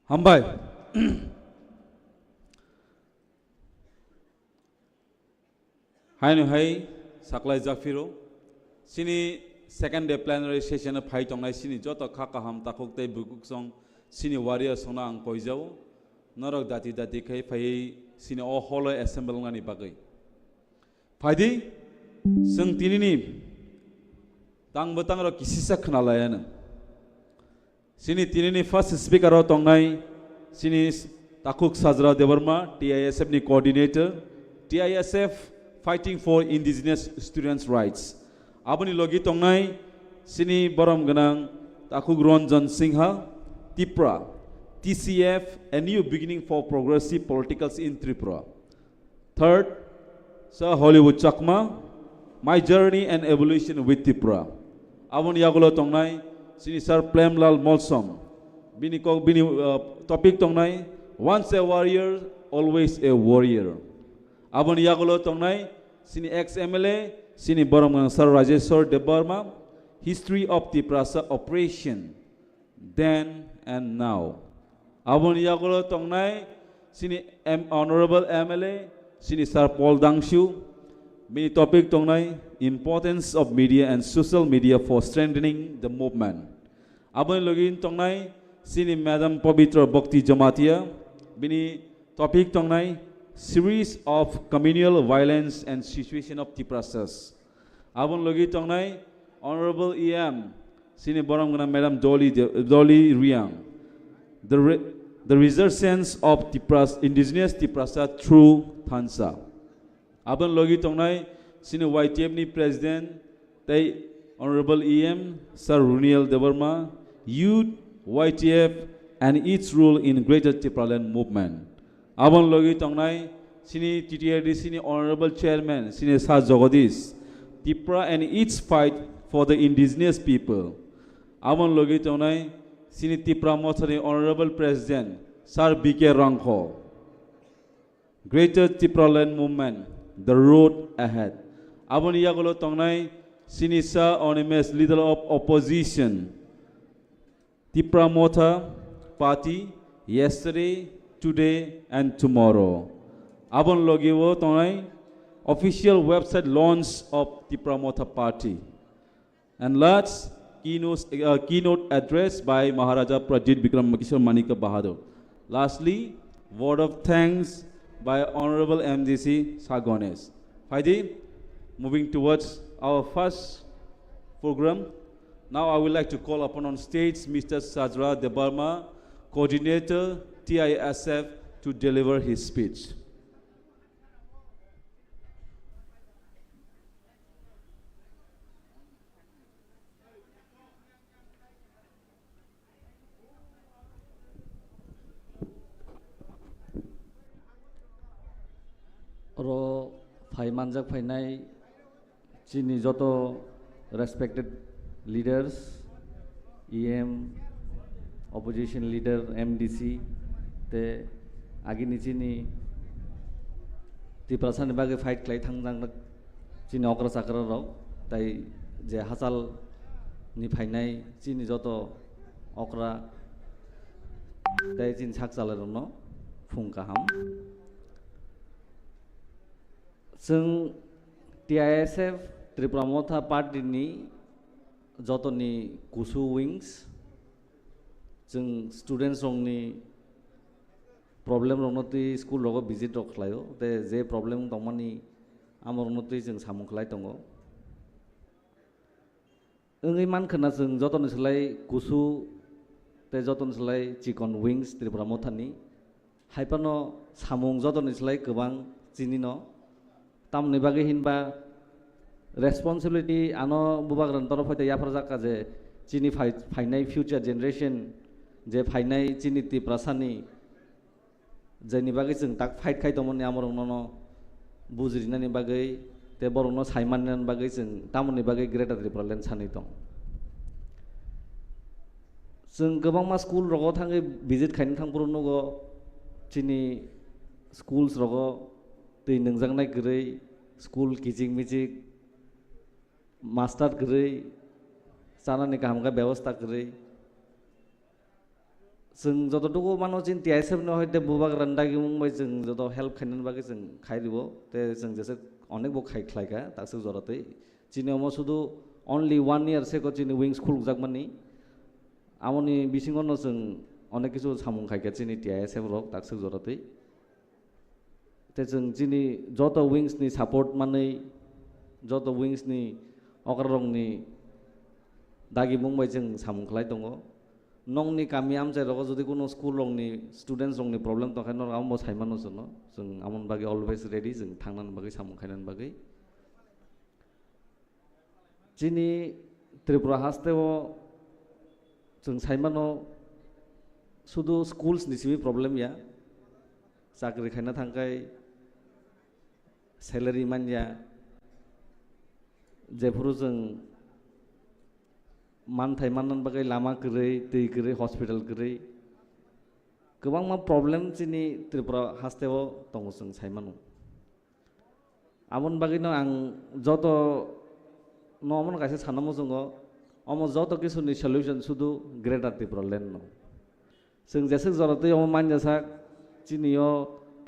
Hambai. Hai nu hai saklai Zafiro. Sini second day plenary session of Hai Tongai Sini Jota Kaka Ham Takok Te Bukuk Song Sini Warrior Sona Ang Koizao. Norok Dati Dati Kai Pai Sini O Holo Assemble Ngani Bagai. Paidi Seng Tinini Tang Batang Ro Kisisa Knalayana. Sini Tinini first speaker of Tongai Sini Takuk Sajra Devarma, TISF ni coordinator, TISF fighting for indigenous students' rights. Abani logi Tongai Sini Borom Ganang Takuk Ronjan Singha, TIPRA, TCF, a new beginning for progressive politicals in TIPRA. Third, Sir Hollywood Chakma, my journey and evolution with TIPRA. Abani Yagulo Tongai Sini Sir Plemlal Molsom. Bini topic Tongai, once a warrior, always a warrior. Abon Yagulo Tongai, Sini ex-MLA, Sini Borom Sir Rajeswar de Burma, history of the Prasa operation, then and now. Abon Yagulo Tongai, Sini Honorable MLA, Sini Sir Paul Dangshu, Bini topic Tongai, importance of media and social media for strengthening the movement. Abon Login Tongai, Sini Madam Pavitra Bhakti Jamatia, Bini topic Tongai, series of communal violence and situation of TIPRA. Abon Logi Tongai, Honorable EM, Sini Boromgana Madam Dolly Riang, the resurgence of TIPRA, indigenous TIPRA through Thansa. Abon Logi Tongai, Sini YTF President, Tay Honorable EM, Sir Runiel Devarma, Youth, YTF, and its role in Greater TIPRA land movement. Abon Logi Tongai, Sini TTRD, Sini Honorable Chairman, Sini Sir Jogadis, TIPRA and its fight for the indigenous people. Abon Logi Tongai, Sini TIPRA Motha Honorable President, Sir BK Rangho. Greater TIPRA land movement, the road ahead. Abon Yagulo Tongai, Sini Sir Onimes, leader of opposition, TIPRA Motha Party, yesterday, today, and tomorrow. Abon Logiwo Tongai, official website launch of TIPRA Motha Party. And last, keynote address by Maharaja Pradit Bikram Kishore Manika Bahadur. Lastly, word of thanks by Honorable MDC Sagones. Heidi, moving towards our first program. Now I would like to call upon on stage Mr. Sajra Debarma, Coordinator, TISF, to deliver his speech. Ro Phai Manjak Phai Nai Chini Joto respected leaders, EM, opposition leader, MDC, te agini chini TIPRA san bage fight klai thangjang chini okra sakra ro tai je hasal ni phainai chini joto okra tai chin saksal no phungka ham sung TISF TIPRA Motha Party ni joto ni Khumulwng जों students रंगनी problem रंगनोती school रगो visit रखलायो ते जे problem दंमानी आमर रंगनोती जों सामुखलाय दंगो ओंगै मानखना जों जतन सोलाय गुसु ते जतन सोलाय चिकन विंग्स TIPRA Mothani हाइपानो सामुं जतन सोलाय गोबां जिनिनो तामनि बागै हिनबा रेस्पॉन्सिबिलिटी आनो बुबाग्रान तरफायते याफोर जाका जे चिनि फाइनाय फ्यूचर जनरेशन जे फाइनाय चिनि TIPRA सानि जायनि बागै जों ताक फाइट खायदोंमोन आमरनो बुजिनायनि बागै ते बरनो सायमाननि बागै जों तामनि बागै ग्रेटार TIPRA लेन्ड सानै दं जों गोबां मा स्कुल रगो थाङै भिजिट खायनो थांब्रनोगो चिनि स्कुल्स रगो दै नोंजांनाय गरै स्कुल किजिं मिजिक मास्टार गरै जानानै गाहामगा व्यवस्था गरै जों जतटुकु मानो चिन TISF नो हयते बुबाग रंदागि मुंबाय जों जत हेल्प खायनान बागै जों खायरिबो ते जों जेसे अनेक बो खायख्लायगा तासो जरतै चिनि अमो सुदु only 1 year सेको चिनि विंग्स खुलुकजाकमानि आमोनि बिसिङावनो जों अनेक किसु सामुं खायगा चिनि TISF रक तासो जरतै ते जों चिनि जत विंग्स नि सपोर्ट मानै जत विंग्स नि अग्ररंनि दागि मुंबाय जों सामुं खालाय दङ नंनि गामि आमजाय रग जुदि कोनो स्कुल रंनि स्टुडेन्टस रंनि प्रब्लेम दं खायनो आमबो सायमानो जोनो जों आमन बागै अलवेज रेडी जों थांनान बागै सामुं खायनान बागै चिनि त्रिपुरा हास्तेव जों सायमानो सुदु स्कुल्स निसिबि प्रब्लेम या साख्रि खायना थांखाय सैलारि मानया जेफोरो जों मानथाय माननान बागै लामा गरै दै गरै हस्पिटाल गरै गोबां मा प्रब्लेम चिनि त्रिपुरा हास्तेव दङ जों सायमानो आमन बागैनो आं जत नमन गायसे सानमो जोङो अमो जत किसुनि सल्युशन सुदु ग्रेटर त्रिपुरा लेन्ड न जों जेसे जरतै अमो मानजासा चिनियो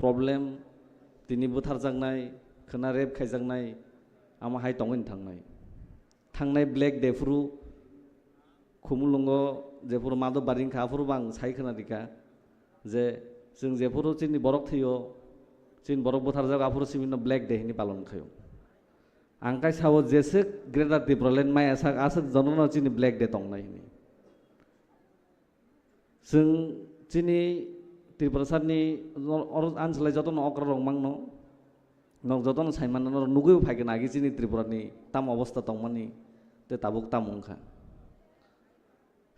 प्रब्लेम तिनि बुथारजांनाय खोना रेप खायजांनाय आमा हाय दंगैन थांनाय ब्लेक डेफ्रु खुमुलुंग जेफोर मादो बारिंखा आफोर बां साय खोनादिका जे जों जेफोर चिनि बरक थैयो चिन बरक बुथारजाग आफोर सिमिनो ब्लेक डे नि पालन खायो आंखाय सावो जेसे ग्रेटर त्रिपुरा लेन्ड माय आसाक आसक जनन चिनि ब्लेक डे दंनाय नि जों चिनि त्रिपुरा सानि आनसलाय जतन अक्र रंमांनो नक जतन सायमान नुगै फायगोन आगि चिनि त्रिपुरानि ताम अवस्था दंमानि ते ताबुक तामुंखा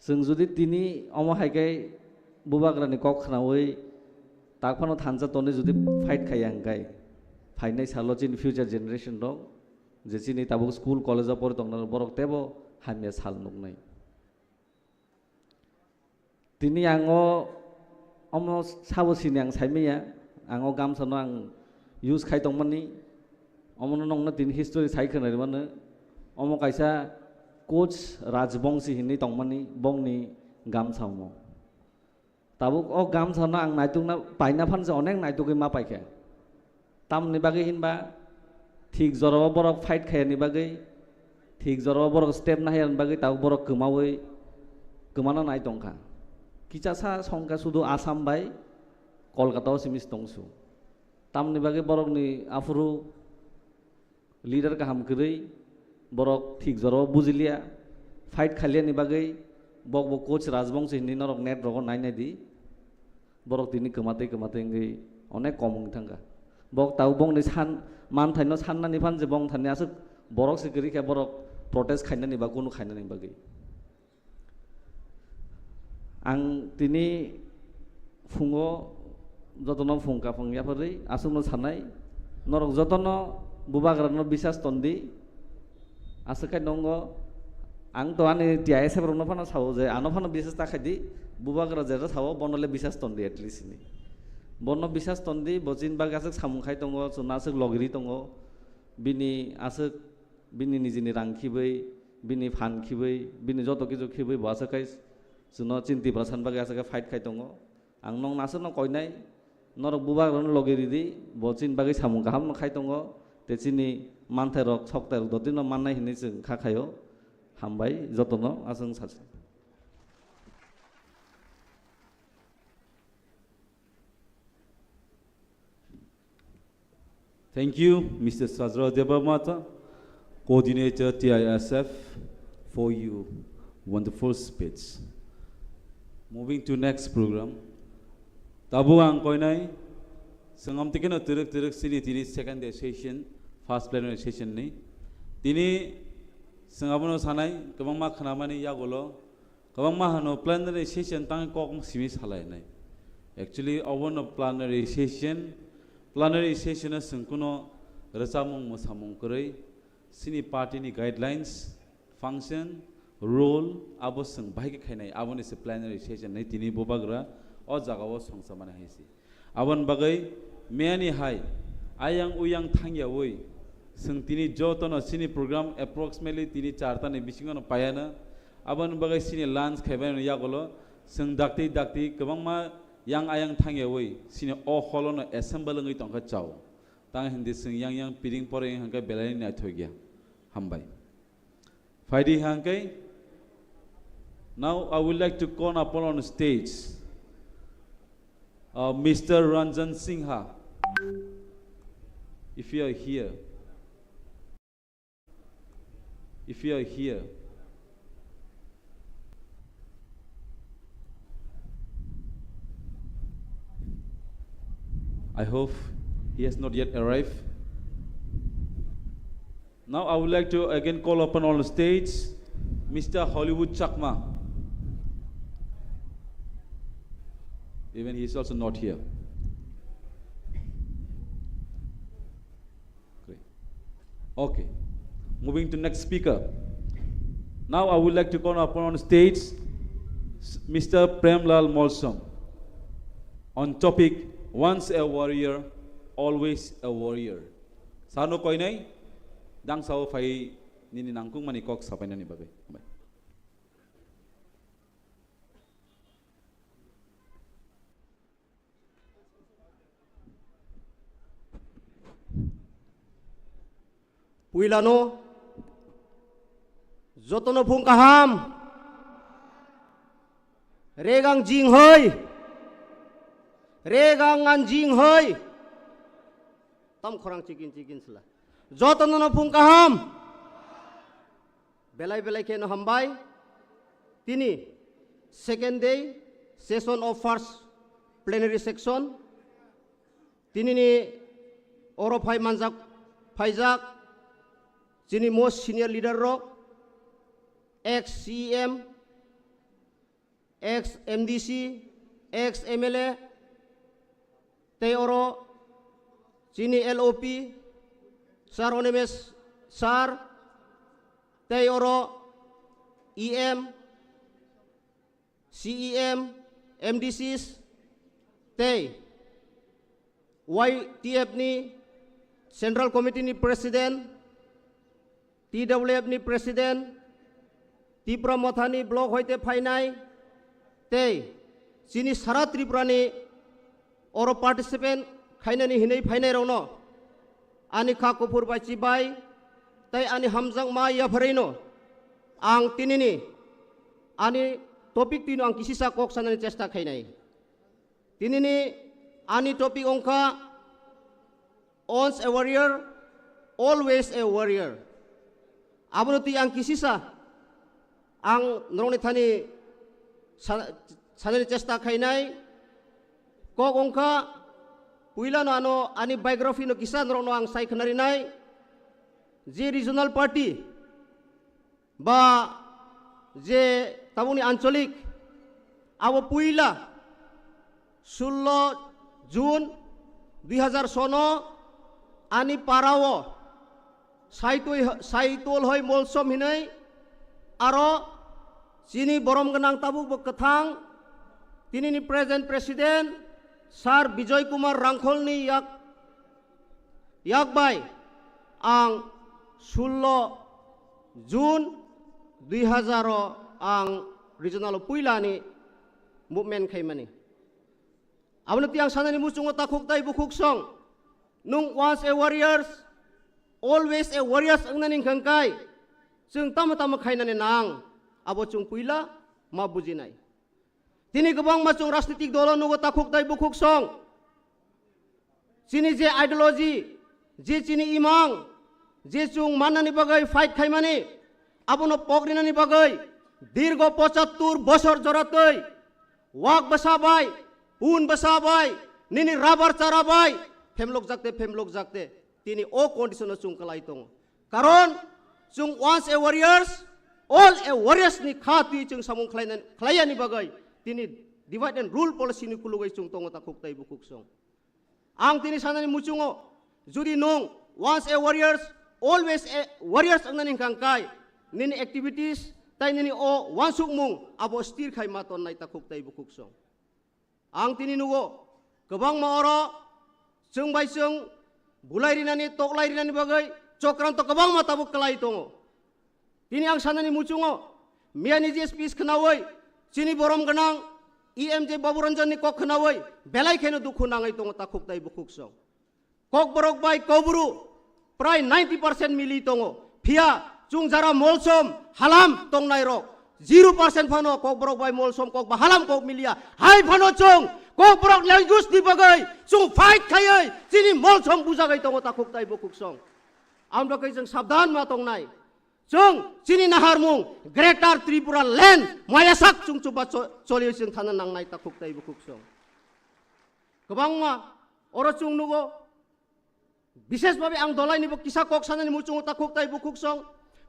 जों जुदि तिनि अमो हायगाय बुबाग्रानि कक खानावै ताकफानो थानजा तने जुदि फाइट खाय आंगाय फाइनाय सालो चिनि फ्यूचर जनरेशन दं जे चिनि ताबुक स्कुल कलेज परि दंना बरक तेबो हामिया साल नुगनाय तिनि आङो अमो साबो सिनि आं सायमेया आङो गामसानो आं यूज खाय दंमानि अमनो नंना तिनि हिस्टोरी साय खोनाय माने अमो कायसा कोच राजबंशी हिनि दंमानि बंनि गामसामो ताबुक अ गामसानो आं नायतुंना पाइना फानसे अनेक नायतुगै मा पाइखे तामनि बागै हिनबा ठीक जराव बरक फाइट खायनि बागै ठीक जराव बरक स्टेप नाहायनि बागै ताबुक बरक गोमावै गोमाना नाय दंखा किचासा संका सुदु आसाम बाय कलकाताव सिमिस दंसु तामनि बागै बरकनि आफुरु लीडर गाहाम गरै बरक ठीक जराव बुजिलिया फाइट खालियानि बागै बक बक कोच राजबंशी हिनि नरक नेट रग नायनाय दि बरक तिनि गोमाते गै अनेक कमंग थांगा बक ताउ बंनि सान मान थाइनो साननानि फान जे बं थानि आसो बरक सिगरि के बरक प्रोटेस्ट खायनानि बा कुनु खायनानि बागै आं तिनि फुङो जतन फुंका फंगिया फरै आसुनो सानाय नरक जतन बुबाग्रानो बिसास तन्दि आसखाय नंग आं तो आनि TISF रनो फाना सावो जे आनो फाना बिसास ताखायदि बुबाग्रा जेरा सावो बनले बिसास तन्दि एटलिस्ट नि बन बिसास तन्दि बजिन बागासक सामुखाय दङ सुनासक लगिरि दङ बिनि आसक बिनि निजिनि रांखिबै बिनि फानखिबै बिनि जत किजु खिबै बासकाय सुनो चिन्ति प्रसान बागे आसका फाइट खाय दङ आं नं नासो न कयनाय नरक बुबाग्रानो लगिरि दि बजिन बागे सामु गाहाम खाय दङ तेचिनि मानथाय रक सकताय रक दतिनो माननाय हिनि जों खाखायो हामबाय जतन आसं सासे Thank you, Mr. Sajra Debamata, Coordinator TISF, for your wonderful speech. Moving to next program. Tabu ang koinay, sangam tikino tirik sini tini second day session, first plenary session ni. Tini sangabono sanay, kabang ma khanamani yagolo, kabang ma hano plenary session tang kok simi salay nay. Actually, awan plenary session sengkuno resamung musamung kurai sini party ni guidelines function role abo seng bahagi khainai abon is plenary session nei tini bobagra o jagawo songsamane haisi abon bagai meani hai ayang uyang thangyawoi seng tini jotono sini program approximately tini 4 ta ni bisingono payana abon bagai sini lunch khaibai yagolo sing dakti kabang ma yang ayang thangyawai sini o holono assemble ngai tongka chau tang hindi sing yang piring pore hangkai belani na thogia hambai faidi hangkai. Now I would like to call upon on stage Mr. Ranjan Singha, if you are here. If you are here, I hope he has not yet arrived. Now I would like to again call upon on stage Mr. Hollywood Chakma. Even he is also not here. Great. Okay. Moving to next speaker. Now I would like to call upon on stage Mr. Premlal Molsom on topic once a warrior, always a warrior. Sano koi nai dang sao fai nini nangkung mani kok sapai nani babe. Puilano Jotono Phung Kaham Regang Jing Hoi Regang Ngan Jing Hoi Tam Khorang Chikin Sila Jotono Phung Kaham Belai Keno Hambai Tini second day session of first plenary section Tini ni Oro Phai Manjak Phaijak Jini most senior leader rock ex-CM, ex-MDC, ex-MLA, Teoro, Jini LOP, Sar Onemes, Sar, Teoro, EM, CEM, MDCs, Tei, YTF ni, Central Committee ni President, TWF ni President, TIPRA Motha ni Block hoite phainai, Tei, Sini Sara Tripura ni Oro participant khainani hinai phainai rono, Ani Khakupur bai Chibai, Tei Ani Hamjang ma ya phareino, Ang tinini, Ani topik tino ang kisisa kok sanani chesta khainai. Tinini, Ani topik ongka, once a warrior, always a warrior. Abunuti ang kisisa ang norong thani sanani chesta khainai kok ongka puila no ano ani biography no kisa norong ang sai khanari nai je regional party ba je tabuni ancholik abo puila 16 June 2009 ani parawo Saitol hoi molsom hinai aro sini borom genang tabuk bekathang tini ni present president Sar Bijoy Kumar Rangkhol ni yak bai ang 16 June 2000 ang regional puila ni movement khaimani abno tiang sanani musungo takhuk tai bukuk song nung once a warriors always a warriors ang naning kangkai sung tama khainani nang abo chung puila mabujinai tini gabang masung rasnitik dolo nugo takhuk dai bukhuk song sini je ideology je chini imang je chung manani bagai fight khaimani abono pogrinani bagai dirgo 75 bosor joratoi wak basabai un basabai nini rabar charabai femlok jakte tini o condition chung kalai tong karon chung once a warriors all a warriors ni khati chung samung khlaiani bagai tini divide and rule policy ni kulugai chung tong takhuk tai bukuk song ang tini sanani muchungo judi nong once a warriors always a warriors ang naning kangkai nini activities tai nini o wansuk mung abo stir khai maton nai takhuk tai bukuk song ang tini nugo kabang maoro chung bai chung bulai rinani toklai rinani bagai cokranto kabang matabuk kelai tongo tini ang sanani muchungo miani jes pis kenawai sini borom genang EMJ Baburanjan ni kok khenawai belai kheno dukhu nangai tongo takuk tai bukuk song kok borok bai koburu prai 90% mili tongo phia chung jara molsom halam tong nai rok 0% phano kok borok bai molsom kok ba halam kok milia hai phano chung kok borok language di bagai chung fight khayai chini molsom bujagai tongo takuk tai bukuk song amra kai jeng sabdan ma tong nai chung chini naharmung greater tripura land mayasak chung chuba choli sing thana nang nai takuk tai bukuk song kebangma oro chung nugo বিশেষ ভাবে আং দলাই নিব কিসা cock সানানি মুচুং তাকুক তাই বুকুক song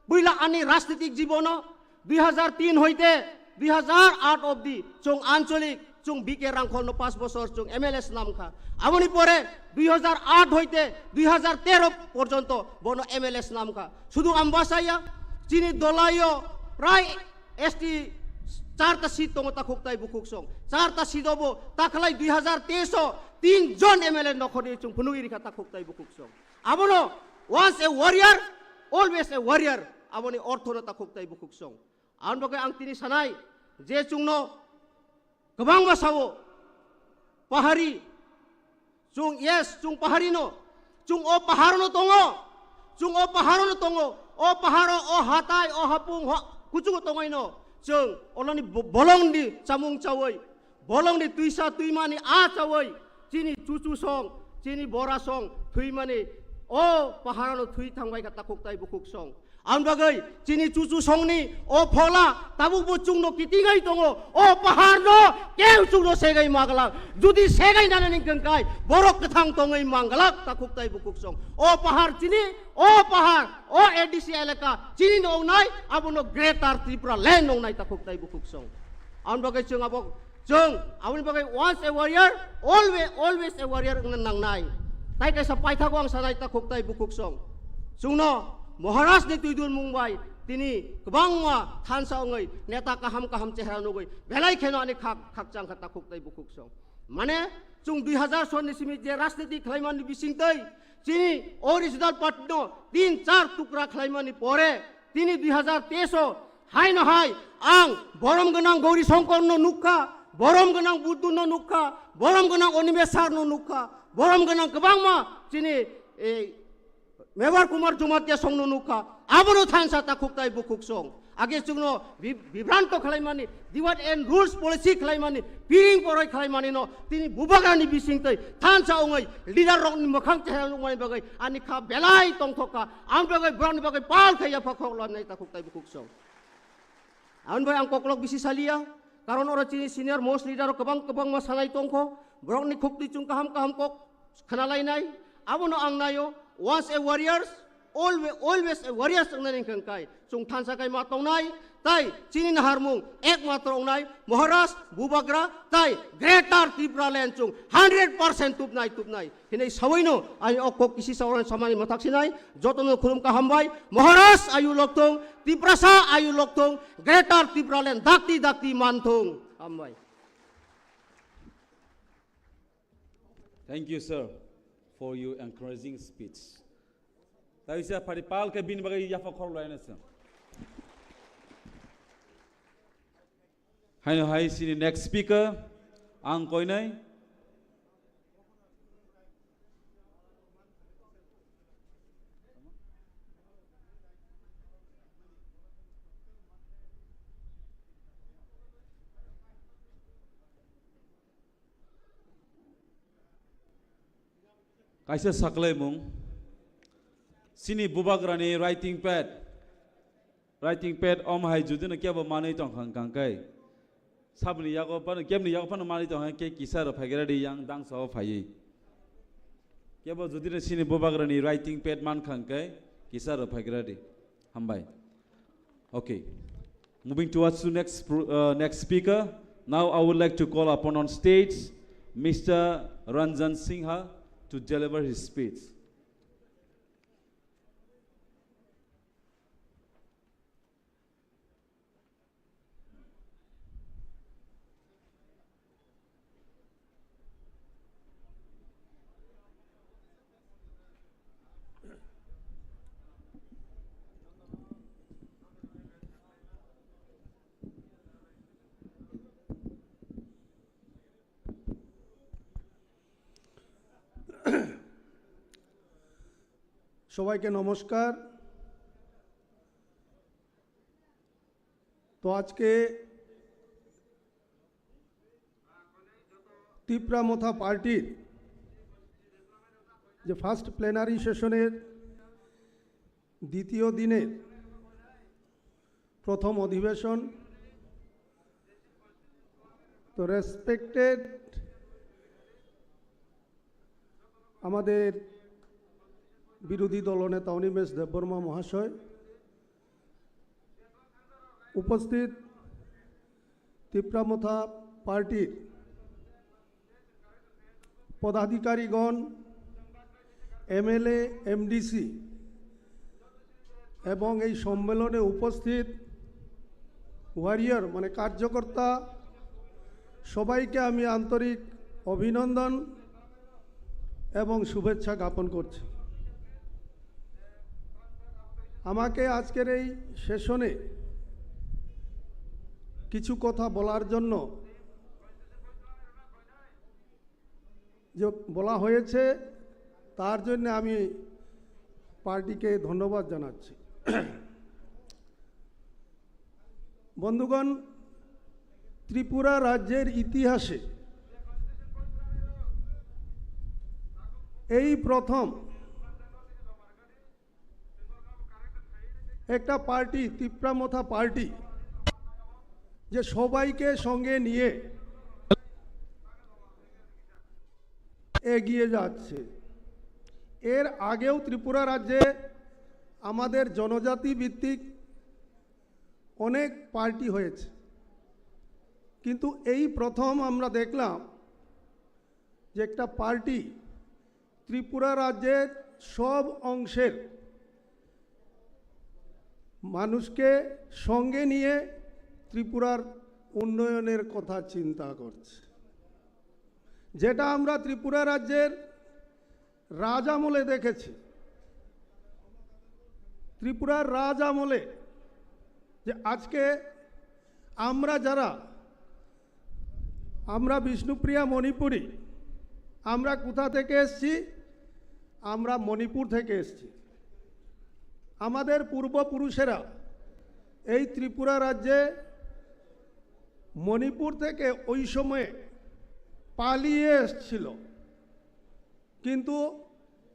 বুইলা আনি রাজনৈতিক জীবন 2003 হইতে 2008 অবধি চুং আঞ্চলিক চুং বিকে রাংখল ন 5 বছর চুং এমএলএস নামখা আমনি পরে 2008 হইতে 2013 পর্যন্ত বন এমএলএস নামখা শুধু আমবাসাইয়া চিনি দলাইও প্রায় এসটি 4টা সিট তং তাকুক তাই বুকুক সং 4টা সিট হবো তাখলাই 2023 3 জন MLA নখনি chung phunui rikha takuk tai bukuk song abono once a warrior always a warrior aboni orthono takuk tai bukuk song an bagai ang tini sanai je chungno kebang basawo pahari chung yes chung pahari no chung o paharono tongo chung o paharono tongo o paharo o hatai o hapung kuchung tongoi no chung oloni bolong di chamung chawoi bolong di tuisa tuimani a chawoi chini chuchu song chini bora song thui mani o paharano thui thangbai ka takuk tai bukuk song am bagai chini chuchu song ni o phola tabu bu chung no kitingai tongo o pahar no keu chung no segai magala judi segai nanani gangkai borok kathang tongai mangalak takuk tai bukuk song o pahar chini o pahar o ADC elaka chini no nai abuno greater tripura land no nai takuk tai bukuk song am bagai chung abok chung awin bagai once a warrior always a warrior nang nai tai kai sa paitha ko ang sanai takuk tai bukuk song sungno moharas ni tuidun mumbai tini kebangma thansa ngai neta kaham chehra no goi belai kheno ani khak chang kha takuk tai bukuk song mane chung 2000 son ni simi je rajniti khlaiman ni bising tai chini original patno 3-4 tukra khlaiman ni pore tini 2023 hai no hai ang borom ganang gauri songkor no nukha borom ganang budu no nukha borom ganang onimesar no nukha borom ganang kebangma chini mebar kumar jumatya song no nukha abono thansa takuk tai bukuk song age chungno vibranto khlaimani diwat and rules policy khlaimani piring poroi khlaimani no tini bubagani bising tai thansa ongai leader rong ni mokhang chehang ngoi bagai ani kha belai tongthoka am bagai brown bagai pal khaya phakhok lan nai takuk tai bukuk song an bai ang koklok bisi salia karon ora chini senior most leader kebang ma sanai tongko brok ni khukti chung kaham kok khanalai nai abono ang nayo once a warriors always a warriors ang naning kangkai chung thansa kai ma tong nai tai chini naharmung ek matro ong nai moharas bubagra tai greater tripura land chung 100% tup nai hinai sawaino ai okok isi sawaran samani mathak sinai jotono khulum ka hambai moharas ayu loktong tiprasa ayu loktong greater tripura land dakti manthong hambai. Thank you, sir, for your encouraging speech. Taisa paripal ke bin bagai yafa khorlo ena sir. Hai sini next speaker ang koinai kaisa saklai mung sini bubagrani writing pad om hai judina kya ba manai tong khang kai sabni yago pan kemni yago pan mani tong ke kisar phagiradi yang dang so phai kya ba judina sini bubagrani writing pad man khang kai kisar phagiradi hambai. Okay, moving towards the next speaker. Now I would like to call upon on stage Mr. Ranjan Singha to deliver his speech. সবাইকে নমস্কার। তো আজকে ত্রিপুরা মথা পার্টির যে first plenary সেশনের দ্বিতীয় দিনের প্রথম অধিবেশন, তো রেসপেক্টেড আমাদের বিরোধী দলনেতা অনিমেষ দেববর্মা মহাশয়, উপস্থিত ত্রিপুরা মথা পার্টির পদাধিকারীগণ, এমএলএ, এমডিসি এবং এই সম্মেলনে উপস্থিত ওয়ারিয়র মানে কার্যকর্তা, সবাইকে আমি আন্তরিক অভিনন্দন এবং শুভেচ্ছা জ্ঞাপন করছি। আমাকে আজকের এই সেশনে কিছু কথা বলার জন্য যে বলা হয়েছে, তার জন্য আমি পার্টিকে ধন্যবাদ জানাচ্ছি। বন্ধুগণ, ত্রিপুরা রাজ্যের ইতিহাসে এই প্রথম একটা পার্টি, ত্রিপুরা মথা পার্টি, যে সবাইকে সঙ্গে নিয়ে এগিয়ে যাচ্ছে। এর আগেও ত্রিপুরা রাজ্যে আমাদের জনজাতি ভিত্তিক অনেক পার্টি হয়েছে, কিন্তু এই প্রথম আমরা দেখলাম যে একটা পার্টি ত্রিপুরা রাজ্যের সব অংশের মানুষকে সঙ্গে নিয়ে ত্রিপুরার উন্নয়নের কথা চিন্তা করছে, যেটা আমরা ত্রিপুরা রাজ্যের রাজ আমলে দেখেছি। ত্রিপুরার রাজ আমলে যে আজকে আমরা বিষ্ণুপ্রিয়া মণিপুরী, আমরা কোথা থেকে এসছি? আমরা মণিপুর থেকে এসছি। আমাদের পূর্বপুরুষেরা এই ত্রিপুরা রাজ্যে মণিপুর থেকে ওই সময়ে পালিয়ে এসছিল, কিন্তু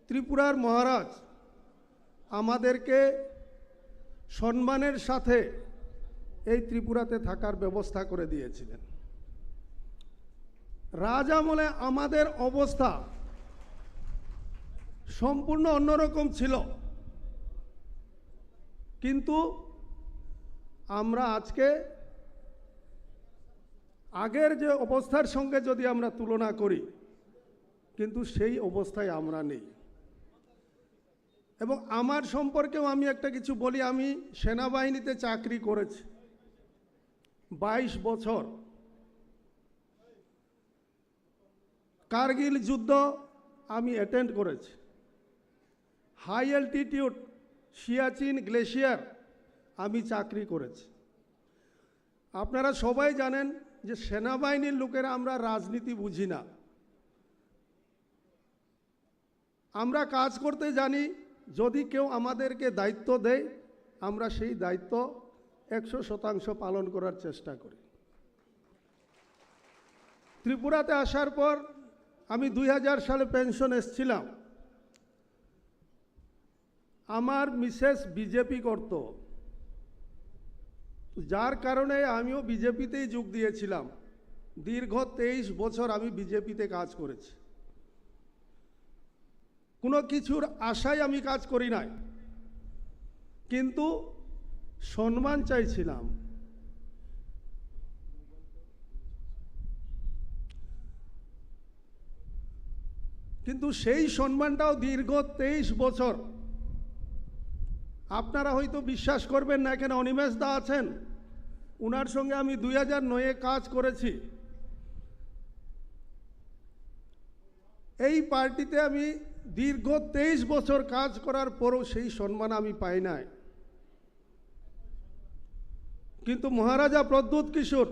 ত্রিপুরার মহারাজ আমাদেরকে সম্মানের সাথে এই ত্রিপুরাতে থাকার ব্যবস্থা করে দিয়েছিলেন। রাজ আমলে আমাদের অবস্থা সম্পূর্ণ অন্যরকম ছিল, কিন্তু আমরা আজকে আগের যে অবস্থার সঙ্গে যদি আমরা তুলনা করি, কিন্তু সেই অবস্থায় আমরা নেই। এবং আমার সম্পর্কেও আমি একটা কিছু বলি। আমি সেনাবাহিনীতে চাকরি করেছি 22 বছর। কার্গিল যুদ্ধ আমি অ্যাটেন্ড করেছি। হাই অ্যালটিটিউড সিয়াচিন গ্লেশিয়ার আমি চাকরি করেছি। আপনারা সবাই জানেন যে সেনাবাহিনীর লোকেরা আমরা রাজনীতি বুঝি না। আমরা কাজ করতে জানি, যদি কেউ আমাদেরকে দায়িত্ব দেয় আমরা সেই দায়িত্ব 100% পালন করার চেষ্টা করি। ত্রিপুরাতে আসার পর আমি 2000 সালে পেনশন এসেছিলাম। আমার মিসেস বিজেপি করত, যার কারণে আমিও বিজেপিতেই যোগ দিয়েছিলাম। দীর্ঘ 23 বছর আমি বিজেপিতে কাজ করেছি। কোনো কিছুর আশায় আমি কাজ করি নাই, কিন্তু সম্মান চাইছিলাম। কিন্তু সেই সম্মানটাও দীর্ঘ 23 বছর, আপনারা হয়তো বিশ্বাস করবেন না, এখানে অনিমেষ দা আছেন, উনার সঙ্গে আমি 2009-এ কাজ করেছি। এই পার্টিতে আমি দীর্ঘ 23 বছর কাজ করার পরও সেই সম্মান আমি পাই নাই। কিন্তু মহারাজা প্রদ্যুৎ কিশোর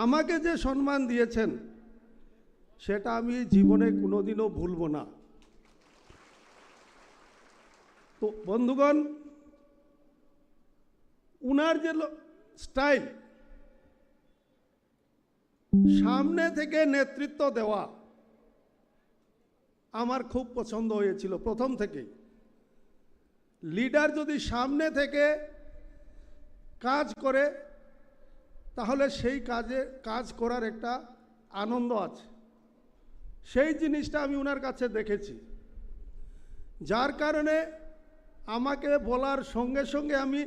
আমাকে যে সম্মান দিয়েছেন সেটা আমি জীবনে কোনোদিনও ভুলব না। তো বন্ধুগণ, উনার যে স্টাইল, সামনে থেকে নেতৃত্ব দেওয়া আমার খুব পছন্দ হয়েছিল প্রথম থেকেই। লিডার যদি সামনে থেকে কাজ করে তাহলে সেই কাজ করার একটা আনন্দ আছে, সেই জিনিসটা আমি ওনার কাছে দেখেছি। যার কারণে আমাকে বলার সঙ্গে সঙ্গে আমি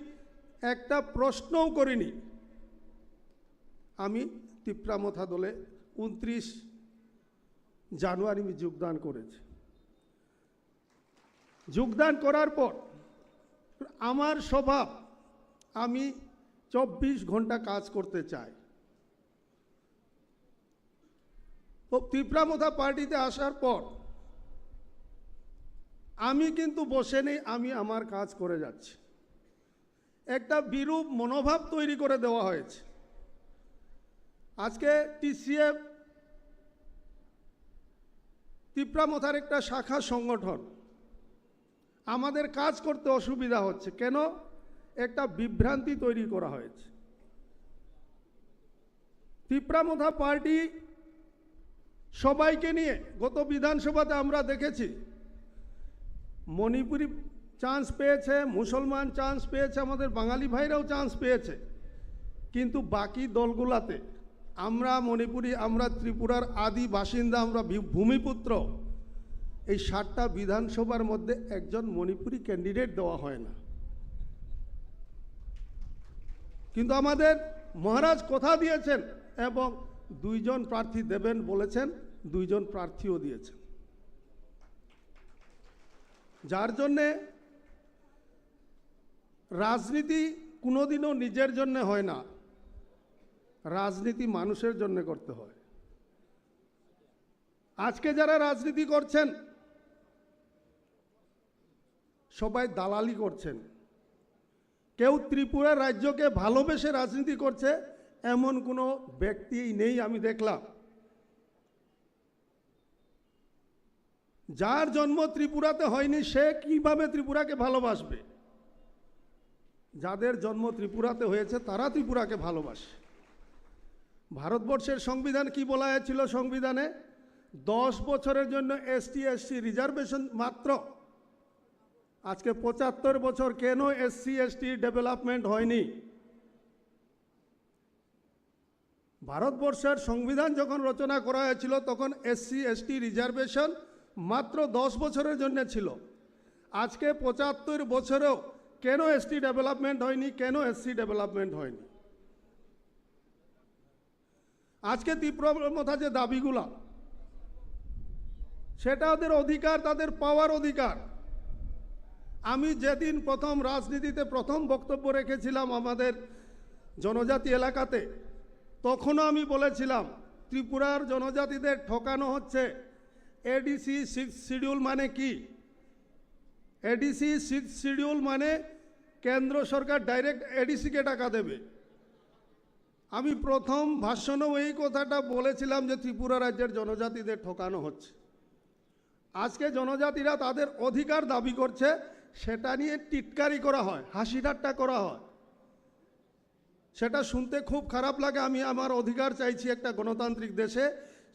একটা প্রশ্নও করিনি, আমি তিপ্রা মথা দলে 29 জানুয়ারি আমি যোগদান করেছি। যোগদান করার পর আমার স্বভাব, আমি 24 ঘন্টা কাজ করতে চাই। তো তিপ্রা মথা পার্টিতে আসার পর আমি কিন্তু বসে নেই, আমি আমার কাজ করে যাচ্ছি। একটা বিরূপ মনোভাব তৈরি করে দেওয়া হয়েছে। আজকে টিসিএফ তিপ্রা মথার একটা শাখা সংগঠন, আমাদের কাজ করতে অসুবিধা হচ্ছে কেন? একটা বিভ্রান্তি তৈরি করা হয়েছে। তিপ্রা মথা পার্টি সবাইকে নিয়ে, গত বিধানসভাতে আমরা দেখেছি মণিপুরি চান্স পেয়েছে, মুসলমান চান্স পেয়েছে, আমাদের বাঙালি ভাইরাও চান্স পেয়েছে, কিন্তু বাকি দলগুলাতে আমরা মণিপুরি, আমরা ত্রিপুরার আদি বাসিন্দা, আমরা ভূমিপুত্র, এই 7টা বিধানসভার মধ্যে একজন মণিপুরি ক্যান্ডিডেট দেওয়া হয় না। কিন্তু আমাদের মহারাজ কথা দিয়েছেন এবং 2 জন প্রার্থী দেবেন বলেছেন, 2 জন প্রার্থীও দিয়েছেন। যার জন্যে রাজনীতি কোনোদিনও নিজের জন্য হয় না, রাজনীতি মানুষের জন্য করতে হয়। আজকে যারা রাজনীতি করছেন সবাই দালালি করছেন। কেউ ত্রিপুরা রাজ্যকে ভালোবেসে রাজনীতি করছে এমন কোনো ব্যক্তি নেই আমি দেখলাম। যার জন্ম ত্রিপুরাতে হয়নি সে কিভাবে ত্রিপুরাকে ভালোবাসবে? যাদের জন্ম ত্রিপুরাতে হয়েছে তারা ত্রিপুরাকে ভালোবাসে। ভারতবর্ষের সংবিধান কি বলা হয়েছিল? সংবিধানে 10 বছরের জন্য এসটি এসসি রিজার্ভেশন মাত্র। আজকে 75 বছর, কেন এসসি এসটি ডেভেলপমেন্ট হয়নি? ভারতবর্ষের সংবিধান যখন রচনা করা হয়েছিল তখন এসসি এসটি রিজার্ভেশন মাত্র 10 বছরের জন্য ছিল। আজকে 75 বছরেও কেন এসটি ডেভেলপমেন্ট হয়নি? কেন এসসি ডেভেলপমেন্ট হয়নি? আজকে তিপ্রা মথা যে দাবিগুলা, সেটা ওদের অধিকার, তাদের পাওয়ার অধিকার। আমি যেদিন প্রথম রাজনীতিতে প্রথম বক্তব্য রেখেছিলাম আমাদের জনজাতি এলাকাতে, তখনও আমি বলেছিলাম ত্রিপুরার জনজাতিদের ঠকানো হচ্ছে। এডিসি 6 শিডিউল মানে কি? এডিসি 6 শিডিউল মানে কেন্দ্র সরকার ডাইরেক্ট এডিসিকে টাকা দেবে। আমি প্রথম ভাষণেও এই কথাটা বলেছিলাম যে ত্রিপুরা রাজ্যের জনজাতিদের ঠকানো হচ্ছে। আজকে জনজাতিরা তাদের অধিকার দাবি করছে, সেটা নিয়ে টিটকারি করা হয়, হাসি ঠাট্টা করা হয়। সেটা শুনতে খুব খারাপ লাগে। আমি আমার অধিকার চাইছি একটা গণতান্ত্রিক দেশে,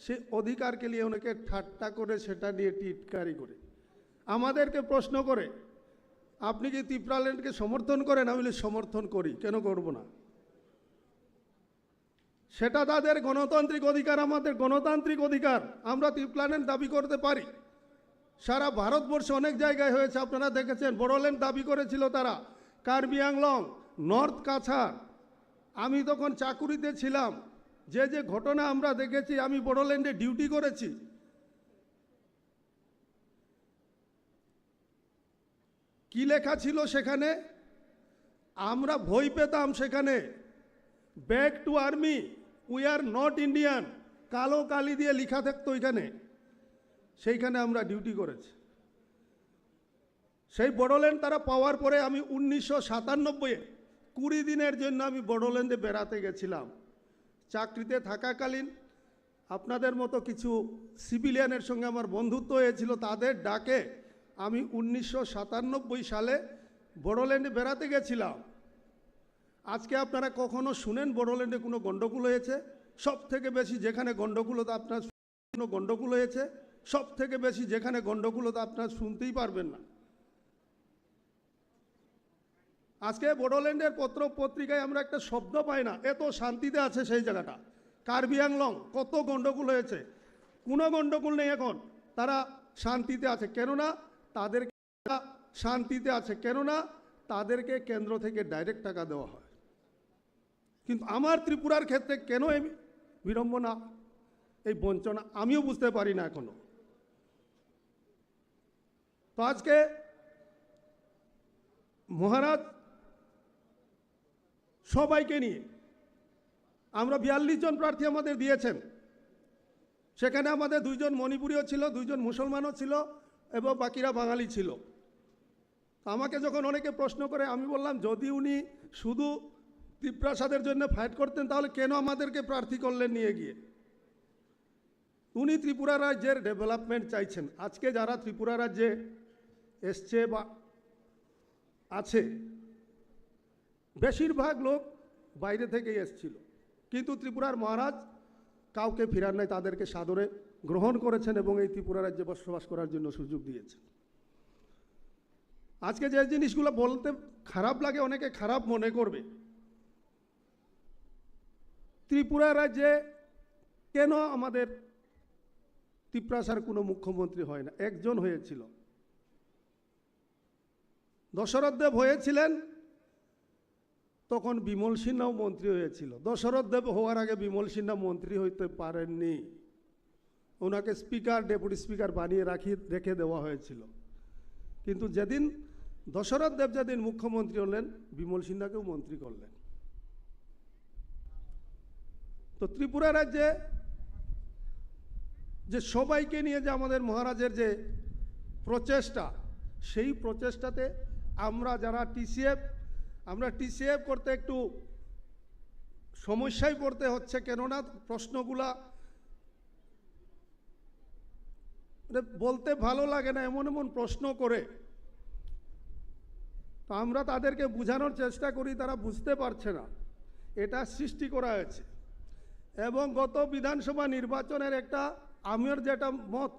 সেই অধিকারকে নিয়ে অনেকে ঠাট্টা করে, সেটা নিয়ে টিটকারি করে, আমাদেরকে প্রশ্ন করে আপনি কি তিপ্রাল্যান্ডকে সমর্থন করেন? আমি বলি সমর্থন করি, কেন করব না? সেটা তাদের গণতান্ত্রিক অধিকার, আমাদের গণতান্ত্রিক অধিকার। আমরা তিপ্রাল্যান্ড দাবি করতে পারি। সারা ভারতবর্ষে অনেক জায়গায় হয়েছে, আপনারা দেখেছেন। বড়োল্যান্ড দাবি করেছিল তারা, কার্বি আংলং, নর্থ কাছাড়। আমি তখন চাকুরিতে ছিলাম, যে যে ঘটনা আমরা দেখেছি, আমি বড়োল্যান্ডে ডিউটি করেছি। কি লেখা ছিল সেখানে? আমরা ভয় পেতাম সেখানে, back to army, we are not Indian, কালো কালি দিয়ে লেখা থাকতো ওইখানে। সেইখানে আমরা ডিউটি করেছি। সেই বড়োল্যান্ড তারা পাওয়ার পরে আমি 1997 20 দিনের জন্য আমি বড়োল্যান্ডে বেড়াতে গেছিলাম। চাকরিতে থাকাকালীন আপনাদের মতো কিছু সিভিলিয়ানের সঙ্গে আমার বন্ধুত্ব হয়েছিল। তাদের ডাকে আমি 1997 সালে বড়োল্যান্ডে বেড়াতে গেছিলাম। আজকে আপনারা কখনো শুনেন বড়োল্যান্ডে কোনো গণ্ডগোল হয়েছে? সব থেকে বেশি যেখানে গণ্ডগোল হতো আপনার কোনো গণ্ডগোল হয়েছে, সব থেকে বেশি যেখানে গণ্ডগোল হতো আপনার শুনতেই পারবেন না। আজকে বড়োল্যান্ডের পত্র পত্রিকায় আমরা একটা শব্দ পাই না, এত শান্তিতে আছে সেই জায়গাটা। কার্বি আংলং কত গণ্ডগোল হয়েছে, কোনো গণ্ডগোল নেই এখন, তারা শান্তিতে আছে। কেননা তাদেরকে শান্তিতে আছে কেননা তাদেরকে কেন্দ্র থেকে ডাইরেক্ট টাকা দেওয়া হয়। কিন্তু আমার ত্রিপুরার ক্ষেত্রে কেন এই বিড়ম্বনা, এই বঞ্চনা আমিও বুঝতে পারি না এখনো। তো আজকে মহারাজ সবাইকে নিয়ে আমরা 42 জন প্রার্থী আমাদের দিয়েছেন। সেখানে আমাদের 2 জন মণিপুরীও ছিল, 2 জন মুসলমানও ছিল এবং বাকিরা বাঙালি ছিল। আমাকে যখন অনেকে প্রশ্ন করে, আমি বললাম যদি উনি শুধু ত্রিপ্রাসাদের জন্য ফাইট করতেন তাহলে কেন আমাদেরকে প্রার্থী করলেন নিয়ে গিয়ে? উনি ত্রিপুরা রাজ্যের ডেভেলপমেন্ট চাইছেন। আজকে যারা ত্রিপুরা রাজ্যে এসছে বা আছে বেশিরভাগ লোক বাইরে থেকেই এসছিল, কিন্তু ত্রিপুরার মহারাজ কাউকে ফিরার নাই, তাদেরকে সাদরে গ্রহণ করেছেন এবং এই ত্রিপুরা রাজ্যে বসবাস করার জন্য সুযোগ দিয়েছেন। আজকে যে জিনিসগুলো বলতে খারাপ লাগে, অনেকে খারাপ মনে করবে, ত্রিপুরা রাজ্যে কেন আমাদের ত্রিপ্রাসার কোনো মুখ্যমন্ত্রী হয় না? একজন হয়েছিল, দশরথ দেব হয়েছিলেন, তখন বিমল সিনহাও মন্ত্রী হয়েছিল। দশরথ দেব হওয়ার আগে বিমল সিনহা মন্ত্রী হইতে পারেননি, ওনাকে স্পিকার ডেপুটি স্পিকার বানিয়ে রেখে দেওয়া হয়েছিল। কিন্তু যেদিন দশরথ দেব যেদিন মুখ্যমন্ত্রী হলেন, বিমল সিনহাকেও মন্ত্রী করলেন। তো ত্রিপুরা রাজ্যে যে সবাইকে নিয়ে যে আমাদের মহারাজের যে প্রচেষ্টা, সেই প্রচেষ্টাতে আমরা যারা টিসিএফ করতে একটু সমস্যায় পড়তে হচ্ছে। কেননা প্রশ্নগুলা বলতে ভালো লাগে না, এমন এমন প্রশ্ন করে। তো আমরা তাদেরকে বোঝানোর চেষ্টা করি, তারা বুঝতে পারছে না, এটা সৃষ্টি করা হয়েছে। এবং গত বিধানসভা নির্বাচনের একটা আমার যেটা মত,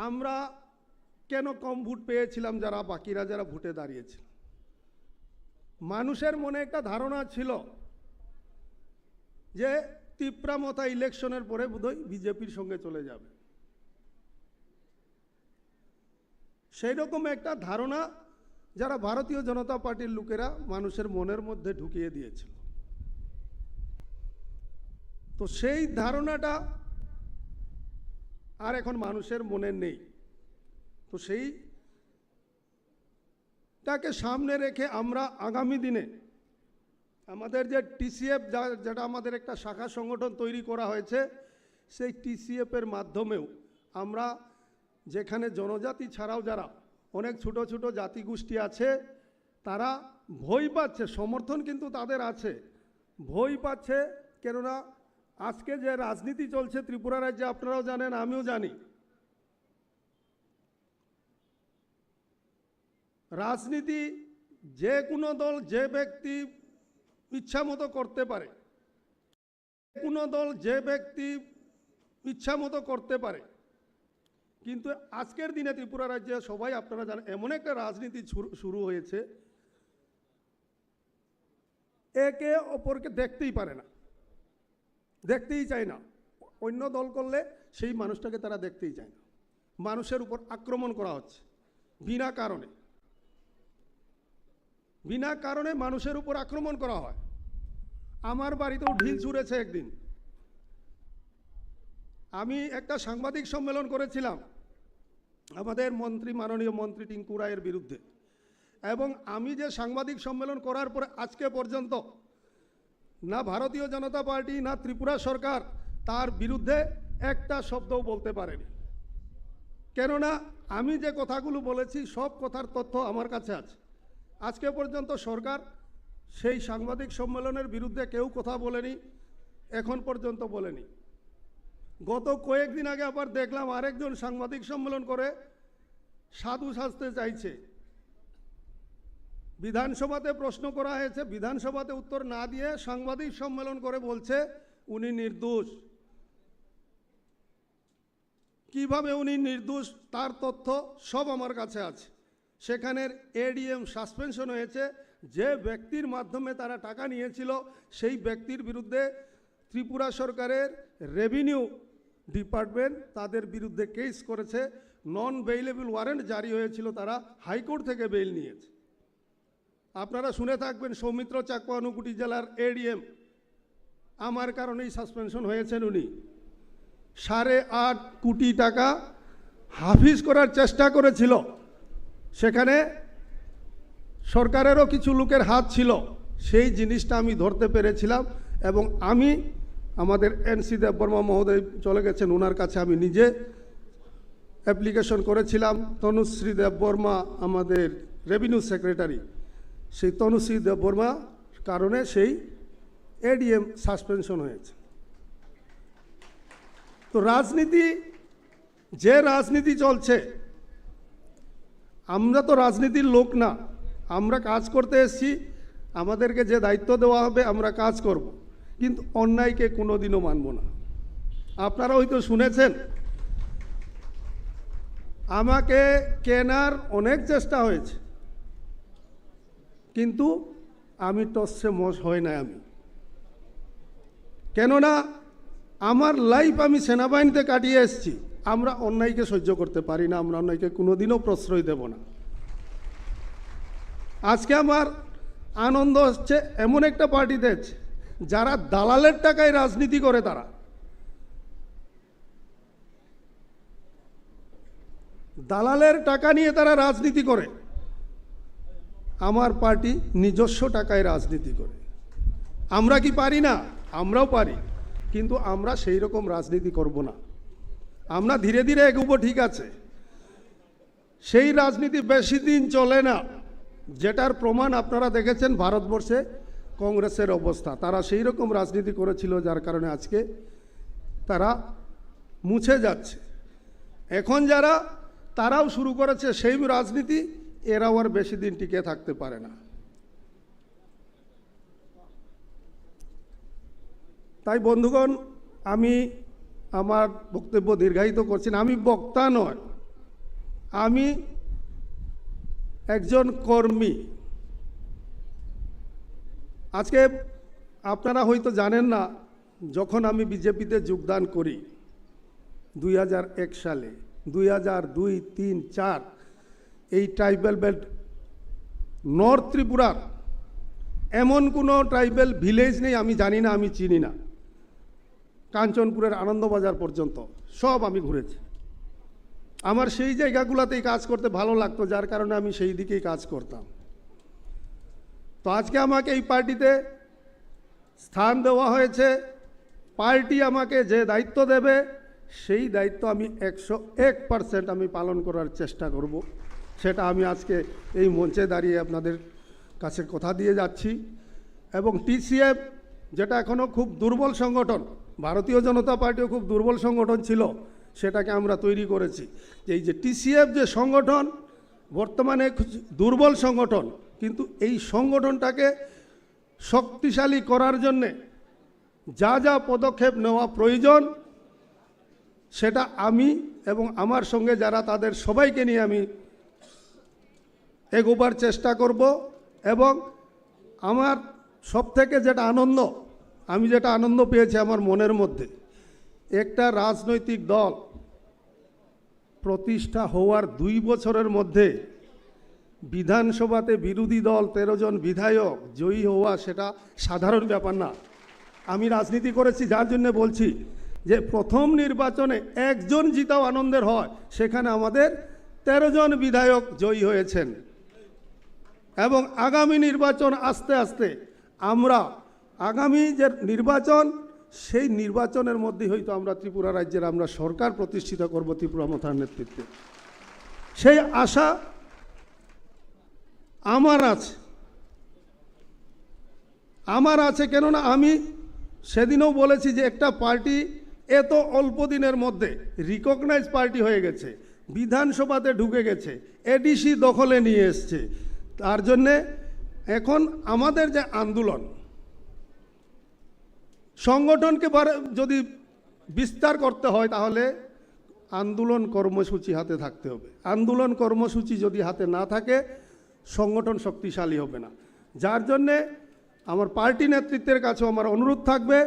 আমরা কেন কম ভোট পেয়েছিলাম যারা বাকিরা যারা ভোটে দাঁড়িয়েছিল? মানুষের মনে একটা ধারণা ছিল যে তিপ্রা মথা ইলেকশনের পরে বোধহয় বিজেপির সঙ্গে চলে যাবে, সেই রকম একটা ধারণা যারা ভারতীয় জনতা পার্টির লোকেরা মানুষের মনের মধ্যে ঢুকিয়ে দিয়েছিল। তো সেই ধারণাটা আর এখন মানুষের মনে নেই। তো সেইটাকে সামনে রেখে আমরা আগামী দিনে আমাদের যে টিসিএফ, যেটা আমাদের একটা শাখা সংগঠন তৈরি করা হয়েছে, সেই টিসিএফের মাধ্যমেও আমরা যেখানে জনজাতি ছাড়াও যারা অনেক ছোট ছোট জাতিগোষ্ঠী আছে, তারা ভয় পাচ্ছে, সমর্থন কিন্তু তাদের আছে, ভয় পাচ্ছে। কেননা আজকে যে রাজনীতি চলছে ত্রিপুরা রাজ্যে, আপনারাও জানেন আমিও জানি, রাজনীতি যে কোনো দল যে ব্যক্তি ইচ্ছা মতো করতে পারে, কোনো দল যে ব্যক্তি ইচ্ছা মতো করতে পারে। কিন্তু আজকের দিনে ত্রিপুরা রাজ্যে সবাই আপনারা জানেন এমন একটা রাজনীতি শুরু হয়েছে, একে অপরকে দেখতেই পারে না, দেখতেই চায় না। অন্য দল করলে সেই মানুষটাকে তারা দেখতেই চায় না। মানুষের উপর আক্রমণ করা হচ্ছে বিনা কারণে, বিনা কারণে মানুষের উপর আক্রমণ করা হয়। আমার বাড়িতেও ঢিল ছুঁড়েছে একদিন। আমি একটা সাংবাদিক সম্মেলন করেছিলাম আমাদের মাননীয় মন্ত্রী টিঙ্কু রায়ের বিরুদ্ধে, এবং আমি যে সাংবাদিক সম্মেলন করার পরে আজকে পর্যন্ত না ভারতীয় জনতা পার্টি না ত্রিপুরা সরকার তার বিরুদ্ধে একটা শব্দও বলতে পারেনি। কেননা আমি যে কথাগুলো বলেছি সব কথার তথ্য আমার কাছে আছে। আজকে পর্যন্ত সরকার সেই সাংবাদিক সম্মেলনের বিরুদ্ধে কেউ কথা বলেনি, এখন পর্যন্ত বলেনি। গত কয়েকদিন আগে আবার দেখলাম আরেকজন সাংবাদিক সম্মেলন করে সাধু সাজতে চাইছে। বিধানসভাতে প্রশ্ন করা হয়েছে, বিধানসভাতে উত্তর না দিয়ে সাংবাদিক সম্মেলন করে বলছে উনি নির্দোষ। কিভাবে উনি নির্দোষ তার তথ্য সব আমার কাছে আছে। সেখানের এডিএম সাসপেনশন হয়েছে, যে ব্যক্তির মাধ্যমে তারা টাকা নিয়েছিল সেই ব্যক্তির বিরুদ্ধে ত্রিপুরা সরকারের রেভিনিউ ডিপার্টমেন্ট তাদের বিরুদ্ধে কেস করেছে, নন বেইলেবল ওয়ারেন্ট জারি হয়েছিল, তারা হাইকোর্ট থেকে বেইল নিয়েছে। আপনারা শুনে থাকবেন সৌমিত্র চাকমা ঊনকোটি জেলার এডিএম, আমার কারণেই সাসপেনশন হয়েছেন উনি। 8.5 কোটি টাকা হাফিজ করার চেষ্টা করেছিল, সেখানে সরকারেরও কিছু লোকের হাত ছিল, সেই জিনিসটা আমি ধরতে পেরেছিলাম। এবং আমি আমাদের এনসি দেববর্মা মহোদয় চলে গেছেন, ওনার কাছে আমি নিজে অ্যাপ্লিকেশন করেছিলাম। তনুশ্রী দেববর্মা আমাদের রেভিনিউ সেক্রেটারি, সেই তনুশ্রী দেববর্মা কারণে সেই এডিএম সাসপেনশন হয়েছে। তো রাজনীতি, যে রাজনীতি চলছে, আমরা তো রাজনীতির লোক না, আমরা কাজ করতে এসেছি, আমাদেরকে যে দায়িত্ব দেওয়া হবে আমরা কাজ করব, কিন্তু অন্যায়কে কোনোদিনও মানব না। আপনারা হয়তো শুনেছেন আমাকে কেনার অনেক চেষ্টা হয়েছে, কিন্তু আমি টসে মশ হয় না। আমি কেননা আমার লাইফ আমি সেনাবাহিনীতে কাটিয়ে এসেছি। আমরা অন্যায়কে সহ্য করতে পারি না, আমরা অন্যায়কে কোনোদিনও প্রশ্রয় দেব না। আজকে আমার আনন্দ হচ্ছে এমন একটা পার্টিতে যারা দালালের টাকায় রাজনীতি করে, তারা দালালের টাকা নিয়ে তারা রাজনীতি করে। আমার পার্টি নিজস্ব টাকায় রাজনীতি করে। আমরা কি পারি না? আমরাও পারি, কিন্তু আমরা সেই রকম রাজনীতি করব না। আমরা ধীরে ধীরে এগোবো, ঠিক আছে। সেই রাজনীতি বেশি দিন চলে না, যেটার প্রমাণ আপনারা দেখেছেন ভারতবর্ষে কংগ্রেসের অবস্থা। তারা সেই রকম রাজনীতি করেছিল, যার কারণে আজকে তারা মুছে যাচ্ছে। এখন যারা তারাও শুরু করেছে সেই রাজনীতি, এরাও আর বেশি দিন টিকে থাকতে পারে না। তাই বন্ধুগণ, আমি আমার বক্তব্য দীর্ঘায়িত করছি না। আমি বক্তা নয়, আমি একজন কর্মী। আজকে আপনারা হয়তো জানেন না, যখন আমি বিজেপিতে যোগদান করি 2001 সালে, 2002, 3, 4 এই ট্রাইবাল বেল্ট নর্থ ত্রিপুরার এমন কোনো ট্রাইবাল ভিলেজ নেই আমি জানি না, আমি চিনি না। কাঞ্চনপুরের আনন্দবাজার পর্যন্ত সব আমি ঘুরেছি। আমার সেই জায়গাগুলোতেই কাজ করতে ভালো লাগতো, যার কারণে আমি সেই দিকেই কাজ করতাম। তো আজকে আমাকে এই পার্টিতে স্থান দেওয়া হয়েছে। পার্টি আমাকে যে দায়িত্ব দেবে, সেই দায়িত্ব আমি 101% আমি পালন করার চেষ্টা করব। সেটা আমি আজকে এই মঞ্চে দাঁড়িয়ে আপনাদের কাছে কথা দিয়ে যাচ্ছি। এবং টিসিএফ, যেটা এখনও খুব দুর্বল সংগঠন, ভারতীয় জনতা পার্টিও খুব দুর্বল সংগঠন ছিল, সেটাকে আমরা তৈরি করেছি। এই যে টিসিএফ যে সংগঠন, বর্তমানে দুর্বল সংগঠন, কিন্তু এই সংগঠনটাকে শক্তিশালী করার জন্যে যা যা পদক্ষেপ নেওয়া প্রয়োজন, সেটা আমি এবং আমার সঙ্গে যারা, তাদের সবাইকে নিয়ে আমি এগোবার চেষ্টা করব। এবং আমার সবথেকে যেটা আনন্দ, আমি যেটা আনন্দ পেয়েছি আমার মনের মধ্যে, একটা রাজনৈতিক দল প্রতিষ্ঠা হওয়ার 2 বছরের মধ্যে বিধানসভাতে বিরোধী দল 13 জন বিধায়ক জয়ী হওয়া, সেটা সাধারণ ব্যাপার না। আমি রাজনীতি করেছি, যার জন্য বলছি যে প্রথম নির্বাচনে একজন জিতাও আনন্দের হয়, সেখানে আমাদের 13 জন বিধায়ক জয়ী হয়েছেন। এবং আগামী নির্বাচন আস্তে আস্তে আমরা আগামী যে নির্বাচন, সেই নির্বাচনের মধ্যে হয়তো আমরা ত্রিপুরা রাজ্যের আমরা সরকার প্রতিষ্ঠিত করব ত্রিপুরা মথার নেতৃত্বে। সেই আশা আমার আছে। কেননা আমি সেদিনও বলেছি যে একটা পার্টি এত অল্প দিনের মধ্যে রিকগনাইজ পার্টি হয়ে গেছে, বিধানসভাতে ঢুকে গেছে, এডিসি দখলে নিয়ে এসছে। তার জন্যে এখন আমাদের যে আন্দোলন, সংগঠনকে যদি বিস্তার করতে হয় তাহলে আন্দোলন কর্মসূচি হাতে থাকতে হবে। আন্দোলন কর্মসূচি যদি হাতে না থাকে সংগঠন শক্তিশালী হবে না। যার জন্যে আমার পার্টি নেতৃত্বের কাছেও আমার অনুরোধ থাকবে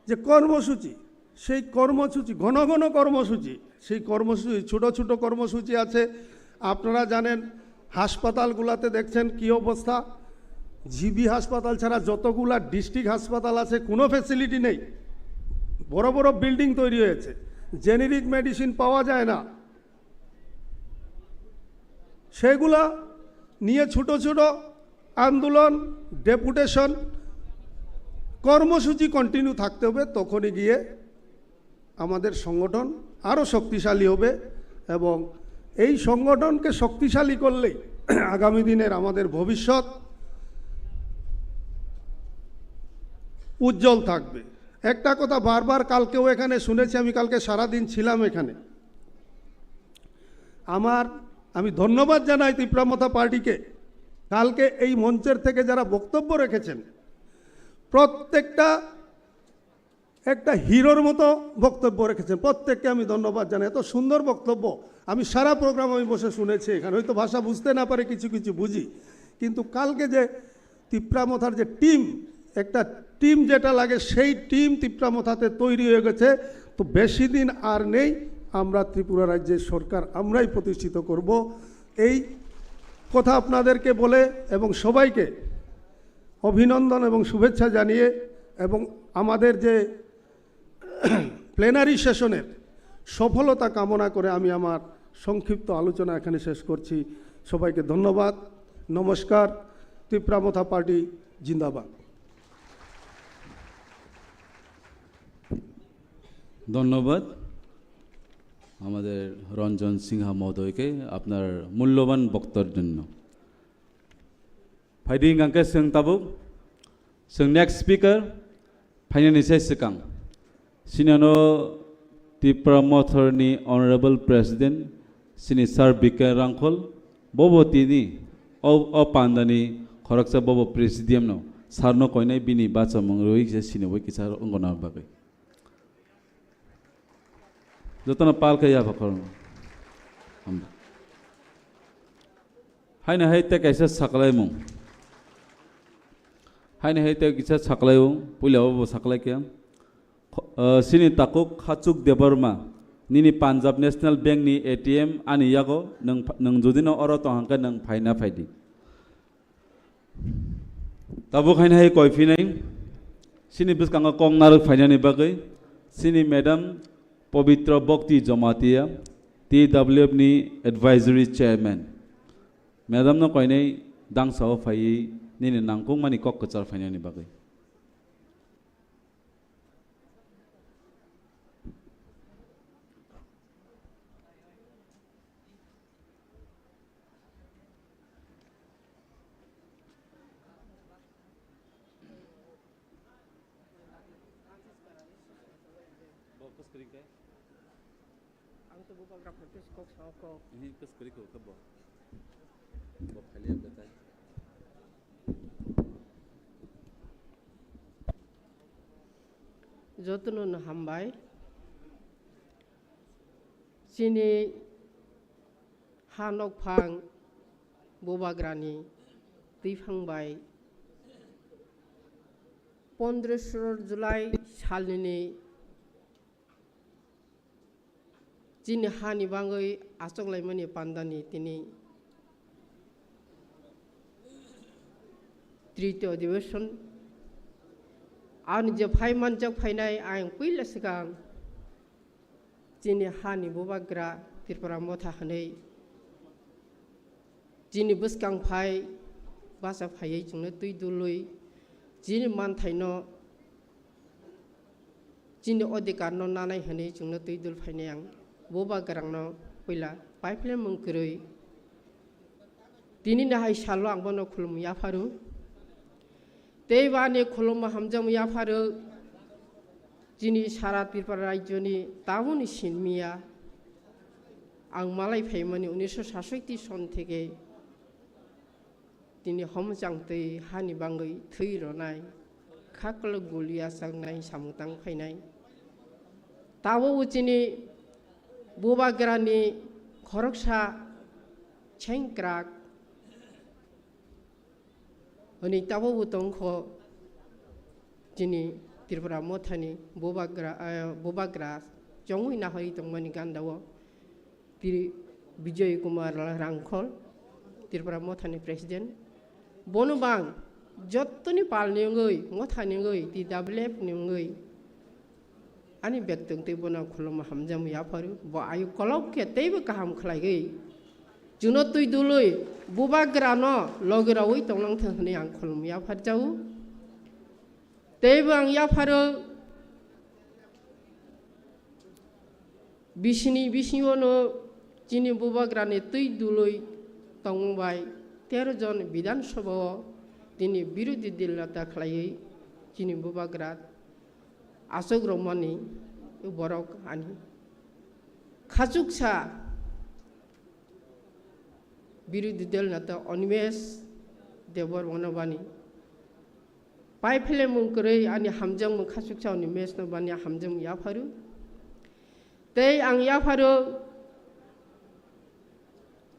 যে কর্মসূচি, সেই কর্মসূচি ঘন ঘন কর্মসূচি, সেই কর্মসূচি ছোট ছোট কর্মসূচি আছে। আপনারা জানেন হাসপাতালগুলোতে দেখছেন কি অবস্থা, জিবি হাসপাতাল ছাড়া যতগুলা ডিস্ট্রিক্ট হাসপাতাল আছে কোনো ফ্যাসিলিটি নেই। বড় বড় বিল্ডিং তৈরি হয়েছে, জেনেরিক মেডিসিন পাওয়া যায় না। সেগুলা নিয়ে ছোট ছোট আন্দোলন, ডেপুটেশন, কর্মসূচি কন্টিনিউ থাকতে হবে। তখনই গিয়ে আমাদের সংগঠন আরও শক্তিশালী হবে এবং এই সংগঠনকে শক্তিশালী করলেই আগামী দিনের আমাদের ভবিষ্যৎ উজ্জ্বল থাকবে। একটা কথা বারবার কালকেও এখানে শুনেছি, আমি কালকে সারাদিন ছিলাম এখানে। আমি ধন্যবাদ জানাই ত্রিপুরা মথা পার্টিকে। কালকে এই মঞ্চের থেকে যারা বক্তব্য রেখেছেন প্রত্যেকটা একটা হিরোর মতো বক্তব্য রেখেছেন, প্রত্যেককে আমি ধন্যবাদ জানাই। এত সুন্দর বক্তব্য আমি সারা প্রোগ্রাম আমি বসে শুনেছি এখানে। হয়তো ভাষা বুঝতে না পারে, কিছু কিছু বুঝি, কিন্তু কালকে যে ত্রিপুরা মথার যে টিম, একটা টিম যেটা লাগে সেই টিম ত্রিপুরা মথাতে তৈরি হয়ে গেছে। তো বেশি দিন আর নেই, আমরা ত্রিপুরা রাজ্যের সরকার আমরাই প্রতিষ্ঠিত করব। এই কথা আপনাদেরকে বলে এবং সবাইকে অভিনন্দন এবং শুভেচ্ছা জানিয়ে এবং আমাদের যে প্লেনারি সেশনের সফলতা কামনা করে আমি আমার সংক্ষিপ্ত আলোচনা এখানে শেষ করছি। সবাইকে ধন্যবাদ, নমস্কার। ত্রিপুরা মথা পার্টি জিন্দাবাদ। ধন্যবাদ আমাদের রঞ্জন সিংহা মহোদয়কে আপনার মূল্যবান বক্তব্যের জন্য। ফাইডিং গাंके जों ताबुक जों नेक्स्ट स्पीकर फाइनानि से सिगां सिनानो त्रिपुरा मथरनि ऑनरेबल प्रेसिडेंट सिनि सार बिके रांखल बबतीनि अ पान्दानि खरकसा बब प्रेसिडियम नो सारनो कोइनाय बिनि बाचा मंगरोइ जे सिनोबो किसार अंगना बागै जतना पालके या भखर हम हायना हायते कैसे सकलाय मुं हायना हायते किसा सकलाय पुलाव सकलाय के सिनि ताकुक खाचुक देबरमा निनि पान्जाब नेशनल बैंक नि एटीएम आनि यागो नों जुदिनो अरो तो हांका नों फाइना फाइदि ताबु खायना हाय कयफिनाय सिनि बिसकांगा कंगनार फाइनानि बागै सिनि मैडम पवित्र भक्ति जमातिया TWF नि एडवाइजरी चेयरमैन मैडम न कोइनै दांसाव फायै निनि नांकुं मानि कक कचार फाइनानि बागै जतन हामबाय चिनि हानक फां बबाग्रानि दैफांबाय 15 जुलाई सालनि चिनि हानि बांगै आचकलायमानि पान्दानि तिनि तृतीय अधिवेशन आं जे फाइ मानजक फाइनाय आं पहिले सिगां चिनि हानि बबाग्रा त्रिपुरा मथा हनै चिनि बसकां फाइ बासा फायै जोंनो दै दुलै चिनि मानथायनो चिनि अधिकार न नानाय हनै जोंनो दै दुल फाइनाय आं बबाग्रांनो पहिला पाइपले मंकरै दिनि नाहाय सालो आं बनो खुलुम याफारु तेबानि खुलुम हामजम याफारु जिनि सारा त्रिपुरा राज्यनि तामुनि सिनमिया आं मालाय फाइमानि 1967 सन থেকে তিনি हमजांतै हानि बांगै थै रनाय खाकल गुलिया सांनाय सामुतां फायनाय ताबो उचिनि बुबाग्रानि खरकसा छेंक्राक अनि ताबो उतंख जिनि त्रिपुरा मथानि बुबाग्रा जंगै नाहै तंमानि गान्दाव तिरि विजय कुमार रांखल त्रिपुरा मथानि प्रेसिडेंट बनबां जत्तनि पालनिंगै मथानिंगै TWF निंगै ani bektong te bona khulum hamjam ya faru bo ayu kolok ke teibe kaham khlaigai juno tui dului bubagra no logira oi tonglang thani ang khulum ya farjau teibe ang ya faru bisini no jini bubagra ni tui dului tongbai 13 jon বিধান সভা তিনি বিরোধী দলতা khlaigai jini bubagra Asok Romani borok ani khachuksa বিরোধী দল নাতা অনিমেষ দেবর মনোবানি পাইফেলে মুংকরে আনি হামজাং মু খাচুকसा অনিমেষ নবানি হামজাং ইয়াফারু তেই আং ইয়াফারু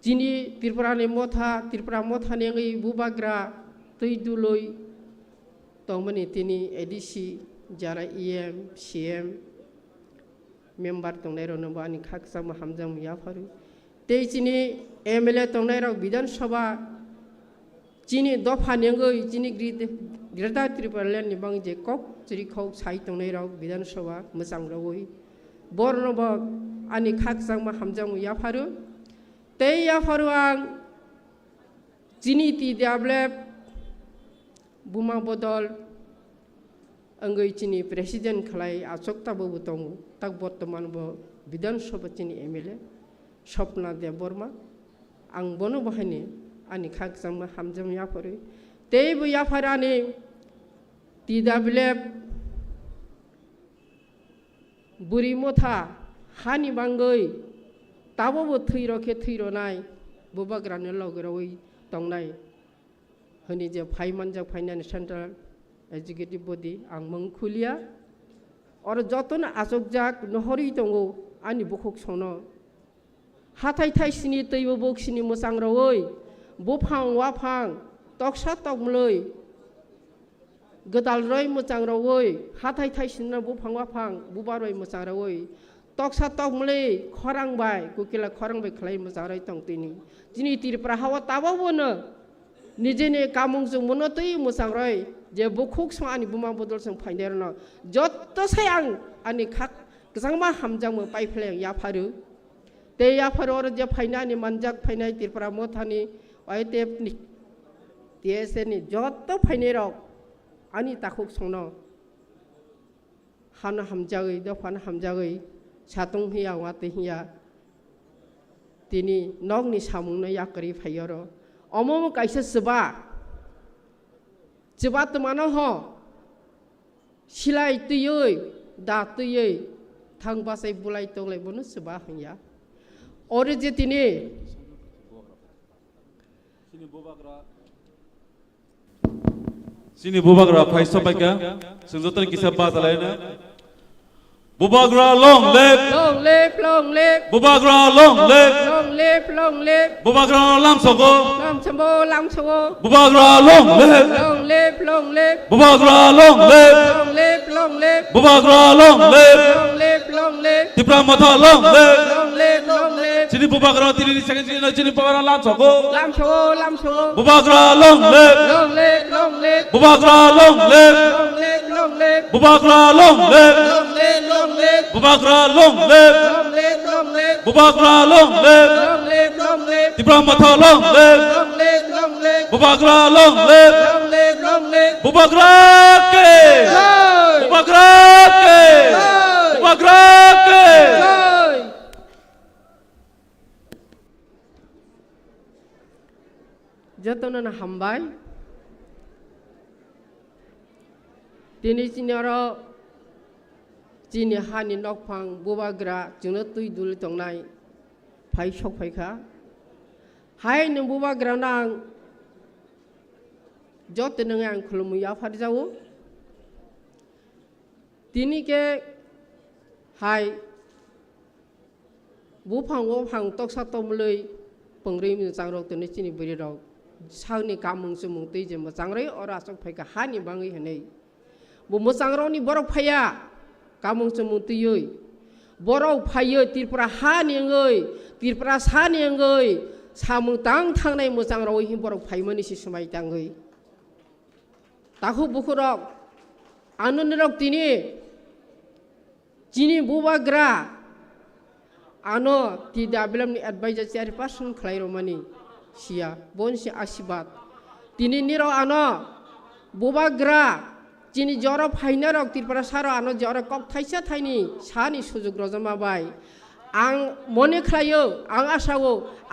जिनि त्रिपुरानि मथा त्रिपुरा मथानि बुबाग्रा तै दुलoi तंमनि तिनि एडिसि जारा EM CM मेम्बार तंनाय रनबानि खाकसा हामजां याफारु ते जिनि MLA तंनाय राव विधानसभा जिनि दफानिंगै जिनि ग्रेटा त्रिपुरानि बां जे कक जरिखौ साइ तंनाय राव विधानसभा मोजां रावै बरनब आनि खाकसा हामजां याफारु ते याफारु आं जिनि TWF बुमा बदल अंगै चिनि प्रेसिडेंट खलाय आचक ताबो दं ताक बर्तमान बो विधानसभा चिनि MLA स्वप्ना देव बर्मा आं बनो बहायनि आनि खाकजाम हामजाम याफारु तेबो याफारानि TWF बुरि मथा हानि बांगै ताबो थैरखे थैरनाय बुबाग्रानि लगरावै तंनाय हनि जे फाइमानजाक फाइनानि सेंट्रल एजुकेटिव बडी आं मंखुलिया और जतन आचकजाक नहरि दंगौ आनि बखक सनो हाथाय थाइसिनि तैबो बक्सिनि मोजां रावै बुफां वाफां तकसा तकमलै गोदाल रय मोजां रावै हाथाय थाइसिनि बुफां वाफां बुबारय मोजां रावै तकसा तकमलै खरांबाय कुकिला खरांबाय खलाय मोजां राय तंतिनि जिनि त्रिपुरा हावा ताबो बनो निजेने कामुंजों मनो तै मोजां राय जे बखक सं आनि बुमा बदल सं फाइनेरनो जत्त सायां आनि खाक गजांमा हामजांमो पाइफले याफारु ते याफारु और जे फाइनानि मानजाक फाइनाय त्रिपुरा मथानि ITF नि TSA नि जत्त फाइनेरक आनि ताखुक संनो हाना हामजागै दफान हामजागै सातुं हिया वाते हिया तिनि नगनि सामुंनो याकरि फायरो अमम काइसे जबा तमानो हो सिलाय तयै दा तयै थांग बासाय बुलाय तंलाय बनो सबा हया और जे तिनि Sini bubagra faisa paika sengjotan kisah bazalayna bubagra long live bubagra long live bubagra lam sogo bubagra long live bubagra long live bubagra long live TIPRA Motha long live sini bubagra tiri second sini bubagra lam sogo bubagra long live bubagra long live bubagra long live bubagra long live bubagra long live TIPRA Motha long live bubagra long live bubagra ke bubagra ke bubagra ke जतन हामबाय दिनै जिनियारो जिनि हानि नकफां बुबाग्रा जोंनो तुइ दुल तंनाय phi सफायखा हाय नोंबोबा ground आं जत नों आं खुलुमैया फार जावो दिनी के हाय बुफां वफां तकसा तमलै पंग्रै मोजां रग तने चिनि बोरै रग सावनि कामुं सुमुं दै जे मोजांरै अरा सफायखा हानि बाङै हनै बो मोजां रनि बरफ फाया कामुं सुमुं दैयै बरफ फायो त्रिपुरा हानिङै त्रिपुरा सानिङै सामुं तां थांनाय मोजां रावै बरफ फायमोन एसे समाय दाङै ताखौ बुखुरक आनन्दरक दिनी बुबाग्रा आनो ती दाबिलामनि एडभाइजर चेयारपार्सन खालायरमानि सिया बनसि आशीर्वाद दिनी निराव आनो बुबाग्रा दिनी जरा फायना रक त्रिपुरा सारा आनो जरा कक थाइसा थाइनि सानि सुजुग रजमाबाय आं मने खालायो आं आसावो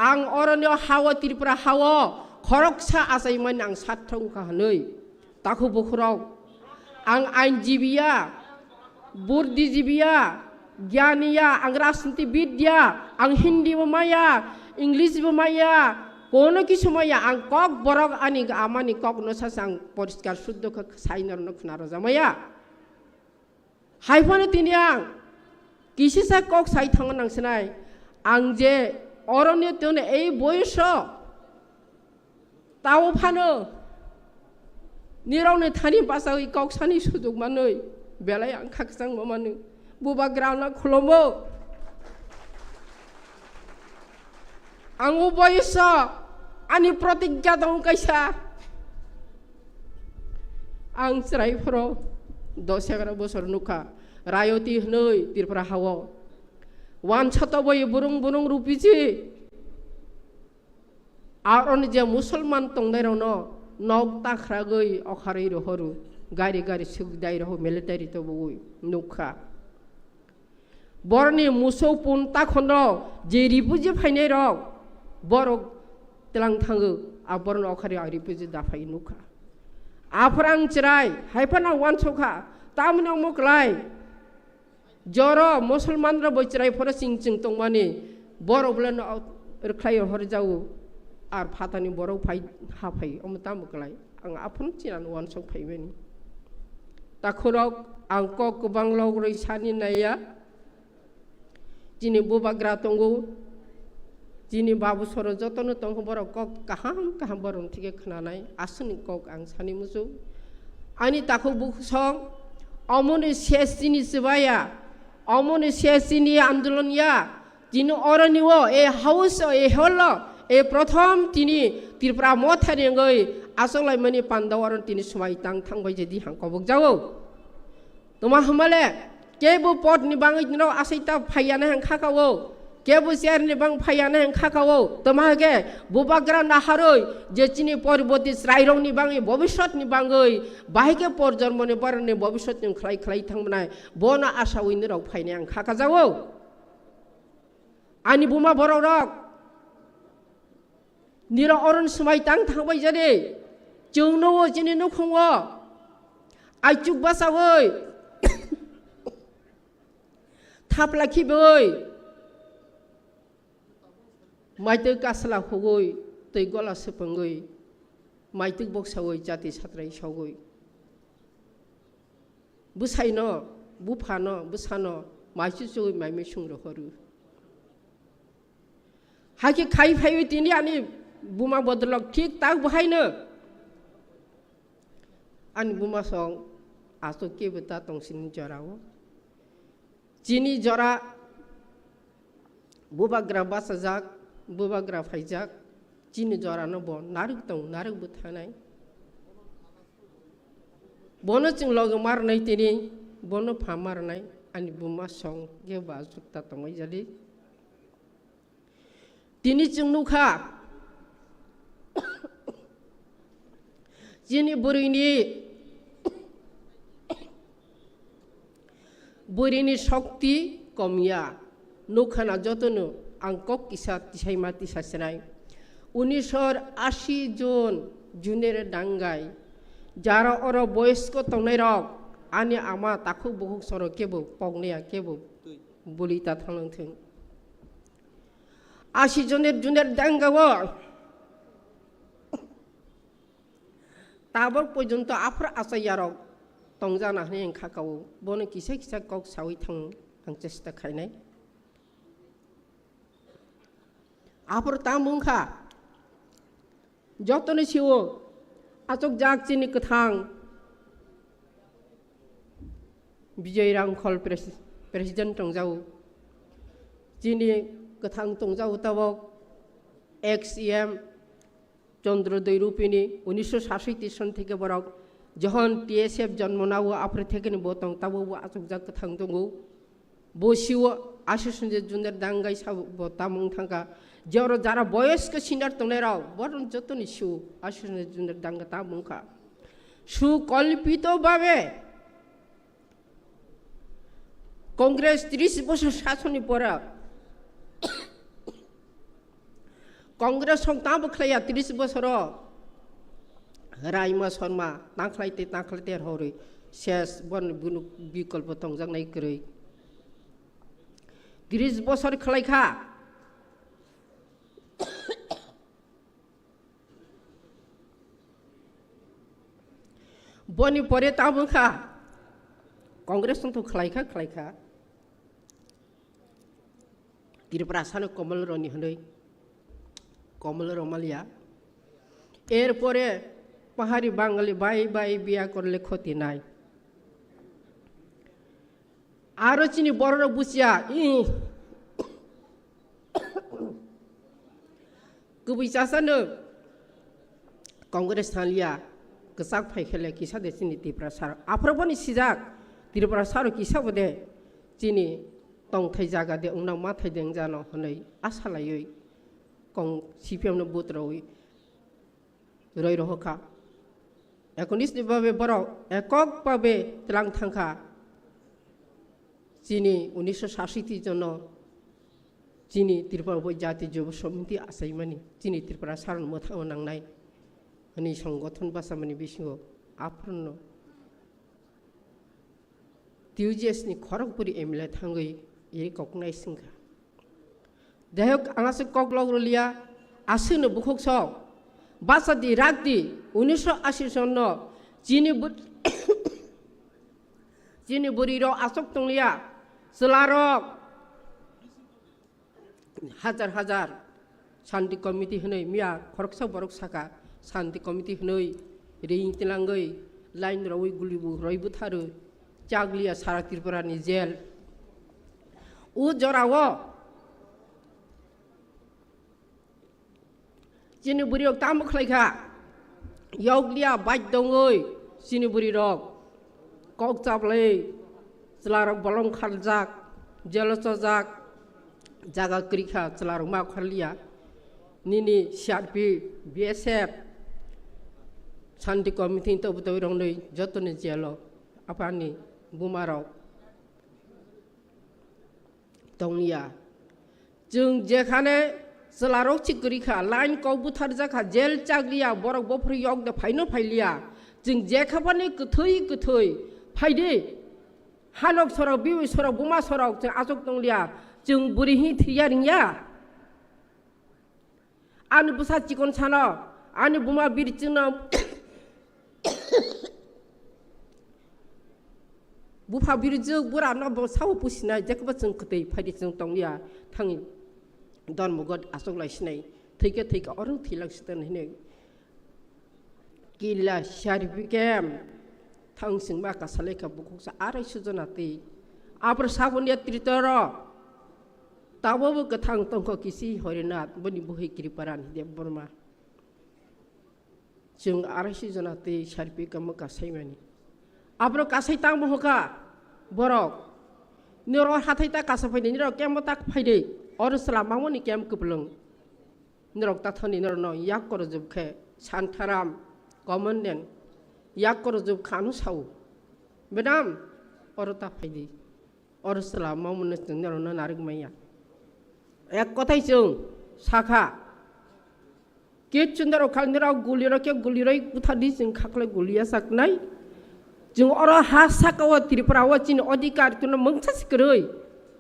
आं अरण्य हावो त्रिपुरा हावो खरकसा आसायमोन आं साथ्रंखा हनै ताखौ बुखुराव आं आइनजिबिया बुद्धिजीविया ज्ञानिया आं राजनीति विद्या आं हिंदी माया इंग्लिश माया कोनो किसु माया आं कक बरक आनी आमानी कक नसास आं परिष्कार शुद्ध साइनर न खुना रजामाया हायफानो तिनी आं किसिसा कक साइ थांगन नांसनाय आं जे अरण्य तने ए बयस ताव फानो निरावनो थानि बासावै कक सानि सुजुग मानै बेलाय आं खाकसां मामानो बुबा ग्राउन्ड खुलुमो आं बयस आंनि प्रतिज्ञा दं कैसा आं चिरायफोराव 10-11 बोसोर नुखा रायती हनै त्रिपुरा हाव वान छतबय बुरुं बुरुं रुपिजी आरन जे मुसलमान तंनायरावनो नग ताख्रागै अखारै रहरु गारि गारि सुगदाय रह मिलिटारि तो बय नुखा बरनि मुसौ पुनता खन्द जे रिपुजी फायनाय रग बरक तेलां थाङो आ बरन अखारै आ रिपुजी दाफाय नुखा आफरां चिराय हायफाना वान सखा तामनाव मकलाय जर मुसलमान र बचिराय फर सिं सिं तंमानि बरबलन रख्लाय हर जावो आर फातानि बरौ फाय हाफाय अमता मकलाय आं आफन चिनान वान सक फायबेनि ताखुरक आं क गोबां लग्रै सानि नाया दिनै बुबाग्रा तंगौ दिनै बाबु सर जतन तंग बर कक काहाम काहाम बरन थिगे खोनानाय आसनि कक आं सानि मुजु आनि ताखौ बुसं अमने शेष दिनि सिबाया अमने शेष दिनि आन्दोलनया दिनै अरनिव ए हाउस ए हल ए प्रथम दिनै त्रिपुरा मथारिङै आसलाय मनि पान्दावरन दिनै समाय तां थांबाय जेदि हांकबक जावो तमा हमले केबो पद नि बाङै दिनाव आसैता फायाना हां खाकावो केबो शेयर नि बां फायाना हां खाकावो तमागे बुबाग्रा नाहारै जे चिनि परबती श्राइरं नि बाङै भबिष्यत नि बाङै बाहिके परजन्मनि बरनि भबिष्यत नि खलाय खलाय थांबनाय बना आसावैनो राव फायनाय आं खाका जावो आनि बुमा बररक निरा अरन समाय तां थांबाय जादे जोंनो जिनि नखङो आइचुक बासावै थाप लाखिबै माइतो कासला होगै तै गला सपंगै माइतो बक्सावै जाति सात्राय सावगै बुसायनो बुफानो बुसानो माइसु सगै माइमे सुंरो हरु हाकि खाइ फाइ तिनि आनि बुमा बदलक ठीक ताक बहायनो आनि बुमा सं आसो केबता तंसिनि जराव जिनि जरा बुबाग्रा बासाजाक बुबाग्रा फाइजाक जिनि जरा न बन नारुक दं नारुक बुथानाय बनो जों लग मारनाय तिनि बनो फा मारनाय आनि बुमा सं गेबा जुक्ता तंबाय जादि तिनि जों नुखा जिनि बुरिनि शक्ति कमिया नुखाना जतनो आंकक किसा तिसाइमा तिसासनाय 1980 जन जुनेर दांगाय जारा अर बयस्क तंनाय रक आनि आमा ताखौ बहु सर केबो पगनेया केबो बुलिता थांथों 80 জনের জুনের দাঙ্গাও তাবর পর্যন্ত আফ্রা আসাইয়ারক তংজানা হনে খাকাও বনে কিসা কিসা কক সাউই থাং আং চেষ্টা খাইনাই আফর তামুংখা যতনে সিও আচক জাক চিনি কথাং বিজয় রাংখল প্রেসিডেন্ট তংজাও চিনি কথাং তংজাও তাবক XEM চন্দ্রোদয় রূপিণী 1967 সন থেকে বরক যখন TSF জন্ম নাও আফ্রে থেকে বতং তাবো আচক জাক কথাং দঙ্গো বসিও আশিসঞ্জে জুনের দাঙ্গাই সাব তামুং থাকা যেওরা যারা বয়স্ক সিনিয়র তনেরাও বরং যতনি সু আশিসঞ্জে জুনের দাঙ্গা তামুংখা সুকল্পিতভাবে কংগ্রেস 30 বছর শাসনের পরে কংগ্রেস সংতাব খাইয়া 30 বছর রাইমা শর্মা তাঁখলাইতে হরে শেষ বন বুনু বিকল্প তংজাংনাই কरै 30 বছর খালাইখা বনি পরে তামুখা কংগ্রেস তো খালাইখা ত্রিপুরা সানো কমল রনি হनै কমল রমালিয়া এরপরে পাহাড়ি বাঙালি বাই বিয়া করলে ক্ষতি নাই আরো চিনি বড় বুঝিয়া গুবই চাষানো কংগ্রেস থালিয়া গসাক ফাইখেলে কিসা দে চিনি ত্রিপুরা সার আফ্রবনি সিজাক ত্রিপুরা সার কিসা বদে চিনি টংথাই জাगा दे उनाव मा थाइदों जानो हनै आसालायै कं CPM नो बुतरावै रय रहखा एकनिसनि बाबे बराव एকক बाबे तलां थांखा चिनी 1967 जन चिनी त्रिपुरा बय जाति जुब समिति आसाइमानि चिनी त्रिपुरा सारन मोथाव नांनाय हनै संगठन बासामानि बिसिङाव आफरनो टिउजिएसनि खरगपुरी एमएलए थांगै ये ककनाय सिंखा देहक आंगासे ककलगलिया आसनो बुखक सौ बासादी रागदी 1980 सन चीनी बुरीरो आसक तंगलिया सलारक हजार शांति कमिटी हनै मिया खरकसा बरक साका शांति कमिटी हनै रिं तिलांगै लाइन रवै गुलिबु रयबु थारो चागलिया सारा त्रिपुरानि जेल उ जराव चीनी बुरीरक ताम खलाइखा यगलिया बाइक दङै चीनी बुरीरक कक चाबलै चलारक बलम खालजाक जेलसजाक जागा क्रिखा चलारक मा खरलिया निनी CRP BSF शांति कमिटी तब रंगनै जतने जेल आपानि बुमाराव दंनिया जों जेखाने सलारक चिकरिखा लाइन कौ बुथार जाखा जेल चागलिया बरक बफ्रि यग द फाइनो फाइलिया जों जेखाबाने गथै फाइदे हानक सरक बिबि सरक बुमा सरक जों आजक दंलिया जों बुरिहि थैया रिंया आनि बुसा चिकन सानो आनि बुमा बिरचिनो बुफा बिरजो बुरा न साव पुसिनाय जेखबा जों खतै फाइदे जों दंलिया थाङि दन मुगत आसक लाइसिनाय थैके अरं थैलांसिदोन हिनै किला सार्टिफिकेट थांसिं माका सालायखा बुखकसा 250 जनाति आपर साबनिया त्रितर ताबो गथां तंख किसि हरिनाथ बनि बोहैगिरि पारानि देव बर्मा जों 250 जनाति सार्टिफिकेट मका साइमानि आपर कासाय तां महका बरक निर हाथायता कासा फैदे निर केमता फैदे और सलामामनि केम कबलং निरक ताथनि निर न याक कर जुबखे शांताराम कमनदेन याक कर जुब खानु साउ बेदाम और ता फैदे और सलामामनि निर न नारिक मैया एक कथाय जों साखा के चुन्दर खाल निर गुलिरै बुथादि जों खाखले गुलिया साकनाय जों और हा साकाव त्रिपुराव चिन अधिकार तुन मंगसासिकरै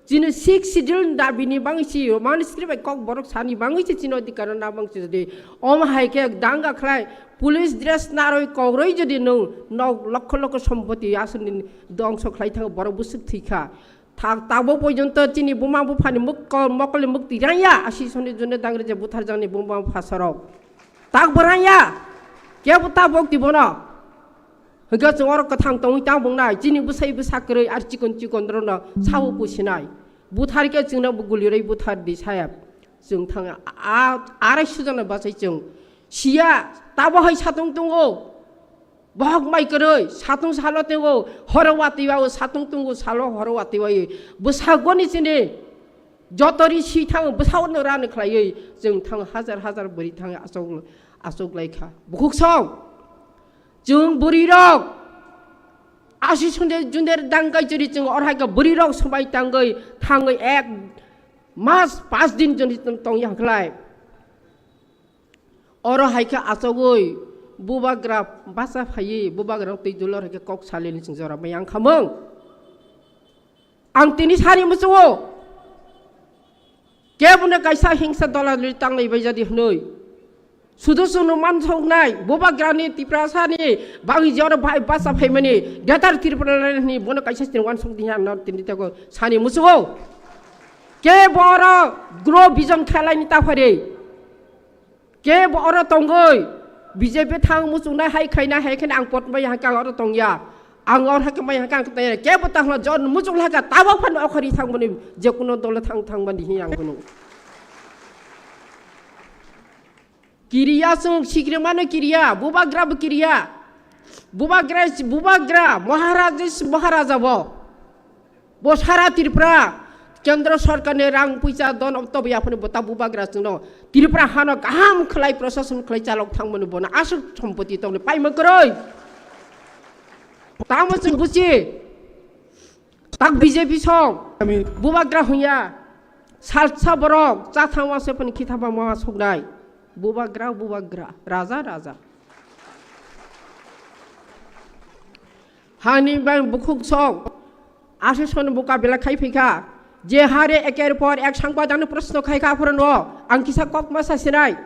Cina six sidil dabini bangsi manusia baik kok borok sani bangsi Cina di karena bangsi jadi hai ke dangga klai police dress naroi kogroi jadi no lokal সম্পত্তি asun dong so klai thang borok busuk thika thak tabo পর্যন্ত Cini buma bu pani mokol muk tiranya asi soni jone dangre je buthar jani buma phasarok tak beranya ke buta bok di bona hingga orang ketang tong tang bungna Cini busai busakre ar cikon drona sawu pusinai buthar ke jingna bugulirai buthar di sayap jeng thang arai sujana basai jeng sia tabo hai satung tungo bahok mai keroi satung salo tungo horowati wa satung tungo salo horowati wa busagoni Cini jotori si thang busaw neran khlai jeng thang hazar beri thang asok laika bukuk song jeng beri rok Asyik sunde junder danggai jadi jeng orang ke beri rok sampai tanggai ek mas pas din jadi tentang yang kelai orang hai ke asogoi bubagra bahasa hayi bubagra tidulor ke kok salin sing jora mayang Khumulwng ang tinis hari musuh ke bunda kaisa hingsa dolar litang lai jadi hnoi sudah sunu mansong nai, boba grani TIPRA ni, bangi jauh bahai bahasa family, datar TIPRA ni, bona kaisa setiap song tinya not tini tako sani musuh, ke bora grow vision khalai ni tafari, ke bora tonggoi, BJP thang musuh nai hai kena ang pot mai hangkang orang tongya, ang orang hangkang mai hangkang ketanya, ke botang lah John musuh lah kat, tawa pan akhari thang mani, jekuno dola thang mani hiang kuno. Kiriya sung sikre mana kiriya bubagra kiriya bubagra maharaja bo sara TIPRA kendra sarkar ne rang puisa don optob ya phone bota bubagra sungno TIPRA hano kaham khlai prosesun khlai chalok thangmani bona asuk sampoti tone paima koroi tamo sung busi tak BJP song bubagra huya salsa borok cha thangwa se pani khithaba ma sognai bubagra raja hani bang bukuk song ashe son buka bela khai phika je hare eker por ek sangbadan প্রশ্ন khai ka phorno ang kisa kok masa sinai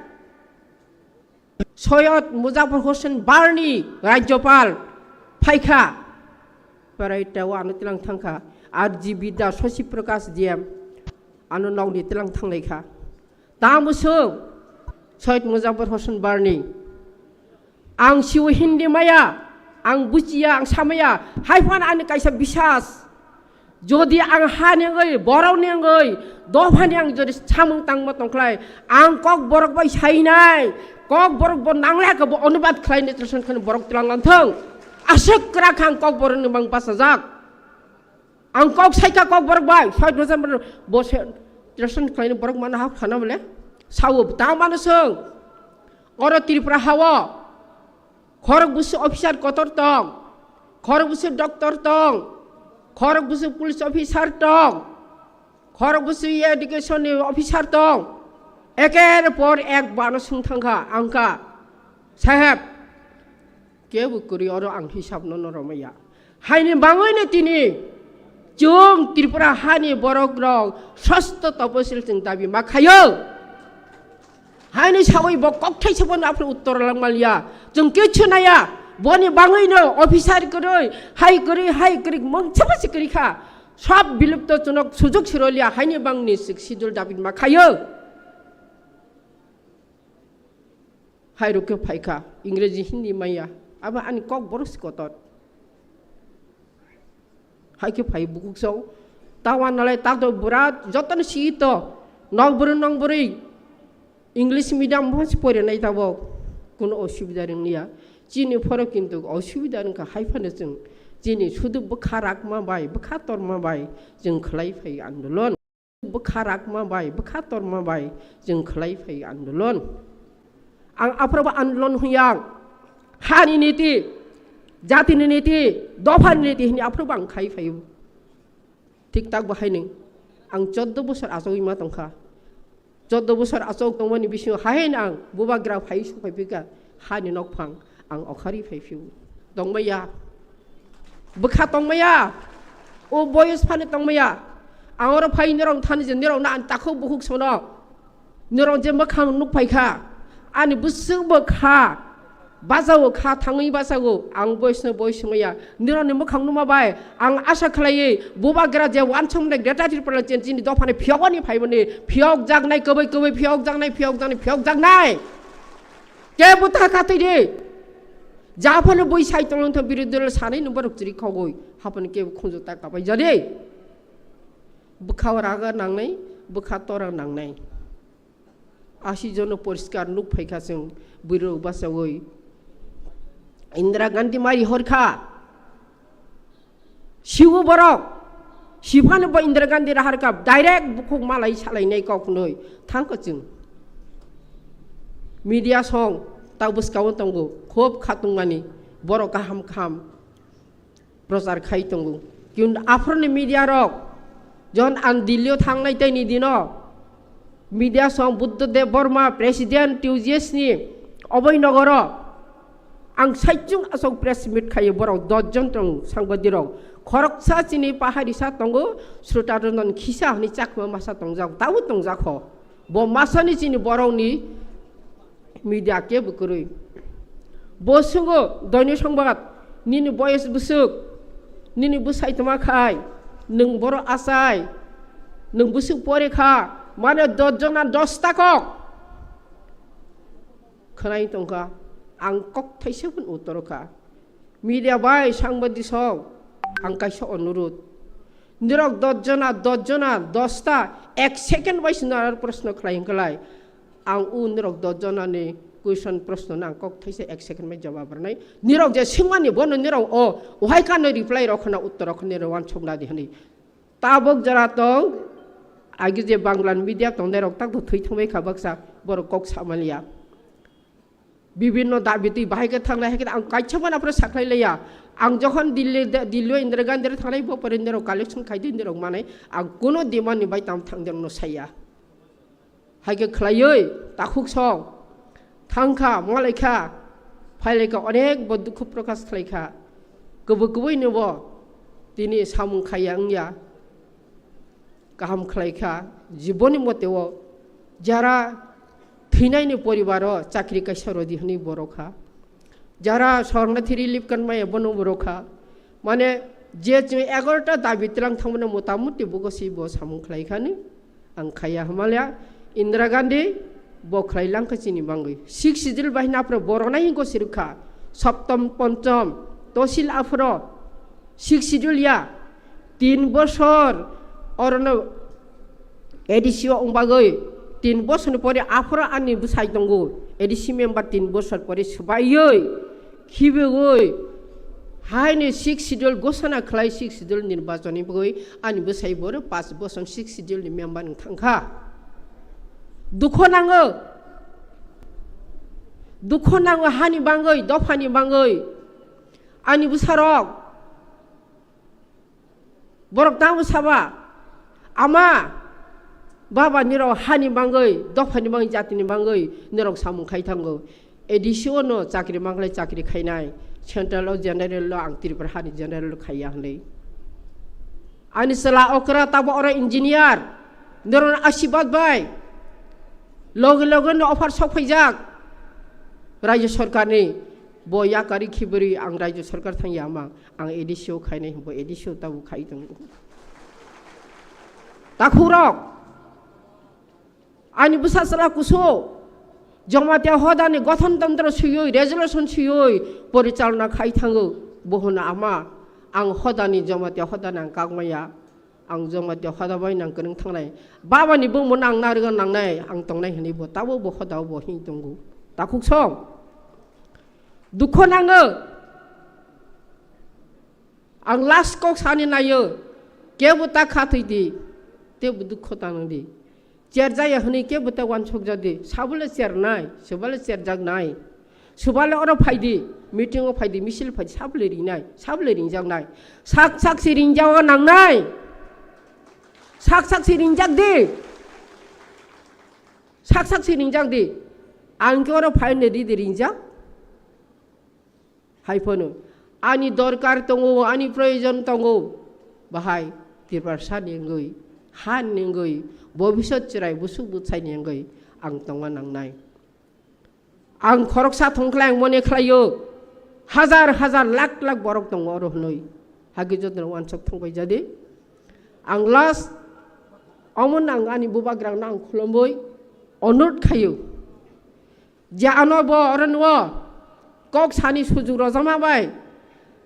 Soyot Muzaffar Hossain Barni Rajyopal phaika paraita wa anu tilang thangka RGB da Sosi Prakash DM anu nongni tilang thanglekha tamusu Soyot Muzaffar Hossain Barni ang siu hindi maya ang buciya ang samaya haifan an kaisa bisas jodi ang hanengoi borau nengoi dofan yang jodi samung tangmo tongklai ang kok borok bai sainai kok borok bon nangla ke bo onubat klai ni tersen kan borok tilang lanthang asek krak ang kok borok ni bang pasajak ang kok saika kok borok bai Soyot Muzaffar bo tersen klai ni borok mana hak khana bole sawo tang mana seng oro TIPRA hawa khorok busu officer kotor tong khorok busu doktor tong khorok busu police officer tong khorok busu education officer tong eker por ek bano sung thangka angka sahab ke bukuri oro ang hisab nono romaya haini bangoi ne tini jung TIPRA hani borok rong sasto taposil sing dabi makhayo Hani sawai bokok thai sabon apne uttor lang malia jeng ke chunaya boni bangoi no officer koroi hai kori mong chapa sikri kha sab bilupto chunok sujok sirolia haini bangni sidul david makhayo hai ruke phaika ingreji hindi maya aba ani kok boros kotot hai ke phai bukuk song tawan nalai tak do burat joton si to nong buri English medium bahasa pore nai tabo kono osubida ringnia chini phorok kintu osubida ringka haifane jeng chini sudu bkharak ma bai bkhator ma bai jeng khlai phai andolon bkharak ma bai bkhator ma bai jeng khlai phai andolon ang aproba andolon huyang hani niti jati niti dofan niti ni aproba ang khai phai tik tak bahai ning ang 14 bosor asoi ma tongkha 14 bosor asok tongmani bising hahen ang bubagra phai su phai pika hani nok phang ang okhari phai fiu tongmaya bkha tongmaya o boyos phane tongmaya angora phai nerong than je nerong na takho buhuk sono nerong je makhang nuk phai kha ani busuk bo kha bazawo kha thangi basago ang boisno boismaya nerong ne makhang numa bai ang asa khlai bobagra je wanchom ne data TIPRA chen chin do phane phiogani phai bane phiog jak nai kobai phiog jak nai ke buta ka tei de जाफानो बै साइतलन्थ बिरुद्धल सानै number उक्तरि खगoi हापन के खंजो ता काबाय जादे बखा रागा नांनाय बखा तरा नांनाय आसि जन परिष्कार नुक फाइखा जों बिरो बासावै इंदिरा गांधी मारि हरखा शिव बरक शिफानो ब इंदिरा गांधी राहारका डाइरेक्ट बुखक मालाय सालायनाय गावखनै थांखो जों मीडिया सं ताबुस कावन तंगो खोब खातुंगानी बरो गाहाम खाम प्रचार खाइ तंगो किन आफरनि मीडिया रक जन आं दिल्लीयाव थांनाय तैनि दिनो मीडिया सं बुद्धदेव बर्मा प्रेसिडेंट टिउजिएसनि अभयनगर आं साइजुं असक प्रेस मिट खायो बरो 10 जन तं सांबादिरक खरकसा चिनि पाहारिसा तंगो श्रोतारनन खिसा हनि चाखमा मासा तंजाक ताबु तंजाख बो मासानि चिनि बरौनि मीडिया के बुकुरुई बसुंगो दैनिक संबाद निनि बयस बुसुक निनि बुसाइ तमा खाय नों बर आसाय नों बुसुक परेखा माने 10 जना 10 ताकक खनाय तंका आं कक थाइसेबन उत्तरखा मीडिया बाय सांबादिक सं आं काइसा अनुरोध निरक 10 जना 10 ता 1 सेकेंड बायसिना प्रश्न खालायंखलाय आं उन निरक 10 जनानि क्वेश्चन प्रश्न ना कक थाइसे 1 सेकेंड में जवाब रनाय निरक जे सिंमानि बन निरक ओ ओहाय कानो रिप्लाई रखना उत्तर रखने रवान छबना दिहनि ताबक जरा तंग आगे जे बांग्लान मीडिया तंग निरक ताक थै थमै खाबकसा बर कक सामालिया विभिन्न दाबिति बाहायके थांनाय हेके आं काइछबन आपरे साख्लायलाया आं जखन दिल्ली इंदिरा गांधी थांनाय बपर निरक कलेक्शन खायदि निरक माने आं कोनो डिमान्डनि बाय ताम थांदों न साया हायके खलायै ताखुक सं थांखा मलायखा फाइलेखा अनेक दुखु प्रकाश खालायखा गोबोगोबै नब दिनै सामुं खायांया गाहाम खालायखा जीवननि मतेव जारा थैनायनि परिवार चाकरी कायसार दिहनि बरखा जारा शरणार्थी रिलिफ कनमाय बनो बरखा माने जे 11टा दाबि तिलां थांमोन मतामति बगसि ब सामुं खालायखानि आं खाया हमालया इंदिरा गांधी बख्लायलांखा चिनि बांगै 6 सिडिल बाहिनाफ्रा बरनाय हिंगो सिरुखा सप्तम पंचम तहसिल आफर 6 सिडिलया 3 बছর अरनो एडिसिओ अंबागै 3 बছरनि परे आफर आनि बुसाइ दंगो एडिसि मेम्बार 3 बছর परे सुबायै खिबेगै हायनि 6 सिडिल घोषणा खालाय 6 सिडिल निर्वाचननि बगै आनि बुसाइ बर 5 बছর 6 सिडिलनि मेम्बार थांखा दुख नांगो हानि बांगै दफानि बांगै आनि बुसारक बरक दांगो साबा आमा बाबा निरक हानि बांगै दफानि बांगै जातिनि बांगै निरक सामुं खायथांगो एडिसिओ न चाकरि मांगलाय चाकरि खायनाय सेंट्रल जेनेरेल आं त्रिपुरा हानि जेनेरेल खाया हनै आनि सला अकरा ताबो अर इंजिनियर निरन आशीर्वाद बाय लगे लगे अफार सफैजाक राज्य सरकारनि बयाकारि खिबरि आं राज्य सरकार थांया मा आं एडिसिओ खायनाय हबो एडिसिओ ताबु खायदों ताखुरक आनि बुसासला कुसो जमाते हदानि गठनतन्त्र सुयै रेजोल्यूशन सुयै परिचालना खायथांगो बहना आमा आं हदानि जमाते हदानि आं कागमाया आं जमाते हदाबाय नां गोनों थांनाय बाबानि बुंमोन आं नारगोन नांनाय आं तंनाय हनि ब ताबो ब हदाव ब हिं दंगो ताखुक सं दुख नाङो आं लास्ट कक सानि नायो केबो ता खाथैदि तेबो दुख तानदि चेर जाया हनि केबो ता वान सक जादि साबले चेर नाय सबाले चेर जाग नाय सबाले अर फायदि मीटिंग फायदि मिसिल फायदि साबले रिंजाग नाय साक सि रिंजाव नांनाय साक सि रिंजाग दि साक सि रिंजाग दि आंके अर फायने दि रिंजाग हायफोनो आनि दरकार दंगो आनि प्रयोजन दंगो बाहाय त्रिपुरा सानि गै han ningoi bobisot chirai busuk butsai ningoi ang tonga nangnai ang khoroksa thongklang mone khlayo hazar lakh borok tongo ro hnoi hagi jotno wansok thongbai jadi ang last amon ang ani bubagrang nang khulomoi onut khayo ja anobo oranwo kok sani sujug rojama bai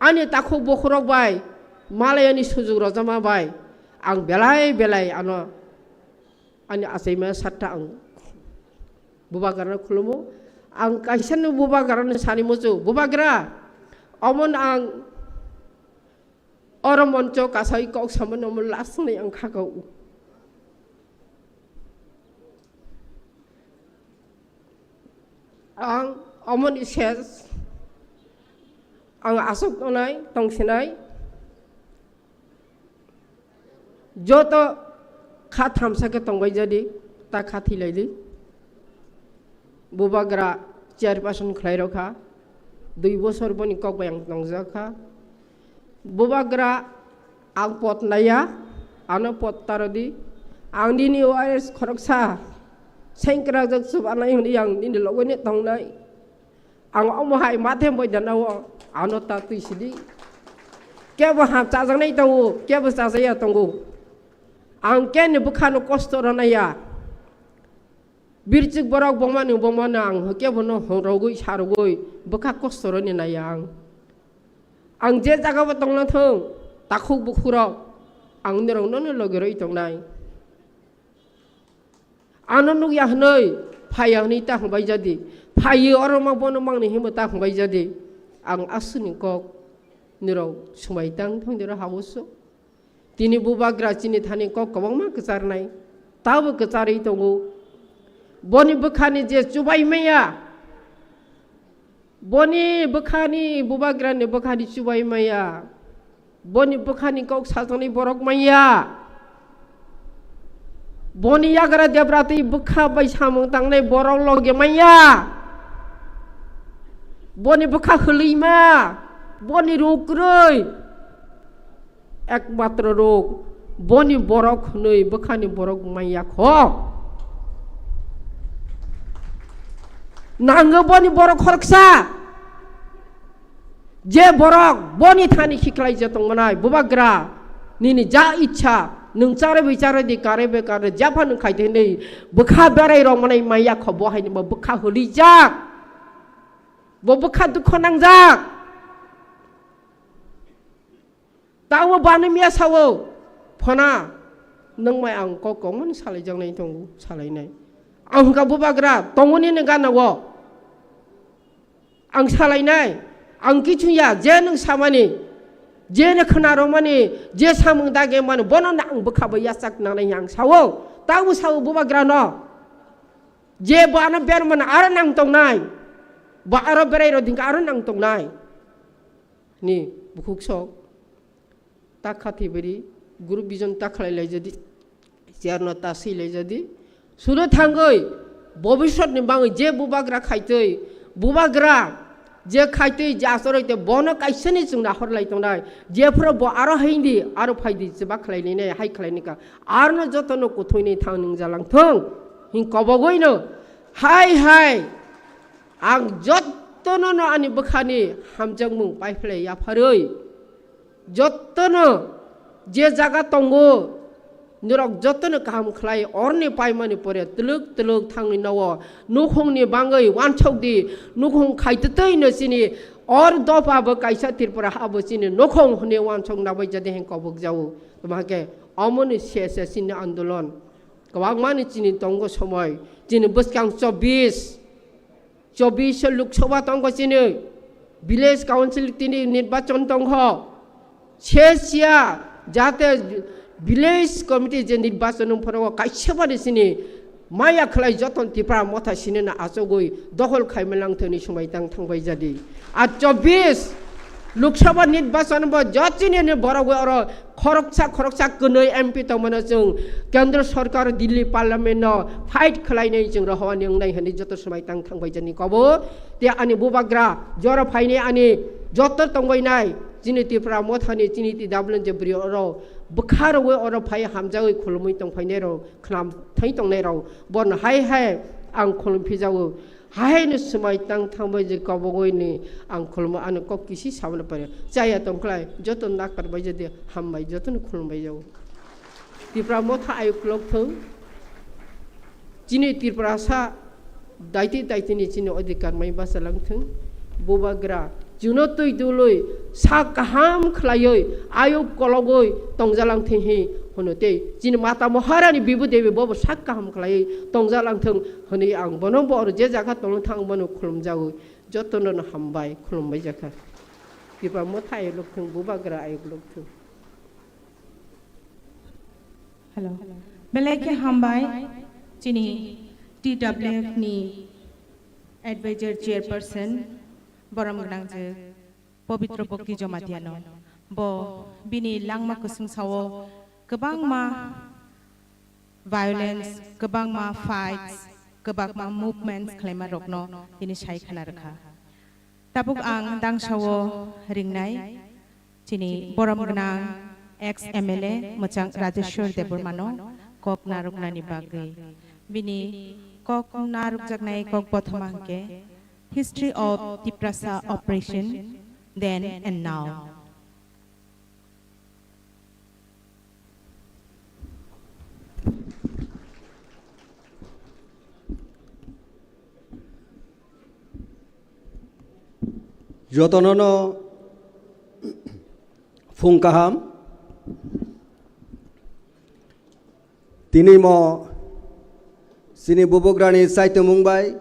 ani takhu bokhorok bai malayani sujug rojama bai ang belai ano ani asaima satta ang bubagrang khulumo ang kaisan bubagrang sani mojo bubagra amon ang orang monco kasai kok sama nomor lasang yang kagau ang amon ises ang asok tonai tong sinai joto khatam sake tongbai jadi ta khathi laili bubagra chairperson khlai rokha 2 bosor boni kok bayang tongjaka bubagra ang pot naya ano pot tarodi ang dini ORS khoroksa sengkra jak sub anai yang dini logone tongnai ang omhai mathe boy janawo ano ta tuisidi kebo ham cha jang nai tongu kebo cha saya tongu ang ken bukhano kosto ranaya birchik borok bongmani ang kebo no rogoi sarogoi bukha kosto rani nayang ang je jaga ba tongna thong takhuk bukhuro ang nerong non logero itongnai anonuk ya hnoi phayang ni ta khbai jadi phayi oroma bono mangni himata khbai jadi ang asuni kok nerong sumai tang thong dero hawoso tini bubagra chini thani kok kobangma kecharnai tabu kechari tongo boni bukhani je chubai meya boni bukhani bubagrani bukhani chubai maya boni bukhani kok sajani borok maya boni yagra debrati bukha bai samung tangnai borok loge maya boni bukha khulima boni rokroi ekmatra rok boni borok nei bukhani borok maya kho nanggo boni borok khorksa je borok boni thani khiklai jetong manai bubagra nini ja ichha nung chare bichare di kare be kare japa nung khaite nei bukha berai rong manai maya khobo haini ba bukha holi jak bo bukha dukho nangjak tawo bani mia sawo phona nung mai ang ko komon salai jang nei tong salai nei ang ka bubagra tongoni ne ganawo ang salai nai ang kichuya je nung samani je ne khnaro mani je samung dage man bono nang bukha ba yasak nang yang sawo tawu sawo bubagra no je bana ber man ara nang tong nai ba ara berai ro ding ara nang tong nai ni bukhuk sok ta khathi beri guru bijon ta khlai lai jadi jarno ta si lai jadi sudo thangoi bobishot ni bang je bubagra khaitei bubagra je khaitei ja soroi bono kaisani jungna horlai tongnai je pro bo aro haindi aro phaidi jeba khlaini ne hai khlaini ka arno jotono kuthoini thangning jalang thong hin kobogoino hai ang jotono no ani bukhani hamjang mung paiflei ya pharoi jotono je jaga tongo nirok jotono kaham khlai orni paimani pore tuluk thangni nawo nukhongni bangai wanchokdi nukhong khaitei no sini or dopa ba kaisa tirpura habo sini nukhong hne wanchok nabai jade hen kobok jawo tomake amoni sese sini andolon kwangmani chini tongo somoy chini buskang 24 loksawa tongo chini village council tini nirbachon tongho chesia jate village committee je nirbachon phoro kaisebani sini maya khlai joton TIPRA Motha sinena achogoi dohol khaimelang thoni sumai tang thangbai jadi a 24 loksawa nirbachon bo jachini ne borogoi aro khoroksa kunoi MP tongmana jung kendra sarkar Delhi parliament no fight khlainai jung rahwani ngai hani joto sumai tang thangbai jani kobo te ani bubagra jora phaine ani joto tongbai nai chini TIPRA Motha ni chini ti dablan je brio ro bukharaway or a pay hamjawi kulumi tong painero, clam, taintong nero, born high ang kolumpizawo. Hai ni semai tang tambah je kau bogoi ni angkol ma anu kau kisi sama pare. Jaya tong klai joton nak kar baje dia hambai joton kulum baje. TIPRA Motha ayu klok tu. Cini TIPRA sa daiti ni cini odikar mai basa lang tu. Bubagra juno tu dului sa kaham klayoi ayu kologoi tong jalang tinghi. Honote jin mata moharani bibu dewi bobo sakka ham klai tongjalang thung honi ang bono bor je jaka tong thang bono khulum jago jotonon hambai khulum bai jaka TIPRA Motha ay lok thung bubagra ay lok thung hello beleke hambai chini TWF ni advisor chairperson boram gnang je pabitra bokti jomatiano bo bini langma kusung sawo Kebang ma violence, kebang ma fights, kebang ma movements klema rokno ini syai khana rakha. Tabuk ang dang shawo ringnai, cini boram gnang ex MLA Mochang Rajeshwar Debormano kok naruk nani bagai. Bini kok naruk jagnai kok bothamangke history of TIPRA operation then and now. Jotonono Fungkaham Tini mo Sini Bubugrani Saito Mumbai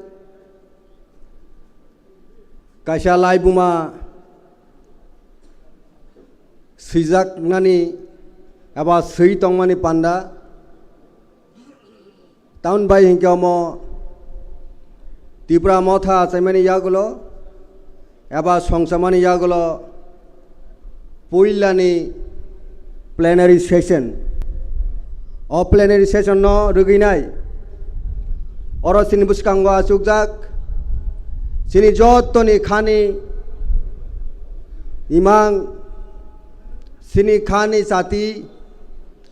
Kasha Laibuma Sijak Nani Aba Suitong Mani Panda Town by Hinkamo TIPRA Motha Semani Yagulo Aba Songsamani Yagulo Puilani plenary session O plenary session no Ruginai Oro Sini Buskangwa Sukjak Sini Jotoni Khani Imang Sini Khani Sati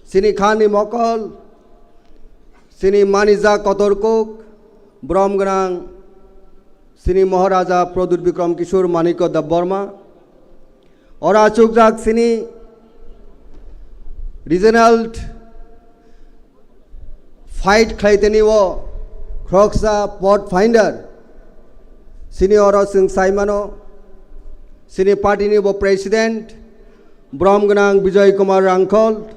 Sini Khani Mokol Sini Maniza Kotorkuk Bromgrang Sini Maharaja Pradut Bikram Kishore Maniko Da Burma Ora Chukjak Sini Regional Fight Klaiteni Wo Kroksa Port Finder Sini Ora Sing Saimano Sini Party Wo President Bromganang Bijoy Kumar Rankol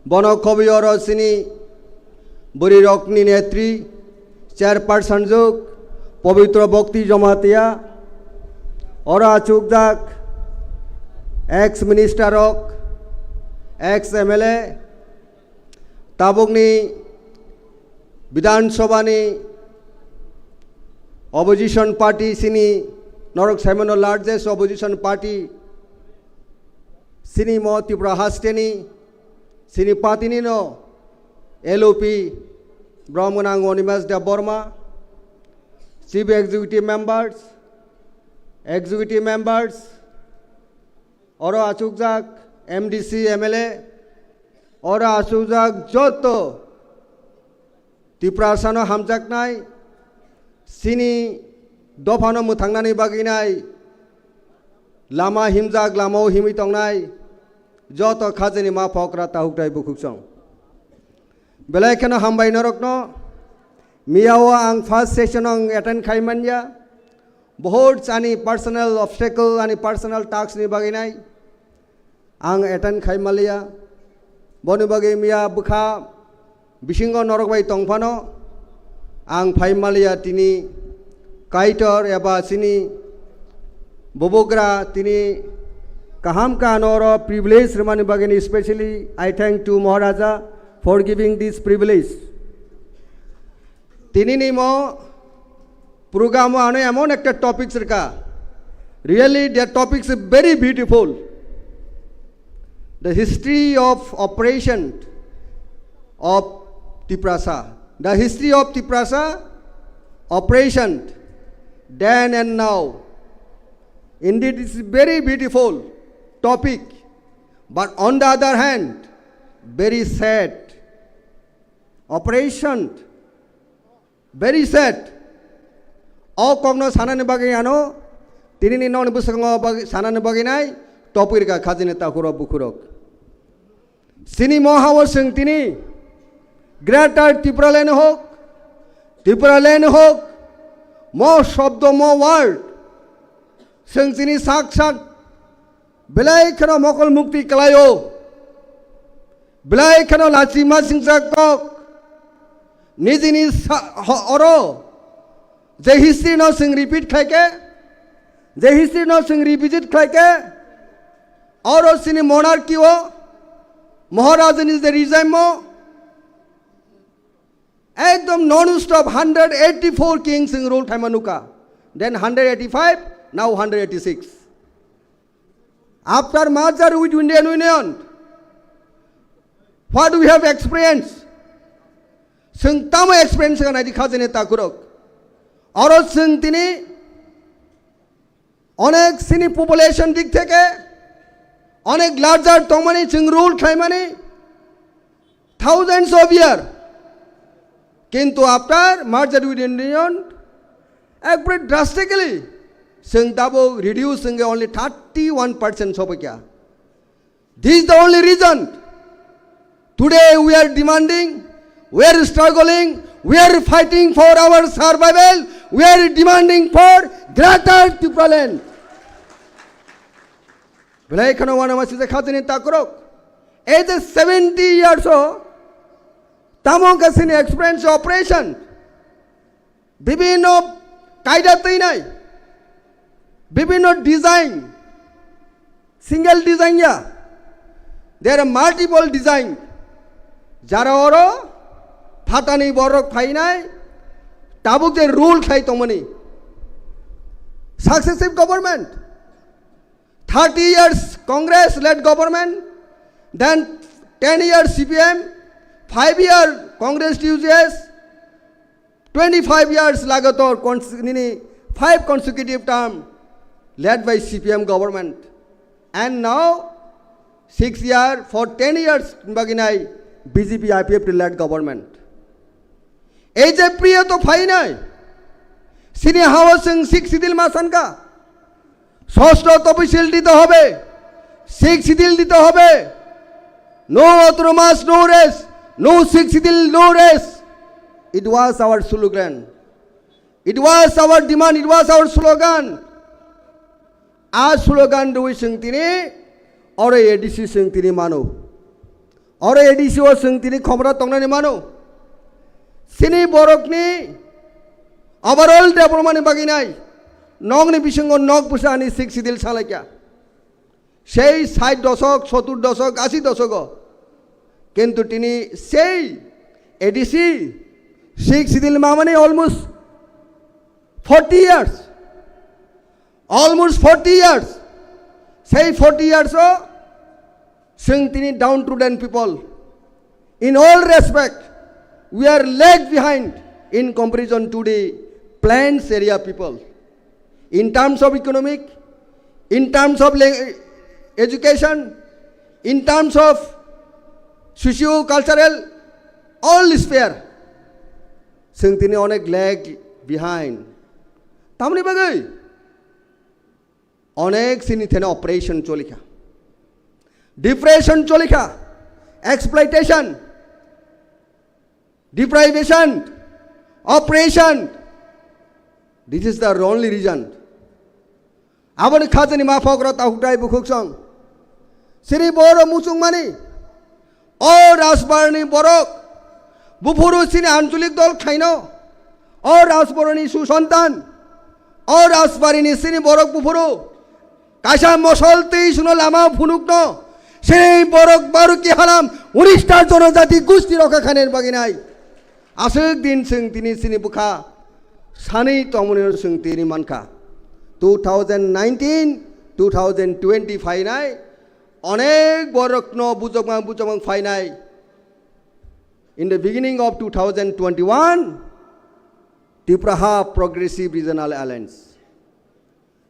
Bono Kobi Ora Sini Buri Rokni Netri Chairperson Juk Pavitra Bhakti Jamatia Ora Chukjak ex-minister Rok ex-MLA Tabugni Bidhan Sobani opposition party Sini Norok Simon largest opposition party Sini Mo TIPRA Hasteni Sini Patinino LOP Brahmanang Onimas De Burma Chief executive members Oro Achukjak MDC MLA Oro Achukjak Joto TIPRA Sano Hamjak Nai Sini Dofano Muthangnani Baginai Lama Himjak Lamo Himitong Nai Joto Khajani Ma Phokra Tahuktai Bukuksong Belakana Hambai Norokno Miawa ang first session ang attend kaimanya boards ani personal obstacle ani personal tasks ni baginai ang attend kaimalia boni bagi mia bukha bisingo norokbai tongphano ang phaimalia tini kaitor eba sini bobogra tini kaham ka noro privilege remani bagini especially I thank to Maharaja for giving this privilege Tini ni mo program ano amon ekta topics reka really their topics are very beautiful the history of operation of TIPRA the history of TIPRA operation then and now indeed it's a very beautiful topic But on the other hand, very sad operation, very sad. All Kogno Sanani Bagiano, Tinini non Busango Sanani Baginai, Topirka Kazineta Huro Bukurok. Sini Mohawa Sing Tini, Greater TIPRA Len Hok, TIPRA Len Hok, more Shabdo, more word. Sing Tini Sak Sak, Belai Kano Mokol Mukti Kalayo, Belai Kano Lachima Sing Sakok, Nizini Oro. The history no sing repeat खाके, the history no sing revisit खाके, और सिनी monarchy हो, महाराजन is the regime हो, एकदम non-stop 184 kings in rule time anuka, then 185, now 186. After merger with Indian Union, what do we have experienced? Sing tamo experience kan adi khazene takurok. और सिंह तिनी अनेक सिनी पॉपुलेशन दिख थे के अनेक लार्जर तोमनी सिंह रूल खाई मनी thousands of years किंतु आफ्टर मर्जर विद इंडियन एक बड़े ड्रास्टिकली सिंह दाबो रिड्यूस सिंह only 31% हो क्या this is the only reason today we are demanding, we are struggling, we are fighting for our survival. We are demanding for greater TIPRA land. Belai khano wana masih khazine takrok. Age 70 years old. Tamong kasini experience operation. Bibino kaida tinai. Bibino design. Single design ya. There are multiple design. Jara oro phatani borok phainai. Tabuk the rule khai tomani. Successive government. 30 years Congress led government. Then 10 years CPM. 5 years Congress TUCS. 25 years Lagator. 5 consecutive term led by CPM government. And now 6 years for 10 years Baginai BJP IPF led government. এই যে প্রিয় তো phi নাই সিনি housing 6 schedule মাসানকা ষষ্ঠ তফসিল দিতে হবে 6 schedule দিতে হবে no autonomous no race no 6 schedule no race it was our slogan it was our demand it was our slogan আজ স্লোগান দুই সিং তিনি और एडीसी सिंह তিনি মানো और एडीसी ও সিং তিনি খবরা তংনানি মানো Sini borokni overall development baginai nong ni bisingo nog pusani 6 sidil salakya sei 60 দশক 70 দশক 80 দশক কিন্তু তিনি সেই ADC 6 sidil mamani almost 40 years almost 40 years sei 40 years o sing tini down to den people in all respect we are lag behind in comparison to the plains area people in terms of economic, in terms of education, in terms of socio-cultural, all sphere. Singtini onek lag behind. Tamni bagai onek sini thena operation cholika, depression cholika, exploitation. Deprivation, oppression. This is the only reason. Abani khazani mafokra tahutai bukhuksong. Siri boro musung mani. Or asbarni borok. Bufuru sini anjulik dol khaino. Or asbarni susantan. Or asbarini sini borok bufuru. Kasha mosolti suno lama funukno. Siri borok baru ki halam. Unistar jono jati gusti roka khaner baginai. Asik din sing tini sini buka sani tomunir sing tini manka 2019 2025 nai onek borokno bujamang finai in the beginning of 2021 TIPRA Progressive Regional Alliance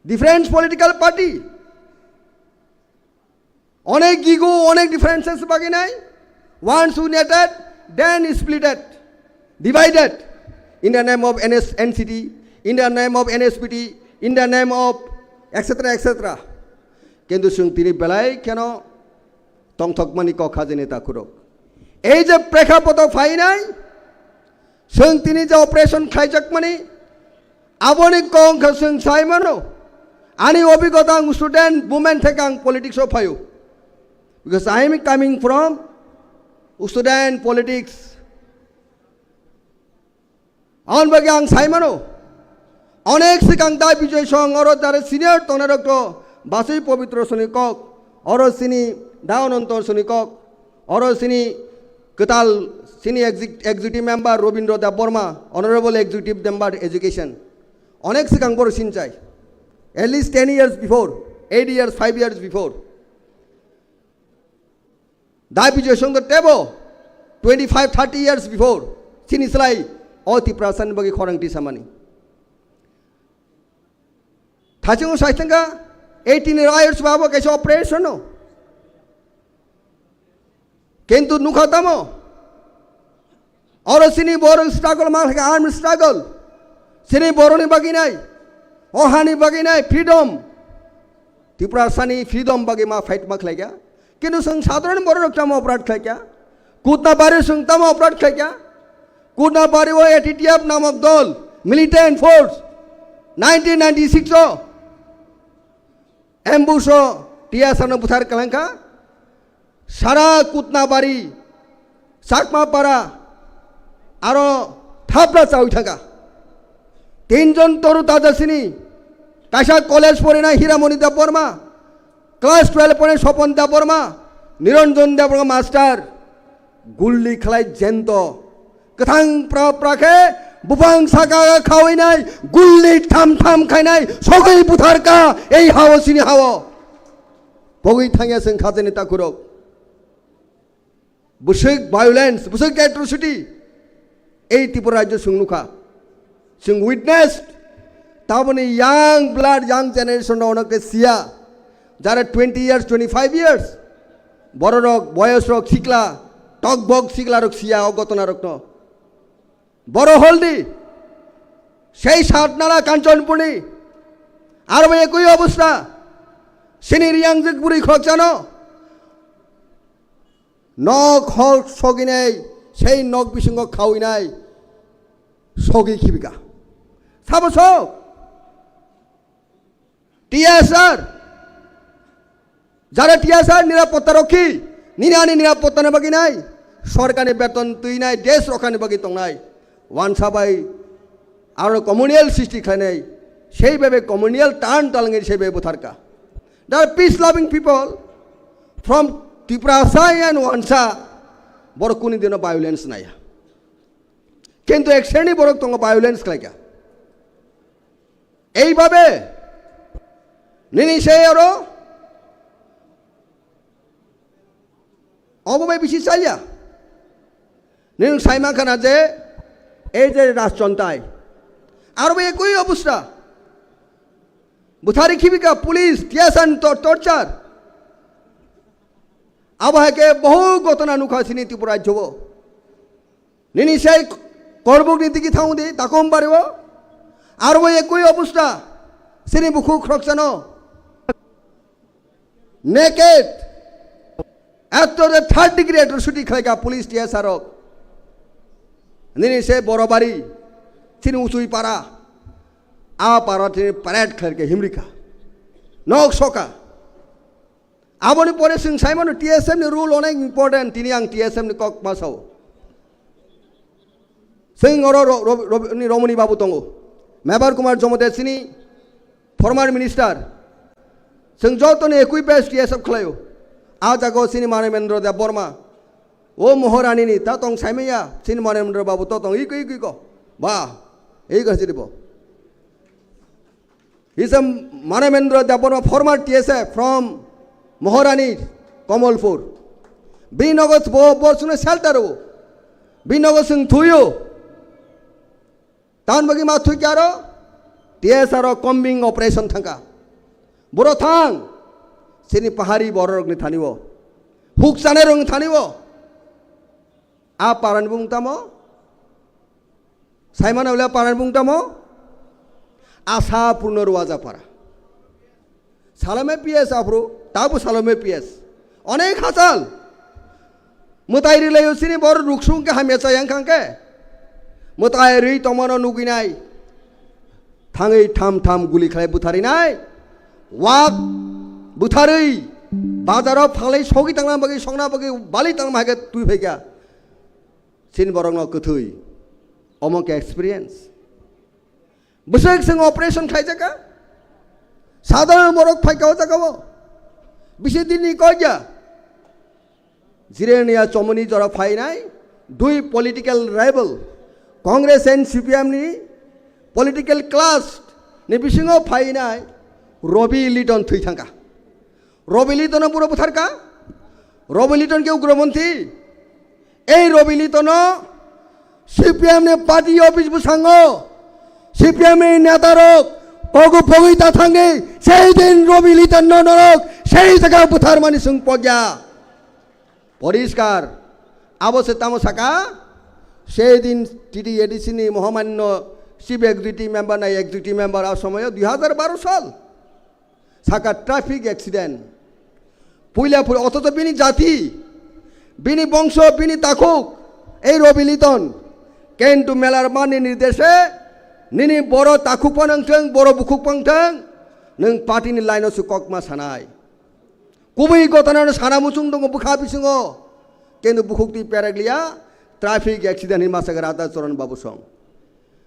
different political party অনেক ego অনেক differences বাকি নাই once united then splitted divided in the name of NCT in the name of NSPT in the name of etc etc কিন্তু তিনি বেলায় কেন তংথকমানি কখাজে নেতা কুরক এই যে প্রেক্ষাপট ফাই নাই তিনি যে অপারেশন খাইজাকমানি আবনি কং সাইমানো আনি অভিজ্ঞতা স্টুডেন্ট বুমেন থেকে আং পলিটিক্সও ফাইও because I am coming from student politics on bagi ang saimano onek sikang dai bijay song oro dare senior tonarokto basui pabitro sunikok oro sini daonontor sunikok oro sini ketal sini executive member Robindro Deborma honorable executive member education onek sikang bor sinchai at least 10 years before 8 years 5 years before dai bijay song the table 25-30 years before sini selai o TIPRA san bagi khorang ti samani thajung saitanga 18 years babo kaise operation no কিন্তু নুখাতামো और सिनी बोरो struggle माल के arm struggle सिनी बोरोनी बगी नाई ओहानी बगी नाई freedom Tripura सानी फ्रीडम बगी मा फाइट मा खलाय क्या किन्तु जों साधारण बर' रक्तम अपराध खलाय क्या कुटनाबारि जों अपराध खलाय क्या कुटनाबारि वो एटीटीएफ नामक दल मिलिटेंट फोर्स 1996 एम्बुशो टीएसआर बुथार कलंका सारा कुटनाबारि साकमापारा आरो थापला चाउई थाका तीनजन तरु ताजासिनी काशा कलेज पढ़िना हीरामणि देवबर्मा क्लास 12 पढ़े स्वपन देवबर्मा निरंजन देवबर्मा मास्टर गुल्ली खलाई जेंतो कथां प्राखे बुफां साका खावैनाय गुल्ली थाम थाम खायनाय सगै बुथारका এই हाव सिनी हाव बगै थांया जों खाजेनि ताकुरक बुसुक वायलेंस बुसुक एट्रोसिटी এই ত্রিপুরা রাজ্য সুংনুখা जों উইটনেসড তাবনি ইয়াং ব্লাড ইয়াং জেনারেশন অনেক সিয়া যারা 20 ইয়ার্স 25 ইয়ার্স বড় রক বয়স রক শিকলা টক বক শিকলা রক সিয়া অগতনা রক বড় হলদি সেই সাতনালা কাঞ্চনপুরি আর একই অবস্থা সিনির ইয়াং যে বুড়ি খক জানো নখ হক সগিনাই সেই নখ বিসঙ্গ খাওয়াই নাই সগি খিবিকা সাবস টিএসআর যারা টিএসআর নিরাপত্তা রক্ষী নিরানি নিরাপত্তা নেবাগি নাই সরকারি বেতন তুই নাই দেশ রক্ষানি বাগি তং নাই ওয়ান সাবাই আর কমিউনিয়াল সৃষ্টি খাই নাই সেইভাবে কমিউনিয়াল টার্ন তালঙ্গের সেইভাবে বুথারকা the peace loving people from Tripura সাই অ্যান্ড ওয়ানসা বড় কোন দিনও ভায়োলেন্স নাই কিন্তু এক শ্রেণী বড় তোমার ভায়োলেন্স খাইকা এইভাবে নিনিশে আরো অববাই বেশি চাইয়া নিন সাইমা খানা যে এই যে রাজচন্তায় আর একই অবস্থা বুথারি খিবিকা পুলিশ টিয়াসান টর্চার আবহাকে বহু ঘটনা নুখাছিনি ত্রিপুরা রাজ্য নিনি সেই করবুক নীতি কি থাউদি তাকম পারিব আর একই অবস্থা সিনি বুকু খরকসানো নেকেট এত 3rd ডিগ্রি এট্রোসিটি খাইকা পুলিশ টিএসআরক নিনি সে বড় বাড়ি সিনি উঁচুই পাড়া আ পাড়া তিনি প্যারেড খাইকে হিমরিকা নখ সকা আবনি পরে जों साइमन टीएसएम नि रूल अनेक इम्पोर्टेंट तिनी आं टीएसएम नि कक मासाव जों अरो रमणी बाबू दंगो मेबर कुमार जमदेव सिनी फर्मार मिनिस्टार जों जतने एकई बेस टीएसएफ खलायो आ जागो सिनी मानवेंद्र देवबर्मा ओ महारानी नि ता तंग साइमैया सिनी मानवेंद्र बाबू तो तंग इक को बा এই গছি দিব is Manabendra Debbarma former TSF from মহারানীর কমলপুর বিনগর বর্ষনে শেল্টার হবো বিনগর সিং থুইও তান বাকি মা থুই কারো টিএসআর কম্বিং অপারেশন থাকা বড় থাং sini pahari borok ni thaniwo huk sane rong thaniwo a paran bung tamo Simon awla paran bung tamo asa purno ruwaja para salame PS apro tabu salame PS onek hasal mutai rilayo sini bor ruksung ke hamesa yang kangke mutai ri tomono nuginai thangai tham guli khalai buthari nai wak buthari bazaro phalai sogi tangna bagi songna bagi bali tang mage tui phega sin borong no kuthui omong ke experience besek sing operation khai jaka sadharan borok phai kaw jaka bisi dini koja Zirenia chomoni jara phai nai dui political rival Congress and CPM ni political class ni bisingo phai nai Robi Liton thui thangka Robi Liton puro putharka Robi Liton ke ugromantri ei Robi Liton CPM ne party office busango CPM ni netarok kogu pogoi ta thange sei din Robi Liton no norok sei jaga puthar mani sung pogya পরিষ্কার আবশ্যে তামো সাকা সেই দিন TTADC নি মহামান্য chief executive member নাই executive member আর সময় 2012 সাল সাকা traffic accident পুইলা অথচ বিনি জাতি বিনি বংশ বিনি তাকুক এই রবি লিটন কিন্তু মেলার মানি নির্দেশে নিনি বড় তাকুক পানংথং বড় বুকুক পাংথং নং পার্টিনি লাইনাव সুককমা সানাय Kubai gotana sana mucung dong bukha bisingo kendo bukukti peraglia traffic accident hima sagarata choran babu song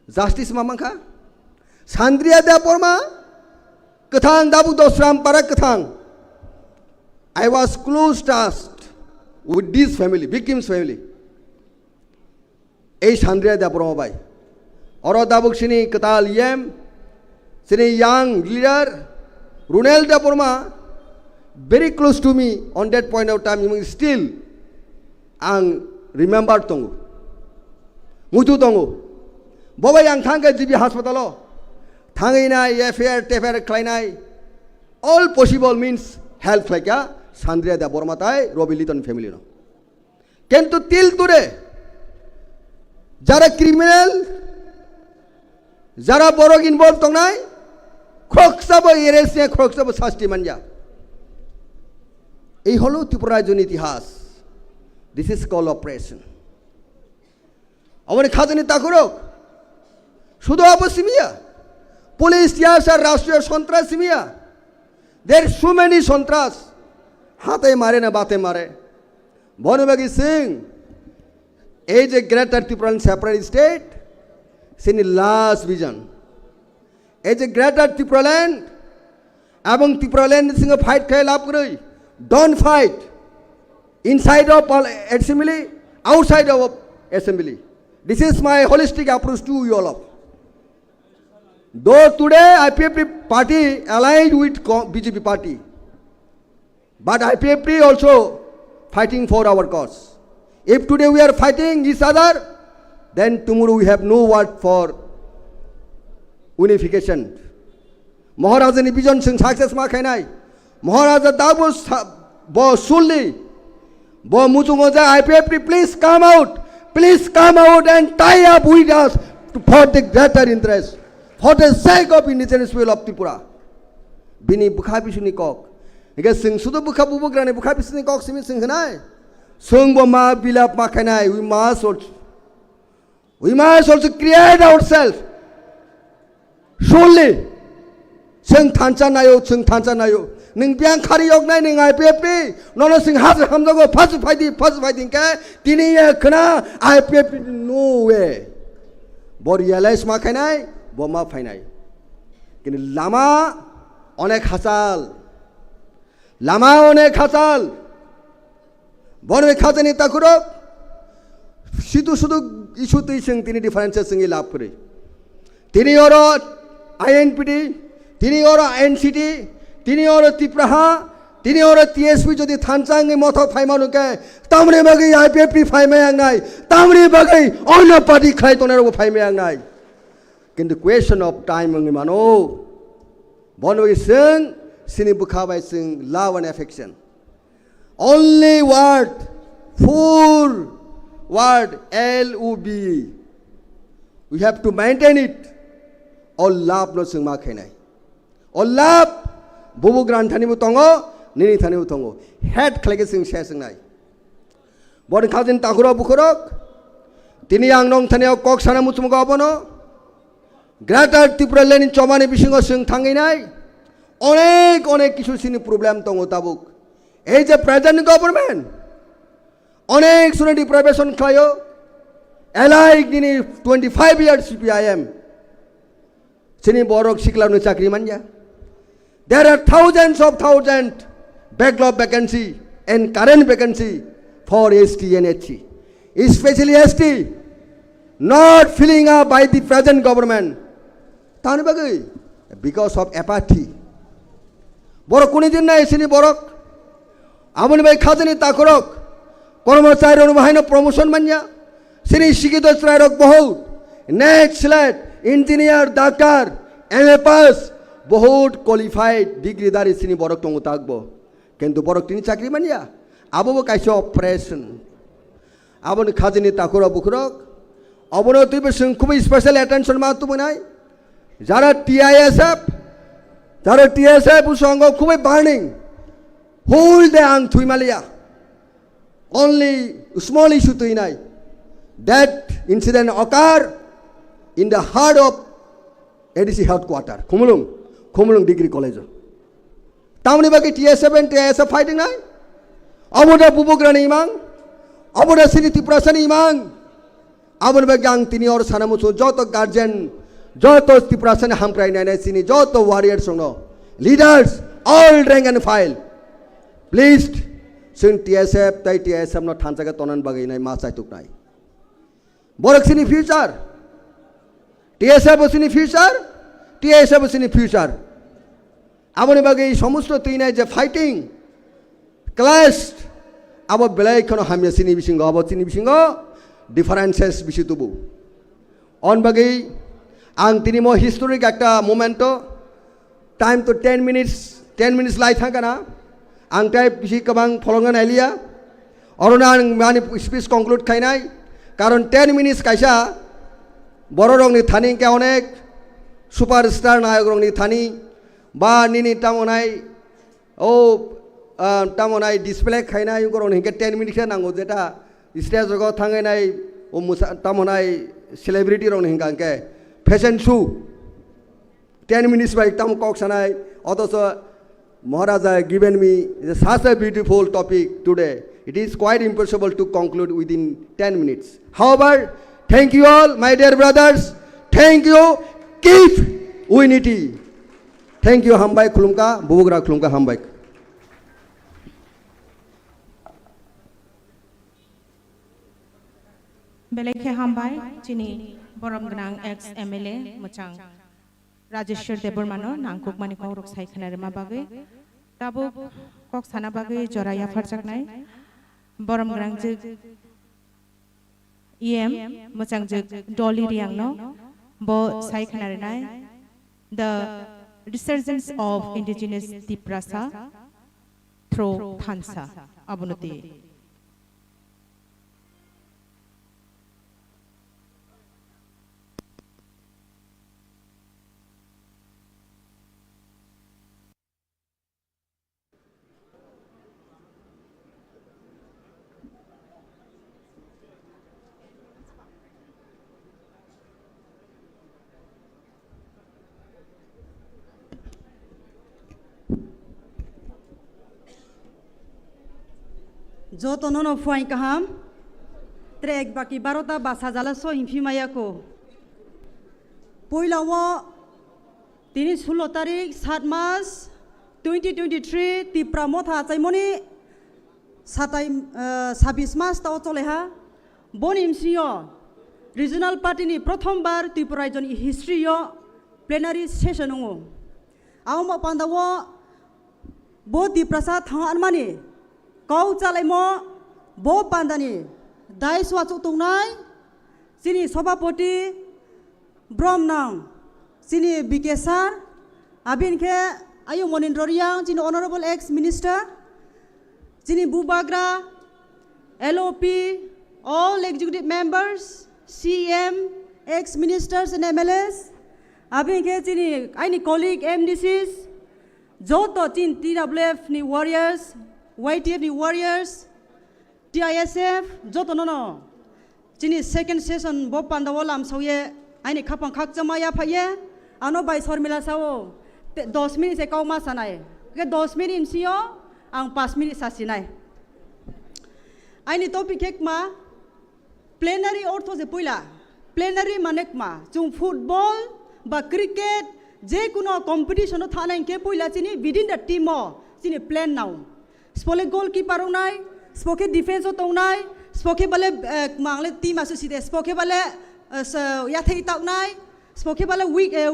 justice mamangkha sandria da porma kathang dabu dosram parak kathang I was close tasked with this family victims family ei sandria da porma bai oro dabuk sini katal yem sini young leader runel da porma very close to me on that point of time still ang remember tongu mutu tongu boba yang thangga jibi hospitalo thangai na affair tefer klainai all possible means help like ya sandria da bormatai Robi Liton family no কিন্তু till today jara criminal jara borok involved tongnai khoksabo eresya khoksabo sasti manja এই হলো ত্রিপুরা রাজ্যের ইতিহাস this is call operation আমার খাজানি তাকুরক শুধু অপসীমিয়া police ইয়াসার রাষ্ট্রীয় সন্ত্রাসীমিয়া দের so many সন্ত্রাস হাতে মারে না বাতে মারে বনবাগী সিং এই যে গ্রেটার ত্রিপুরান সেপারেট স্টেট সিনি লাস্ট ভিজন এই যে গ্রেটার ত্রিপুরাল্যান্ড এবং ত্রিপুরাল্যান্ড সঙ্গে ফাইট খেয়ে লাভ করে Don't fight inside of assembly, outside of assembly. This is my holistic approach to you all of. Though today IPFP party allied with BJP party, but IPFP also fighting for our cause. If today we are fighting each other, then tomorrow we have no word for unification. Maharajani vision sing success ma khainai. Maharaja Dabu Bo Sulli Bo Mutungoja IPFP please come out and tie up with us for the greater interest for the sake of indigenous people of Tripura Bini Bukha Bishuni Kok Because sing Sudu Bukha Bubugrani Bukha Bishuni Kok Simi Sing Hanai Sung Boma Bilap Makanai we must also create ourselves Sulli Sing Tancha Nayo Ning biang kari yok nai ning IPFP nono sing has hamjago first fighting ke tini ye khna IPFP no way bor realize ma khainai bo ma phainai kin lama onek hasal bor me khajani takuro শুধু ইস্যুতেই তিনি ডিফারেন্সের সঙ্গে লাভ করে তিনি ওর INPT তিনি ওর NCT তিনি ওর ত্রিপুরা তিনি ওর TSP যদি থানচাঙ্গে মথ ফাইমানুকে তামরে বাগৈ আইপিএফপি ফাইমায়াং নাই তামরে বাগৈ অন্য পার্টি খাই তোনার ফাইমায়াং নাই কিন্তু কোয়েশন অফ টাইম মানো বনবগি Singh sini bukhabai sing love and affection. Only word, full word, L-U-B. We have to maintain it. All love no sing ma khainai. All love, bubu gran thani mu tongo, nini thani mu tongo. Head khlege sing share sing nai. Bon khazin takuro bukhorok, tini ang nong thani kok sana mu tumgo abono. Greater Tripura Lenin chomani bishingo sing thangi nai. Onek kisu sini problem tongo tabuk. Ei je present government. Onek suni deprivation khayo. Alike nini 25 years CPIM. Sini borok sikla nu chakri manja. There are thousands backlog vacancy and current vacancy for ST and HC. Especially ST, not filling up by the present government. Tani bagai, because of apathy. Borok kuni din na sini borok. Amoni bai khazani takorok. Kormachari অনুবাহিনী promotion manja. Sini shikito strayok bahut. Next slide, engineer, doctor, MA pass. बहुत qualified डिग्रीदारी सिनी बरक तंगु ताकबो किंतु बरक तिनी चाकरी मानिया आबो काइसो operation आबो खाजिनी ताकुरा बुखरक अबनो तुबे सिं खुबै स्पेशल अटेंशन मा तुमनाय जारा टीएसएफ उसंग खुबै बार्निंग होल दे आं थुइमालिया only small issue tuinai that incident occur in the heart of ADC headquarter Khumulwng Degree College. Tamni bagi TSF and TSF fighting nai. Abuda bubugrani imang. Abuda sini tiprasani imang. Abun bagi ang tini or sanamuso joto guardian, joto tiprasani hamprai nai sini joto warriors no. Leaders all rank and file. Please sing TSF tai TSF no thansaga tonan bagi nai ma saituk nai. Borak sini future. TSF sini future. TSF sini future. Amoni bagi somusto tuinai je fighting clashed. Abo belai kono hamya sini bisingo differences bisitubu. On bagi ang tini mo historic ekta momento time to 10 minutes lai thangana ang type bisi kabang folongan elia orona mani speech conclude khainai karon 10 minutes kaisa bororong ni thani ke onek superstar nayok rong ni thani ba nini tamonai tamonai display khaina yung korong hingke 10 minutes nango jeta stage jogo thangai nai o tamonai celebrity rong hinga ke fashion show 10 minutes by tam kok sanai otoso Maharaja given me such a beautiful topic today. It is quite impossible to conclude within 10 minutes. However, thank you all, my dear brothers. Thank you. Keep unity. Thank you, Hambai Khumulwng, Bubugra Khumulwng Hambai. Belekhe Hambai, Chini, Boromgnang ex MLA, Muchang, Rajeshwar Debormano, Nangkuk Maniko Roksai Khanarema Bage, Tabu Koksana Bage, Joraya Farchaknai, Boromgrang EM, Muchang Dolly Riangno, Bo Sai Khanarenai, the resurgence of indigenous Tiprasa through Thansa, Abunuti. जो तो no फुआई कहम track बाकी 12टा बासा जाला सो हिमफिमाया को पहिलाव 16 तारिख 7 मार्च 2023 तिप्रा मथा चाइमनि 26 मार्च ताव चलेहा बन इमसियो रिजनल पार्टी नि प्रथम बार त्रिपुरा राज्यनि हिस्ट्रियो प्लेनारी सेशन नो आव पांदाव बो तिप्रासा थांगानमानि कौ चालायमो बो पांदानि दाय स्वाचो तंनाय सिनि सभापति ब्रह्मनां सिनि बिकेसार आबिनखे ayo monindroriang jini honorable ex minister jini bubagra LOP all executive members CM ex ministers and MLAs abin ke jini aini colleague MDCs joto jin TWF ni warriors YTF ni warriors TISF joto no jini second session bo pandawolam soye aini khapang khak jamaya phaye ano bai sormila sawo 10 minit se kau ma sanai ke 10 minit imsio ang 5 minit sasinai aini topic hek ma plenary ortho je puila plenary manek ma chung football ba cricket je kuno competition thana ke puila chini within the team chini plan now spole goalkeeper nai spoke defense nai spoke bale mangle team asu side spoke bale ya thei tak nai spoke bale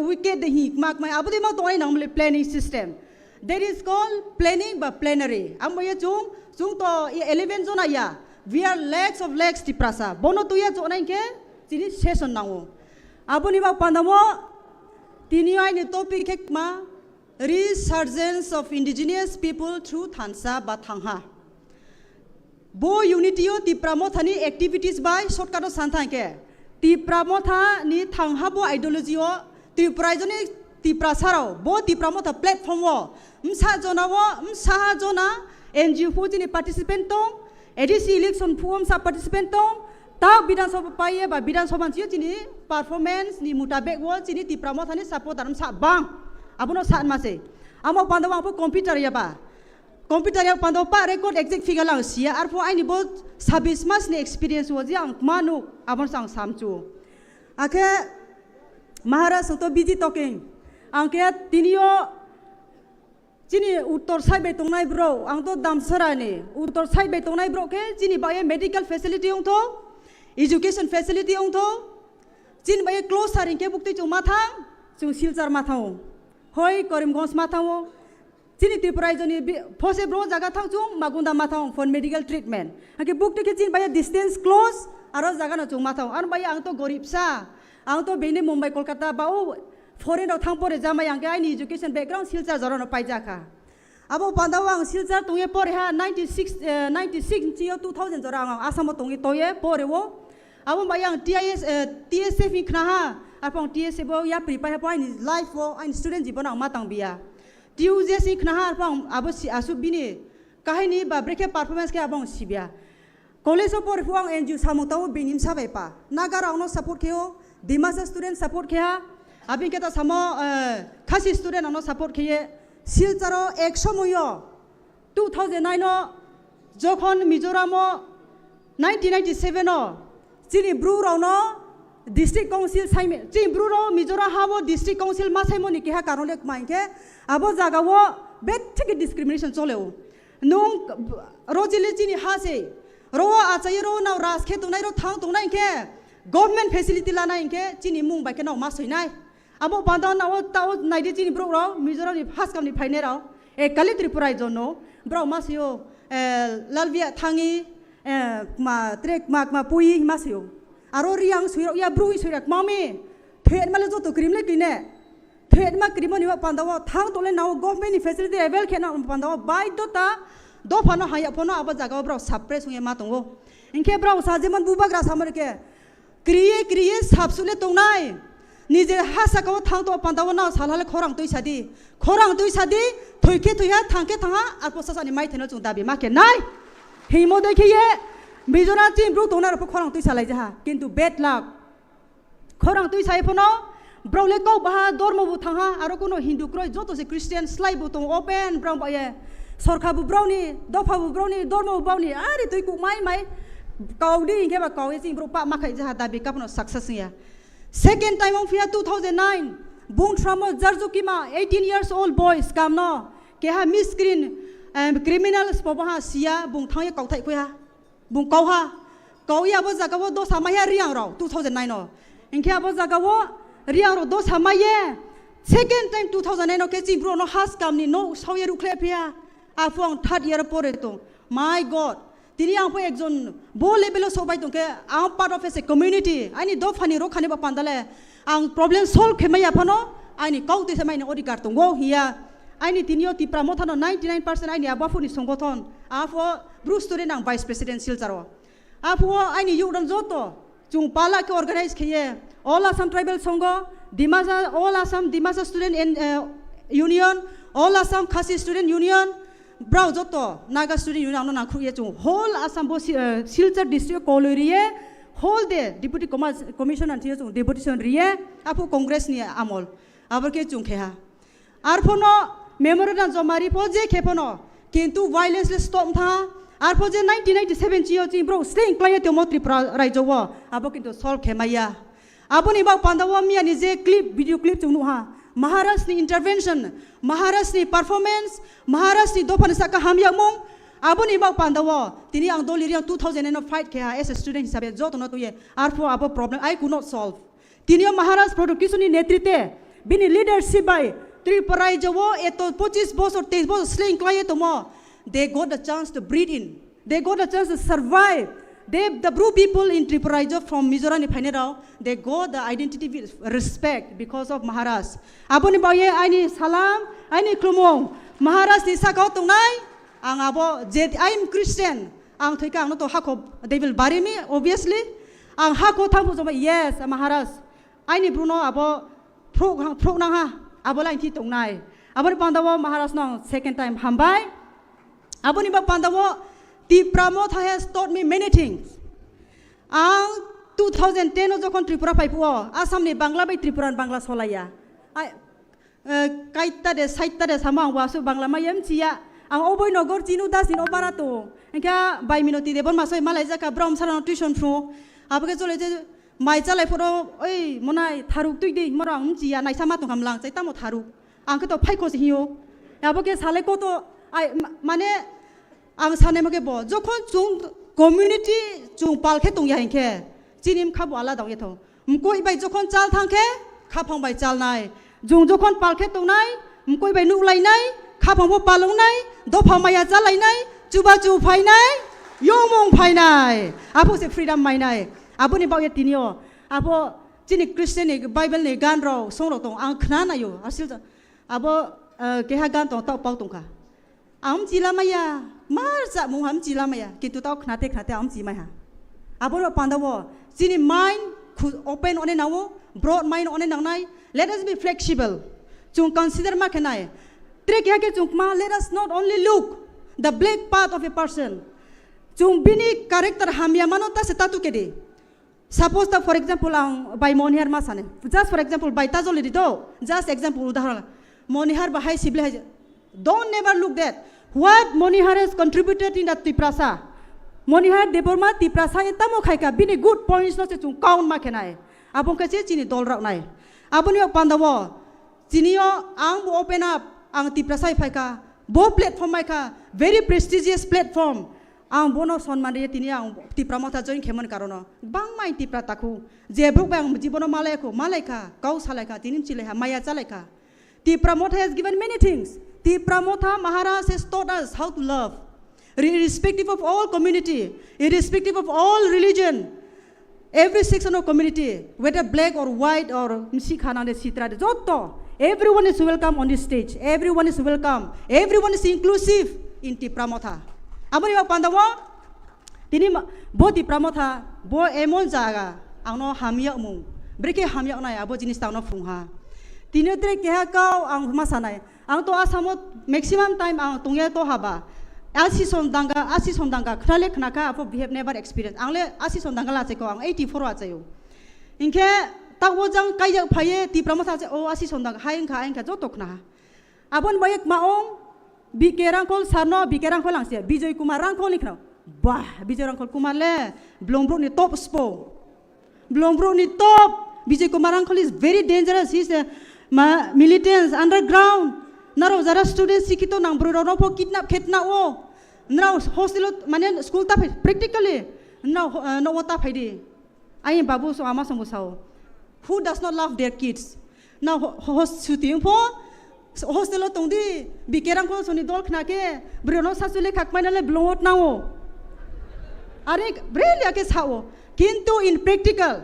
wicket the hik mak mai abudi ma toy namle planning system that is called planning ba plenary amoya chung to 11 zona ya we are legs tiprasa bono to ya zona ke chini session nawo abuni ba pandamo tini ai ni topic hek ma resurgence of indigenous people through thansa ba thangha bo unity o TIPRA Motha ni activities by shortcut santha ke TIPRA Motha ni thangha bo ideology o TIPRA sarao bo TIPRA Motha platform o msa jona NGO fu ni participant tong ADC election fu sa participant tong ta bidan sabha paye ba bidan sabha chi ni performance ni mutabek wo chini TIPRA Motha ni support aram sa bang abuno sa ma se amo pandawa pu computer ya ba computer yang pandau pak record exact figure lang sia arpo ai ni bot 26 mas ni experience wo jiang manu abon sang samchu ake maharashtra to busy talking angke tinio chini uttor side be tongnai bro ang to damsara ni uttor side be tongnai bro ke chini ba medical facility ong to education facility ong to chin ba close saring ke bukti chu mathang chu silchar mathang hoi Karimganj mathang chini Tripura joni phose bro jaga thang chung magunda mathang for medical treatment ake book te chin baya distance close aro jaga na chung mathang an baya ang to gorib sa ang to bene Mumbai Kolkata ba o foreign thang pore jama yang ke ai ni education background silchar jaro no pai jaka abo pandawang silchar tunge pore ha 96 chio 2000 jara ang asamo tungi toye pore wo abo baya TSF khna ha apong TSF bo ya prepare ha pai ni life wo ai student jibon ang matang bia Tuesday si knahar pang abo si asubini kahini ba breke performance ke abong sibia college por fuang NGO samutau binim sabai pa nagara ono support keo dimasa student support kya abin keta samo khasi student ono support kye silcharo 100 moyo 2009 no jokhon Mizoram 1997 no chini bru rauno district council saime chini bru ro Mizoram habo district council ma saimo ni keha karole maike abo jaga wo betik discrimination choleo nung rojile chini hase ro achai ro na ras khe tunai ro thang tunai ke government facility la nai ke chini mung ba ke na ma soinai abo bandon na o ta o nai de chini bro ro Mizoram ni first kam ni phaine ro e kali Tripura jono bro ma sio lalvia thangi ma trek ma pui ma sio aro riang suiro ya bru suirak mami thet male jo to krimle kine thet ma krimo ni pandawa thang tole naw government ni facility level khena pandawa bai dota do phano haya phono aba jaga bro suppress nge ma tongo inke bro sajeman bubagra samar ke kriye sabsule tongnai nije hasa ko thang to pandawa na salhale khorang tui sadi thoike thoya thangke thanga apo sasani mai thena chung dabi ma ke nai himo dekhe ye Mizoram team bro tona ro khorang tui salai ja kintu bad luck khorang tui sai phono bro le ko ba dormo bu thanga aro kono hindu kroi joto se Christian slai bu tong open bro ba ye sorkha bu bro ni dofa bu bro ni dormo bu bro ni ari tui ku mai kaudi ke ba kawi sing bro pa ma khai ja dabi kapno success ya second time of year 2009 bung tramo jarjuki ma 18 years old boys kamno ke ha miscreen criminals poba sia bung thang ye kau thai ko ya bung kau ha kau ya bo jaga bo do sama ya riang ro 2009 no inke bo jaga bo riang ro do sama ye second time 2009 ke chi bro no has kam ni no sauye rukhle pia afong third year pore to my god tini ang po ekjon bo level sobai to ke ang part of a community ani do phani ro khane ba pandale ang problem solve khemaya phano ani kau te samai ni odikar to go hiya Aini tinio Tipra Motha no 99% aini abafu ni songgothon. Afo Bruce student ang vice president silcharo. Afo aini yudan joto. Chung pala ke organize kiye. All Assam Tribal Songho, Dimasa, all Assam Dimasa Student Union, all Assam Khasi Student Union, Brau joto Naga Student Union no nakhuye chung whole Assam bo Silchar district koloriye whole day deputy commissioner and chung deputation riye apu congress ni amol abor ke chung kheha arphono memorandum jomari poje khepono kintu violence stop tha arpo je 1997 chio chi bro staying play to motri raijowo abo kintu solve khemaya aboni ba pandawa mi ani je clip video clip chung nu ha Maharashtra ni intervention, Maharashtra ni performance, Maharashtra ni dopan saka hamyak mong, abon ibang pandawa, tini ang doliri ang 2005 kaya as a student hisabe joto na tuye, arpo abo problem I could not solve. Tini ang Maharashtra production ni netrite, bini leadership by Tripura jawo eto 25 bos or 23 bos sling klaya to mo, they got the chance to breathe in, they got the chance to survive. The Bru people in Tripura from Mizoram and Painirao, they got the identity with respect because of Maharashtra. Abo ni baye ani salam, ani Khumulwng. Maharashtra ni sakau tungnai, ang abo I'm Christian. Ang thoika ang no to hako they will bury me obviously. Ang hako thampu joma yes Maharashtra. Ani Bruno abo prok nang ha abo lain thi tungnai. Abo ni pandawo Maharashtra nang second time hambai. Abo ni ba pandawo TIPRA Motha has taught me many things. Ang 2010 jokon Tripura paipuo, Assam ni Bangla by Tripura Bangla solaya. Kaita de saita de samang wasu Bangla mayam cia. Ang oboy nogor cinu das in oparato. Engka by minoti de bon masoy Malaysia ka brom saran tuition fro. Apake jole je mai chalai photo oi monai tharuk tui di morang cia nai sama tung hamlang chai tamo tharuk. Ang to phai khos hiyo. Apake sale ko to ai mane ang sane mo ke bo jokon chung community chung palkhe tung ya hinke chinim khabu ala dong yetho mkoi bai jokon chal thangke khapong bai chal nai jung jokon palkhe tung nai mkoi bai nu lai nai khapong bo palong nai do phamaya chal lai nai chuba chu phai nai yomong phai nai apo se freedom mai nai apo ni bau ye tinio apo chini christian ni bible ni gan ro song ro tong ang khna na yo asil apo ke ha gan tong ta pau tung kha am jila maya marza muham jila maya kitu tau khnate am jimaya aboro pandawo sini mind open one nawo broad mind one nang nai let us be flexible chung consider ma khanai trek ya ke chung ma let us not only look the black part of a person chung bini character hamya manota setatu kedi suppose that for example ang by monihar ma sane just for example by tajoli do just example udaharan monihar bahai sible don't never look that what Monihar has contributed in the Tiprasa. Monihar Deborma Tiprasa etamo khaika bini good points no se chung count ma khenai. Abong ka che chini dol rak nai. Aboni pandawo chinio ang bo open up ang Tiprasa phaika bo platform mai ka very prestigious platform. Ang bono sonman re tini ang Tipra Motha join khemon karono. Bang mai Tipra takhu jebruk bang jibono malai ko malaika kau salaika tinim chileha maya chalaika. Tipra Motha has given many things. TIPRA Motha Maharashtra has taught us how to love, irrespective of all community, irrespective of all religion, every section of community, whether black or white or Msikhana de Sitra, everyone is welcome on this stage. Everyone is welcome. Everyone is inclusive in TIPRA Motha. Aboni wa pandawa, tini bo TIPRA Motha bo emon jaga, angno hamyak mung, breke hamyak nai abo jinis tawno fungha. Tini tre keha kau ang masanai. Ang to asamot maximum time ang tungye to haba. Asi sondanga khnale khnaka apo we have never experienced. Angle asi sondanga la cheko ang 84 wa chayo. Inke takwo jang kaijak phaye Tipra Motha che o asi sondanga haing kha jotok na. Abon bayek maong bikerang kol sarno bikerang kol angse Bijoy Kumar rangkol nikno. Bah Bijoy rangkol Kumar le Blongbro ni top spo. Blongbro ni top Bijoy Kumar rangkol is very dangerous. He's militants underground. Naro zara students sikito nang bro no po kidnap khetna o naro hostel mane school ta practically no wata phaidi ai babu so ama samusao who does not love their kids now host shooting po hostel tongdi bikerang ko soni dol khna ke bro no sasule khakmainale blot na o are really ake sao kintu in practical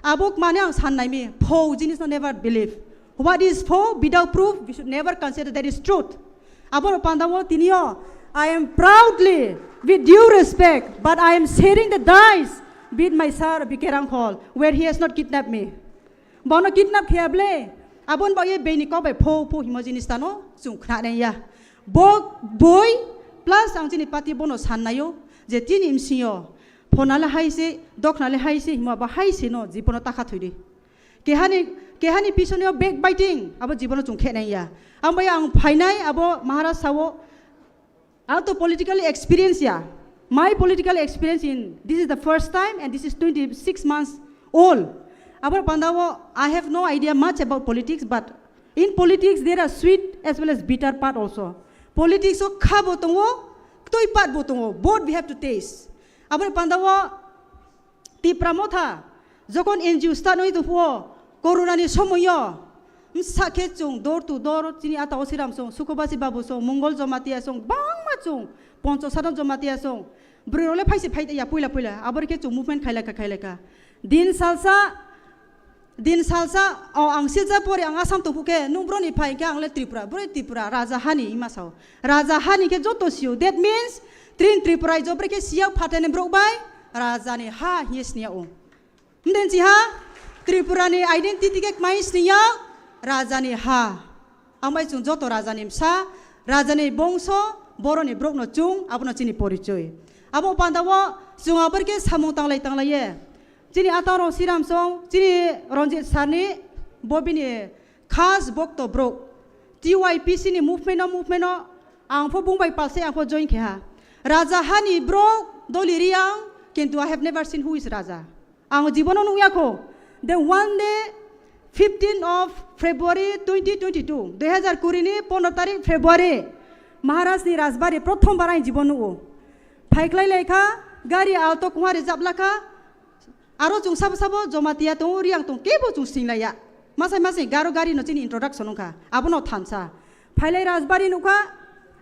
abuk mane ang san nai mi pho jinis no never believe What is false without proof, we should never consider that is truth. Abo pandawo tinio, I am proudly, with due respect, but I am sharing the dice with my sir Bikerang Hall, where he has not kidnapped me. Bono kidnap kiable, abon ba ye beni ko by po himojinistano, sung kna ya. Boy plus ang tini pati bono sanayo, je tin imsio, ponala haise, doknale haise, himo ba haise no, jipono takatudi. Kehani pisonyo backbiting, abo jibono sung kna ya. Ang baya ang painay abo Maharaj sawo, auto political experience ya. My political experience this is the first time and this is 26 months old. Abo pandawo, I have no idea much about politics, but in politics there are sweet as well as bitter part also. Politics so kabo tongo, toy part botongo, both we have to taste. Abo pandawo, TIPRA Motha, jokon NGO start no itu po, corona ni somoyo. Sakit chung door to door sini ata osiram song sukobasi babu song Mongol jomatia song bang macung ponco sadam jomatia song brole phaisi phai ya puila abor ke chung movement khailaka din salsa o ang silja pore ang asam to puke numbro ni phai ke angle tripura raja hani imasao raja hani ke joto siu that means tripura jobre ke sia phatane brok bai raja ni ha yes nia o mden ji ha tripura ni identity ke mais nia Rajani ha, amai chung joto rajani msa, rajani bongso, boroni brok no chung, abo no chini porichoy. Abo pandawo chung abar ke samung tanglai ye. Chini ataro siram song, chini Ranjit Sarni, bobini khas bok to brok. TYPC ni movement no, ang po bung bai palse ang po join ke ha. Raja hani brok doli riang, kintu I have never seen who is Raja. Ang jibono nung yako. Then one day 15 of February 2022, 2020 ni 15 तारिख February, Maharaj ni Rajbari prothom barai jibonu o. Phaiklai lekha, gari auto kumari jablaka, aro chung sabo jomatia tu riang tu kebo chung singlaya. Masai garo gari no chini introduction nungka, abono thamsa. Phailai Rajbari nungka,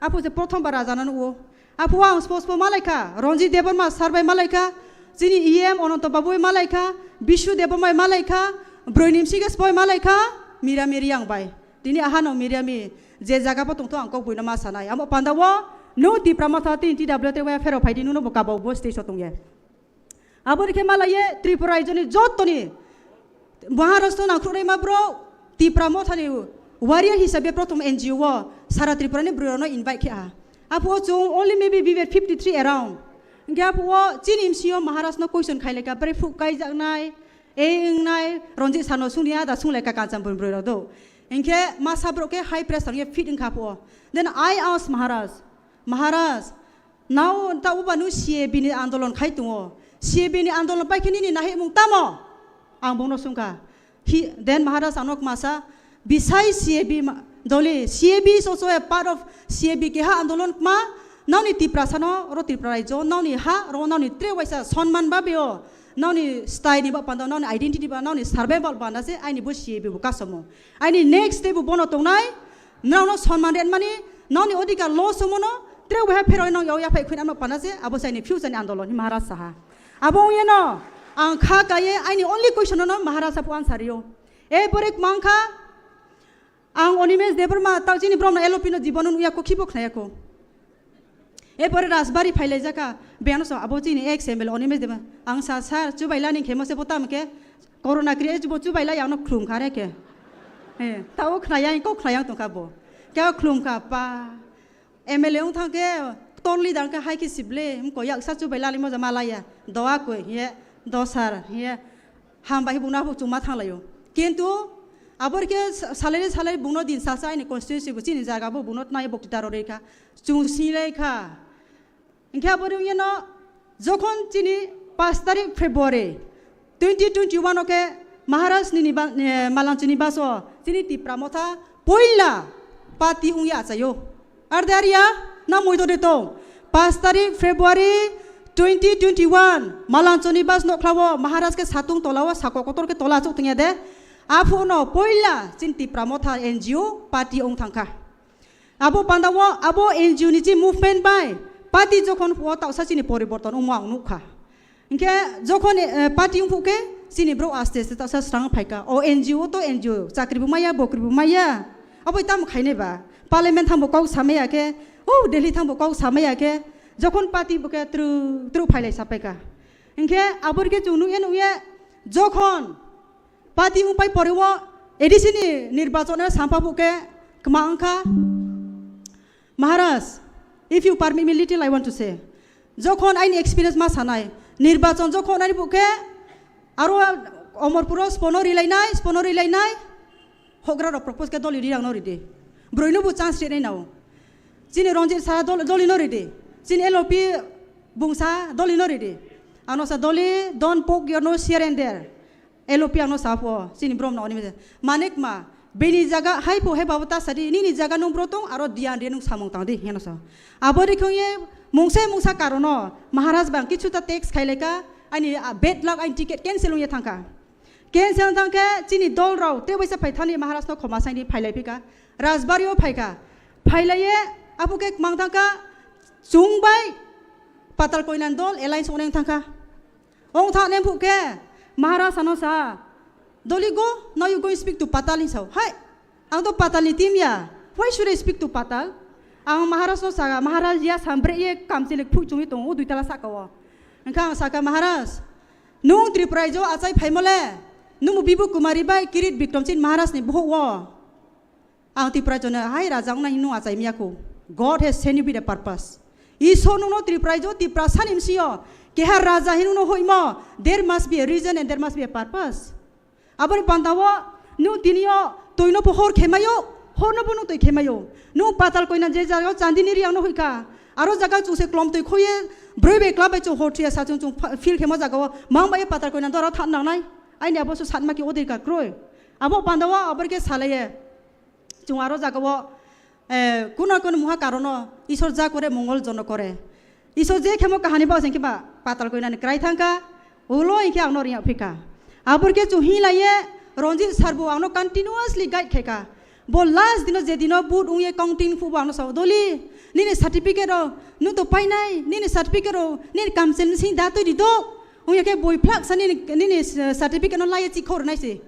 apu je prothom bara janan o. Apu ang sponsor malaika, Ranjit Deborma sarbai malaika, chini EM Ononto Babu malaika, Bishu Deborma malaika, Broinim sigas boy malaika, mira yang bay. Dini ahano mira mi, je jaga potong tu angkau buina masanai. Amo pandawo, no TIPRA Motha tin TWT wa fero pai dinu no bokabo bo station tong ye. Abo dikhe malaye Tripura joni jotoni. Maharashtra na khurei ma bro, TIPRA Motha ni warrior hisabe prothom NGO wo sara Tripura ni bro no invite ke a. Apo chung only maybe we were 53 around. Nge apo chinim sio Maharashtra no question khaileka pre fu kai jangnai. Nai Ranjit Sano sunia da sung leka kancam pun bro do. Inke masa bro ke high pressure ye fit in kapo. Then I asked Maharaj, now ta ubanu CAB ni andolon khai tungo. CAB ni andolon pai kini ni nahi mung tamo. Ang bono sungka. Then Maharaj anok masa besides CAB doli CAB is also a part of CAB ke ha andolon ma. Now ni TIPRA sano ro TIPRA jo now ni ha ro now ni tre waisa sonman babeo. Now ni style ni ba panda now ni identity ba now ni survival panda se ai ni bo CAB bu kasamo ai ni next step bono tongnai now no sonman ren mani now ni odika law somono tre we have phero no ya phai khun am panda se abo sai ni future ni andolon ni Maharaj saha abo ye no ang kha ka ye ai ni only question no Maharaj sa pu answer yo e borek mangkha ang onimes deborma ta chini brom na LOP no jibonon ya ko khibo khaya ko Epore Rajbari phailai jaka beano so abo chini XML onimes deba ang sa chubaila ni khemo se potam ke corona create bo chubaila yang no khrum khare ke ta o khnayang ko khnayang to ka bo ka khrum ka pa ML ong thang ke tonli dang ka hai ki sible ko yak sa chubaila ni mo jamala ya doa ko ye dosar ye ham bai buna hu chuma thang layo kintu abor ke salary buno din sa sa ni constituency bu chini jaga bo bunot na ye bokti taro rekha chung silai kha Inka bori no jokon chini 5 तारिख February 2021 oke Maharaj ni malang chini baso chini TIPRA Motha poila pati ungya chayo ardaria na moido deto 5 तारिख February 2021 malang chini bas no khlawo Maharaj ke satung tolawa sakokotor ke tola chuk tinge de apu no poila chin TIPRA Motha NGO pati ong thangka abo pandawo abo NGO ni chi movement bai Party jokon po tau sa chini poriborton umwang nukha. Inke jokon party ungpuke sini bro aste aste tak serang paika o NGO to NGO cakri bumaya bokri bumaya apa itam khaine ba parliament tham bokau samaya ke oh Delhi tham bokau samaya ke যখন party boke tru phailai sapeka inke abor ke chunu en uye যখন party upai porewo edisini nirbachona sampa boke kmangka Maharaj, if you permit me little, I want to say. যখন আইন experience মা সানাই নির্বাচন যখন আইন বুকে আরো অমরপুর স্পনো রিলাইনাই হগ্রা প্রপোজ কে দলি রিরাং নরিদে ব্রইনো বু চান্স রে নাও চিনি রঞ্জিত সা দলি নরিদে চিনি এলপি বুংসা দলি নরিদে আনো সা দলি ডন পোক ইউ নো শিয়ার এন্ড देयर এলপি আনো সাফো চিনি ব্রম না অনি মানেক মা বেনি জায়গা হাই পো হে বাবতা সাদি নি জায়গা নুম ব্রতং আরো দিয়ান রে নুম সামং তাং দি হেনস আবরি খয়ে মুংসা কারণ মহারাজ বাং কিছুটা ট্যাক্স খাইলেকা আইনি বেড লাক আইন টিকেট ক্যান্সেল হয়ে থাকা ক্যান্সেল থাকা চিনি দল রাও তে বৈসা ফাইথানি মহারাজ ন ক্ষমা সাইনি ফাইলাইপিকা রাজবাড়িও ফাইকা ফাইলাইয়ে আপুকে মাং থাকা চুংবাই পাতাল কইনান দল এলায়েন্স অনেক থাকা অং থানে ফুকে মহারাজ আনসা Doli go, now you go and speak to Patal himself. Hi, ang to Patal ni team ya. Why should I speak to Patal? Ang Maharaj no saga, Maharaj ya sambre ye kamsilik pu chungi tong o duitala sakawa. Angkang saka Maharaj. Nung TIPRA jo atsai phaimole. Nung bibu kumari bai kirit biktomchin Maharaj ni boh wo. Ang TIPRA jo na hai rajang na hinu atsai miyaku. God has sent you with a purpose. Iso no TIPRA jo TIPRA sanim siyo. Keha raja hinu no hoimo. There must be a reason and there must be a purpose. Abang pantawa, nu tinio, toino pohor kemayo, horno punu toi kemayo. Nu patal koina jejayo chandini riang no hika. Aro jaga chuse klom toi khoye, brebe club ai chu hotria sa chung feel kema jaga mang bai patal koina dora than nang nai. Ai ne abo su satma ki odir ka kroi. Abo pantawa abar ke salaye. Chung aro jaga wo kuna muha karono isor ja kore mongol jono kore. Isor je kemo kahani ba sengki ba patal koina ni krai thangka. Ulo iki ang no riang phika. Abur ke cuhi laye Ronjit sarbu angno continuously guide kheka bo last dino je dino bud unye counting fu angno sa doli nini certificate ro nu to pai nai nini certificate ro nini kamsen sing da to di do unye ke boy plug sa nini certificate no laye chi khor nai se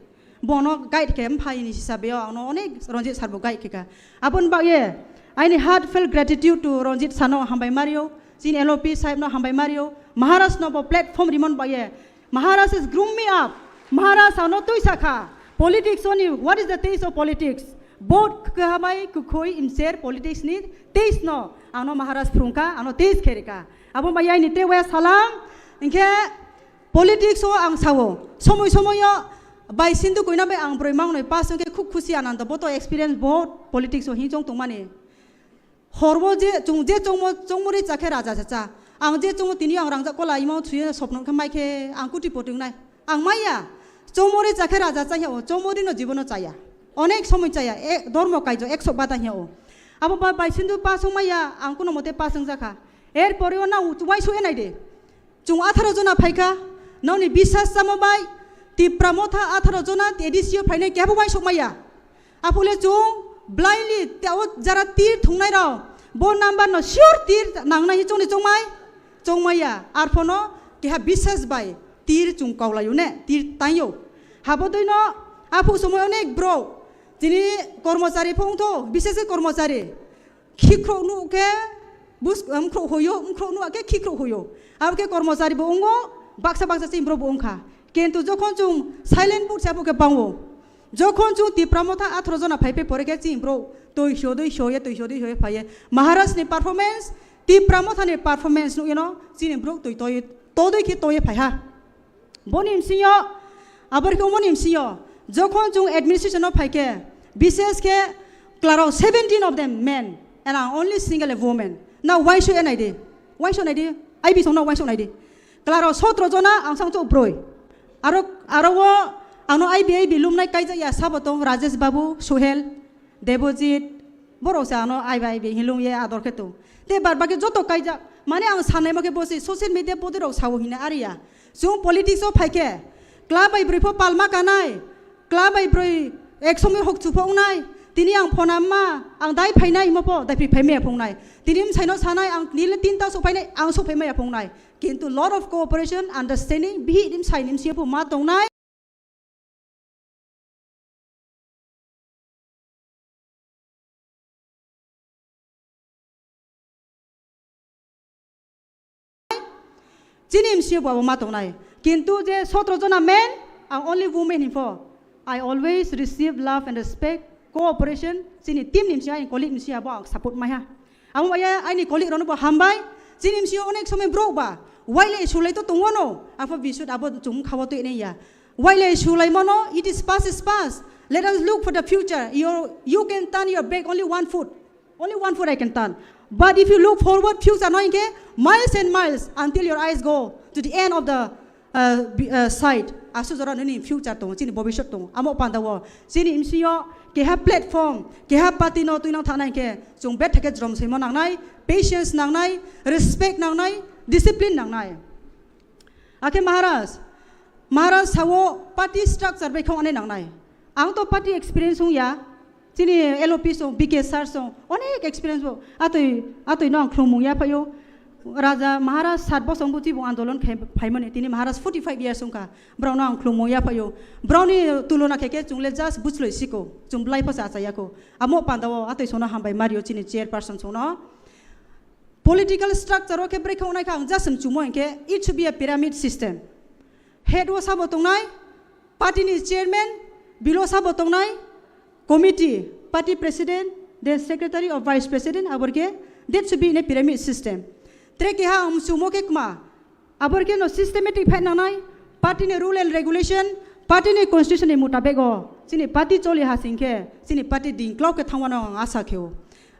bono guide ke mphai ni hisabe angno onek Ronjit sarbu guide kheka abun ba ye aini heartfelt gratitude to Ronjit sano hambai mario sin LOP sahib no hambai mario Maharaj no bo platform rimon ba ye Maharaj has groomed me up. Maharaj ano tui sakha. Politics only. What is the taste of politics? Both kahamai kukhoi imser politics ni taste no. Ano Maharaj prungka ano taste kerika. Abo mayai ni te wa salam. Inke politics o ang sawo. Somoy yo bai sindu koina bai ang proimang noi pasong ke khuk khusi ananda boto experience both politics o hi jong tungmani. Horbo je chongmori chakhe raja chacha. Ang je chongo tini ang rangja kola imo thuye sopnon khamai ke ang kuti potung nai ang maya chomori chakhe raja chaya o chomori no jibono chaya onek somoy chaya dormo kaijo 100 bata hiao abo bai sindu pasong maya ang kuno mote pasong jakha er poreo na wai su enai de chung 18 jona phaika noni bisas samobai TIPRA Motha 18 jona edisio phaine kebo bai sokmaya apule chung blindly tao jara tir thungnai rao bo number no sure tir nangnai hi chungni chungmai Chongmaya arpono keha bisas bai tir chung kaulayo ne tir tayo habodoi no apu somoy onek bro tini kormachari phongtho bisese kormachari khikro nu ke bus amkhro hoyo umkhro nu ake khikro hoyo abke kormachari bo ongo baksa chimbro bo ongkha কিন্তু যখন chung silent book sabu ke bangwo যখন chung TIPRA Motha 18 jona phaipe pore ke chimbro toi shoye phaye Maharaj ni performance TIPRA Motha ni performance nu you know sini bro toi ki toi phai ha bonim siyo abar ke bonim siyo যখন chung administration of phaike বিশেষ ke claro 17 of them men and only single woman now why should I de I be so now why should I de claro 17 jona ang sang chu broi aro wo ano IBA bilumnai kaija ya sabotong Rajesh Babu Sohel Debojit borose ano IBA hilum ye ador ketu te barbake joto kaija mane ang sanai make bosi social media podero sawo hina aria jung politics of phaike club ai brifo palma kanai club ai broi eksomi hok chupong nai tini ang phonamma ang dai phainai mopo dai phi phaime phongnai tinim saino sanai ang nil tinta so phainai ang so phaime phongnai kintu lot of cooperation understanding bi dim sainim siapu ma tongnai Chini MCO babo matongnai. Kintu je sotro jona men, I'm only woman info. I always receive love and respect, cooperation. Chini team MCO and colleague MCO abo support my ha. Amu aya ai ni colleague rono bo hambai. Chini MCO onek some bro ba. Why sulai to tungwono? Afa we should abo chung khawo to ine ya. Why sulai mono? It is past is past. Let us look for the future. You can turn your back only 1 foot. Only 1 foot I can turn. But if you look forward, future knowing miles and miles until your eyes go to the end of the side. Asu zora nini future tong, sini bobishot tong. Amo pandawo. Sini imsiyo ke have platform, ke have party no tuinang tanay ke. Jung bet take drum simo nang nai, patience nang nai, respect nang nai, discipline nang nai. Ake Maharaj sawo party structure bekong ane nang nai. Ang to party experience hong ya. Sini LOP song, BKSR song, onek experience bo. Atoy no ang Khumulwng ya payo. Raja Maharaj 7 bos song buti bong andolon paimane. Tini Maharaj 45 years song ka. Brown no ang Khumulwng ya payo. Brown ni tulona keke chung lejas buchlo isiko. Chung blai pa sa asaya ko. Amo pandawo atoy sona hambai Mario chini chairperson song no. Political structure o ke break honai ka ang jasam chumo enke. It should be a pyramid system. Head was sabotong nai. Party ni chairman. Below sabotong nai. Committee, party president, then secretary or vice president, that should be in a pyramid system. Treke ha sumo ke kuma, aborke no systematic phet nanai, party ne rule and regulation, party ne constitution ne mutabego, sini party choli ha singke, sini party ding clock ke thangwano asa kheo.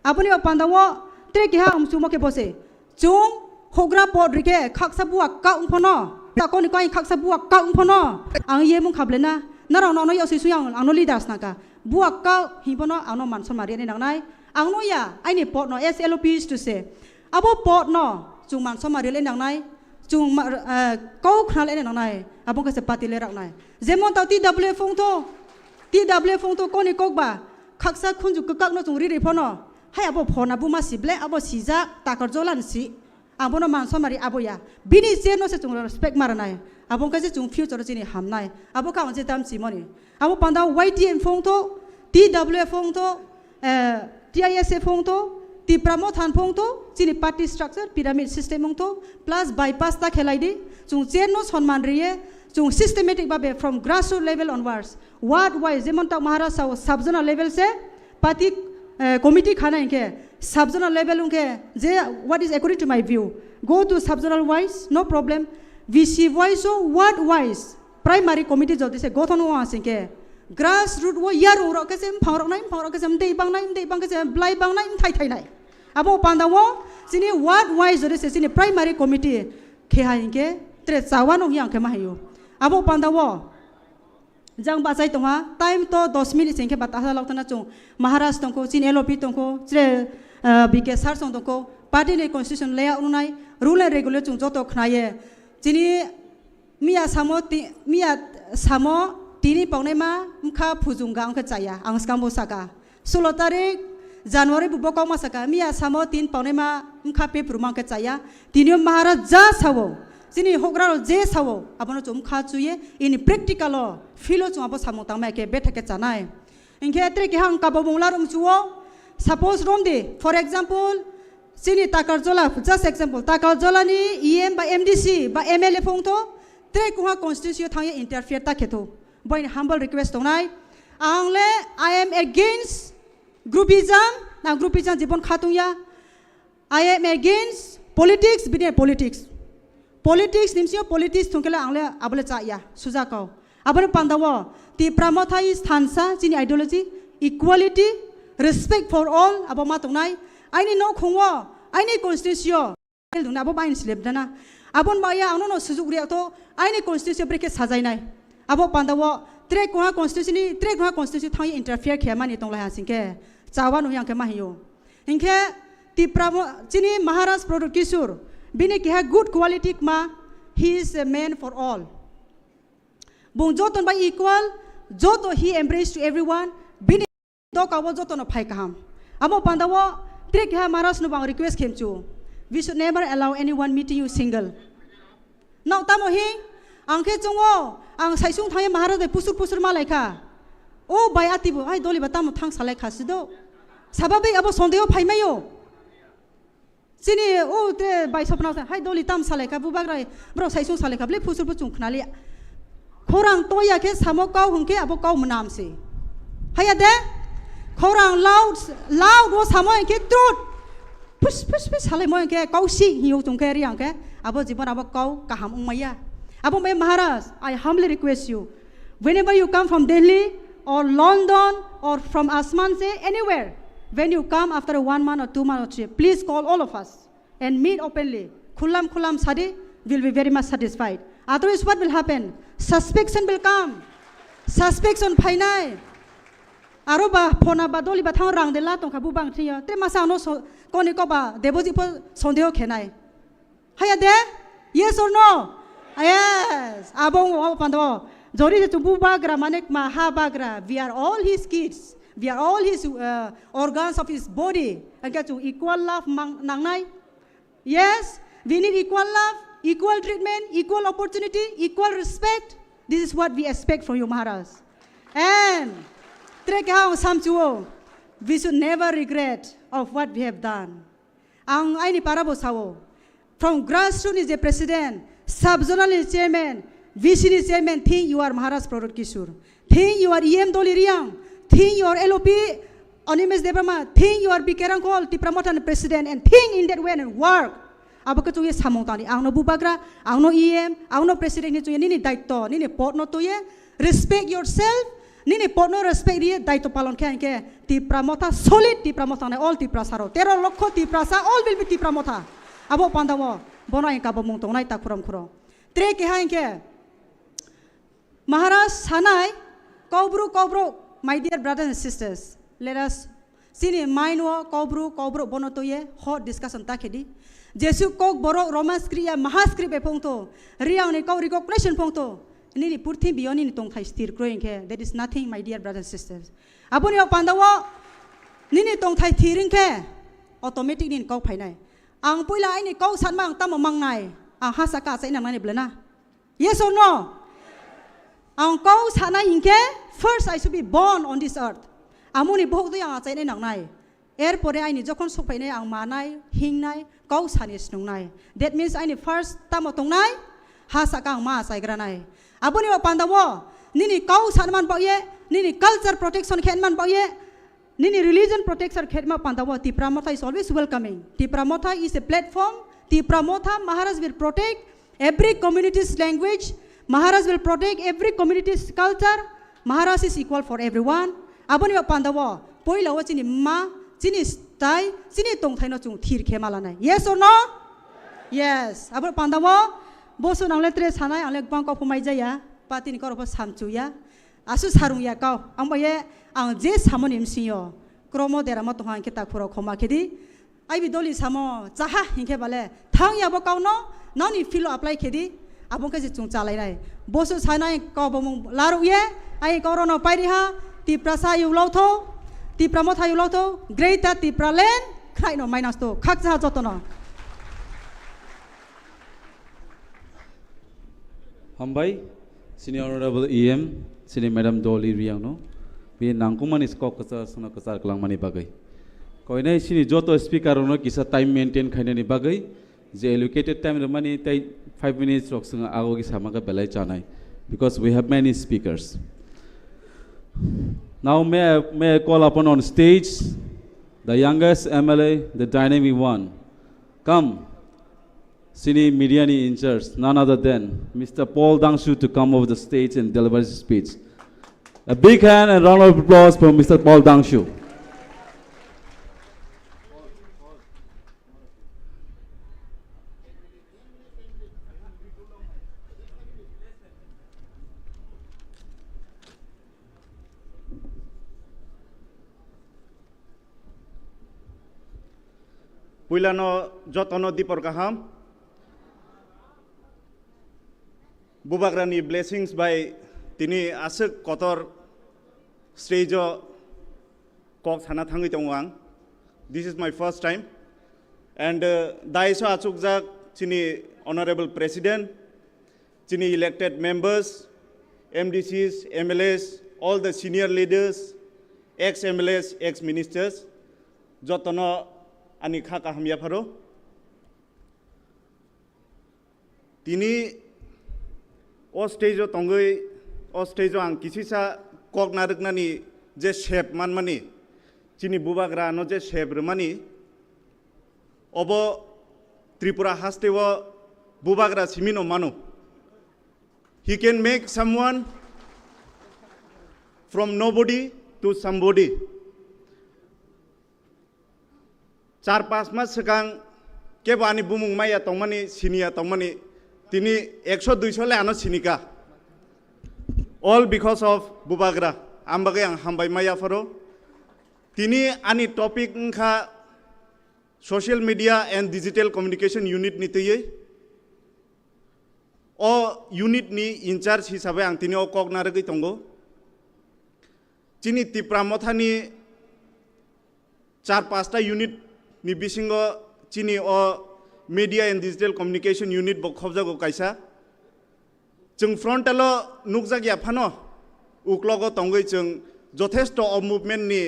Aboni pandawo treke ha sumo ke bose, chung hogra pod rike khaksa buak ka umphono, takoni kai khaksa buak ka umphono, ang ye mung khablena, narang no yo sisuyang ang no leaders naka. Buak kau himpono ano manson mari ni nangnai angno ya ai ni pot no SLOP is to say abo pot no chung manson mari le nangnai chung kau khna le nangnai abo ka se pati le rak nai zemon tau TW phong to ko ni kok ba khaksa khunju kak no chung ri phono hai abo phona bu ma sible abo sija takar jolan si abo no manson mari abo ya bini se no se chung respect maranai abo ka se chung future chini hamnai abo ka je tam chimoni abo panda YTM phong to TW phong to TISA phong to TIPRA Motha phong to chini party structure pyramid system phong to plus bypass ta khelai di chung chen no sonman riye chung systematic babe from grassroots level onwards ward wise jemon ta Maharaj sub-zonal level se party committee khana inke sub-zonal level unke je what is according to my view go to sub-zonal wise no problem VC wise so ward wise primary committee jodi se go thonu asinke grassroots wo yaru ro kasem phang kasem dei bang kasem blai bang nai thai nai abo panda wo sini ward wise jodi se sini primary committee khe ha inke tre chawa no yang ke ma hayo abo panda wo jang ba sai tonga time to 10 minutes inke bata ha lautana chung Maharaj tongko chin LOP tongko tre BKSR song tongko party ne constitution layout unai rule and regulation chung joto khnaye chini Mia samo tini paunai ma mkha phujunga angka chaya angskam bosaka 16 tarik January bubokong masaka mia samo tin paunai ma mkha pe prumang ka chaya tinio Maharaj ja sawo sini hograro je sawo abono chum kha chuye in practical philo chung abo samong tang ma ke bethake chanai inke atre ke hang ka bonglarum chuo suppose romde for example sini takarjola just example takarjola ni EM ba MDC ba MLA phongto tre kuha constitution thang interfere ta kheto boy humble request tongnai angle I am against groupism na groupism jibon khatung ya I am against politics bine politics nimsio politics thungkela angle abole cha ya suja kau abone pandawo TIPRA Motha is thansa chini ideology equality respect for all aboma tongnai aini no khungwo aini constitution dungna abo bain slip dana abon baya anono sujuk riak to aini constitution breke sajai nai abo pandawo tre kuha constitution thang interfere khema ni tongla hasingke chawa no yang ke mahiyo inke TIPRA chini Maharaj product kisur bini ki ha good quality ma he is a man for all bung joton by equal joto he embrace to everyone bini do ka wo joton phai kaham abo pandawo tre ki ha Maharaj no bang request khemchu we should never allow anyone meeting you single now tamohi angke chongo ang saisung thai Maharaj de pusur malai kha o bai atibu ai doli batam thang salai khasido sababe abo sondeo phaimayo Sini te bai sopna sa hai doli tam saleka bubagra bro saisung saleka ble phusur pu chungkhnali khorang toya ke samo kau hungke abo kau manam se haya de khorang loud wo samo ke trut push hale mo ke kau si hiu tung ke riang ke abo jibon abo kau kaham umaya abo me Maharaj, I humbly request you, whenever you come from Delhi or London or from Asman say anywhere, when you come after 1 month or 2 months or 3, please call all of us and meet openly. Khulam sadi will be very much satisfied. Otherwise, what will happen? Suspicion will come. Suspicion painai. Aroba pona badoli bathang rang de la tong khabu bang thia. Te masa no koni ko ba deboji po sondeo khenai. Haya de? Yes or no? Yes. Abong pando. Jori to bubagra manek mahabagra. We are all his kids. We are all his organs of his body. And get to equal love nangnai. Yes. We need equal love, equal treatment, equal opportunity, equal respect. This is what we expect from you, Maharaj. And we should never regret of what we have done. Ang ay ni parabo sawo. From grassroots is the president, sub-zonal is chairman, VC is chairman. Think you are Maharaj Product Kishore. Think you are EM Doli Riang. Think you are LOP Onimes Debrama. Think you are Bikerang Call, TIPRA Motha president, and think in that way and work. Abo ka tuye samong tani. Ang no bubagra, ang no EM, ang no president ni tuye nini daito, nini pot no tuye. Respect yourself. Nini pot no respect dia daito palon kaya ke. TIPRA Motha solid TIPRA Motha na all TIPRA saro. Tero lokho TIPRA sa all will be TIPRA Motha. Abo pandawo bono ay kabamong tong nai tak kuram. Tre ke hain ke. Maharaj sanai kobro, my dear brothers and sisters, let us sini mainwo kobro bono toye hot discussion takedi. Jesu kok borok romance kriya mahaskri be pongto riang ni kau recognition pongto ini purthi bioni ni tong thai stir growing ke. That is nothing, my dear brothers and sisters. Aboni ok pandawo nini tong thai thiring ke automatic ni kau phainai. Ang puila ai ni kau sanmang tam mangnai ang hasaka sa inang ni blana. Yes or no? Ang kau sana inke first I should be born on this earth. Amuni bohok tu yang acai ni nang nai. Airport ai ni jokon sok phainai ang manai hingnai kau sanis nung nai. That means ai ni first tam otong nai hasaka ang ma sai granai. Abuni wa pandawo nini kau sanman ba ye nini culture protection khenman ba ye nini religion protection khenma pandawo TIPRA Motha is always welcoming. TIPRA Motha is a platform. TIPRA Motha Maharaj will protect every community's language. Maharaj will protect every community's culture. Maharaj is equal for everyone. Aboni wa pandawo poila wa chini ma chini stai chini tong thai no chung thir khe mala nai. Yes or no? Yes. Aboni pandawo bosu nang letre sanai ang lekbang ko phumai jaya pati ni ko ro samchu ya asu sarung ya kau ang baye ang je samonim sinyo kromo dera ma tohang kita khuro khoma khedi ai bi doli samo chaha hingke bale thang ya bo kau no noni filo apply khedi abong ka je chung chalai nai bosu sanai ko bomong laru ye ai ko ro no pairi ha TIPRA sa yu lo tho TIPRA Motha yu lo tho greater TIPRA land khai no minus to khak cha jotono. Hambai, Senior Honorable EM, Senior Madam Dolly Riangno, be nangkuman is kokasa suna kasar kelang mani bagai. Kau ini sini joto speaker ono kisah time maintain kaya ni bagai, je allocated time remani tay 5 minutes rok sunga ago kisah maka belai canai, because we have many speakers. Now may I call upon on stage the youngest MLA, the dynamic one. Come. Sini Mediani in charge, none other than Mr. Paul Dangshu to come over the stage and deliver his speech. A big hand and round of applause for Mr. Paul Dangshu. Puilano jotono dipor kaham. Bubagrani blessings by tini asuk kotor stage kok thana thangi tongwang. This is my first time, and daiso achuk jak chini honorable president, chini elected members, MDCs, MLAs, all the senior leaders, ex-MLAs, ex-ministers, jotono ani kha kaham ya pharo. তিনি o stage o tongoi o stage o ang kisisa kok nariknani je shape manmani chini bubagra no je shape rmani obo Tripura hastewo bubagra simino mano he can make someone from nobody to somebody 4-5 मास सिगां केबानि बुमुं माया तंमानि सिनिया तंमानि तिनी 100-200 ले आनो सिनिका all because of bubagra ambagai ang hambai maya faro tini ani topic ngkha social media and digital communication unit ni teye o unit ni in charge hisabe ang tini o kok naragoi tongo chini TIPRA Motha ni 4-5 ta unit ni bisingo chini o media and digital communication unit bo khobjago kaisa जों फ्रन्टालो नुकजागिया फानो उक्लगो तंगै जों जथेस्ट of movement नि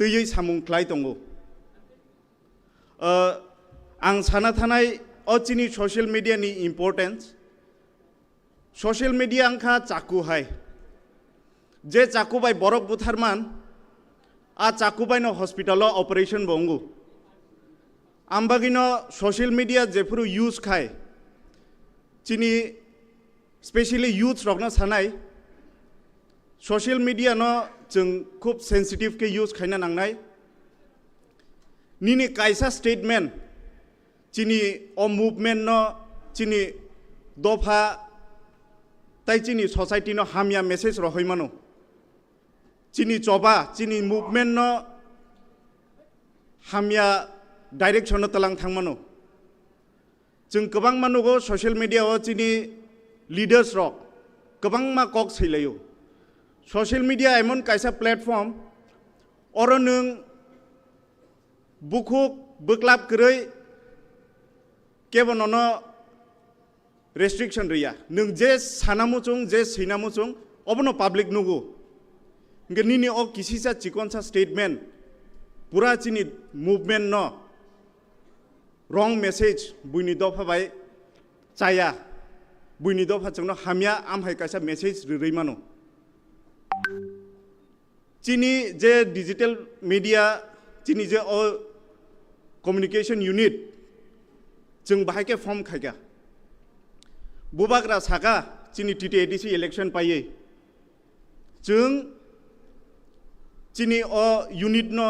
तैयै सामुं ख्लाय दंगो आं साना थानाय अचिनि social media नि importance social media आंखा चाकु हाय जे चाकु बाय बरक बुथारमान आ चाकु बाय न हस्पिटाल ऑपरेशन बंगु आमबागिनो ससियल मिडिया जेफुरु यूज खाय चिनि स्पेशली youths रखना सानाय social media no जों खूब sensitive के use खायना नांनाय निनी कायसा statement चिनी o movement no चिनी दफा ताई चिनी society no हामिया message रहोय मानो चिनी चोबा चिनी movement no हामिया direction no तलां थांग मानो जों गोबां मानुगो social media o चिनी leaders rock गोबां मा कक सैलायो social media एमन कायसा platform और नों बुखुक बोक्लाब करै केबन न restriction रिया नों जे सानामुचुं जे सैनामुचुं अबनो public नुगो गनिनि ओ किसिसा चिकनसा statement पुरा चिनि movement न wrong message बुइनि दफा बाय चाया बुइनि दफा जोंनो हामिया आमहाय कायसा मेसेज रिरैमानो चिनि जे डिजिटल मीडिया चिनि जे ओ कम्युनिकेशन यूनिट जों बाहाय के फॉर्म खायगा बुबाग्रा सागा चिनि TTADC इलेक्शन पाये जों चिनि ओ यूनिट न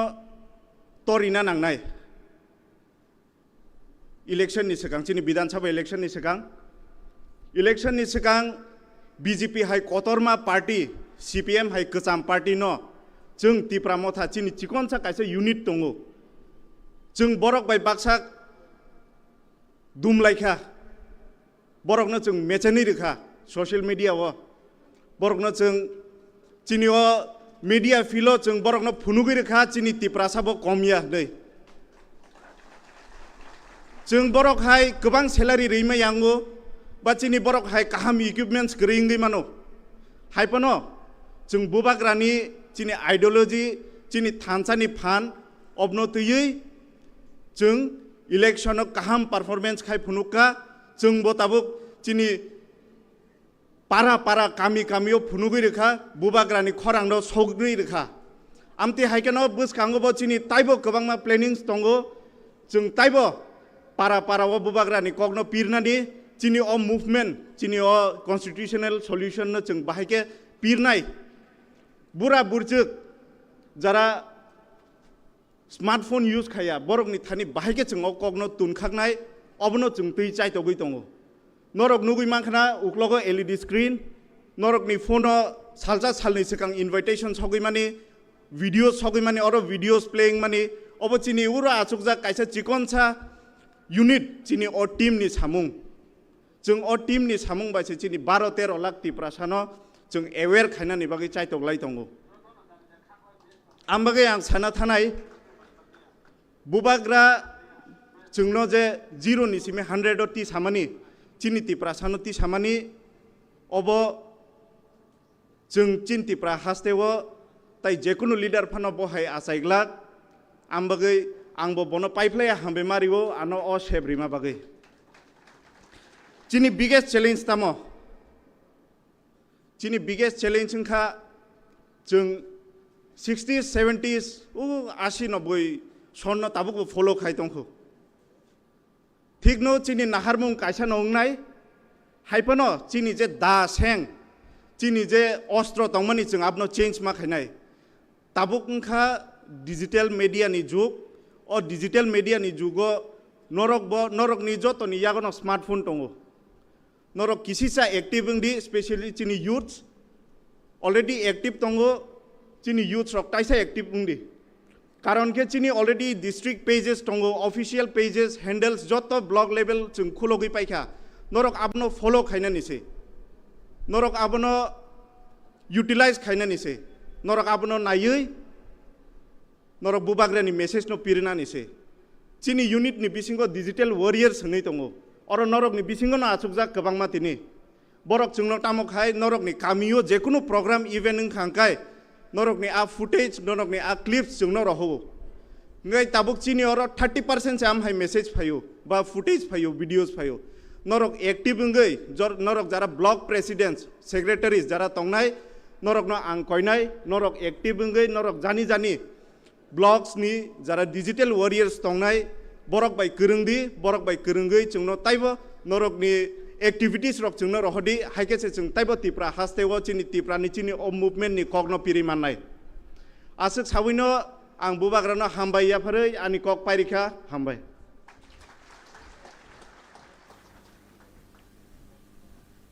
तोरिना नांनाय इलेक्शन नि सिगां चिनि विधानसभा इलेक्शन नि सिगां इलेक्शन नि सिगां BJP हाय कतरमा पार्टी CPM हाय गोजाम पार्टी न जों TIPRA Motha चिनि चिकनसा कायसा यूनिट दङो जों बरक बाय बाक्सा दुमलायखा बरकनो जों मेचेनि रेखा ससियेल मीडिया व बरकनो जों चिनि ओ मीडिया फिलो जों बरकनो फुनुगै रेखा चिनि TIPRA साबो कमिया नै जों बरक हाय गोबां सेलारि रैमा यांगो बाचिनि बरक हाय काहाम इक्विपमेंट्स गरिंगै मानो हायपनो जों बुबाग्रानि चिनि आइडियोलॉजी चिनि थानसानि फान अबनो तयै जों इलेक्शन काहाम परफॉर्मेंस खाय फुनुका जों बताबो चिनि पारा पारा कामी कामियो फुनुगै रेखा बुबाग्रानि खरांनो सौगै रेखा आमति हायकेनो बसखांगो चिनि ताइबो गोबांमा प्लेनिंग्स दंगो जों ताइबो पारा पारा व बुबाग्रानि कगनो पिरनानि चिनि ओ मूवमेंट चिनि ओ कन्स्टिट्यूशनल सल्यूशन न जों बाहायके पिरनाय बुरा बुरजुक जरा स्मार्टफोन यूज खाया बरकनि थानि बाहायके जों ओ कगनो तुनखागनाय अबनो जों तै चाइतगै दङो नरक नुगै माखना उक्लगो LED स्क्रीन नरकनि फोन सालजा सालनि सिगां इनभाइटेशन सगै माने भिडियो सगै माने अरो भिडियोस प्लेइंग माने अब चिनि उरा आचुकजा कायसा चिकनसा यूनिट चिनि ओ टीम नि सामुं जों ओ टीम नि सामुं बायसे चिनि 12-13 लाख TIPRA सानो जों एवेयर खायनानि बागै चाइतगलाय दङो आमबागै आं साना थानाय बुबाग्रा जोंनो जे 0 निसिमे 100 ति सामानि चिनि TIPRA सानो ति सामानि अब जों चिन TIPRA हास्तेवो ताइ जेकुनु लिडार फानो बहाय आसाइग्ला आमबागै आंबो बनो पाइपलाया हामबे मारिवो आनो अ सेब्रिमा बागै chini biggest challenge tamo chini biggest challenge kha jung 60s 70s 80 90 sonno tabuk follow khai tongkho thik no chini naharmung kaisa nongnai haipano chini je da seng chini je ostro tongmani jung apno change ma khainai tabuk kha digital media ni juk or digital media ni jugo norok ni joto ni yagono smartphone tongo norok kisi sa active di especially chini youths already active tongo chini youths rok taisa active di karon ke chini already district pages tongo official pages handles joto blog level chung khulogi paikha norok apno follow khaina nise norok apno utilize khaina nise norok apno nayui norok bubagra ni message no pirina nise chini unit ni bisingo digital warriors nei tongo oro norok ni bisingo na achukja kabangma tini borok chungno tamo khai norok ni kamio jekuno program event ng khangkai norok ni a footage norok ni a clips chungno roho ngai tabuk chini oro 30% am hai message phayo ba footage phayo videos phayo norok active ngai norok jara block presidents secretaries jara tongnai norok no angkoinai norok active ngai norok jani blogs ni jara digital warriors tongnai borok bai kurungdi chungno taibo norok ni activities rok chungno rohodi haike se chung taibo tipra hastewo chini tipra ni chini o movement ni kokno piri mannai asuk sawino ang bubagrano hambai ya pharei ani kok parikha hambai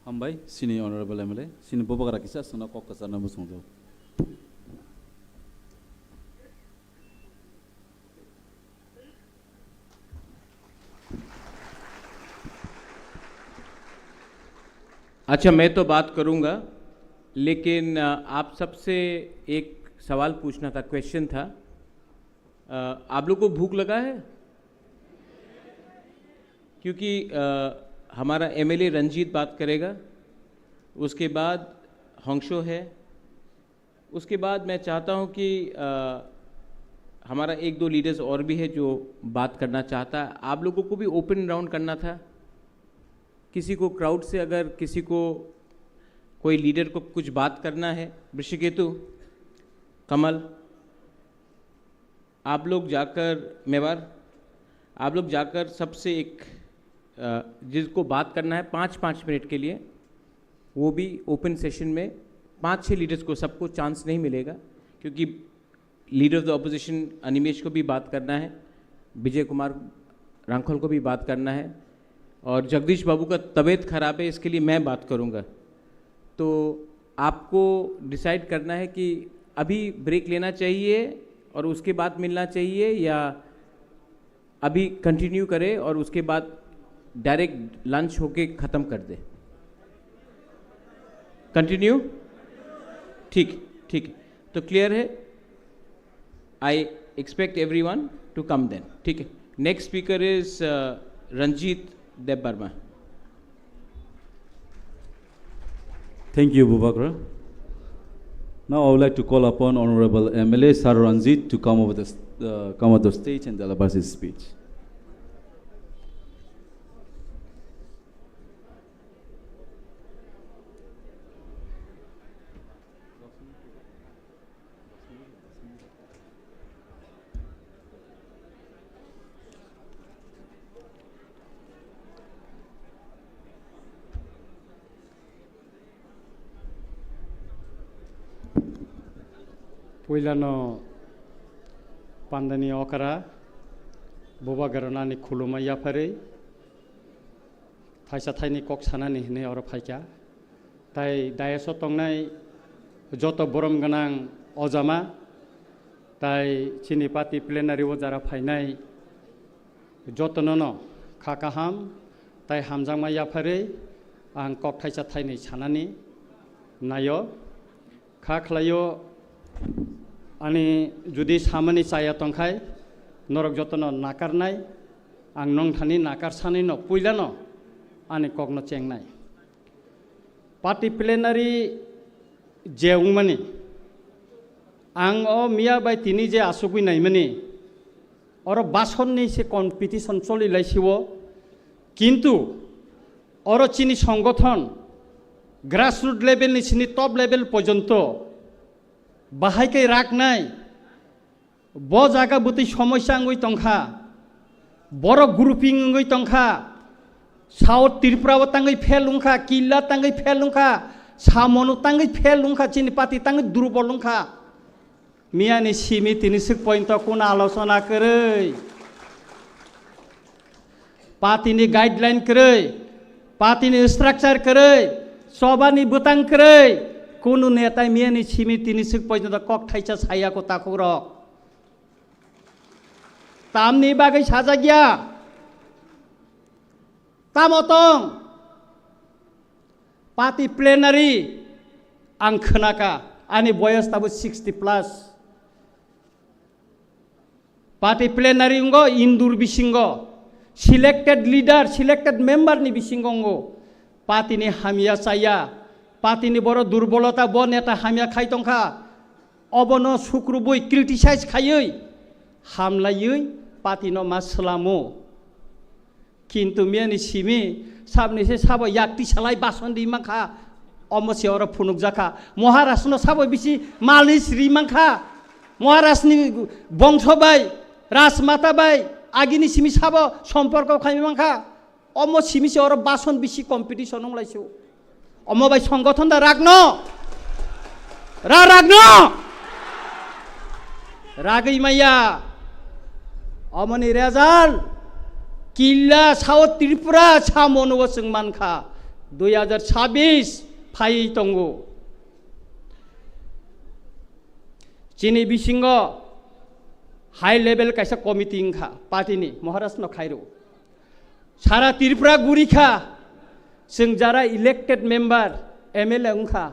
hambai sini honorable MLA sini bubagra kisa sona kok kasana musongjo अच्छा मैं तो बात करूंगा लेकिन आप सबसे एक सवाल पूछना था क्वेश्चन था आप लोग को भूख लगा है क्योंकि हमारा MLA रंजीत बात करेगा उसके बाद हंगशो है उसके बाद मैं चाहता हूं कि हमारा एक दो लीडर्स और भी है जो बात करना चाहता है आप लोगों को भी ओपन राउंड करना था किसी को क्राउड से अगर किसी को कोई लीडर को कुछ बात करना है ऋषिकेतु कमल आप लोग जाकर मेवार आप लोग जाकर सबसे एक जिसको बात करना है 5-5 मिनट के लिए वो भी ओपन सेशन में 5-6 लीडर्स को सबको चांस नहीं मिलेगा क्योंकि leader of the opposition Animesh को भी बात करना है विजय कुमार रांखल को भी बात करना है और जगदीश बाबू का तबीयत खराब है इसके लिए मैं बात करूंगा तो आपको डिसाइड करना है कि अभी ब्रेक लेना चाहिए और उसके बाद मिलना चाहिए या अभी कंटिन्यू करें और उसके बाद डायरेक्ट लंच होके ख़त्म कर दे कंटिन्यू ठीक तो क्लियर है I expect everyone to come then ठीक है next speaker is Ranjit Deb Barma. Thank you, Bubagra. Now I would like to call upon Honorable MLA Sar Ranjit to come over the stage and deliver his speech. Puilano Pandani Okara Bubagarani Khumulwng Yapare Taisa Taini Koksanani Ne or Paika Tai Diasotongai Joto Borom Ganang Ozama Tai Chinipati Plenary Wazara Painai Jotonono Kakaham Tai Hamzama Yapare and Kok Taisa Taini Chanani Nayo Kaklayo अनि जुदि सामानि चाया तंखाय नरक जतन नाकारनाय आं नंथानि नाकारसानि न पुइलान आनि कगन चेंगनाय party प्लेनारि जेउंमानि आं ओ मिया बाय तिनि जे आसुगुइनायमानि और बासननि से कम्पिटिशन चलिलायसिवो किन्तु अरो चिनी संगठन ग्रासरुट लेभेलनि चिनी टप लेभेल पर्यन्त बाहायकै राखनाय ब जागा बुतै समस्या अंगै तंखा बर ग्रुपिं अंगै तंखा साउथ त्रिपुरा तांगै फेलुंखा किल्ला तांगै फेलुंखा सामनु तांगै फेलुंखा चिनी पाती तांगै दुर्बलुंखा मियानि सिमी तिनि सिक पॉइंट कोन आलोचना करै पार्टीनि गाइडलाइन करै पार्टीनि स्ट्राक्चर करै सभानि बुतां करै कुनु नेता मियानि सिमी तिनि सिक पॉइंट कक थाइसा सायाको ताखौ रक तामनि बागै साजा गया तामतं पार्टी प्लेनारि आं खोनाका आंनि बयस दाबो 60+ पार्टी प्लेनारि अंगो इन्दुर बिसिंगो सिलेक्टेड लीडर सिलेक्टेड मेम्बर नि बिसिंगो पार्टी नि हामिया साया पार्टी नि बड़ दुर्बलता ब नेता हामिया खाइतंखा अबनो सुक्रुबुई क्रिटिसाइज खायै हामलायै पार्टी न मासलामो किन्तु मियानि सिमी साबनिसे साब याक्ति सालाय बासन दिमाखा अमसे और फुनुक जाखा महाराष्ट्र न साब बिसि मालिस रिमाखा महाराष्ट्रनि बंश बाय राजमाता बाय आगिनि सिमी साब सम्पर्क खाइमाखा अम सिमिसे और बासन बिसि कम्पिटिशन नंलाइसो अम बाय संगठन दा रागनो रागनो रागै माया अमनि रेजाल किल्ला साउथ त्रिपुरा सामनो जों मानखा 2026 फाइ तंगो चिनी बिसिंग हाई लेवल कैसा कमिटी इंखा पार्टी नि महाराष्ट्र न खाइरो सारा त्रिपुरा गुरिखा जों जारा इलेक्टेड मेम्बर एमएलए उंखा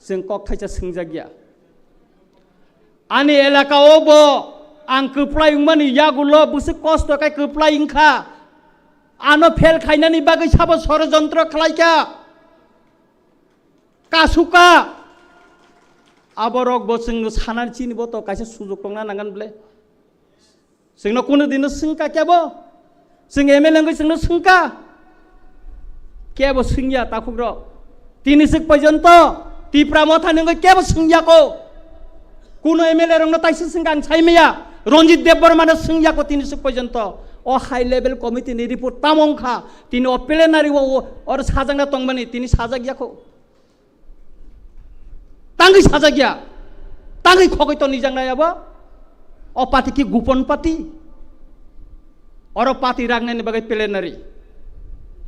जों कक थाइसा सोंजागिया आनि एलाकाओ बो आं कोप्लाय उंमानि यागुलो बुसे कष्ट काय कोप्लाय इंखा आनो फेल खाइनानि बागै साबो षड़यंत्र खालायका कासुका आबरक बो जों सानानि चिनिबो तो कायसे सुजुग दंना नांगोन ब्ले जोंनो कोनो दिन सोंका केबो जों एमएलए जोंनो सोंका केबो सोंया ताखुग्र तिनिसिक पर्यन्त तिप्रा मथा नंगै केबो सोंयाको कोनो एमएलए रंनो ताइसे सोंका आं साइमेया रंजित देबबर्मानो सोंयाको तिनिसिक पर्यन्त ओ हाई लेवल कमिटी नि रिपोर्ट तामंखा तिनि ओ प्लेनारि और साजांना तंगमानि तिनि साजागियाखौ तांगै साजागिया तांगै खगै तो निजांनायाबो ओ पार्टी की गोपन पार्टी और पार्टी रागनायनि बागै प्लेनारि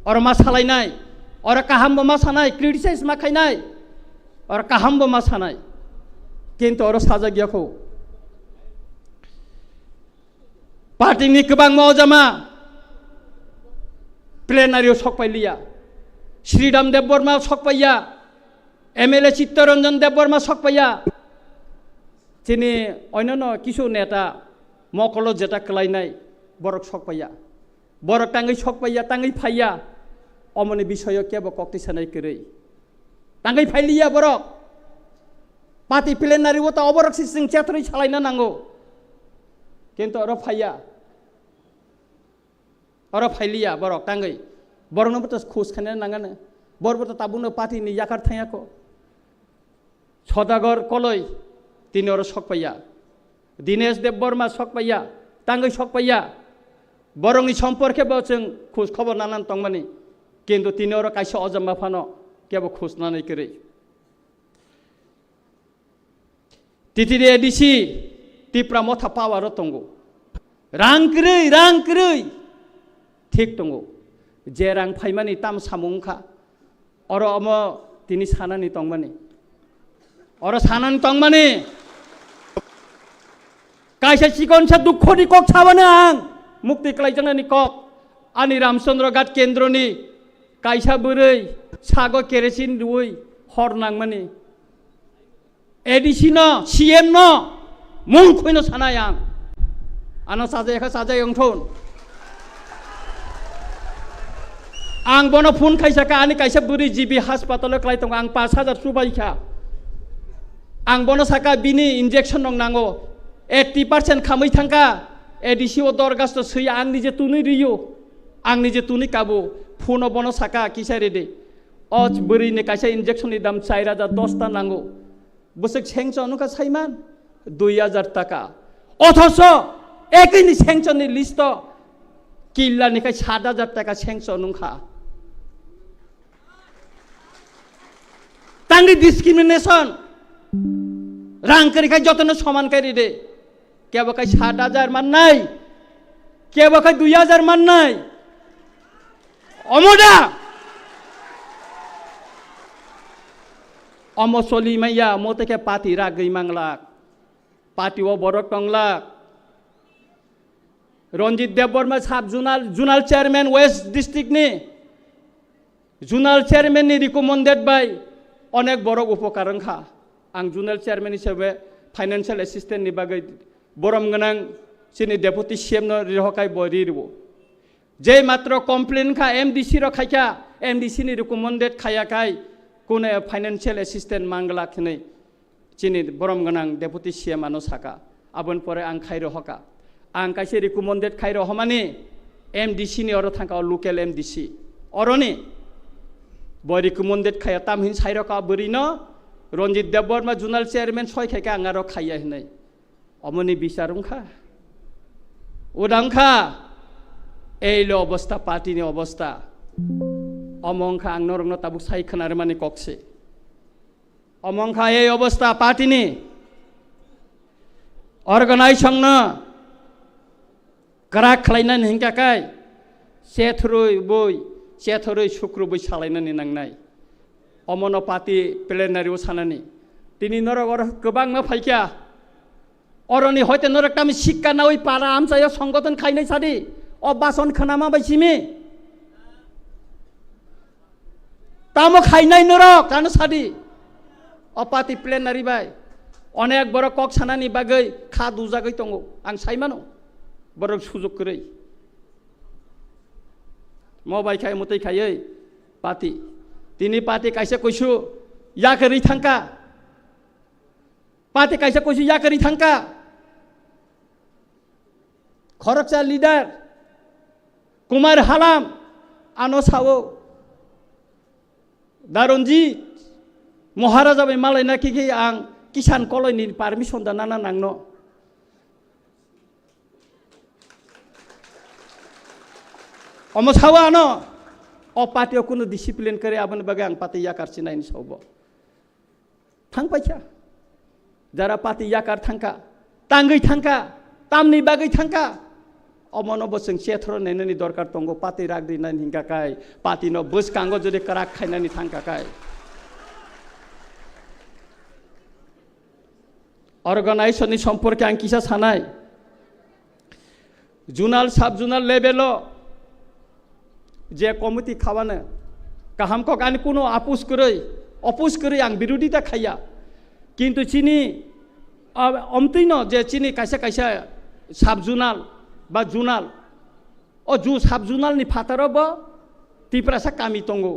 और मा सालायनाय और काहामबो मा सानाय क्रिटिसाइज मा खायनाय और काहामबो मा सानाय किन्तु और साजागियाखौ पार्टी नि गोबां मावजामा प्लेनारियाव सकपाइलिया श्रीराम देबबर्मा सकपाइया एमएलए चित्तरंजन देबबर्मा सकपाइया तिनि अन्यन किसु नेता मकल जेटा कलायनाय बरक सकपाइया बरक तांगै सकपाइया तांगै फाइया अमनि विषय केबो कक्ति सानाय करै तांगै फाइलिया बरक पार्टी प्लेनारियाव त अबरक सिं चेत्रै सालायना नांगौ किन्तु अर फाइया और फाइलिया बरक तांगै बरनबो त खुस खाने नांगानो बरबो त ताबुनो पार्टी नि याकार थायाको सदागर कलै तिनि और सकपाइया दिनेश देबबर्मा सकपाइया तांगै सकपाइया बरंनि सम्पर्के बो जों खुस खबर नानान तंगमानि किन्तु तिनि और कायसे अजम्मा फानो केबो खुस नानै करै तितिरि एडिसि तिप्रा मथा पावार तंगो रां करै ठीक दंगो जे रां फाइमानि ताम सामुंखा और अम तिनि सानानि तंगमानि और सानानि तंगमानि कायसे सिकनसा दुखनि कक साबानो आं मुक्ति क्लाइजनानि कक आनि रामचंद्र घाट केन्द्रनि कायसा बोरै सागो केरोसिन दुई हर नांमानि एडिसि न सीएम न मुं खुइनो सानाय आं आनो साजायाखा साजायंथोन आं बनो फुन खायसाका आनि कायसा बुरि जिबि हास्पाताल क्लाइतंग आं 5,000 सुबायखा आं बनो साका बिनि इंजेक्शन दं नांगो 80% खामै थांका एडिसि ओ दरगास्त सै आंनि जे तुनै रियो आंनि जे तुनि काबु फुनो बनो साका किसा रेदे अच बरिने काइसा इंजेक्शननि दाम 4010 नांगौ बोसोक सेंसनुका साइमान 2000 टाका अथच एकैनि सेंसननि लिस्ट किल्लानिखाय 7000 टाका सेंसनुखा तांनि डिस्क्रिमिनेशन रांकरिखाय जतन समान करि दे केबकाय 7000 माननाय केबकाय 2000 माननाय अमोदा अमसली मैया मोतेके पार्टी रागै मांगलाक पार्टी वो बरक टंगलाक रंजित देवबर्मा साब जुनाल चेयरमैन वेस्ट डिस्ट्रिक्ट नि जुनाल चेयरमैन नि रिकमेंडेड बाय अनेक बरक उपकारंखा आं जुनाल चेयरमैन हिसाबै फाइनेंशियल असिस्टेंट नि बागै बरम गनां सिनि डेपुटी सीएम न रिहकाय बरिरबो जे मात्र कम्प्लेन खा एमडीसी र खायका एमडीसी नि रिकमेंडेड खायाखाय कोने फाइनेंशियल असिस्टेंट मांगला खनै चिनि बरम गनां डेपुटी सीएम आनो साका आबन परे आं खाइरो हका आं काइसे रिकमेंडेड खाइरो हमानि एमडीसी नि अर थांका लोकल एमडीसी अरनि ब रिकमेंडेड खाया ताम हिन साइरो का बरिन रंजित देवबर्मा जुनाल चेयरमैन सय खायका आंगारो खाया हिनै अमनि बिचारुंखा उदांखा एलो अवस्था पार्टी नि अवस्था अमंखा आं नरंनो ताबुक साइ खोनार माने कक्से अमंखा ए अवस्था पार्टी नि अर्गनाइजेसन न करा खलायनानै हिंकाकाय सेथरुय बय सेथरुय शुक्रबय सालायनानै नांनाय अमन पार्टी प्लेनारियाव सानानि तिनि नरगर गोबां मा फाइका अरनि हयते नरक तामि शिक्षा नावै पारा आमचाय संगठन खाइनाय सादि अ बासन खनामा बायसिमि तामो खाइनाय नरक तानो सादि अ पार्टी प्लेनारि बाय अनेक बर कक सानानि बागै खा दुजागै दङ आं साइमानो बर सुजुग करै मबाइ खाय मतै खायै पार्टी तिनि पार्टी काइसे कइसु या करि थांका पार्टी काइसे कइसु या करि थांका खरकसा लीडर कुमार हालाम आनो सावो दारनजीत महाराजा बाय मालायना कि आं किसान कलयनि पारमिशन दाना नांनो अमसावा न अ पार्टीयाव कुनो डिसिप्लिन करे आबन बागै आं पार्टी याकार सिनायनि सावबो थांपाइछा जारा पार्टी याकार थांका तांगै थांका तामनि बागै थांका अमनो बसं सेथ्र नेननि दरकार तंगो पार्टी रागदिनानि हिंगाकाय पार्टी न बस कांगो जदि कराक खाइनानि थांकाकाय अर्गनाइजेसननि सम्पर्के आं किसा सानाय जुनाल साब जुनाल लेभेल जे कमिटी खावानो गाहामको आनि कोनो अपोज करै आं विरोधिता खाया किन्तु चिनी अमतैनो जे चिनी काइसा काइसा साब जुनाल बा जुनाल ओ जु साब जुनालनि फातारावबो तिप्रासा कामि दंगो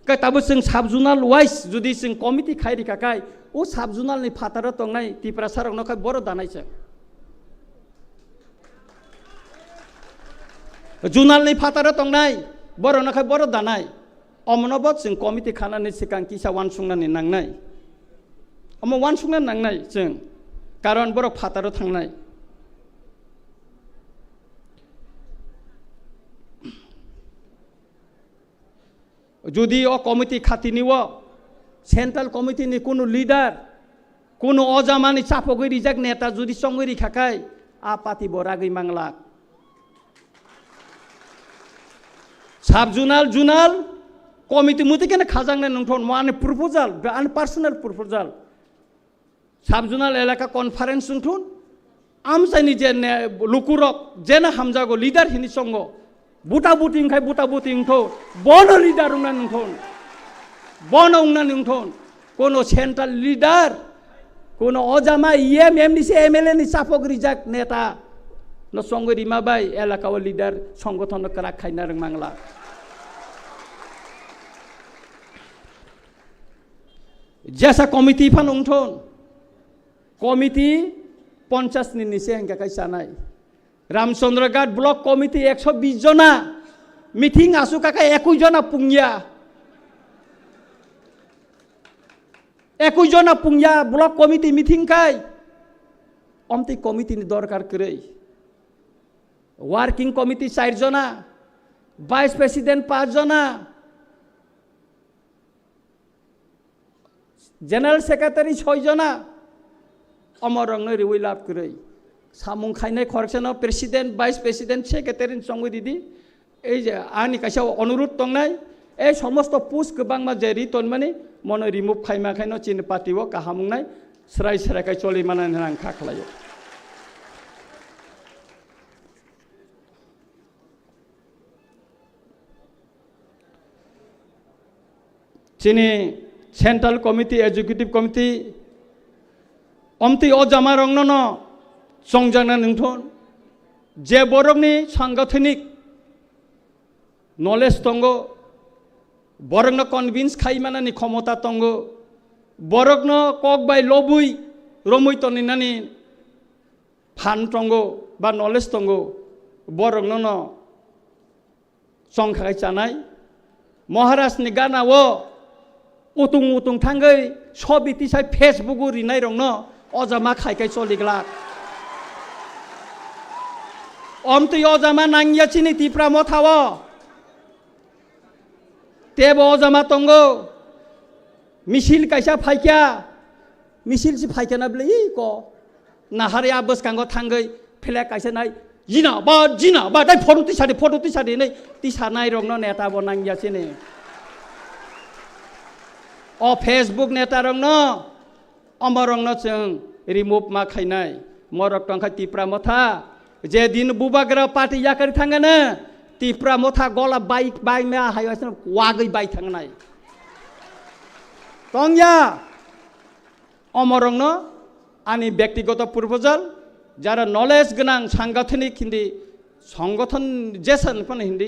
ताबो जों साब जुनाल वाइज जुदि जों कमिटी खायरिखाखाय ओ साब जुनालनि फाताराव दंनाय तिप्रासारावनोखाय बर' दानायसो जुनालनि फाताराव दंनाय बर'नोखाय बर' दानाय अमनबो जों कमिटी खानानै सिगां किसा वानसुंनानै नांनाय अम वानसुंनानै नांनाय जों कारन बर' फाताराव थांनाय जुदि अ कमिटी खाथिनिव सेंट्रल कमिटी नि कोनो लीडर कोनो अजामानि चापगै रिजाक नेता जुदि संगै रिखाखाय आ पार्टी बरागै मांगला साब जुनाल कमिटी मुते केन खाजांनाय नंथन माने प्रपोजाल आन पार्सोनेल प्रपोजाल साब जुनाल एलाका कन्फारेंस नंथन आमसाइनि जे लुकुरक जेना हामजागो लीडर हिनि संग बुटा बुटिं खाय बुटा बुटिं थो बनो लीडर उना नंथन बनो उना नंथन कोनो सेंट्रल लीडर कोनो अजामा एम एमडीसी एमएलए नि चापक रिजाक नेता न संग रिमाबाय एलाकाव लीडर संगठन करा खाइना रं मांगला जैसा कमिटी फान उंथन कमिटी 50 नि निसे हंगा काइसानाय रामचंद्रघाट ब्लक कमिटी 120 जना meeting asu kaka 21 jona pungya 21 jona pungya block committee meeting kai omti committee ni dorkar krei working committee 4 jona vice president 5 jona general secretary 6 jona amorong no riwi lap krei samung khainai correction president vice president secretary songwi didi এই যে আনি কাছে অনুরোধ তংনাই এই সমস্ত পুস গোবাংমা যে written মানে মনে রিমুভ খাইমা খাইনো চিন পাতিও কাহামুংনাই স্রাই স্রাইকাই চলি মানে নাং খাখলাयो চিনি সেন্ট্রাল কমিটি এক্সিকিউটিভ কমিটি অমতি অজামা রংনন সংজানা নংথন যে বরংনি সাংগঠনিক knowledge tongo borogno convince khaimana ni khomota tongo borogno kok bai lobui romui toninani phan tongo ba knowledge tongo borogno no songkhai chanai maharaj ni gana wo utung thangai sobiti sai facebook u rinai rongno ojama khaikai choligla omti ojama nangya chini TIPRA Motha wo तेबो जमा तंगो missile कैसा फाइक्या missile से फाइक्या ना बले को नाहारे आबस Congo थांगै फेला कैसा नाय जिना बा दाइ फोटो तिसादे नै तिसानाय रंनो नेता बनांगिया छेने ओ फेसबुक नेता रंनो अमरंनो जों रिमुभ मा खाइनाय मरक टंखा TIPRA Motha जे दिन बुबाग्रा party याकरि थांगोनो TIPRA Motha gola baik me hayo wagai baik tangnai tongya omorongno ani ব্যক্তিগত proposal jara knowledge gnang sanggathonik hindi সংগঠন jesan pon hindi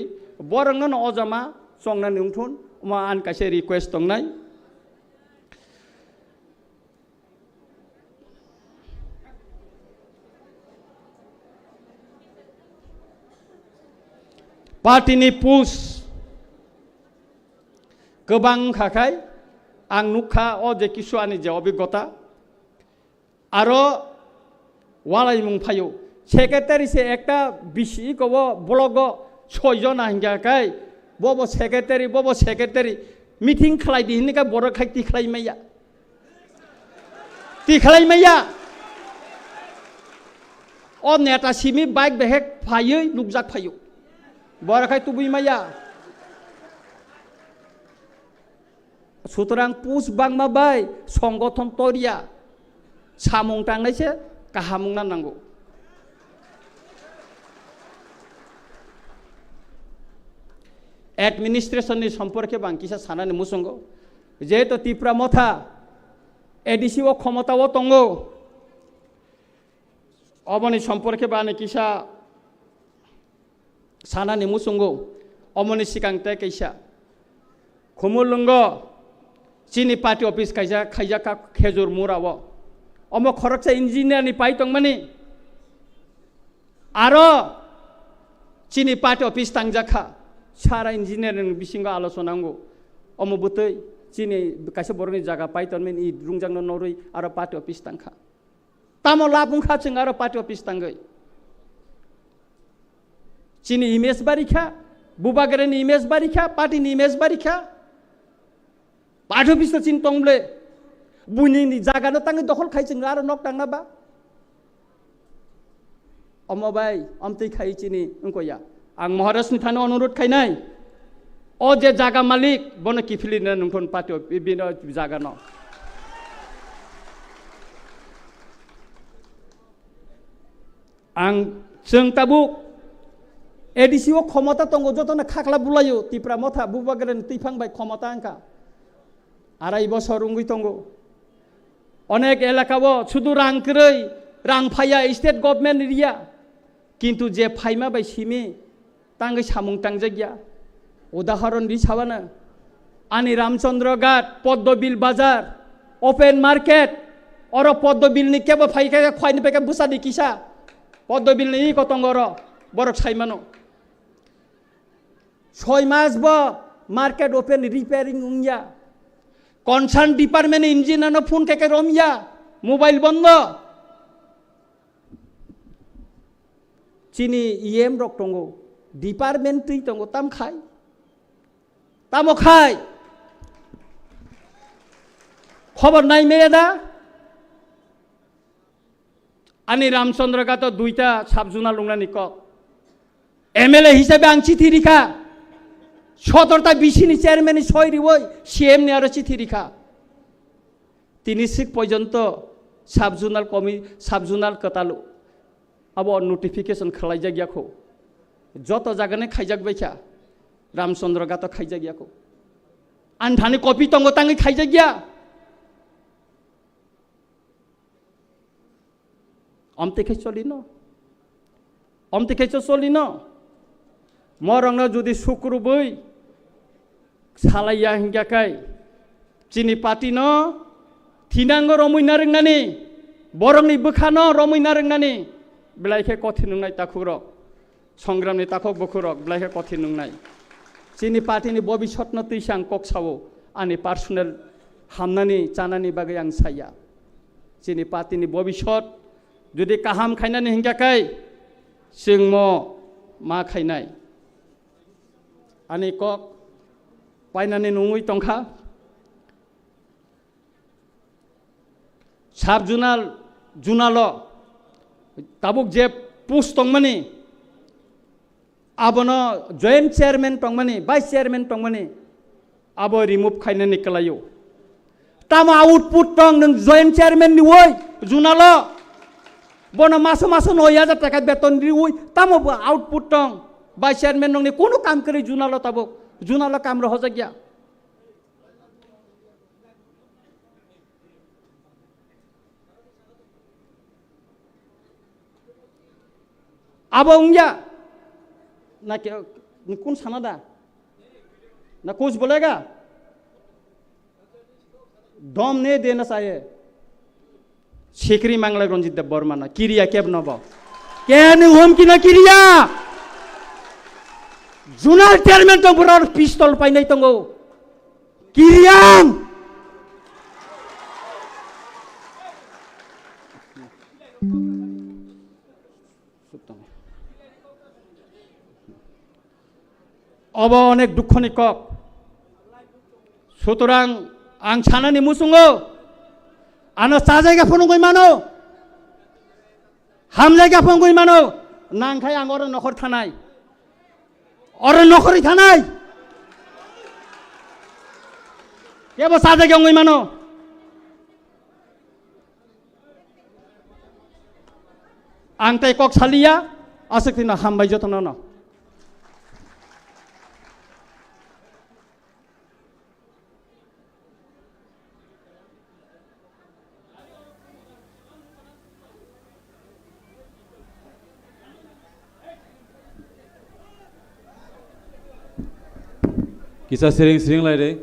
borongno no ojama songna nungthun ma an kaise request tongnai party ni push kebang khakai ang nukha o je kisu ani je obigota aro walai mung phayo secretary se ekta bisi ko blog 6 jona hinga kai bobo secretary meeting khlai di hinika bor khai ti khlai maya o neta simi bike behek phayo nukjak phayo বরাখাই তুবুই মাইয়া সুতরাং পুস বাংমা by সংগঠন তরিয়া সামুং টাংনাইছে কাহামুং নাंगौ এডমিনিস্ট্রেশনनि সম্পর্কে বাংকিসা সানানি মুসঙ্গ যেহেতু TIPRA Motha ADC ও ক্ষমতাও তঙ্গো অবনি সম্পর্কে বানে কিসা Sanani musungo omoni sikang te kaisa Khumulwng chini party office kaisa khaija ka khejur murawo omo khoroksa engineer ni paitong mani aro chini party office tangjaka sara engineer ni bisingo alosonango omo butoi chini kaisa boroni jaga paiton men I rungjang no noroi aro party office tangkha tamo labung kha ching aro party office tangai chini image barikha bubagrani image barikha party ni image barikha party office chin tongle buni ni jaga no tang dokhol khai ching aro nok tang na ba omo bai amtei khai chini ungkoya ang maharaj ni thano অনুরোধ খাইনাই o je jaga malik bono kifilina nungthon party office bino jaga no ang जों tabuk ADC ও ক্ষমতা তঙ্গ যতনা খাকলা বুলাইও TIPRA Motha বুবাগ্রেন তিফাং by ক্ষমতা আঙ্কা 2.5 বছর উঙ্গুই তঙ্গ অনেক এলাকাও শুধু রাং কই রাং ফাইয়া state government area কিন্তু যে ফাইমা বাই সিমি তাঙ্গै সামুং টাংজাগিয়া উদাহরণ দি সাবানা আনি রামচন্দ্র ঘাট পদ্মবিল বাজার ওপেন মার্কেট অর পদ্মবিল নি কেব ফাইকা খয়নি পেকা বুসাদি কিসা পদ্মবিল নি কতঙ্গর বরক সাইমানো 6 মাস ব মার্কেট ওপেন রিপেয়ারিং উংয়া কনসার্ন ডিপার্টমেন্ট ইঞ্জিনানো ফোন থেকে রমিয়া মোবাইল বন্ধ চিনি ইএম রক টঙ্গো ডিপার্টমেন্ট তুই টঙ্গো তাম খাই তামো খাই খবর নাই মেয়েদা আনি রামচন্দ্র গা তো 2টা সাবজুনা লুংনানি কক এমএলএ হিসেবে আং চিঠি রিখা 17টা বিসিনি চেয়ারম্যান সয়রি ওই সিএম নি আরো চিঠি রিখা তিনি সিক পর্যন্ত সাবজুনাল কতালু আবো নোটিফিকেশন খালাইজা গিয়াখো যত জাগানে খাইজাক বাইখা রামচন্দ্র গা তো খাইজা গিয়াখো আনধানি কপি তঙ্গ তাঙ্গি খাইজা গিয়া অমতে খাই চলি ন মরং যদি শুক্র বই সালাইয়া হিঙ্গাকাই চিনি পাতি ন থিনাঙ্গ রমইনা রংনানি বরংনি বখানো রমইনা রংনানি বেলাইखे कथि नुंनाय ताखुरक संग्रामनि ताखक बखुरक बेलाइखे कथि नुंनाय चिनि पार्टीनि भबिष्यतनो तैसां कक्सावो आंनि पार्सनेल हामनानि चानानि बागै आं साया चिनि पार्टीनि भबिष्यत जुदि काहाम खायनानै हिंगाखाय जों मा खायनाय आंनि कक पायनानै नङै टंखा साब जुनाल ताबुक जे पुस टंगमानि आबनो जॉइंट चेयरमैन टंगमानि वाइस चेयरमैन टंगमानि आबो रिमुव खायनानै कलायो ताम आउटपुट टंग नों जॉइंट चेयरमैन नि वय जुनाल बना मासो 9,000 টাকা বেতন দি ওই তামো আউটপুট টং वाइस चेयरमैन नंनि कोनो काम करे जुनाल ताबुक जुनाल काम रह जागिया अब उंगिया ना कौन सानादा ना कुछ बोलेगा दम नहीं देना चाहिए शेखरी मांगला रंजित देव बर्मा ना किरिया केब नब क्या हम कि ना किरिया जुनार चेयरमैन तो बुरा पिस्तल पाई नहीं तंगो किरिया अब अनेक दुखनि कक सुतरां आं सानानि मुसुङो आनो साजायगा फनगै मानो हामलायगा फनगै मानो नांखाय आं अर नखर थानाय केबो साजायगा गै मानो आं तै कक सालिया आसक्तिना हामबाय जतन न Kisah sering-sering lah deh.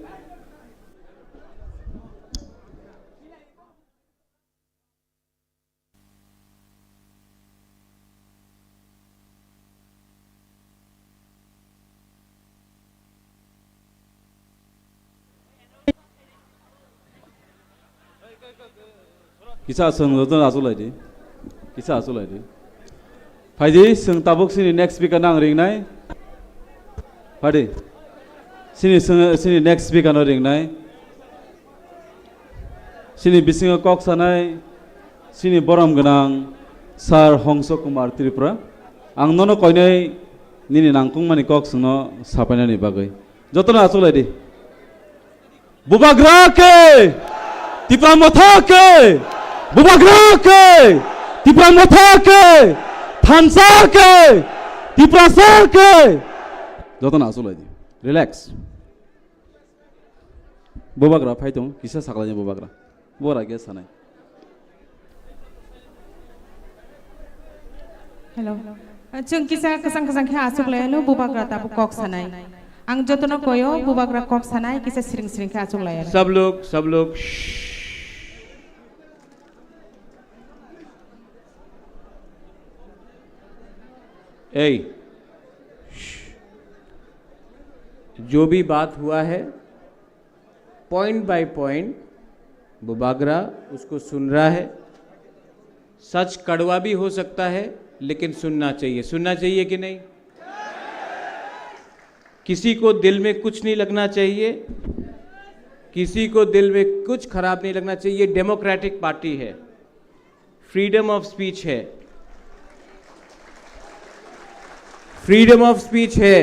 Kisah asal nonton asal lah deh. Kisah asal lah deh. Faizi, seng tabuk sini next speaker nang ring nai. Faizi. Sini next speaker no ring nai. Sini bisinga kok sanai. Sini boram genang Sar Hongso Kumar Tripura. Ang nono koi nai nini nangkung mani kok seno sapanya ni bagai. Jotono asul lagi. Bubagra ke, Tipra Motha ke, Bubagra ke, Tipra Motha ke, Thansa ke, Tipra Sar ke. Jotono asul lagi. Relax. Bubagra, fai tuh, kisah saklanya Bubagra. Bora guys sana. Hello. Cung kisah kesang-kesang kaya asuk layanu Bubagra tapu kok sanai. Ang jotono koyo Bubagra kok sanai kisah sering-sering kaya asuk layanu. सब लोग जो भी बात हुआ है point by point Bubagra उसको सुन रहा है। सच कड़वा भी हो सकता है लेकिन सुनना चाहिए कि नहीं? किसी को दिल में कुछ नहीं लगना चाहिए, किसी को दिल में कुछ खराब नहीं लगना चाहिए। डेमोक्रेटिक पार्टी है, फ्रीडम ऑफ स्पीच है, फ्रीडम ऑफ स्पीच है।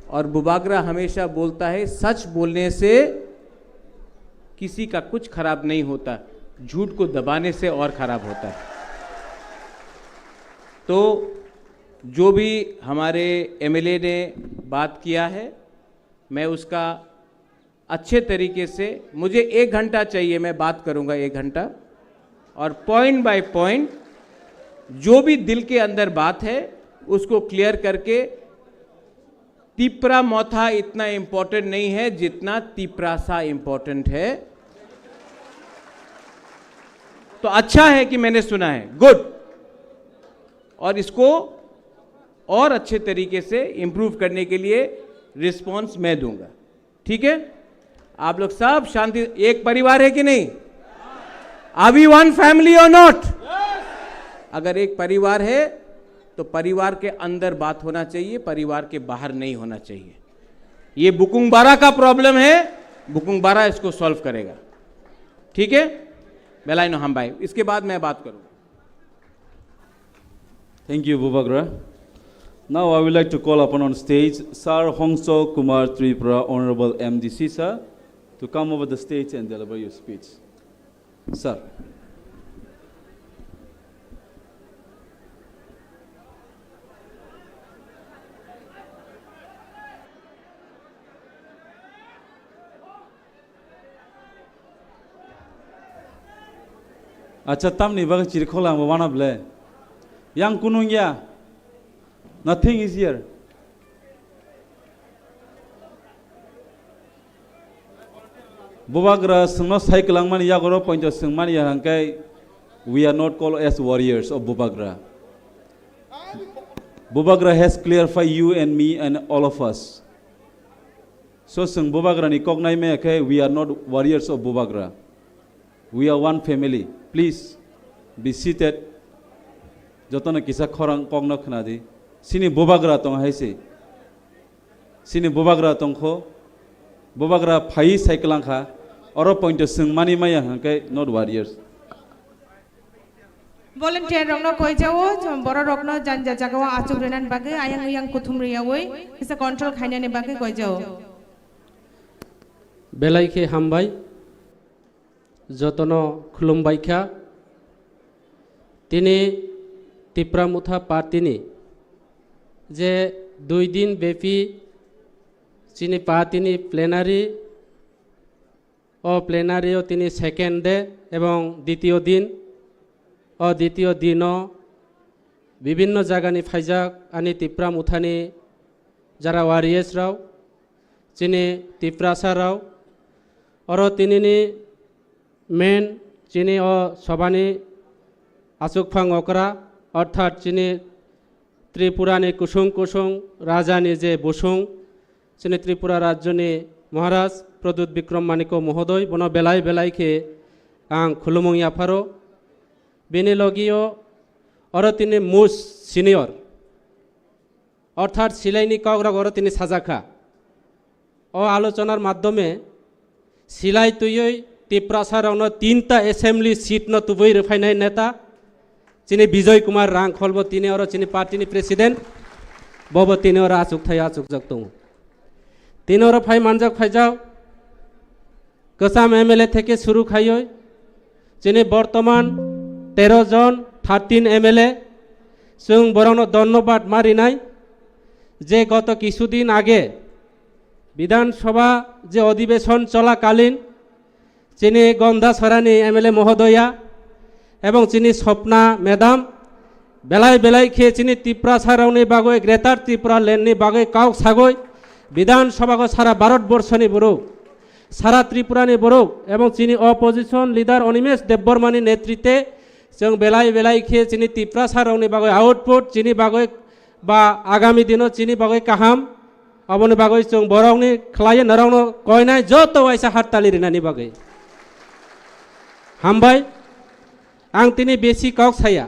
और बुबागरा हमेशा बोलता है सच बोलने से किसी का कुछ खराब नहीं होता, झूठ को दबाने से और खराब होता है। तो जो भी हमारे एमएलए ने बात किया है मैं उसका अच्छे तरीके से, मुझे 1 घंटा चाहिए, मैं बात करूंगा 1 घंटा, और पॉइंट बाय पॉइंट जो भी दिल के अंदर बात है उसको क्लियर करके। तिप्रा मोथा इतना इंपॉर्टेंट नहीं है जितना तिप्रासा इंपॉर्टेंट है। तो अच्छा है कि मैंने सुना है, गुड, और इसको और अच्छे तरीके से इंप्रूव करने के लिए रिस्पॉन्स मैं दूंगा। ठीक है? आप लोग सब शांति, एक परिवार है कि नहीं? आर वी वन फैमिली और नॉट? अगर एक परिवार है तो परिवार के अंदर बात होना चाहिए, परिवार के बाहर नहीं होना चाहिए। ये बुकुंग बारा का प्रॉब्लम है, बुकुंग बारा इसको सॉल्व करेगा। ठीक है? बेलाइनो हम भाई, इसके बाद मैं बात करूंगा। Thank you, Bubagra. Now I would like to call upon on stage Sir Hongso Kumar Tripura, Honorable MDC sir, to come over the stage and deliver your speech. Sir. Acha tamni baga chirkholang bawana ble. Yang kunung ya. Nothing is here. Bubagra sungno saiklang mani ya goro point sung mani ya hangkai. We are not called as warriors of Bubagra. Bubagra has clarified you and me and all of us. So sung Bubagra ni kognai me kai we are not warriors of Bubagra. We are one family. Please be seated. Jotona kisa khorang kongna khnadi. Sini Bubagra tong haise. Sini Bubagra tong kho. Bubagra phai cyclang kha. Oro point sung mani maya hangkai not warriors. Volunteer rokno koi jawo boro rokno janja jagawa achuk renan bage ayang kuthum riyawoi isa control khaina ne bage koi jawo. Belai ke hambai যতন খুলুম বাইখা তিনি তিপ্রা মুথা পাতিনি যে 2 দিন ব্যাপী চিনি পাতিনি plenary ও প্লেনারিও তিনি second day এবং দ্বিতীয় দিনও বিভিন্ন জায়গানি ফাইজাক আনি তিপ্রা মুথানি যারা ওয়ারিয়ার্স রাও চিনি তিপ্রাসা রাও অর তিনিনি মেন চিনি ও সবানি আসুকফাং অকরা অর্থাৎ চিনি ত্রিপুরানি কুসুং রাজানি যে বসুং চিনি ত্রিপুরা রাজ্যনি মহারাজ প্রদ্যুৎ বিক্রম মানিক মহোদয় বন বেলাইকে আং খুলুমং ইয়াফারো বিনি লগিও অর তিনি মুস সিনিয়র অর্থাৎ সিলাইনি কগরা গর তিনি সাজাখা ও আলোচনার মাধ্যমে সিলাই তুই तिप्रासारावनो 3टा एसेम्बली सीट न तुबै रफाइनाय नेता चिनि विजय कुमार रांग खलबो तिनि और चिनि पार्टीनि प्रेसिडेंट बबो तिनि और आचुक जगतों तिनि और फाइ मानजक फाइजाव गोसाम एमएलए থেকে শুরু খাইয় চিনি বর্তমান 13 জন 13 এমএলএ जों বরং ধন্যবাদ মারিনাই যে গত কিছুদিন আগে বিধানসভা যে অধিবেশন চলাকালীন চিনি গন্ধা সরানি এমএলএ মহোদয়া এবং চিনি স্বপ্না ম্যাডাম বেলাই খেয়ে চিনি ত্রিপুরা সারাউনি বাগৈ গ্রেটার ত্রিপুরা ল্যান্ডনি বাগৈ কাউক সাগৈ বিধানসভাকে সারা ভারতবর্ষনি বড় সারা ত্রিপুরানি বড় এবং চিনি অপোজিশন লিডার অনিমেষ দেববর্মানি নেতৃত্বে जों বেলাই খেয়ে চিনি ত্রিপুরা সারাউনি বাগৈ আউটপুট চিনি বাগৈ বা আগামী দিনও চিনি বাগৈ কাহাম aboni bagoi chung borongni khlai narongno koinai joto waisa hartali rinani bagai hambai ang tini besi kok saya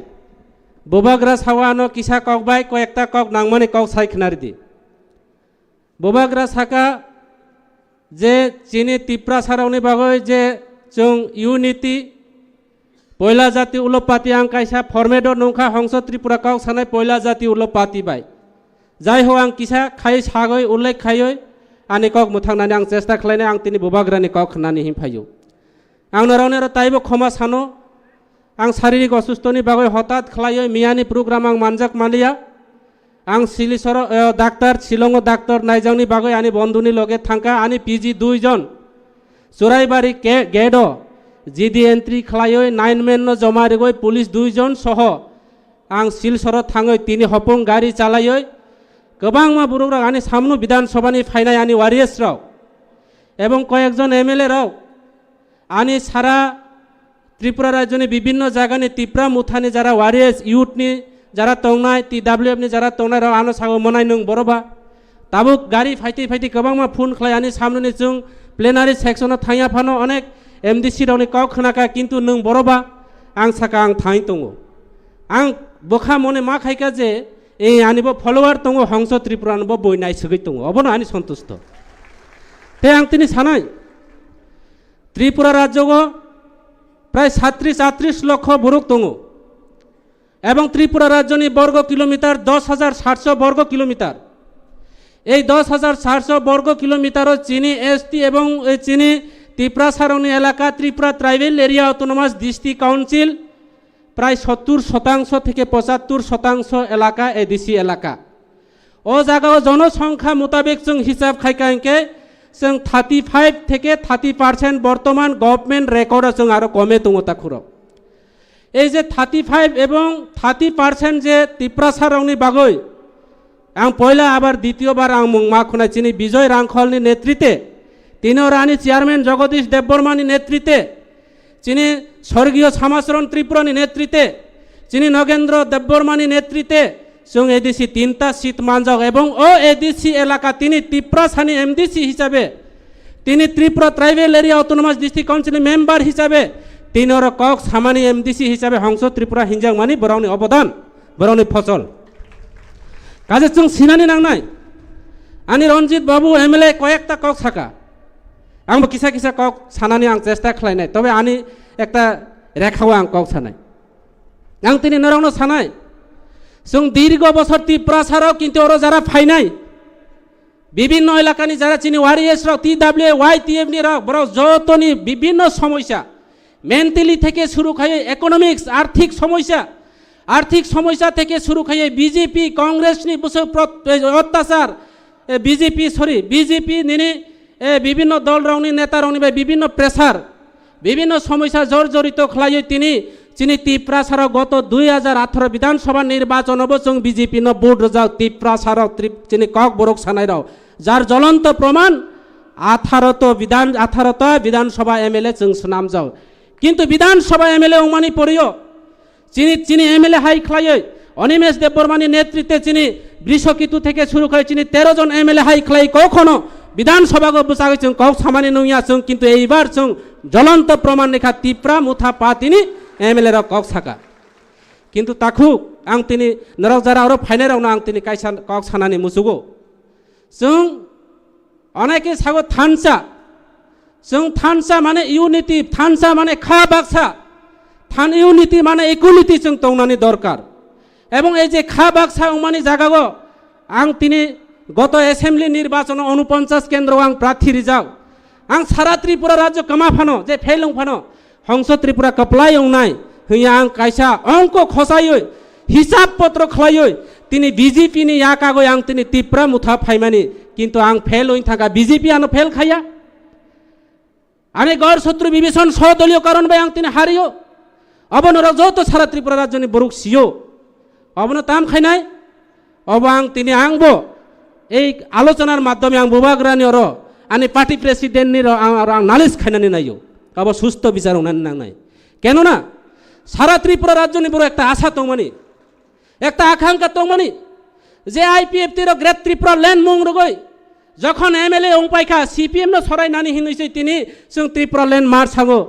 bobagra sawano kisa kok bai koekta kok nangmani kok sai khnari di bobagra saka je chini tipra saroni bagoi je chung unity পয়লা জাতি উলপাতি আং কাইসা ফরমেটর নৌকা Hansa Tripura cock সানাই পয়লা জাতি উলপাতি by যাই হোক আং কিসা খাই সাগৈ উল্লেখ খাইয় আনি কক মুথাংনানি আং চেষ্টা খালাইনে আং তিনি বুবাগ্রানি কক খানানি হিমফাইও আং নরাवने আর তাইবো ক্ষমা সানো আং শারীরিক অসুস্থনি বাগৈ হঠাৎ খালাইয় মিয়ানি প্রোগ্রাম আং মানজাক মালিয়া আং সিলিসর ডাক্তার শিলং ডাক্তার নাইজাংনি বাগৈ আনি বন্ধুনি লগে থাঙ্কা আনি পিজি 2 জন চুরাইবাড়ি গেড জিডি এন্ট্রি খালাইয় 9 মেন জমা রেগৈ পুলিশ 2 জন সহ আং সিলসর থাঙ্গৈ তিনি হপং গাড়ি চালাইয় गोबां मा बुरुग्रा आनि सामनु विधानसभानि फाइनाय आनि वारियर्स राव এবং কয়েকজন এমএলএ রাও আনি সারা ত্রিপুরা রাজ্যনি বিভিন্ন জায়গানি তিপ্রা মুথানি যারা ওয়ারিয়ার্স ইউথনি যারা তংনাই টিডব্লিউএফ ni যারা তংনাই রাও আনো সাগো মনাই নং বড়বা তাবুক গাড়ি ফাইতি ফাইতি गोबां मा ফোন খালাই আনি সামনুনি जों প্লেনারি সেকশন থাইয়া ফানো অনেক এমডিসি রাवनि কাউ খনাকা কিন্তু নং বড়বা আং সাকা আং থাই তঙ্গো আং বখা মনে মা খাইকা যে এই আনিব ফলোয়ার দङ হংস ত্রিপুরা আনিব বইনাই সগৈ দङ অবনো আনি সন্তুষ্ট তে আং তিনি সানাই ত্রিপুরা রাজ্যগ প্রায় 37-38 লক্ষ বরুক দङ এবং ত্রিপুরা রাজ্যনি বর্গ কিলোমিটার 10,700 বর্গ কিলোমিটার এই 10,700 বর্গ কিলোমিটার চিনি এসটি এবং চিনি ত্রিপুরা সারণী এলাকা Tripura tribal area autonomous district council প্রায় 70% থেকে 75% এলাকা এডিসি এলাকা ও জায়গা জনসংখ্যা মোতাবেক जों হিসাব খাইকাইকে जों 35 থেকে 30% বর্তমান গভর্নমেন্ট রেকর্ড जों আরো কমে দङতা খুর এই যে 35 এবং 30% যে ত্রিপুরা সারংনি বাগৈ আং পয়লা আবার দ্বিতীয়বার আং মুংমা খুনাই চিনি বিজয় রাংখলনি নেতৃত্বে তিনো রানী চেয়ারম্যান জগদীশ দেববর্মানি নেতৃত্বে চিনি স্বর্গীয় শ্যামাচরণ ত্রিপুরানি নেতৃত্বে চিনি নগেন্দ্র দেববর্মানি নেতৃত্বে जों এডিসি 3টা সিট মানজাও এবং ও এডিসি এলাকা তিনি ত্রিপুরা সানি এমডিসি হিসাবে তিনি Tripura tribal area autonomous district council member হিসাবে তিনর কক সামানি এমডিসি হিসাবে হংস ত্রিপুরা হিনজাং মানি বরাউনি অবদান বরাউনি ফসল কাজে जों সিনানি নাংনাই আনি রঞ্জিত বাবু এমএলএ কয়েকটা কক সাকা आंबो किसा किसा কক সানানি आं চেষ্টা খালাইনাই তবে আনি একটা রেখাও आं কক সানাই आं তিনি নরাউনো সানাই जों দীর্ঘ বছর ত্রিপুরা সারাও কিন্তু ওরা যারা ফাইনাই বিভিন্ন এলাকানি যারা চিনি ওয়ারিয়ার্স রাও টিডব্লিউ ওয়াইটিএফ নি রাও বড় যতনি বিভিন্ন সমস্যা মেন্টালি থেকে শুরু করে ইকোনমিক্স আর্থিক সমস্যা থেকে শুরু করে বিজেপি কংগ্রেস নি বসে অত্যাচার বিজেপি নিনি বিভিন্ন দল রাউনি নেতা রাউনি বিভিন্ন প্রেসার বিভিন্ন সমস্যা জর্জরিত খালাই তিনি চিনি ত্রিপুরা সারা গত 2018 বিধানসভা নির্বাচন অবসং বিজেপি ন ভোট যাও ত্রিপুরা সারা চিনি কক বরক সানাই রাও যার জ্বলন্ত প্রমাণ 18টা বিধানসভা এমএলএ जों সুনাম যাও কিন্তু বিধানসভা এমএলএ ওমানি পড়িও চিনি এমএলএ হাই খালাই অনিমেষ দেববর্মানি নেতৃত্বে চিনি বৃষকিতু থেকে শুরু করে চিনি 13 জন এমএলএ হাই খালাই কখনো বিধানসভাকে বুঝাই जों কক সামানি নইয়া जों কিন্তু এইবার जों জ্বলন্ত প্রমাণ রেখা ত্রিপুরা মুথা পা তিনি এমএলএ রা কক সাকা কিন্তু তাকু আং তিনি নরাও যারা আরো ফাইনাই রাও না আং তিনি কাইসা কক সানানি মুসুগো जों অনেকে সাগো থানসা মানে ইউনিটি থানসা মানে খা বাক্সা থান ইউনিটি মানে ইকুয়ালিটি जों তংনানি দরকার এবং এই যে খা বাক্সা উমানি জায়গাগো আং তিনি গত অ্যাসেম্বলি নির্বাচন 49 কেন্দ্র আং প্রার্থী রিজাও आं सारा त्रिपुरा राज्य कमा फानो जे फेलुं फानो हंस त्रिपुरा कपलाई उंनाय हइया आं कायसा अंक खसायो हिसाब पत्र खलायो तिनी बीजेपी नि या कागो आं तिनी त्रिपुरा मुथा फाइमानि किन्तु आं फेल होइन थाका बीजेपी आनो फेल खाया आने गौर शत्रु विभीषण सदलीय कारण बाय आं तिनी हारियो अबन र जो तो सारा त्रिपुरा राज्य नि बरुक सियो अबन ताम खाइनाय अब आं तिनी आंबो এই আলোচনার মাধ্যমে আং বুবাগ্রানি অর আনি পার্টি প্রেসিডেন্ট নি নালিশ খাইনানি নাইও আব সুস্থ বিচার উনানি নাই কেন না সারা ত্রিপুরা রাজ্য নি বড় একটা আশা তংমানি একটা আকাঙ্ক্ষা তংমানি যে আইপিএফ तिर গ্রেট ত্রিপুরা ল্যান্ড মুং রগই যখন এমএলএ অংপাইখা সিপিএম নো সরাই নানি হিনইছে তিনি जों त्रिपुरा লেন্ড মার সাঙ্গো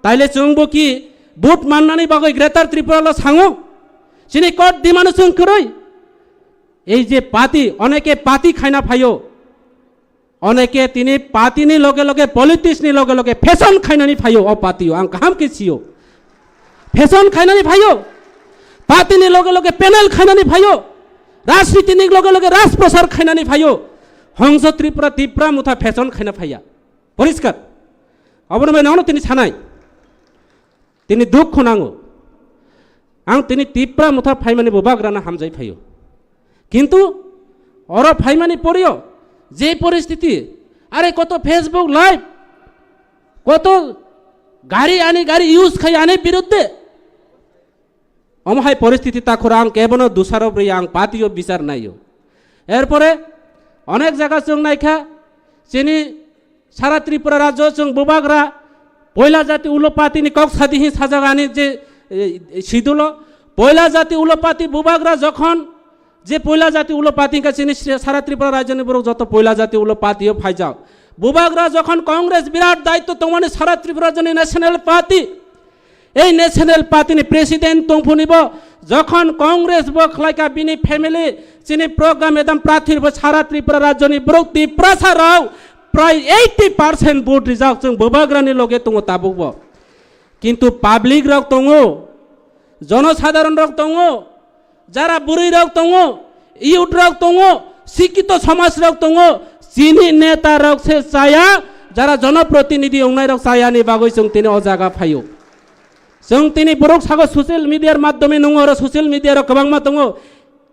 তাইলে जोंबो কি বুট মাননানি বাগৈ গ্রেটার ত্রিপুরা সাঙ্গো চিনি কট দিমানো जों করই এই যে পাতি অনেকে পাতি খাইনা ফাইও অনেকে তিনি পাতিনি লগে লগে পলিটিক্সনি লগে লগে ফ্যাশন খাইনানি ফাইও অ পাতিও আং কাহাম কিছিও ফ্যাশন খাইনানি ফাইও পাতিনি লগে লগে প্যানেল খাইনানি ফাইও রাজনীতিনি লগে লগে রাজপ্রসার খাইনানি ফাইও হংস ত্রিপুরা ত্রিপুরা মুথা ফ্যাশন খাইনা ফাইয়া পরিষ্কার অবনমে নাও তিনি ছানাই তিনি দুঃখ নাঙো আং তিনি ত্রিপুরা মুথা ফাইমানি ববাগ্রানা হামজাই ফাইও কিন্তু অর ফাইমানি পড়িও যে পরিস্থিতি আরে কত ফেসবুক লাইভ কত গাড়ি ইউজ খাই আনে বিরুদ্ধে অমহাই পরিস্থিতি তাখর আং কেবন দুসারব রে আং পাতিও বিচার নাইও এরপরে অনেক জায়গা जों নাইখা চিনি সারা ত্রিপুরা রাজ্য जों বুবাগ্রা পয়লা জাতি উলোপাতিনি কক সাদিহি সাজাগানি যে সিদুল পয়লা জাতি উলোপাতি বুবাগ্রা যখন যে পয়লা জাতি উলোপাতিকা চিনি সারা ত্রিপুরা রাজ্যনি বড় যত পয়লা জাতি উলোপাতিও ফাইজাও বুবাগ্রা যখন কংগ্রেস বিরাট দায়িত্ব তোমানে সারা ত্রিপুরা রাজ্যনি ন্যাশনাল পার্টি এই ন্যাশনাল পার্টিনি প্রেসিডেন্ট তংফুনিব যখন কংগ্রেস বখলাইকা বিনি ফ্যামিলি চিনি প্রোগ্রাম একদম প্রার্থীর সারা ত্রিপুরা রাজ্যনি বড় ত্রিপুরা সারাও প্রায় 80% ভোট রিজাল্ট जों বুবাগ্রানি লগে তং তাবুব কিন্তু পাবলিক রক তং জনসাধারণ রক তং যারা বুড়ি রক তং ইউথ রক তং শিক্ষিত সমাজ রক তং চিনি নেতা রক সে চায়া যারা জনপ্রতিনিধি অংনাই রক চায়ানি বাগৈ जों তিনি অজাগা ফাইও जों তিনি বড় সাগো সোশ্যাল মিডিয়ার মাধ্যমে নং আর সোশ্যাল মিডিয়ার কবাংমা তং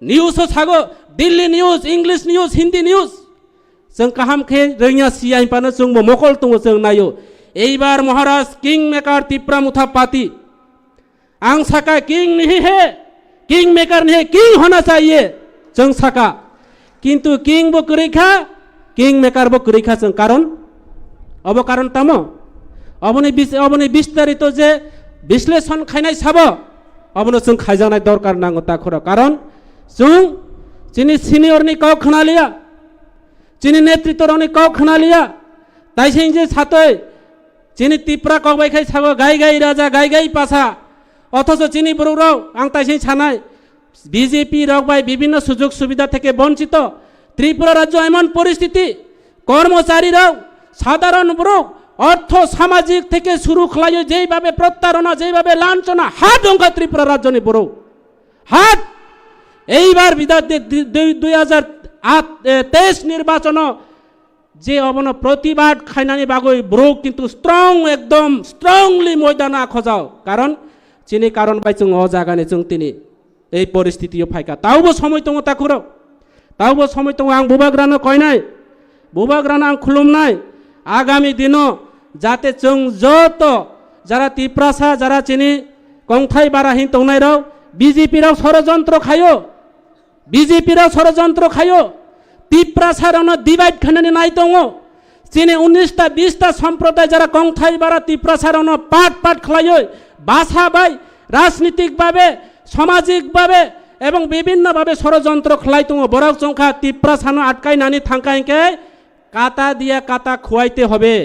নিউজও সাগো Delhi news English news Hindi news जों কাহাম খে রঙিয়া সিয়াই পানো जों মকল তং जों নাইও এইবার মহারাজ কিং মেকার ত্রিপুরা মুথা পাতি আং সাকা কিং नहीं है किंग मेकर नहीं किंग होना चाहिए जों साका किंतु किंग बो करेखा किंग मेकर बो करेखा जों कारण अब कारण तम अबनि विस्तारित जे विश्लेषण खाइनाय साब अबनो जों खाइजानाय दरकार नांगौ ताखर कारण जों चिनि सिनियरनि काव खनालिया चिनि नेतृत्वनि काव खनालिया ताइसें जे सातै चिनि त्रिपुरा कावबायखाय साब गाय गाय राजा गाय गाय पासा অথচ চিনি বড়রাও আং তাইসে ছানাই বিজেপি রকবাই বিভিন্ন সুযোগ সুবিধা থেকে বঞ্চিত ত্রিপুরা রাজ্য এমন পরিস্থিতি কর্মচারীরাও সাধারণ বড় অর্থ সামাজিক থেকে শুরু খলাইও যেইভাবে প্রত্যারণা যেইভাবে লাঞ্ছনা হাত অঙ্কা ত্রিপুরা রাজ্যনি বড় হাত এইবার বিধান 2023 নির্বাচন যে অবন প্রতিবাদ খাইনানি বাগৈ বড় কিন্তু স্ট্রং একদম স্ট্রংলি ময়দানা খোঁজাও কারণ চিনি কারণ বাই जों অজাগানে जों তিনি এই পরিস্থিতিও ফাইকা তাওবো সময় দङ তাখুর তাওবো সময় দङ আং বুবাগ্রানো কয়নাই বুবাগ্রানো আং খুলুমনাই আগামী দিন যাতে जों যত যারা ত্রিপুরাসা যারা চিনি কংথাই বারাহিন তংনাই রাও বিজেপি রাও ষড়যন্ত্র খায়ো বিজেপি রাও ষড়যন্ত্র খায়ো ত্রিপুরাসা রানো ডিভাইড খানানি নাই দङ চিনি 19টা 20টা সম্প্রদায় যারা কংথাই বারা ত্রিপুরাসা রানো পাট পাট খলায়ো ভাষা বাই রাজনীতিকভাবে সামাজিকভাবে এবং বিভিন্নভাবে ষড়যন্ত্র খলাই দङ বড় সংখ্যা ত্রিপুরা সানো আটকাই নানি থাঙ্কাইকে কাতা দিয়া কাতা খুয়াইতে হবে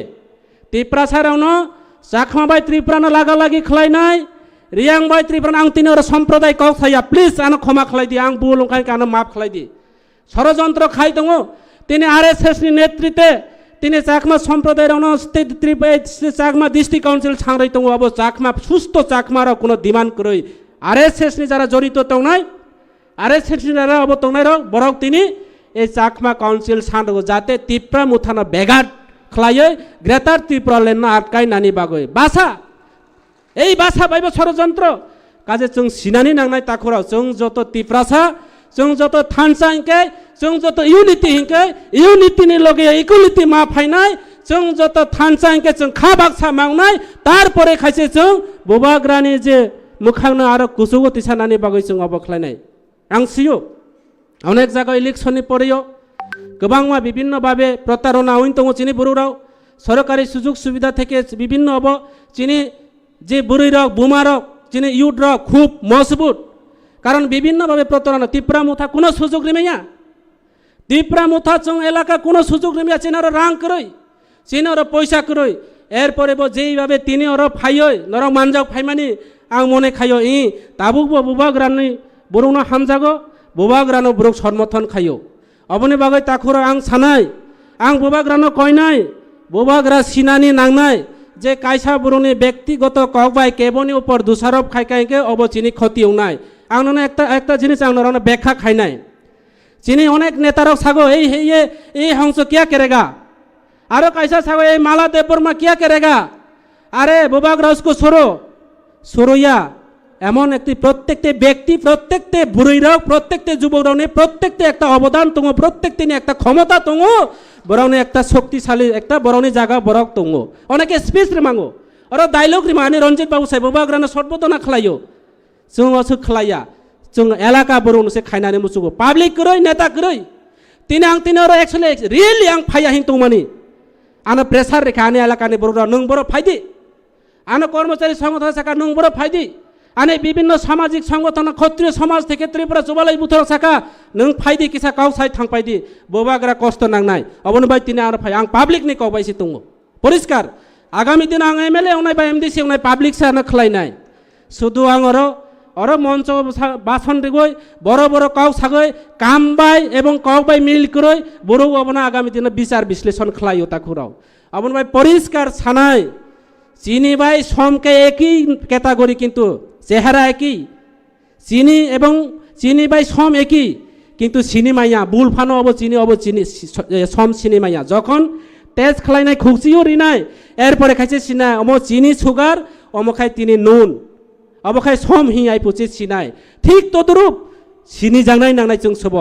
ত্রিপুরা সারানো চাকমা বাই ত্রিপুরানো লাগালাগি খলাই নাই রিয়াং বাই ত্রিপুরা আং তিনর সম্প্রদায় কাউ থাইয়া প্লিজ আনো ক্ষমা খলাই দি আং বুলংখাই কানো মাফ খলাই দি ষড়যন্ত্র খাই দङ তিনি আরএসএস নি নেতৃত্বে তিনি চাকমা সম্প্রদায়ের চাকমা ডিস্ট্রিক্ট কাউন্সিল সাংরাই দङ अब চাকমা সুস্থ চাকমার কোনো ডিমান্ড করি আরএসএস নি যারা জড়িত দংনাই আরএসএস নি যারা अब দংনাই বরক তিনি এই চাকমা কাউন্সিল সাংরগো যাতে ত্রিপুরা মুথানা বেগাট খলাইয়ে গ্রেটার ত্রিপুরা লেন আটকাই নানি বাগৈ ভাষা এই ভাষা বাইব ষড়যন্ত্র কাজে जों সিনানি নাংনাই তাখরাও जों যত ত্রিপুরাসা जों যত थानसा हिंके जों যত ইউনিটি हिंके ইউনিটিनि लगे इक्वालिटी मा फाइनाय जों যত थानसा हिंके जों खा बाक्सा मांगनाय तारपरे खायसे जों बुबाग्रानि जे मुखांनो आरो कुसुगति सानानि बागै जों अबख्लायनाय आं सियो अनेक जायगा इलेक्शननि परेयो गोबांमा বিভিন্নভাবে প্রতারণা হইন দङ চিনি বড়রাও সরকারি সুযোগ সুবিধা থেকে বিভিন্ন অব চিনি যে বুড়িরক বুমারক চিনি ইউথ রক খুব মজবুত কারণ বিভিন্নভাবে প্রতারণা ত্রিপুরা মুথা কোনো সুযোগ নেমেয়া ত্রিপুরা মুথা চং এলাকা কোনো সুযোগ নেমিয়া চিনার রাং করই চিনার পয়সা করই এরপরে যেইভাবে তিনি ওর ফাইয় নর মানজাও ফাইমানি আং মনে খাইও তাবুক বুবাগ্রানি বরুণ হামজাগো বুবাগ্রানো বুরুক সমর্থন খাইও অবনি বাগৈ তাকুর আং সানাই আং বুবাগ্রানো কয়নাই বুবাগ্রা সিনানি নাংনাই যে কাইসা বুরুনি ব্যক্তিগত ককবাই কেবনি উপর দোষারোপ খাইকাইকে অবচিনি ক্ষতিও নাই আং একটা জিনিস আং নর ব্যাখ্যা খাই নাই চিনি অনেক নেতারক সাগো এই হংস কিয়া কেরেগা আরো কাইসা সাগো এই মালা দেববর্মা কিয়া কেরেগা আরে বুবাগ্রা উসকো সরইয়া এমন একটি প্রত্যেকটি ব্যক্তি প্রত্যেকটি বুড়িরাও প্রত্যেকটি যুবকরাও প্রত্যেকটি একটা অবদান তঙ্গ প্রত্যেকটি একটা ক্ষমতা তঙ্গ বরং একটা শক্তিশালী একটা বরণী জায়গা বরক তঙ্গ অনেকে স্পিচ রেমাঙ্গো আরো ডাইলগ রিমা আনি রঞ্জিত বাবু সাহেব বুবাগ্রানো সর্বদনা খালাইও जों असो खलाया जों एलाका बरौनो से खायनानै मुसुगो पाब्लिक करoi नेता करoi तिनी आं तिनी रो एक्चुअली रियली आं फाया हिं तंमानि आनो प्रेसार रेखा आनि एलाकानि बरौरा नों बर फायदि आनो कर्मचारी संगठन शाखा नों बर फायदि आने विभिन्न सामाजिक संगठन क्षत्रिय समाज থেকে ত্রিপুরা जुबालाई बुथर शाखा नों फायदि किसा काउ साइ थांपायदि बोबाग्रा कष्ट नांनाय अबन बाय तिनी आरो फाय आं पाब्लिक नि कबायसि तंगो परिष्कार आगामी दिन आं एमएलए उनाय बाय एमडीसी उनाय पाब्लिक सानो खलायनाय शुधु आं अरो मंच बासन रेगय बड़ बड़ काउ सागय कामबाय एवं कबाय मिल करय बरौ अबना आगामी दिन विचार विश्लेषण खलायो ताखुराव अबन बाय परिष्कार सानाय চিনি বাই সমকে একই ক্যাটাগরি কিন্তু চেহারা একই চিনি এবং চিনি বাই সম একই কিন্তু চিনি মাইয়া বুল ফানো অব চিনি সম চিনি মাইয়া যখন টেস্ট খালাইনাই খুকচিও রিনাই এরপরে খাইছে চিনাই অম চিনি সুগার অমখাই তিনি নুন অবখাই সম হিয়াই পুচি চিনাই ঠিক তদরূপ চিনি জাংনাই নাংনাই जों সব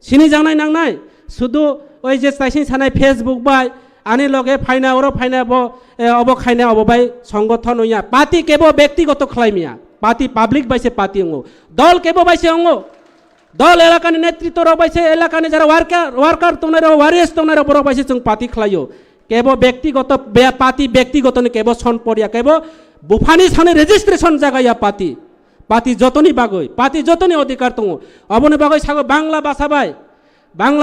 চিনি জাংনাই নাংনাই শুধু ওই যে তাইসিন সানাই ফেসবুক বাই आने लगे फाइना और फाइना अब खाइना अब बाई संगठन होया पार्टी केबो व्यक्तिगत खलाइमिया पार्टी पब्लिक बाइसे पार्टी अंगो दल केबो बाइसे अंगो दल एलाकानि नेतृत्व रो बाइसे एलाकानि जरा वार्कार तोनाय रो वारियस तोनाय रो बरो बाइसे जों पार्टी खलायो केबो व्यक्तिगत पार्टी व्यक्तिगत ने केबो सन परिया केबो बुफानि साने रेजिस्ट्रेशन जागाया पार्टी जतनी बागय पार्टी जतनी अधिकार तंगो अबने बागय सागो बांग्ला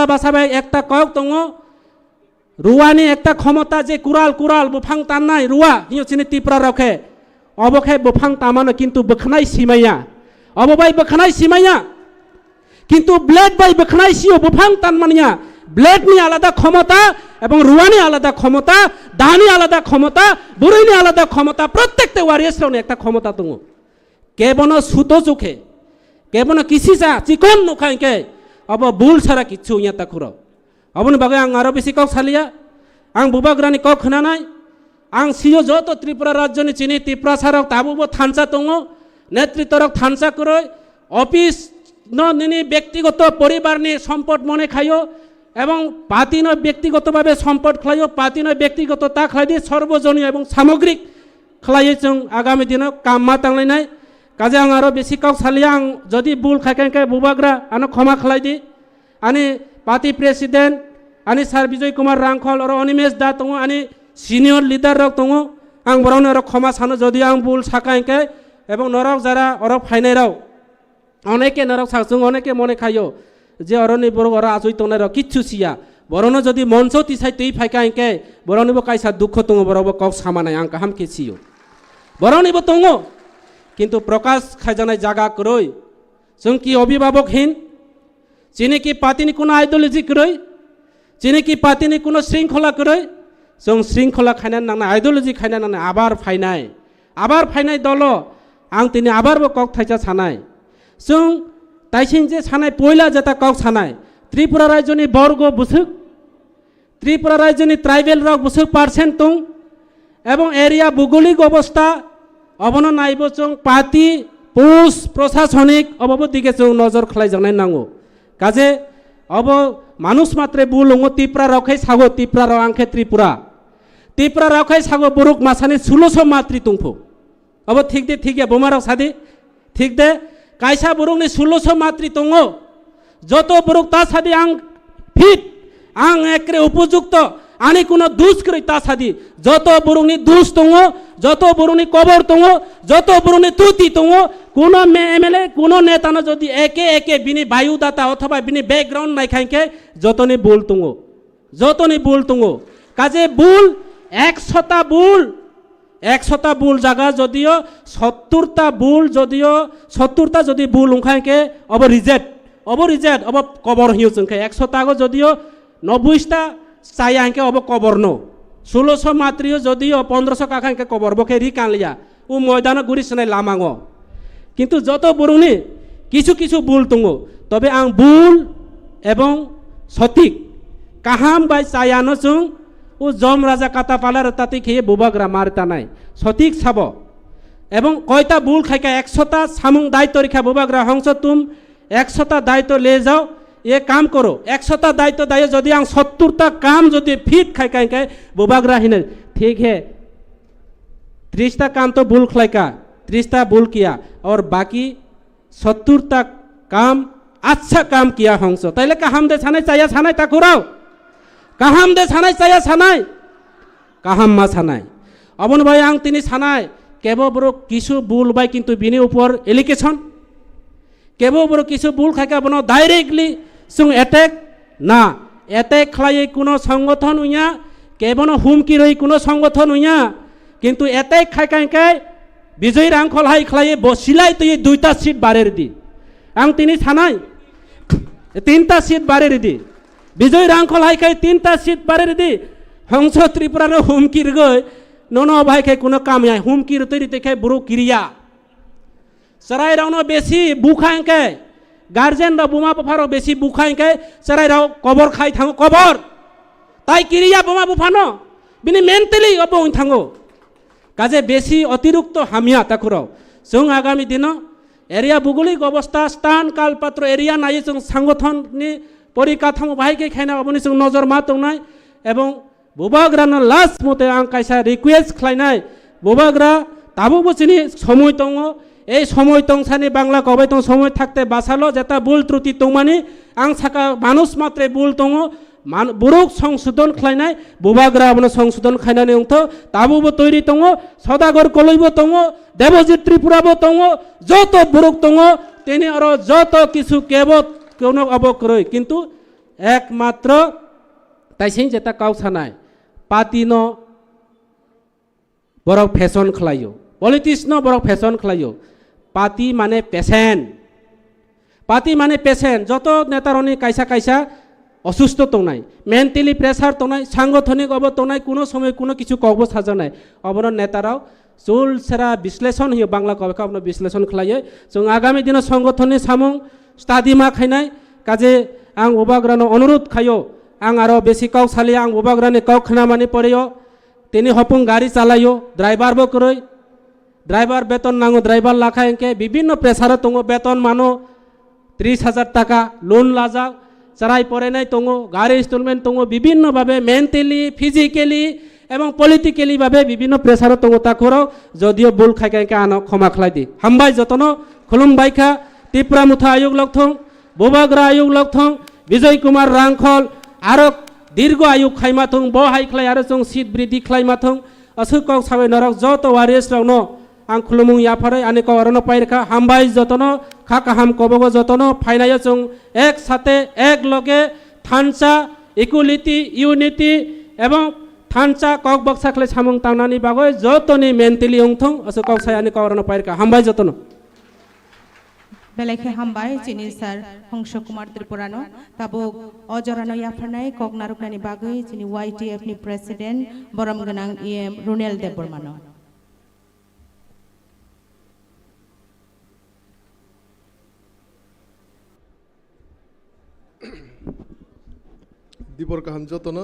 भाषा बाय एकटा कक तंगो रुवानी एकटा क्षमता जे कुराल बुफां ताननाय रुवा हियो चिनि टिप्रा रखे अबखे बुफां तामानो किन्तु बखनाय सिमाया अबबाय बखनाय सिमाया किन्तु ब्लेड बाय बखनाय सियो बुफां तानमानिया ब्लेड नि आलादा क्षमता एवं रुवानी आलादा क्षमता दानी आलादा क्षमता बुरैनि आलादा क्षमता प्रत्येकटे वारियसरावनि एकटा क्षमता दङ केबनो सुतो जुखे केबनो किसिसा चिकन नुखाइके अब बुल सारा किच्छु या ताखुराव अबनि बागै आं आरो बेसि कक सालिया आं बुबाग्रानि कक खोनानाय आं सियो जत त्रिपुरा राज्यनि चिनि टिप्रा सारक ताबुबो थानसा दङ नेतृत्वरक थानसा करय अफिस नि व्यक्तिगत परिवारनि सम्पद मने खायो एवं पार्टी न व्यक्तिगतभावे सम्पद खलायो पार्टी न व्यक्तिगत ता खलायदि सर्वजनीय एवं सामग्रिक खलायो जों आगामी दिनाव काम मा तांलायनाय काजे आं आरो बेसि कक सालिया आं जदि बुल खायखाय बुबाग्रा आनो क्षमा खलायदि आनि पार्टी प्रेसिडेंट आनी सार विजय कुमार रांखल और अनिमेश दा दङ आनी सिनियर लिडार रक दङ आं बरावनो रक क्षमा सानो जदि आं बुल साकायके एवं नरक जारा अरक फाइनाय राव अनेके नरक साजों अनेके मने खायो जे अरनि बर अरा आजय तनाय र किच्छु सिया बरनो जदि मंच तिसाय तै फायकायके बरनिबो कायसा दुख दङ बरबो कक सामानाय आं काहाम केसियो बरनिबो दङ किन्तु प्रकाश खायजानाय जागा करय जों कि अभिभावकहीन चिनि की पार्टी कोनो आइडियोलॉजी करय चिनि की पार्टी कोनो श्रृंखला करय जों श्रृंखला खायना नांना आइडियोलॉजी खायना नांना आबार फायनाय दल आं तिनि आबारबो कक थाइजा सानाय जों ताइसिन जे सानाय पयला जेता कक सानाय त्रिपुरा राज्यनि बर्ग बुसुक त्रिपुरा राज्यनि ट्राइबेल रक बुसुक पार्सेंट दं एवं एरिया भौगोलिक अवस्था अबनो नायबो जों पार्टी पोस्ट प्रशासनिक अबबो दिगे जों नजर खलाय जानाय नांगौ काजे अब मानुष मात्रे बुलुंगो टिप्रा रखै सागो टिप्रा र आंखे टिप्रा रखै सागो बुरुक मासानि 1600 मात्रि तुंफो अब ठीक दे बोमारक सादि ठीक दे कायसा बुरुकनि 1600 मात्रि दङो जतो बुरुक ता सादि आं फिट आं एकरे उपयुक्त आनी कुनो दुस करै तासादि जतो बुरुंनि दुस दङ जतो बुरुंनि कबर दङ जतो बुरुंनि तुति दङ कुनो एमएलए कुनो नेतानो जदि एके एके बिनि बायुदाता अथवा बिनि बैकग्राउंड नायखांके जतोनि बुल दङ काजे बुल 100टा बुल जागा जदियो 70टा बुल जदियो 70टा जदि बुल उखांके अब रिजेक्ट अब कबर हियो जोंखे 100टा गो जदियो 90टा सायांके अब कबर नो 1600 मात्रियो जदियो 1500 काखांके कबर बखे रिकालिया उ मयदान गुरिसनाय लामांगो किन्तु जत बरुंनि किछु बुल दङ तबे आं बुल एवं सठिक काहाम बाय सायानो जों उ जम राजा कातापालार ताति खेये बुबाग्रा मारता नाय सठिक साब एवं कयटा बुल खाइका 100टा सामुं दायित्व रेखा बुबाग्रा हंस तुम 100टा दायित्व ले जाओ ये काम करो 100टा दायित्व दाय जदि आं 70टा काम जदि फिट खाइका बुबाग्रा हिने ठीक है 30टा काम तो बुल खाइका 30टा बुल किया और बाकी 70टा काम अच्छा काम किया हंस ताइले काहाम दे सानाय चाया सानाय ताकुराव काहाम दे सानाय चाया सानाय काहाम मा सानाय अबन भाई आं तिनि सानाय केबो बरो किछु बुल बाय किन्तु बिनि ऊपर एलिगेशन केबो बरो किछु बुल खाइका बनो डाइरेक्टली जों एटेक ना एटेक खालायै कोनो संगठन उया केबनो हुमकी रही कोनो संगठन उया किन्तु एटेक खाइकाय विजय रांखल हाय खालायै बसिलाय तय 2टा सीट बारेर दि आं तिनि सानाय 3टा सीट बारेर दि विजय रांखल हायखाय 3टा सीट बारेर दि हंस त्रिपुरार हुमकिर गय ननो भाइखाय कोनो काम या हुमकिर तैरि तेखाय बुरु किरिया सराय रावनो बेसी बुखांके गार्जेन रा बुमा बुफारो बेसी बुखांके सराय राव कबर खाय थाङो कबर ताई किरिया बुमा बुफानो बिनि मेन्टेली अबो थाङो काजे बेसी अतिरिक्त हामिया ताकुराव जों आगामी दिन एरिया भौगोलिक अवस्था स्थान कालपात्र एरिया नायै जों संगठननि परिकाठामो बाहायके खायना अबनि जों नजर मा दंनाय एवं बुबाग्रानो लास्ट मते आं कायसा रिक्वेस्ट खालायनाय बुबाग्रा ताबो बसिनि समय दङ এই সময় তংসানি বাংলা কবে তো সময় থাকতে বাঁচালো যেটা ভুল ত্রুটি তংমানি আং সাকা মানুষ মাত্রে ভুল দङ বুরুক সংশোধন খাইনাই বুবাগ্রা আপনা সংশোধন খাইনানি অংথ তাবুবো তৈরি দङ সদাগর কলইবো দङ দেবজিৎ ত্রিপুরাবো দङ যত বুরুক দङ তিনি আর যত কিছু কেবত কোনো অবক্রয় কিন্তু একমাত্র তাইসিন যেটা কাউসানাই পাতিনো বরক ফ্যাশন খালাইও পলিটিক্স বরক ফ্যাশন খালাইও पाती माने पेसेंट जत नेतारनी कायसा असुस्थ तंनाय मेन्टेलि प्रेसार तंनाय सांगठनिक अब तंनाय कोनो समय कोनो किछु कब साजानाय अबर नेताराव चुल सेरा विश्लेषण होयो बांग्ला कबेखा अपना विश्लेषण खालायो जों आगामी दिन संगठननि सामुं स्टाडि मा खायनाय काजे आं उबाग्रानो अनुरोध खायो आं आरो बेसि काउ सालि आं उबाग्रानि काउ खानामानि परेयो तिनि हपुं गाड़ी चालायो ड्राइभारबो करै ड्राइवर बेतन नांगो ड्राइवर लाखायके विभिन्न प्रेसार दङ बेतन मानो 30,000 टाका लोन लाजा चराई परेनाय दङ गाड़ी इनस्टलमेंट दङ विभिन्न भावे मेन्टेलि फिजिकली एवं पलिटिकली भावे विभिन्न प्रेसार दङ ताखराव जदियो बुल खायके आनो क्षमा खालायदि हामबाय जतनो खुलुमबायखा तिप्रा मुथा आयोग लगथं बुबाग्रा आयोग लगथं विजय कुमार रांखल आरो दीर्घ आयोग खायमाथं ब हायख्लाय आरो जों सीट बृद्धि खालायमाथं असुकाव साबाय नरक जत वारियस रावनो आं खुलुमुं याफारै आनि कवरनो पाइरखा हामबाय जतनो खाका हाम कबगो जतनो फाइनाय जों एक साथे एक लगे थानसा इक्वालिटी यूनिटी एवं थानसा कक बक्साखले सामुं तांनानि बागै जतनि मेन्टेलि अंथं असुकाव साय आनि कवरनो पाइरखा हामबाय जतनो बेलेखे हामबाय चिनि सर हंस कुमार त्रिपुरानो ताबो अजरानो याफारनाय कक नारुकनानि बागै चिनि YTF नि president Baram गनां EM रुनेल देबबर्मानो दिबर kaham jotono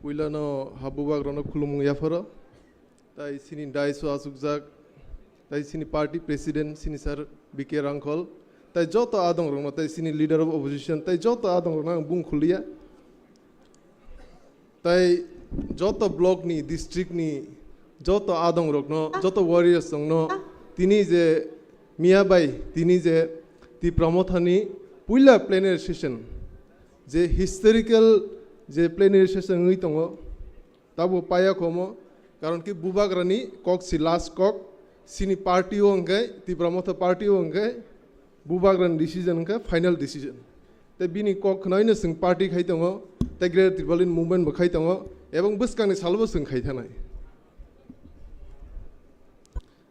uilano habubagrano khulumung yafaro tai sini daiso asukjak tai sini party president sini sir BK Rangkhol tai joto adong rong tai sini leader of opposition tai joto adong rong bung khulia tai joto block ni district ni joto adong rokno joto warriors songno tini je miyabai tini je ti pramothani puila plenary session যে historical যে plenary session হই দङ তাবো পায়া খমো কারণ কি বুবাগ্রানি কক সি লাস্ট কক সিনি পার্টিও अंगाय त्रिपुरा मथा पार्टिও अंगाय बुबाग्रानि डिसिजन अंगाय फाइनल डिसिजन ते बिनि কক खनायनो जों पार्टी खाय दङ ते ग्रेट ट्रिबलिन मुभमेन्ट बखाय दङ এবং बसकानि सालबो जों खाय थानाय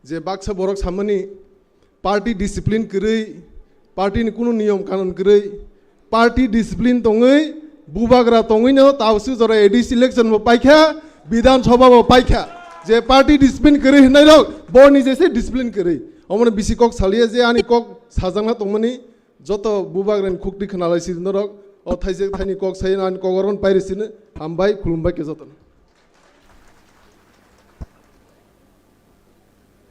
जे बाक्सा बरक सामनि पार्टी डिसिप्लिन करै पार्टीनि कुनु नियम कानुन करै पार्टी डिसिप्लिन दङै बुबाग्रा दङैनो तावसु जरा एडिस इलेक्शन बो पाइखा विधानसभा बो पाइखा जे पार्टी डिसिप्लिन करै होननाय रक बनि जेसे डिसिप्लिन करै अमने बिसि कक सालिया जे आनि कक साजांना दंमनि जत बुबाग्रानि खुक्ति खनालायसिन रक अ थाइजे थाइनि कक साइन आनि कगरन पाइरिसिनो हामबाय खुलुमबाय के जतन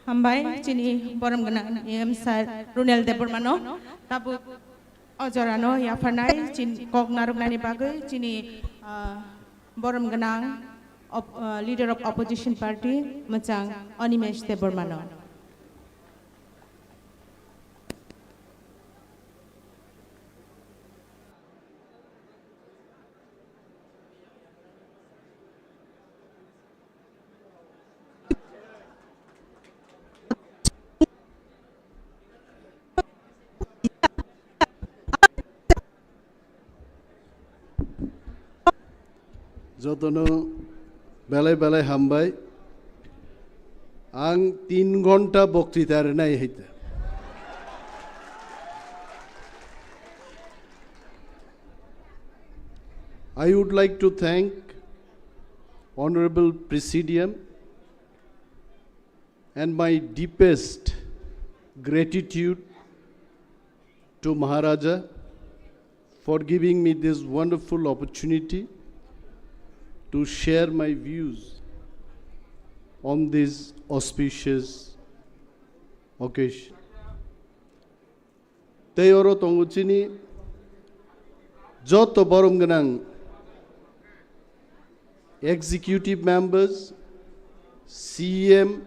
हामबाय चिनि बरम गना एम सार रुनेल देबरमानो ताबु अजरानो याफानाय चिन कक नारुगनानि बागै चिनि बरम गना लीडर ऑफ ऑपोजिशन पार्टी मचांग अनिमेश देबरमानो जतनो बेलाय बेलाय हामबाय आं 3 घंटा बक्तृता नाय हैते I would like to thank Honorable Presidium and my deepest gratitude to Maharaja for giving me this wonderful opportunity to share my views on this auspicious occasion. Teyoro tonguchini joto borom ganang executive members, CM,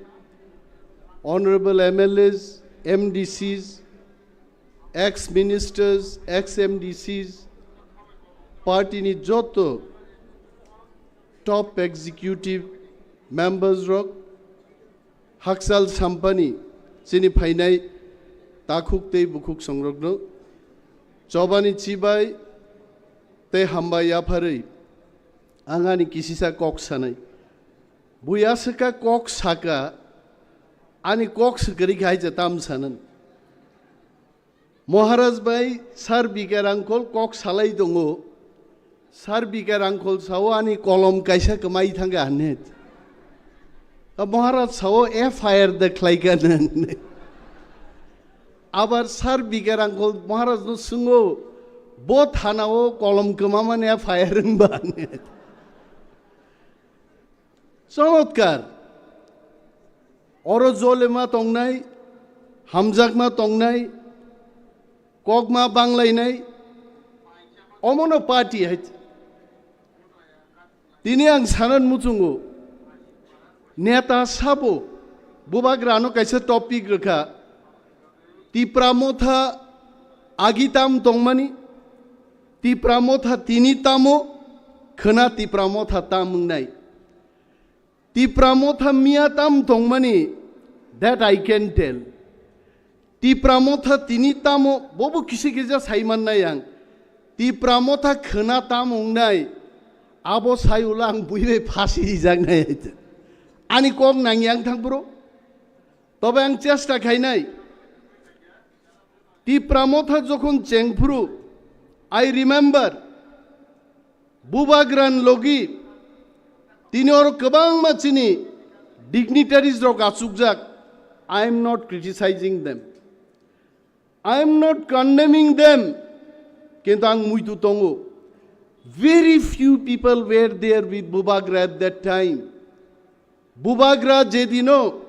honorable MLAs, MDCs, ex-ministers, ex-MDCs, party ni joto top executive members rock haksal sampani chini phainai takhuk tei bukhuk songrogno chobani chibai te hambai apharei angani kisisa kok sanai buyasaka kok saka ani kok sakari khai jatam sanan Maharaj bai sar bikarangkol kok salai dongo सार बिकार आंखल साव आनी कलम कायसा कमाई थांगा हानेत महाराज Sao FIR देखलायगोन आबार सार बिकार आंखल महाराज no सुंगो बो थानाव कलम कमा माने FIR होनबा हानेत चमत्कार अरो जलेमा तंनाय हामजाकमा तंनाय कगमा बांलायनाय अमनो पार्टी है Tini ang sanan mutungo neta sabo bubagrano kaisa topic rekha TIPRA Motha agitam tongmani TIPRA Motha tini tamo khana TIPRA Motha tamungnai TIPRA Motha miatam tongmani that I can tell TIPRA Motha tini tamo bobo kisi kisa saiman nayang TIPRA Motha khana tamungnai abo sayulang buibe phasi jangnai ani kok nangyang thangbro tobe ang chesta khainai TIPRA Motha jokhon chengphuru I remember bubagran logi tini or kobang machini dignitaries rok asukjak I am not criticizing them I am not condemning them kintu ang muitu tongo very few people were there with Bubagra at that time. Bubagra jedino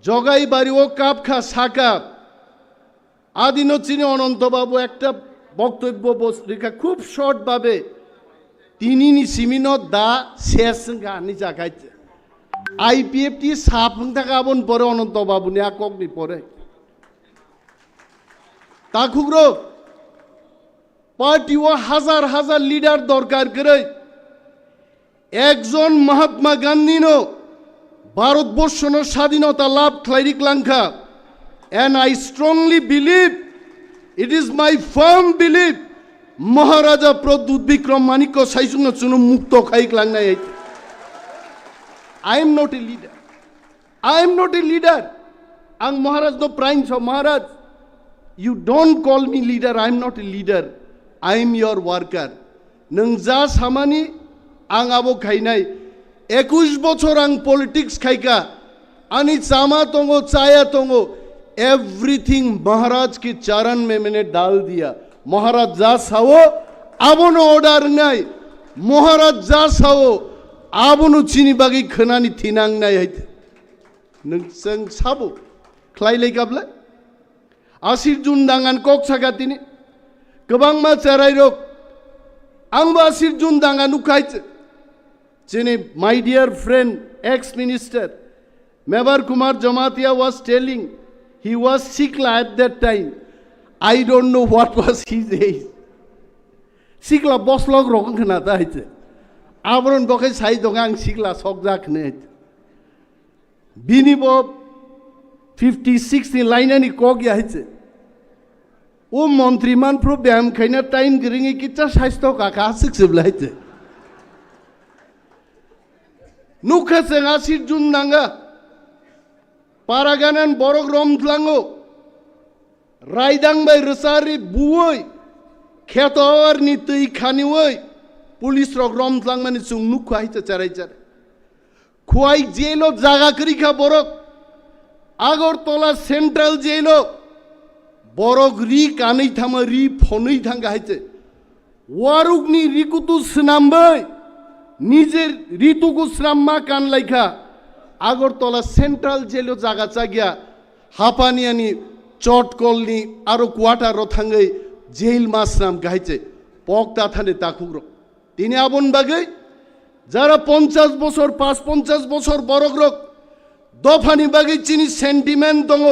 jogai bari o kap kha saka adino chini ononto babu ekta boktobbo rekha khub short babe tinini simino da sesanga ani jagaite IPFT sapung thaka abon pore ononto babu ni akok ni pore takugro পার্টিও হাজার হাজার leader দরকার করে একজন Mahatma Gandhi no Bharatvarsha no স্বাধীনতা লাভ খাইরিক লাংখা and I strongly believe it is my firm belief Maharaja Pradut Bikram Manikko Saisungna Chunu Mukto Khaik Langnai I am not a leader. I am not a leader. Ang Maharaj no prime so Maharaj you don't call me leader. I am not a leader. I am your worker. Nang ja samani ang abo khainai 21 bochor ang politics khaika ani chama tongo chaya tongo everything Maharaj ki charan mein maine dal diya. Maharaj ja sao abono order ngai. Maharaj ja sao abono chini bagi khanani thinang nai hait. Nang sang sabo khlailai kabla 80 Jun dangan kok sagatini kebang ma cerai rok ang 80 Jun dangan ukaitse chini my dear friend ex-minister Mebar Kumar Jamatia was telling he was Sikla at that time. I don't know what was his age. Sikla boslog rokong khenata haitse abron bokai sai dongang Sikla sokjak net bini bob 50-60 line ani kog ya haitse o mantri man pro byam khaina time giringi kicha saistho ka ka siksibla haitse nukha senga sir jun nanga paraganan borok rom tlango raidang bai resari buoi khetawar ni tui khani oi police rok rom tlang mani chung nukha haitse charai char khwai jelo jaga kri kha borok Agartala central jail বরক রি কানেই থামা রি ফনেই থাঙ্গা হাইছে ওয়ারুকনি রিকুতু স্নামবাই নিজের ঋতুকু স্নাম্মা কান লাইখা Agartala central jail জাগা চাগিয়া হাপানিয়ানি চটকলনি আরো কোয়াটারও থাঙ্গাই jail মাসরাম গাইছে পকটা থানে তাকুর তিনি আবন বাগে যারা 50 বছর 50 বছর বরক রক দফানি বাগে চিনি সেন্টিমেন্ট দঙ্গ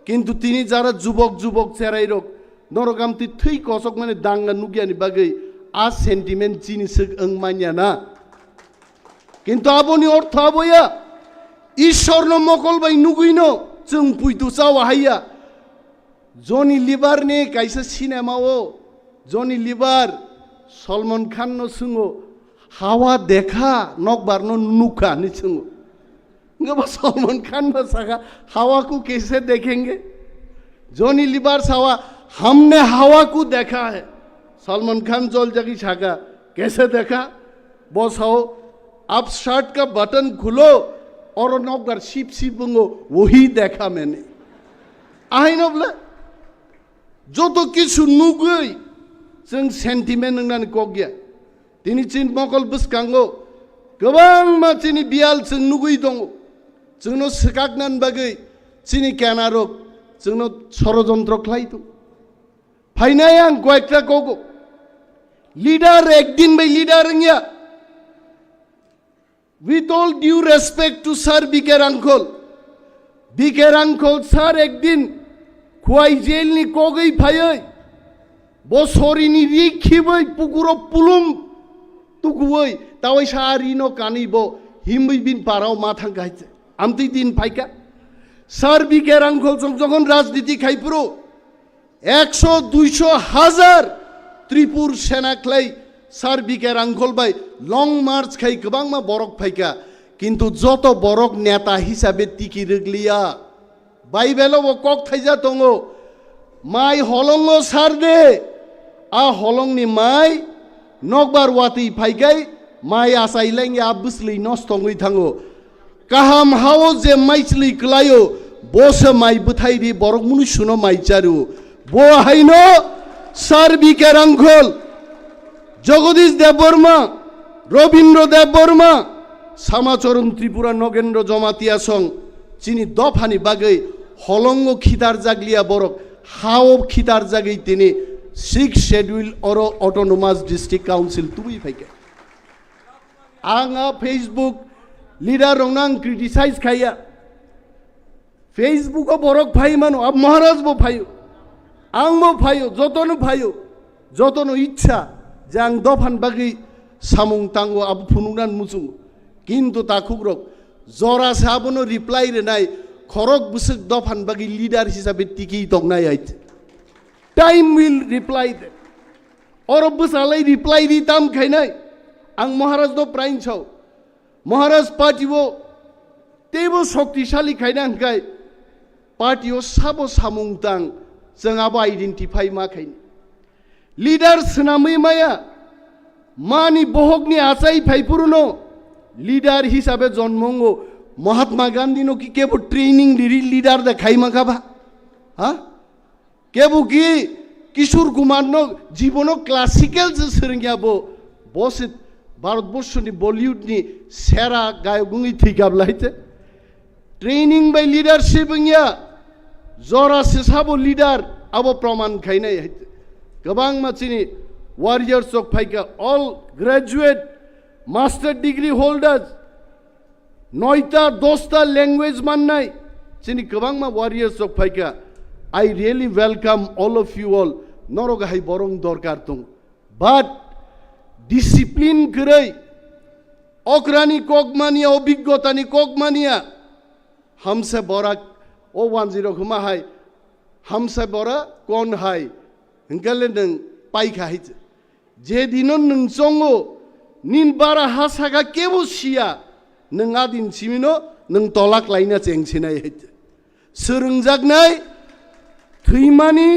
কিন্তু তিনি যারা যুবক যুবক চেরাই রক নরকামতি থৈ কসক মানে দাঙ্গা নুগিয়ানি বাগে আ সেন্টিমেন্ট চিনি সক মানিয়া না কিন্তু আপনি অর্থ আবয়া ঈশ্বর ন মকল বাই নুগুইন जों পুইতু চাও হাইয়া জনি লিভার নে কাইসা সিনেমাও জনি লিভার সলমান খান ন সুঙ্গো হাওয়া দেখা নকবার ন নুকা নি সুঙ্গো सलमान खान बसागा हवा को कैसे देखेंगे जोनी लिबार सावा हमने हवा को देखा है सलमान खान जोल जगी छागा कैसे देखा बॉस हो आप शर्ट का बटन खुलो और नौकर शिप शिपुंगो वही देखा मैंने आई नो बोले जो तो किस नुगई जों सेंटिमेंट नंगनानै को गया तिनी चिन मकल बसकांगो गोबां मानसिनि बियाल जों नुगै दङ जोंनो सकागनान बागै चिनि केनारक जोंनो षড়যন্ত্র खालायदों फाइनाय आं कयेकटा कगो लीडर एक दिन बाय लीडर इंगिया with all due respect to sir biker uncle sir एक दिन खुआई जेल नि कगै फायै बसरिनि रिखिबै पुकुरो पुलुम तुकुबै तावै सारिनो कानिबो हिमै बिन पाराव माथां गाइছে आमति दिन फाइका सर बिकेर आंखल जखन राजनीति खाइपुरो 100-200,000 त्रिपुर सेना खलाई सर बिकेर आंखल बाय लंग मार्च खाइ गोबां मा बरक फाइका किन्तु जत बरक नेता हिसाबे टिकि रगलिया बाइबेलो कक थाइजा दङो माइ हलंगो सार दे आ हलंगनि माइ नकबार वाति फाइगाय माइ आसाइलेंगे आबुसलै नस्तङै थाङो काहाम हाओ जे माइसलै क्लायो बोस माइ बुथाइरि बरक मुनु सुनो माइचारु बो हाइनो सर बिकेर आंखल जगदीश देवबर्मा रवीन्द्र देवबर्मा सामाचरण त्रिपुरा नगेन्द्र जमातिया सं चिनी दफानि बागै हलंग खितार जागलिया बरक हाओ खितार जागै तिनी 6 शेड्यूल और ऑटोनोमस डिस्ट्रिक्ट काउंसिल तुई फाइके आंगा फेसबुक लीडर रोंनां क्रिटिसाइज खाया फेसबुक बरक फाइ मानो अब महाराज बो फायो आं बो फायो जतनो फायो যতনো ইচ্ছা যে আং দফান বাকি সামুং তাঙ্গো আবু ফুনুনান মুসুং কিন্তু তাকুগ্রক জরা সাবনো রিপ্লাই রে নাই খরক বুসুক দফান বাকি লিডার হিসাবে টিকি দংনাই আইছে টাইম উইল রিপ্লাই দে অরব বুসালাই রিপ্লাই দিতাম খাইনাই আং মহারাজ দ প্রাইন ছাও মহারাজ পার্টিও তেবো শক্তিশালী খাইনা আংকাই पार्टियों साबो सामुंगतांग जों आबो आइडेंटिफाई मा खायनि लीडर सनामै माया मानि बहकनि आचाई फाइपुरुनो लीडर हिसाबे जन्मंगो महात्मा गांधी नो की केबो ट्रेनिंग लिरी लीडर दा खाइमा खाबा हा केबो की किशोर कुमार नो जीवनो क्लासिकल जे सोरंगियाबो बसित भारतबर्षनि बलिउडनि सेरा गायकनि थैगाबलायते ट्रेनिंग बाय लीडरशिप इंगिया जरा से साबो लीडर अब प्रमाण खाइनाय गोबां मानसिनि वारियर्स ऑफ फाइका all graduate master degree holders 9टा 10टा लैंग्वेज माननाय जोंनि गोबां मा वारियर्स ऑफ फाइका I really welcome all of you all नरगाहाय बरं दरकार दं बाट डिसिप्लिन गरै अक्रानि कगमानिया अभिज्ञतानि कगमानिया हमसे बड़ा ओ 10 खुमा हाय हमसे बड़ा कौन हाय हंगले नों पाइखा हाय जे दिनो नों संगो निन बारा हासागा केबो सिया नों आदिन सिमिनो नों तलाक लाइना चेंसिनाय हाय सोरंजागनाय थैमानि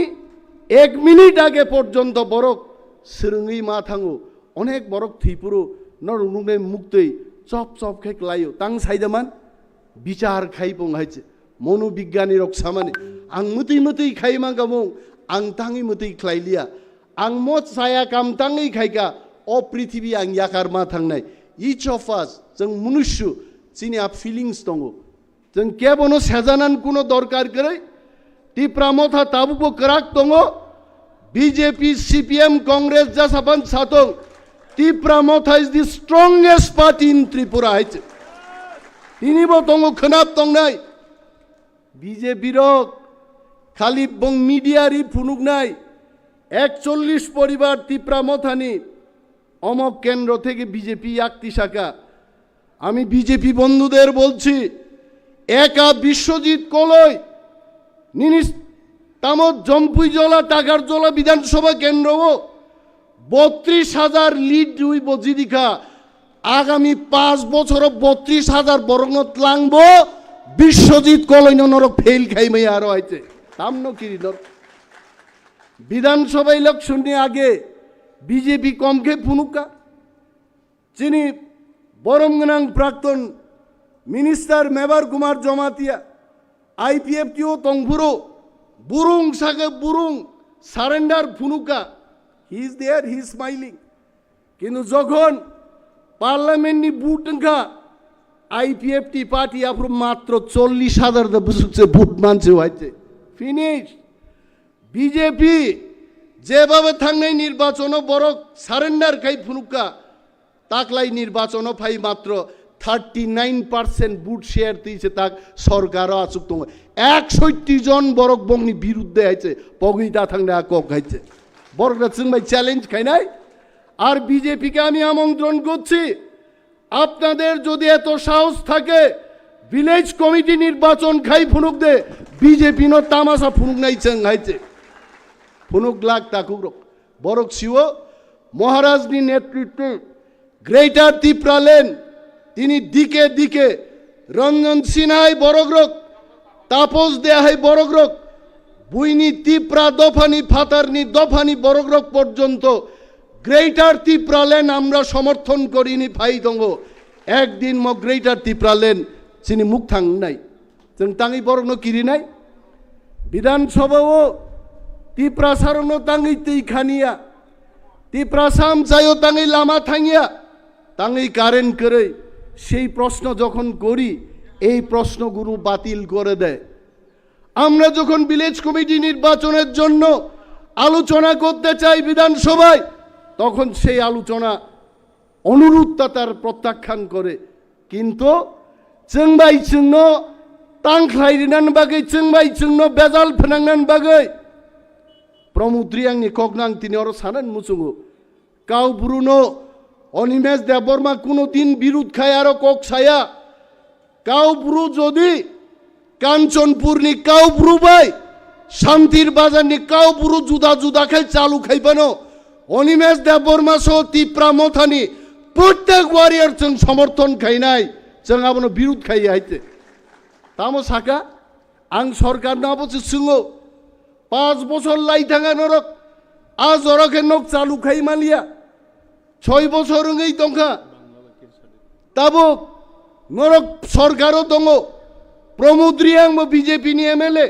1 मिनिट आगे पर्यन्त बरक सोरङै मा थाङो अनेक बरक थैपुरु नरुंगै मुक्तै चप चप खेक लायो तां साइदामान बिचार खाइबं हाइचे मनोविज्ञानी रक सामाने आं मतै मतै खाइमा गामो आं ताङै मतै ख्लाइलिया आं मत साया काम ताङै खाइका अ पृथ्वी आं याकार मा थांनाय इच अफ अस जों मनुष्य जिनि आ फिलिंग्स दङ जों केबनो सेजानान कुनो दरकार गरै टिप्रा मथा ताबुबो कराक दङ बीजेपी सीपीएम कांग्रेस जासाबान सातों Tipra Motha is the strongest party in Tripura हाइचे तिनीबो दङ खोनाब दंनाय बीजेपी रक खाली बं मिडियारि फुनुगनाय 41 परिवार टिप्रा मथानि अमक केंद्र থেকে বিজেপি একটি শাখা আমি বিজেপি বন্ধুদের বলছি একা বিশ্বজিৎ কলই নিনিস তামত জম্পুই জলা টাকার জলা বিধানসভা কেন্দ্র 32,000 লিড দুই বজিদিকা आगामी 5 বছর 32,000 বরঙত লাংবো বিশ্বজিৎ কলইন নরক ফেল খাইমাই আরো আইছে তামনো কিরি দর বিধানসভা ইলেকশননি আগে বিজেপি কমকে ফুনুকা যিনি বরমগনাং প্রাক্তন মিনিস্টার মেবার কুমার জমাতিয়া আইপিএফটিও তংভুরো বুরুং সাগে বুরুং সারেন্ডার ফুনুকা he is there he is smiling কিন্তু যখন पार्लामेंटनि बुट अंका आईपीएफटी पार्टी आफ्रो मात्र 40,000 द बुसुकसे बुट मानसे हाइचे फिनिश बीजेपी जेबाबे थांनाय निर्वाचन बरक सारेंडार खाइ फुनुका ताकलाई निर्वाचन फाइ मात्र 39% बुट शेयर दिसे ताक सरकार आसुक दङ 61 जन बरक बंगनि बिरुद्धे हाइचे पगैदा थांना कक हाइचे बरकरा जोंबाय চ্যালেঞ্জ खाइनाय আর বিজেপিকে আমি আমন্ত্রণ করছি আপনাদের যদি এত সাহস থাকে ভিলেজ কমিটি নির্বাচন খাই ফুনুক দে বিজেপি নো তামাশা ফুনুক নাই চেং হাইছে ফুনুক লাগ তাকুক বরক শিও মহারাজনি নেতৃত্বে গ্রেটার ত্রিপুরা লেন তিনি দিকে দিকে রঞ্জন সিনহাই বড়গ্রক তাপস দেহাই বড়গ্রক বুইনি ত্রিপুরা দফানি ফাতারনি দফানি বড়গ্রক পর্যন্ত গ্রেটার ত্রিপুরা লেন আমরা সমর্থন করিনি ফাই দङ একদিন ম গ্রেটার ত্রিপুরা লেন চিনি মুখ থাং নাই जों ताङै बरनो किरिनाय विधानसभाओ ত্রিপুরা सारनो ताङै तैखानिया ত্রিপুরা साम जायो ताङै लामा थाङिया ताङै कारेन्ट करे সেই প্রশ্ন যখন করি এই প্রশ্নগুলো বাতিল করে দেয় আমরা যখন ভিলেজ কমিটি নির্বাচনের জন্য আলোচনা করতে চাই বিধানসভায় তখন সেই আলোচনা অনুরোধটা তার প্রত্যাখ্যান করে কিন্তু जोंबाय जोंनो तांख्लायनान बागै जोंबाय जोंनो बेजाल फोनांनान बागै प्रमुद्री आंनि कगनां तिनि अर सानान मुसुंगु काउ ब्रुनो অনিমেষ দেববর্মা কোনো দিন বিরোধ খায় আরো কক ছায়া কাউ ব্রু যদি কাঞ্চনপুরনি কাউ ব্রু ভাই শান্তির বাজারনি কাউ ব্রু জুদা জুদা খাই চালু খাইবানো অনিমেষ দেববর্মা সহ তিপ্রা মথানি প্রত্যেক ওয়ারিয়ার जों সমর্থন খাই নাই जों আবনো বিরোধ খাই আইতে তামো সাকা আং সরকার না বসে সুঙ্গো 5 বছর লাই থাকা নরক আজ অরকে নক চালু খাই মালিয়া 6 বছর এই দংখা তাবক নরক সরকারও দঙ্গ প্রমুদ্রিয়াং বিজেপি নি এমএলএ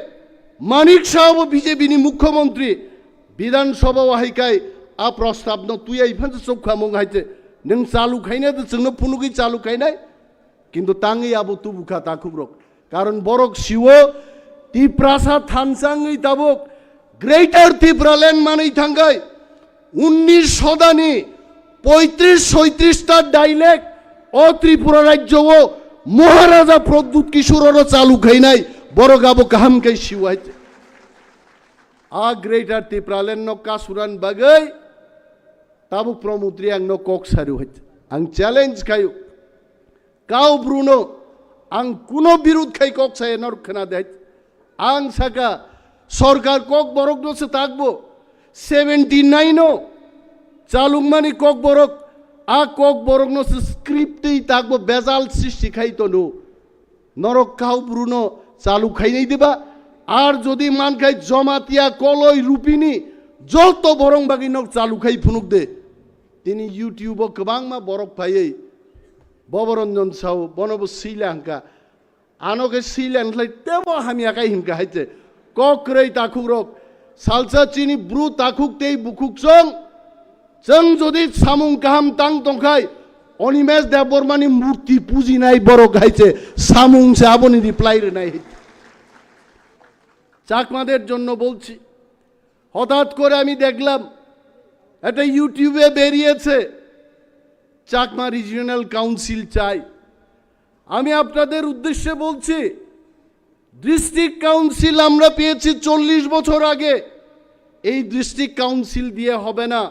মানিক সাহেব বিজেপি নি মুখ্যমন্ত্রী বিধানসভা হাইকাই আ প্রস্তাব ন তুই আইফান চৌখা মঙ্গাইতে নং চালু খাইনা তো जोंनो ফুনুকি চালু খাইনাই কিন্তু তাঙ্গি আবো তুবুখা তাকুব্রক কারণ বরক শিও টিপ্রাসা থানসাঙ্গই তাবক গ্রেটার টিপ্রাল্যান্ড মানেই থাঙ্গাই 19 সদানি 35-37টা ডাইলেক্ট ও ত্রিপুরা রাজ্য ও মহারাজা প্রদ্যুৎ কিশোরও চালু খাই নাই বড় গাবো কাহাম কাই শিওয়াইতে আ গ্রেটার ত্রিপুরাল্যান্ড ন কাসুরান বাগাই তাবু প্রমুদ্রি আং ন কক সারু হইতে আং চ্যালেঞ্জ খাইও কাউ ব্রুনো আং কোনো বিরোধ খাই কক সাই নরখানা দেয় আং সাকা সরকার কক বরক দোসে থাকবো 79 চালুং মানি কক বরক আ কক বরক নো স্ক্রিপ্টেই থাকবো বেজাল সৃষ্টি খাইতো নো নরক কাউ ব্রুনো চালু খাই নাই দিবা আর যদি মান খাই জমাতিয়া কলই রূপিনী যত বরং বাকি নক চালু খাই ফুনুক দে তিনি ইউটিউব গোবাং মা বরক পাইয়ে ববরঞ্জন সাউ বনব শ্রীলঙ্কা আনকে শ্রীলঙ্কা তেব হামিয়াকাই হিমকা হাইতে ককরেই তাকুরক সালসা চিনি ব্রু তাকুক তেই বুকুক সং जों যদি সামুং কাহাম তাং তংখাই অনিমেষ দেববর্মানি মূর্তি পুজি নাই বড় গাইছে সামুং সে আবনি রিপ্লাই রে নাই চাকমাদের জন্য বলছি হঠাৎ করে আমি দেখলাম এটা ইউটিউবে বেরিয়েছে চাকমা রিজিওনাল কাউন্সিল চাই আমি আপনাদের উদ্দেশ্যে বলছি ডিস্ট্রিক্ট কাউন্সিল আমরা পেয়েছি 40 বছর আগে এই ডিস্ট্রিক্ট কাউন্সিল দিয়ে হবে না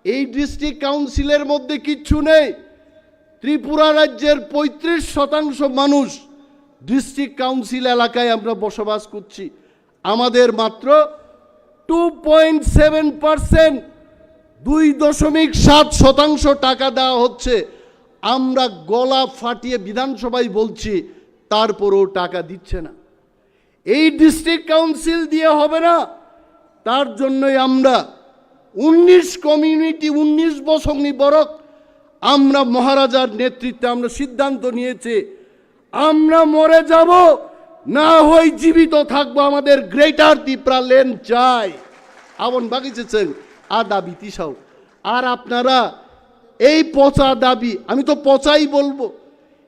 এই ডিস্ট্রিক্ট কাউন্সিলের মধ্যে কিচ্ছু নেই ত্রিপুরা রাজ্যের 35% মানুষ ডিস্ট্রিক্ট কাউন্সিল এলাকায় আমরা বসবাস করছি আমাদের মাত্র 2.7% 2.7% টাকা দেওয়া হচ্ছে আমরা গলা ফাটিয়ে বিধানসভায় বলছি তারপরেও টাকা দিচ্ছে না এই ডিস্ট্রিক্ট কাউন্সিল দিয়ে হবে না তার জন্যই আমরা 19 কমিউনিটি 19 বছরনি বরক আমরা মহারাজার নেতৃত্বে আমরা সিদ্ধান্ত নিয়েছি আমরা মরে যাব না হই জীবিত থাকবো আমাদের গ্রেটার ত্রিপুরাল্যান্ড চাই আমন বাগিছেছেন আ দাবি তিসাও আর আপনারা এই পচা দাবি আমি তো পচাই বলবো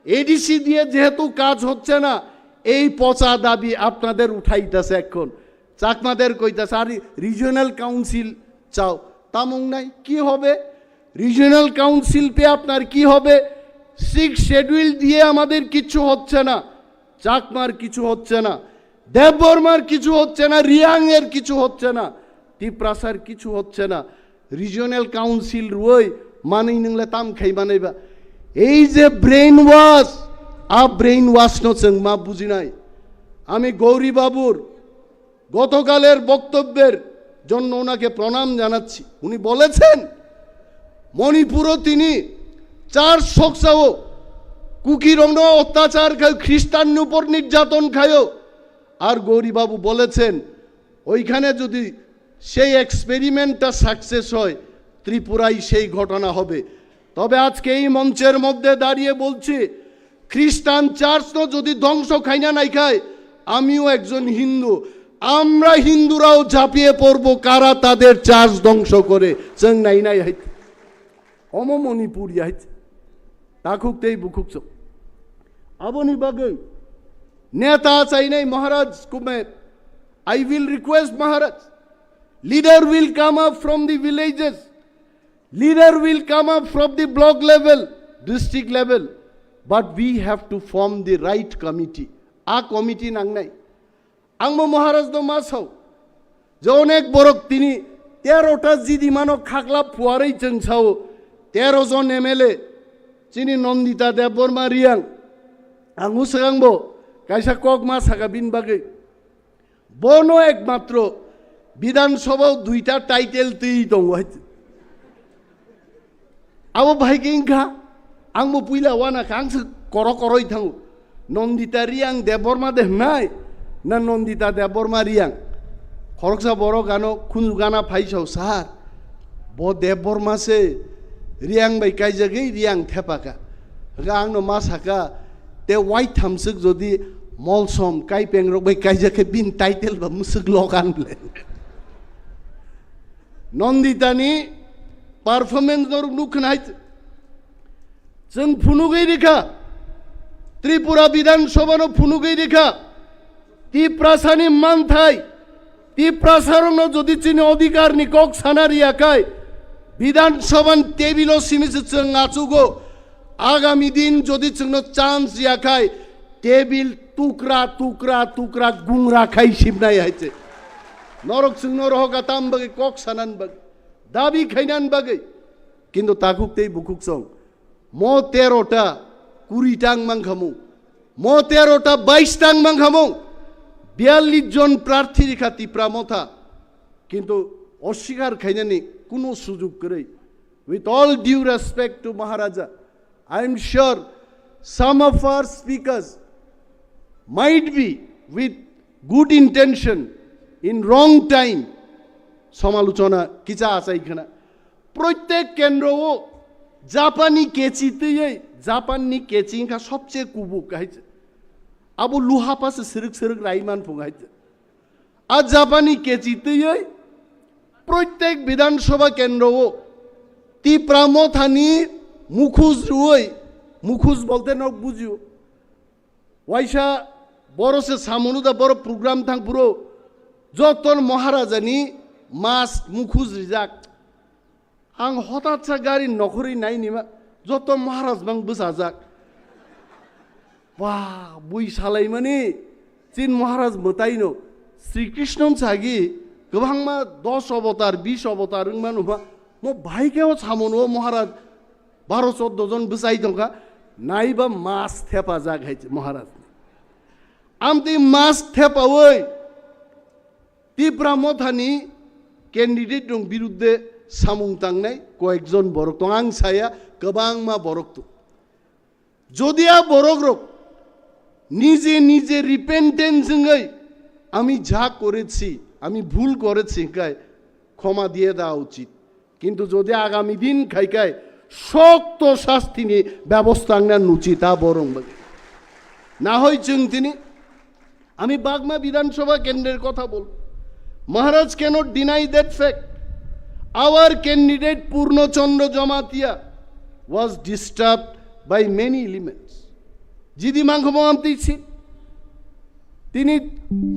এডিসি দিয়ে যেহেতু কাজ হচ্ছে না এই পচা দাবি আপনাদের উঠাইতেছে এখন চাকমাদের কইতাছে আর রিজিওনাল কাউন্সিল চাও তামুং নাই কি হবে রিজিওনাল কাউন্সিল পে আপনার কি হবে 6 শিডিউল দিয়ে আমাদের কিছু হচ্ছে না চাকমার কিছু হচ্ছে না দেববর্মার কিছু হচ্ছে না রিয়াং এর কিছু হচ্ছে না টিপ্রাসার কিছু হচ্ছে না রিজিওনাল কাউন্সিল রই মানি নংলে তাম খাই বানাইবা এই যে ব্রেইন ওয়াশ আ ব্রেইন ওয়াশ নো जों মা বুঝি নাই আমি গৌরী বাবুর গতকালের বক্তব্যের জন্য ওনাকে প্রণাম জানাচ্ছি উনি বলেছেন মণিপুরও তিনি 400 কুকিরং অত্যাচার খায় খ্রিস্টান উপর নির্যাতন খায় আর গৌরী বাবু বলেছেন ওইখানে যদি সেই এক্সপেরিমেন্টটা সাকসেস হয় ত্রিপুরায় সেই ঘটনা হবে তবে আজকে এই মঞ্চের মধ্যে দাঁড়িয়ে বলছি খ্রিস্টান চার্চ যদি ধ্বংস খায় না নাই খায় আমিও একজন হিন্দু আমরা হিন্দুরাও ঝাঁপিয়ে পড়ব কারা তাদের চার্চ ধ্বংস করে जों নাই নাই হাইতে অম মণিপুর হাইতে তাকুকতেই বুকুকছ আবনি বাগে নেতা চাই নাই মহারাজ কুমে I will request Maharaj leader will come up from the villages leader will come up from the block level district level but we have to form the right committee a committee nang nai angmo maharaj do mas hau যে অনেক বড় তিনি 13টা জিদিমানো খাকলা ফুয়ারেই চেংছাও 13 জন MLA চিনি Nandita Debbarma Reang আঙু সাগাংবো কাইসা cock মা Saga বিন বাগে বনো একমাত্র বিধানসভাও 2টা টাইটেল তুই দং হইছে আবো ভাইকে ইংখা আংবো পুইলা ওয়ানা কাংসে করই থাঙ্গু নন্দিতা রিয়াং দেববর্মা দেহ নাই না নন্দিতা দেববর্মা রিয়াং খরকসা বড় গানো খুনু গানা ফাইসাও সার ব দেববর্মা সে রিয়াং বাই কাইজাগै রিয়াং থেপাকা आंनो मा साका ते वाइट थामसक जदि मलसम काई पेंग्रक बाय काइजाके बिन टाइटेल बा मुसक लगान ब्ले नन्दितानि पारफॉर्मेंस नर नुखनाय जों फुनुगै रेखा त्रिपुरा विधानसभानो फुनुगै रेखा तिप्रासानि मानथाय तिप्रासारनो जदि चिनि अधिकार नि कक सानारियाकाय विधानसभान टेबिलो सिमिसे जों आचुगो आगामी दिन जदि जोंनो चान्स याखाय टेबिल टुकरा टुकरा टुकरा गुंग्रा खाई सिबनाय हायचे नरक जोंनो रहगा ताम बगे कक सानान बगे दाबि खायनान बगे किन्तु ताकुकते बुकुकसं मो 13टा 20टां मांखामु मो 13टा 22टां मांखामु 42 जन प्रार्थी रेखा तिप्रा मथा किन्तु अस्वीकार खायनानि कुनो सुजुग करे with all due respect to Maharaja I am sure some of our speakers might be with good intention in wrong time সমালোচনা কিছা আছে এখানে প্রত্যেক কেন্দ্র জাপানি কেচিতেই জাপানি কেচিংকা সবচেয়ে কুবুক গাইছে আবু লুহা পাশে সিরক সিরক রাইমান ফুগাইছে আর জাপানি কেচিতেই প্রত্যেক বিধানসভা কেন্দ্র তিপ্রা মথানি মুখুজ রুই মুখুজ বলতে নক বুঝিও ওয়াইসা বড় সে সামনুদা বড় প্রোগ্রাম থাং পুরো যতন মহারাজানি মাস মুখুজ রিজাক आं हठाৎ सा गाड़ी नखरी नाय निमा যত মহারাজ বাং বসাজাক वाह बुई सालाय माने चिन महाराज मताइनो श्रीकृष्ण सागी गोबांमा 10 अवतार 20 अवतार मानुमा मो भाइकेव सामनो महाराज 12-14 जन बसाइ दंगा नाइबा मास थेपा जागाइछ महाराज आमति मास थेपावै तिप्रा मथानि कैंडिडेट दं बिरुद्धे सामुं तांनाय कयेकजन बरक दं आं साया गोबांमा बरक दं जदिया बरक रक নিজে নিজে রিপেন্টেন্সে আমি যা করেছি আমি ভুল করেছি কাই ক্ষমা দিয়ে দেওয়া উচিত কিন্তু যদি আগামী দিন খাইকায় শক্ত শাস্তি নিয়ে ব্যবস্থা নেন উচিত তা বরং না হয় তিনি আমি বাগমা বিধানসভা কেন্দ্রের কথা বল Maharaj can't deny that fact our candidate Purnachandra Jamatia was disturbed by many elements जिदी मांगमो आमतीছি তিনি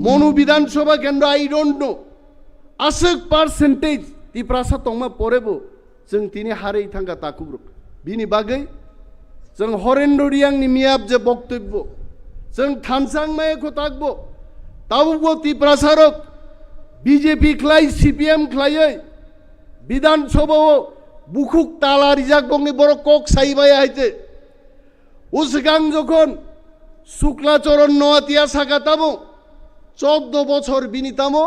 মনু বিধানসভা কেন্দ্র I don't know ask percentage Tiprasa তংমা পরেবো जों তিনি হারেই থাঙ্গা তাকুগ্র বিনি বাগै जों হরেন্দ্র রিয়াংনি মিয়াব যে বক্তব্য जों থানসাং মায়েখো তাকবো তাবুগো তিপ্রাসারক বিজেপি খ্লাই সিপিএম খ্লাইयै বিধানসভা বুকুক তালা রিজাক বংনি বড় কক সাইবাই আইতে উসগাং যখন শুক্লাচরণ নোয়াতিয়া সাকাতামো 14 বছর বিনিতামো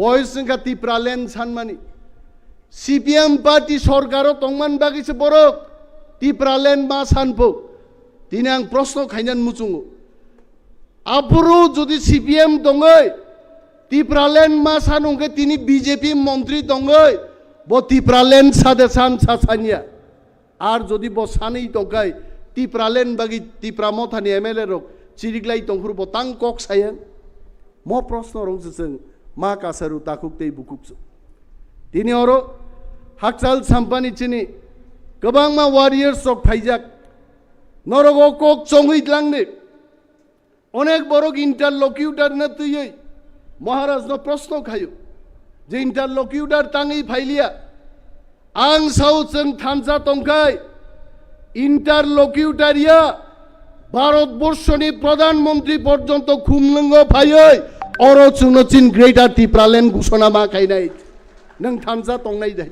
বয়স সংখ্যা তিপ্রালেন সানমানি সিপিএম পার্টি সরকারও তংমান বাগিছে বরক তিপ্রালেন মা সানপো তিনি আং প্রশ্ন খাইনান মুচুঙ্গো আপুরো যদি সিপিএম দঙ্গই তিপ্রালেন মা সানুঙ্গে তিনি বিজেপি মন্ত্রী দঙ্গই ব তিপ্রালেন সাদে সান সাসানিয়া আর যদি ব সানেই দঙ্গাই তিপ্রালেন বাগি তিপ্রা মথানি এমএলএ রক চিরিগলাই তংখুর বতাং কক সায়েন ম প্রশ্ন রংসে মা কাসারু তাকুকতেই বুকুকসু তিনি অরো হাকচাল সাম্পানি চিনি গোবাং মা ওয়ারিয়ার্স রক ফাইজাক নরগ কক চংইতলাংনে অনেক বড় ইন্টারলকিউটার না তুই মহারাজ ন প্রশ্ন খায়ু যে ইন্টারলকিউটার তাঙই ফাইলিয়া আং সাউথ जों থানসা তংখাই ইন্টারলকিউটারিয়া ভারতবর্ষনি প্রধানমন্ত্রী পর্যন্ত খুমলুঙ্গ ভাইই अरो जोंनो चिन ग्रेटार त्रिपुरालेण्ड घोषणा मा खायनाय नों थामसा तंनाय जाय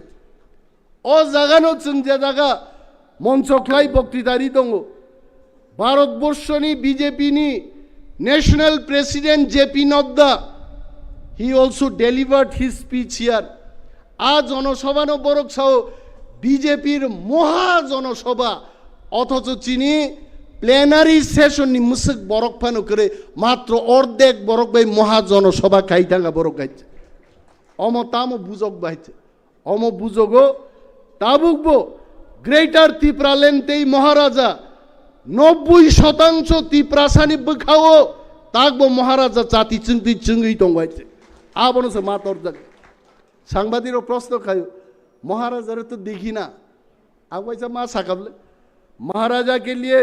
अ जागानो जों जे जागा मन्चख्लाय बक्तृतारि दङ भारतबर्षनि बिजेपिनि national president JP Nadda he also delivered his speech here आ जनसभानो बरक साओ বিজেপির মহা জনসভা অথচ চিনি প্লেনারি সেশননি মুসক বরক ফানো করে মাত্র অর্ধেক বরক বাই মহা জনসভা খাইতাঙ্গা বরক গাইছে তামো বুজক বাইছে বুজগো তাবুকবো গ্রেটার ত্রিপুরাল্যান্ডেই মহারাজা 90% ত্রিপুরাসানি বখাও তাকবো মহারাজা জাতি চিংই দंगाইছে আবনসে মাতর জাগ সাংবাদিকর প্রশ্ন খায় महाराजा तो देखी ना अब वैसा माँ साकबले महाराजा के लिए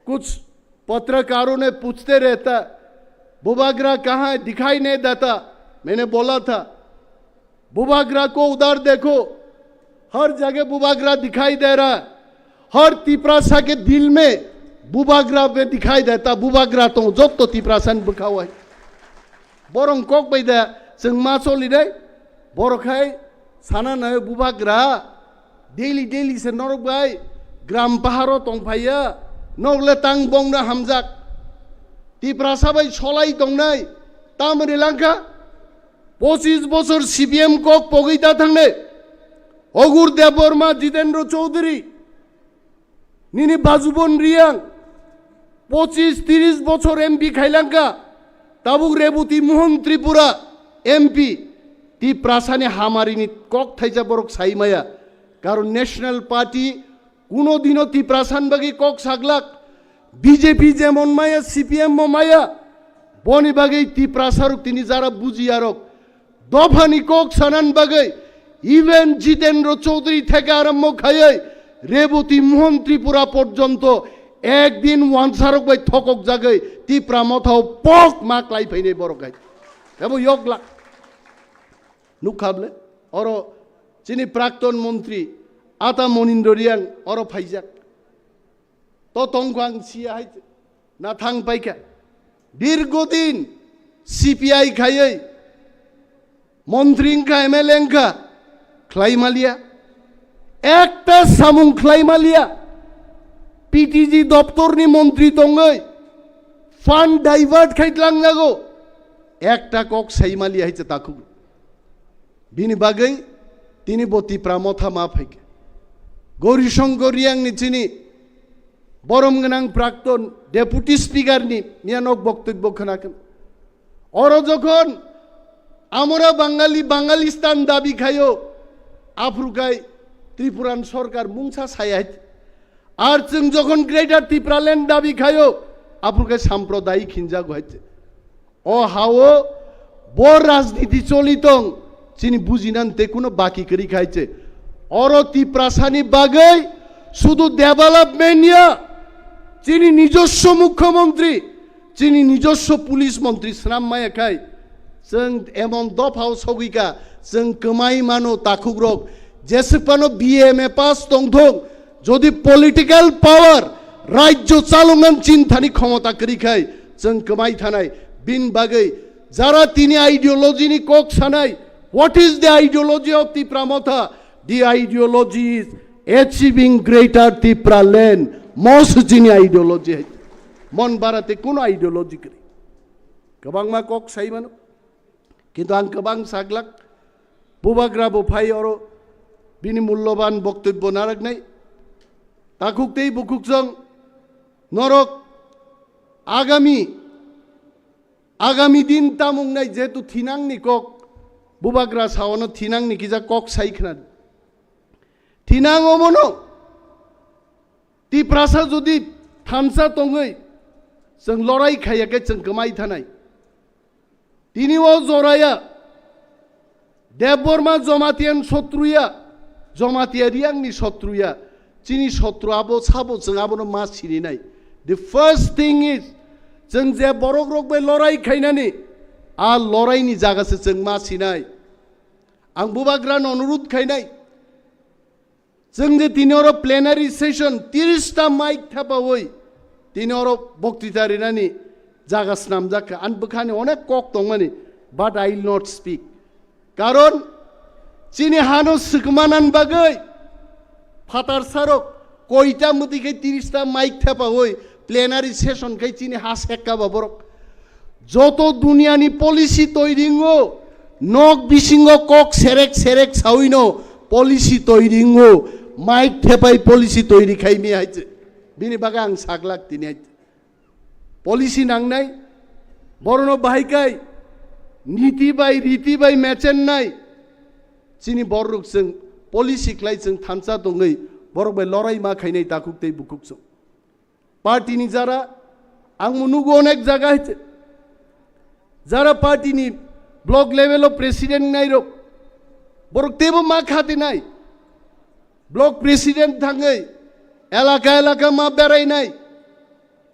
कुछ पत्रकारों ने पूछते रहता बुबाग्रा कहाँ है दिखाई नहीं देता मैंने बोला था बुबाग्रा को उधर देखो हर जगह बुबाग्रा दिखाई दे रहा है हर त्रिपुरासा के दिल में बुबाग्रा में दिखाई देता बुबाग्रा तो जो तो त्रिपुरासा बखा हुआ है बोरंग कोक बैदा जों मा सोलिनाय बरखाय साना नय बुबाग्रा डेली से नरक बाय ग्राम पाहारो तंफाया नगले तां बंगना हामजाक त्रिपुरासा बाय सलाई दंनाय तामरि लांका 25 बছর सीपीएम कोक पगैता थांने अगुर देवबर्मा जितेंद्र चौधरी निनी बाजुबन रियां 25-30 বছর एमपी खाइलांका ताबुक रेबुती मोहन त्रिपुरा एमपी त्रिपुरासानि हामारिनि कक थाइजा बरक साइमाया कारण नेशनल पार्टी कोनो दिनो त्रिपुरासान बागै कक सागलाक बीजेपी जेमन माया सीपीएम माया बनि बागै त्रिपुरासारुक तिनि जारा बुजियारक दफानि कक सानान बागै इवेन जितेंद्र चौधरी থেকে आरम्भ खायै रेबुती मोहन त्रिपुरा पर्यन्त একদিন ওয়ানসারক বাই থকক জাগৈ ত্রিপুরা মথাও পক মাকলাই ফैनाय बरकाय एबो यगला नुखाबले और चिनी प्राक्तन मंत्री आता मनिंदरियां और फाइजाक तो तंगां सिया ना थांग पाइका दीर्घदिन सीपीआई खायै मंत्रींका एमएलएंका ख्लाइमालिया एकटा सामुं ख्लाइमालिया पीटीजी दफ्तरनि मंत्री दङै फान्ड डाइभार्ट खाइतलांनागौ एकटा कक साइमालिया हाइছে ताखु बिनि बागै तिनी बत्रिपुरा मथा मा फैके गौरीशंकर रियांनि चिनी बरम गोनां प्राक्तन डेपुटी स्पीकारनि मियानक बक्तव्य खोनाखोन और जखन আমরা বাঙালিস্তান দাবি খাইও আফ্রিকায় ত্রিপুরান সরকার মুংসা ছায়াই আর जों যখন গ্রেটার ত্রিপুরাল্যান্ড দাবি খাইও আফ্রিকায় সাম্প্রদায়িক হিংসা হইছে ও হাও বড় রাজনীতি চলিতং চিনি বুঝিনান তে কোনো বাকি করি খাইছে और ত্রিপুরাসানি বাগৈ শুধু ডেভেলপমেন্ট চিনি নিজস্ব মুখ্যমন্ত্রী চিনি নিজস্ব পুলিশ মন্ত্রী শ্রাম মায়া খাই जों एमन दफाव सौगिका जों कमाई मानो ताखुग्रक जेसेबानो बीएमए पास दंथं जदि पलिटिकल पावर राज्य चालुंगान चिन्तानि क्षमता करिखाय जों कमाई थानाय बिन बागै जारा तिनि आइडियोलजिनि कक सानाय what is the ideology of Tripura Motha the ideology is achieving Greater Tripura land most जिनि आइडियोलॉजी मन बाराते कोनो आइडियोलॉजी करी गोबां मा कक साइ मानो কিন্তু आं गोबां साग्लाक बुबाग्रा बोफाय और बिनि मूल्यवान बक्तव्य नारगनाय ताकुकतेई बुकुकजों नरक आगामी दिन तामुंगनाय जेतु थिनांनि कक बुबाग्रा सावनो थिनांनि किजा कक साइखना थिनांगमनो त्रिपुरासा जुदि थामसा तंगै जों लड़ाई खायाखै जों गोमाय थानाय तिनिओ जराया देवबर्मा जमातियान शत्रुया जमातियारियांनि शत्रुया चिनि शत्रुआबो साबो जोंआबोनो मा सिनिनाय द फर्स्ट थिंग इज जों जे बरक रक बे लड़ाई खायनानि आ लड़ाईनि जागासो जों मा सिनाय आं बुबाग्रान अनुरोध खायनाय जों जे तिनिओरो प्लेनारी सेशन 30 टा माइक थाबावै तिनिओरो बक्तृता रिनानि জাগাস নাম যাক আন বখানে অনেক কক দং মানে but I will not speak কারণ চিনি হানো সুকমানান বাগৈ ফাতার সারক কয়টা মতিকে 30টা মাইক থেপা হই প্লেনারি সেশন খাই চিনি হাস হেক্কা বাবরক যত দুনিয়ানি পলিসি তৈরিঙ্গো নক বিসিঙ্গ কক সেরেক সেরেক সাউইনো পলিসি তৈরিঙ্গো মাইক থেপাই পলিসি তৈরি খাইমি আইছে বিনি বাগা আং সাগলাক তিনি আইছে পলিসি নাংনাই বরণ বাহিকাই নীতি বাই রীতি বাই মেচেন নাই চিনি বরক जों पलिसि ख्लाइ जों थानसा दङै बरक बाय लराय मा खायनाय दाकुकतै बुकुकसो पार्टीनि जारा आं मुनुगो अनेक जागा हइते जारा पार्टीनि ब्लक लेभेलाव प्रेसिडेन्ट नायरक बरक तेबो मा खाते नाय ब्लक प्रेसिडेन्ट थाङै एलाका एलाका मा बेरायनाय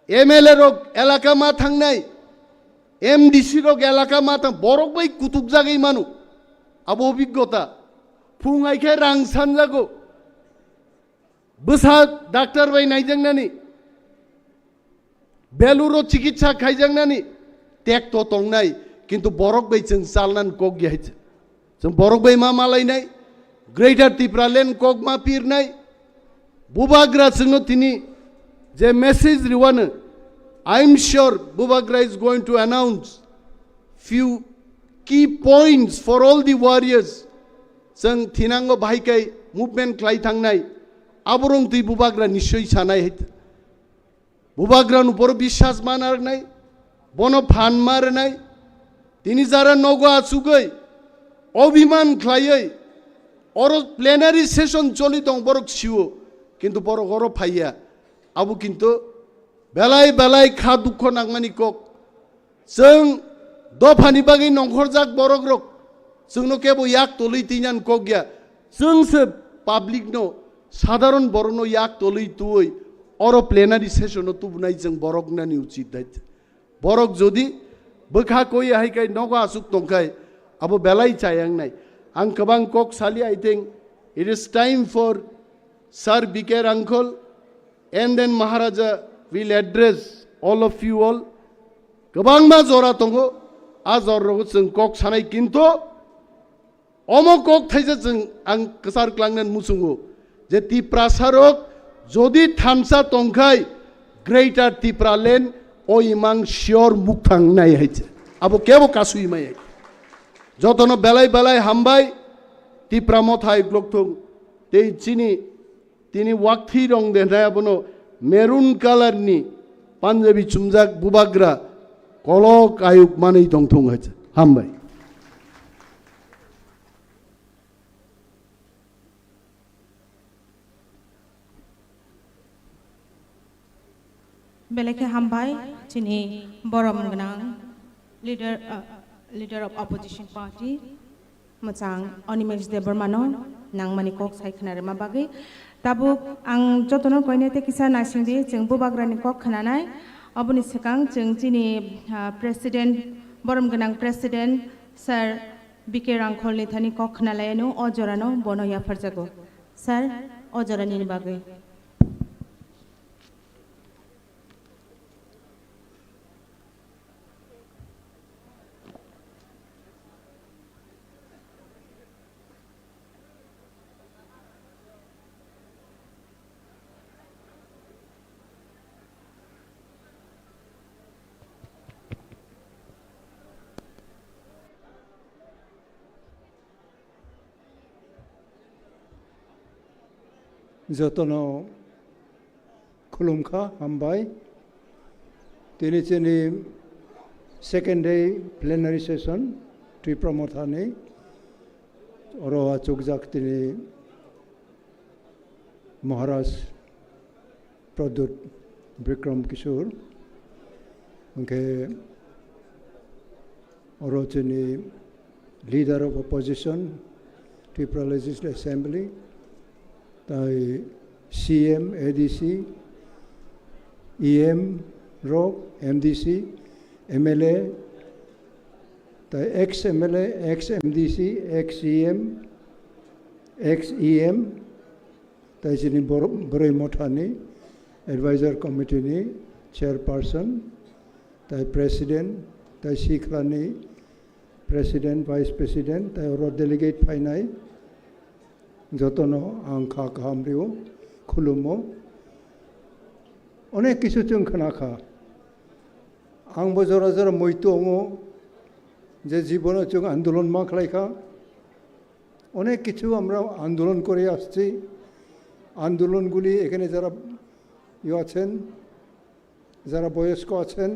एमएलए रक एलाका मा थांनाय एमडिसि रक एलाका मा थां बरक बाय कुतुक जागै मानु आबो अभिज्ञता फुङाइखे रां सानजागो बोसा डाक्टर बाय नायजांनानि बेलुरो चिकित्सा खायजांनानि टेक तो तंनाय किन्तु बरक बाय जों चालनान कक गियाइछ जों बरक बाय मा मालायनाय ग्रेटर त्रिपुरा लेन कक मा पिरनाय बुबाग्रा जोंनो तिनि जे मेसेज रिवानो I am sure Bubagra is going to announce few key points for all the warriors जों थिनांगो बाहायखाय मुभमेन्ट खालाय थांनाय आबरं दै बुबाग्रा निश्चय सानाय बुबाग्रा नुपर विश्वास मानारनाय बन फान मारनाय तिनि जारा नगो आसुगै अभिमान खालायै और प्लेनारी सेशन चलि दं बरक सिउ किन्तु बरक और फाइया आबु किन्तु बेलाय बेलाय खा दुख नांमानि कक जों दफानि बागै नंखरजाक बरक रक जोंनो केबो याक तलै तिनान कक गया जोंसो पाब्लिक नो साधारण बरनो याक तलै तुय और प्लेनारी सेशन तुबनाय जों बरक नानि उचित दायित्व बरक जदि बोखा कय हायखाय नगा आसुक दंखाय आबो बेलाय चायांगनाय आं गोबां कक सालि I think it is time for sir Biker uncle and then Maharaja will address all of you all गोबां मा जरा दंगो आ जरखौ जों कक सानाय किन्तु अमक कक थाइजा जों आं गोसार क्लांनान मुसुंगो जे त्रिपुरा सारक जदि थामसा तंखाय ग्रेटर त्रिपुरा लेन ओ इमां श्योर मुख थांनाय हायचे आबो केबो कासुइ माय जतनो बेलाय बेलाय हामबाय त्रिपुरा मथाय ग्लकथं ते चिनि तिनि वाकथि रं देनाय बनो मेरून कलर नि पांजाबी चुमजाक बुबाग्रा कलक आयुक मानै दंथं हायचे हामबाय बेलेखे हामबाय चिनि बरम गनां leader of opposition party मोजां अनिमेश देबरमानो नांमानि कक सायखनारे मा बागै ताबु आं जतनो कयनेते किसा नासिंदि जों बुबाग्रानि कक खनानाय अबनि सिगां जों चिनि प्रेसिडेन्ट बरम गनां प्रेसिडेन्ट सर बिके रांखलनि थानि कक खनालायनो अजरानो बनया फरजागो सर अजरानि बागै जतनो खुलुमखा हामबाय दिनै जोंनि सेकेन्ड डे प्लेनारि सेसन त्रिपुरा मथानि अरवा चौकजाक दिनै महाराज प्रद्युत विक्रम किशोर उनके और जोंनि leader of opposition Tripura legislative assembly ताई CM, ADC, EM, ROC, MDC, MLA, ताई ex-MLA, ex-MDC, ex-EM, ex-EM, ताई जोंनि बरै मथानि एडवाइजर कमिटिनि चेयरपार्सन তাই প্রেসিডেন্ট তাই শিখরানি প্রেসিডেন্ট ভাইস প্রেসিডেন্ট তাই ওর ডেলিগেট ফাইনাই যতন আংখা কাহামরিও খুলুমো অনেক কিছু जों खोनाखा आंबो जरा जरा मैतो अङो যে জীবনে जों আন্দোলন मा खालायखा অনেক কিছু আমরা আন্দোলন করে আসছি আন্দোলনগুলি এখানে যারা আছেন যারা বয়স্ক আছেন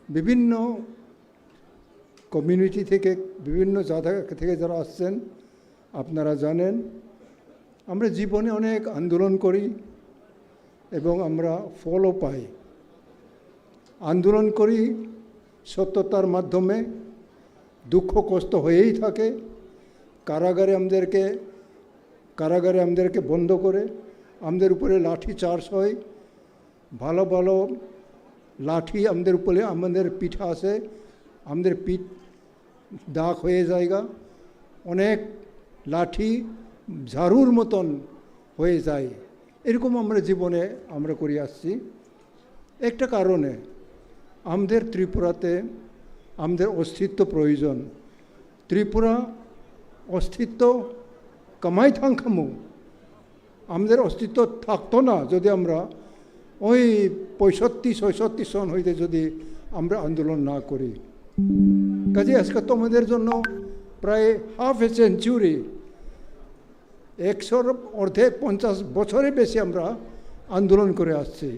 বিভিন্ন কমিউনিটি থেকে বিভিন্ন জায়গা থেকে যারা আসছেন আপনারা জানেন আমরা জীবনে অনেক আন্দোলন করি এবং আমরা ফলও পাই আন্দোলন করি সত্যতার মাধ্যমে দুঃখ কষ্ট হয়েই থাকে কারাগারে আমাদেরকে বন্ধ করে আমাদের উপরে লাঠি চার্জ হয় ভালো ভালো লাঠি আমাদের উপরে আমাদের পিঠা আসে আমাদের পিঠ দাগ হয়ে জায়গা অনেক লাঠি ঝাড়ুর মতন হয়ে যায় এরকম আমরা জীবনে আমরা করে আসছি একটা কারণে আমাদের ত্রিপুরাতে আমাদের অস্তিত্ব প্রয়োজন ত্রিপুরা অস্তিত্ব কামাই থাঙ্কামু আমাদের অস্তিত্ব থাকতো না যদি আমরা ওই 65-66 সন হইতে যদি আমরা আন্দোলন না করি কাজে আজকে তোমাদের জন্য প্রায় হাফ এ সেঞ্চুরি 100 অর্ধেক 50 বছরের বেশি আমরা আন্দোলন করে আসছি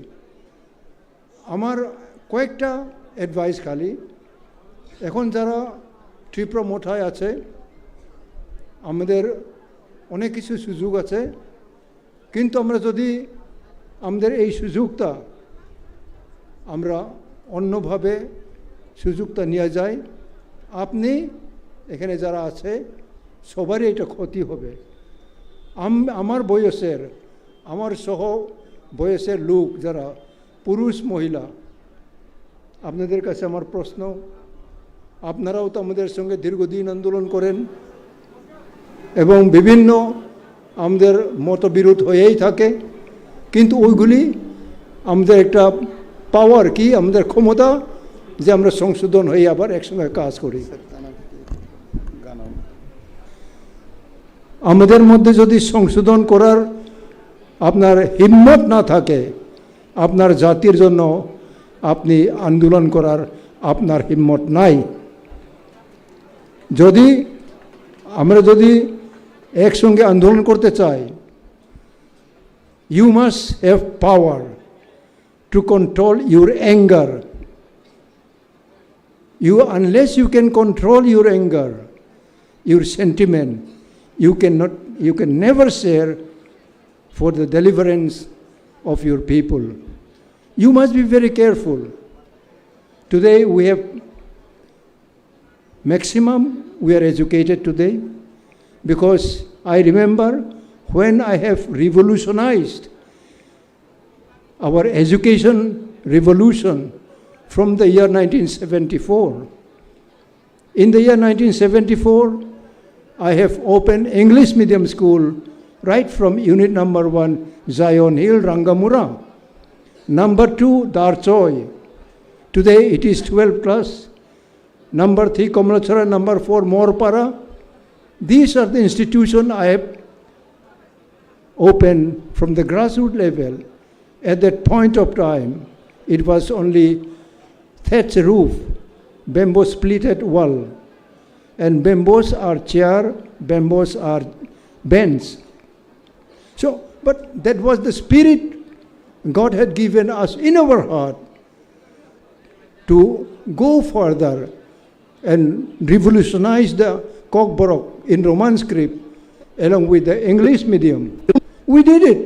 আমার কয়েকটা অ্যাডভাইস খালি এখন যারা ত্রিপুরা মোথায় আছে আমাদের অনেক কিছু সুযোগ আছে কিন্তু আমরা যদি আমাদের এই সুযোগটা আমরা অন্যভাবে সুযোগটা নিয়ে যাই আপনি এখানে যারা আছে সবারই এটা ক্ষতি হবে আমার বয়সের আমার সহ বয়সের লোক যারা পুরুষ মহিলা আপনাদের কাছে আমার প্রশ্ন আপনারাও তো আমাদের সঙ্গে দীর্ঘদিন আন্দোলন করেন এবং বিভিন্ন আমাদের মতবিরোধ হয়েই থাকে কিন্তু ওইগুলি আমাদের একটা পাওয়ার কি আমাদের ক্ষমতা যে আমরা সংশোধন হয়ে আবার একসঙ্গে কাজ করি আমাদের মধ্যে যদি সংশোধন করার আপনার হিম্মত না থাকে আপনার জাতির জন্য আপনি আন্দোলন করার আপনার হিম্মত নাই আমরা যদি একসঙ্গে আন্দোলন করতে চাই you must have power to control your anger unless you can control your anger your sentiment you can never share for the deliverance of your people you must be very careful today we have maximum we are educated today because I remember when I have revolutionized our education revolution from the year 1974. In the year 1974, I have opened English medium school right from unit number 1, Zion Hill, Rangamura. Number 2, Darchoy. Today it is 12 class. Number 3, Khumulwng. Number 4, Morpara. These are the institutions I have opened from the grassroots level. At that point of time, it was only thatch roof, bamboo splitted wall, and bamboos are chair, bamboos are bench. So, but that was the spirit God had given us in our heart to go further and revolutionize the Kokborok in Roman script along with the English medium. We did it.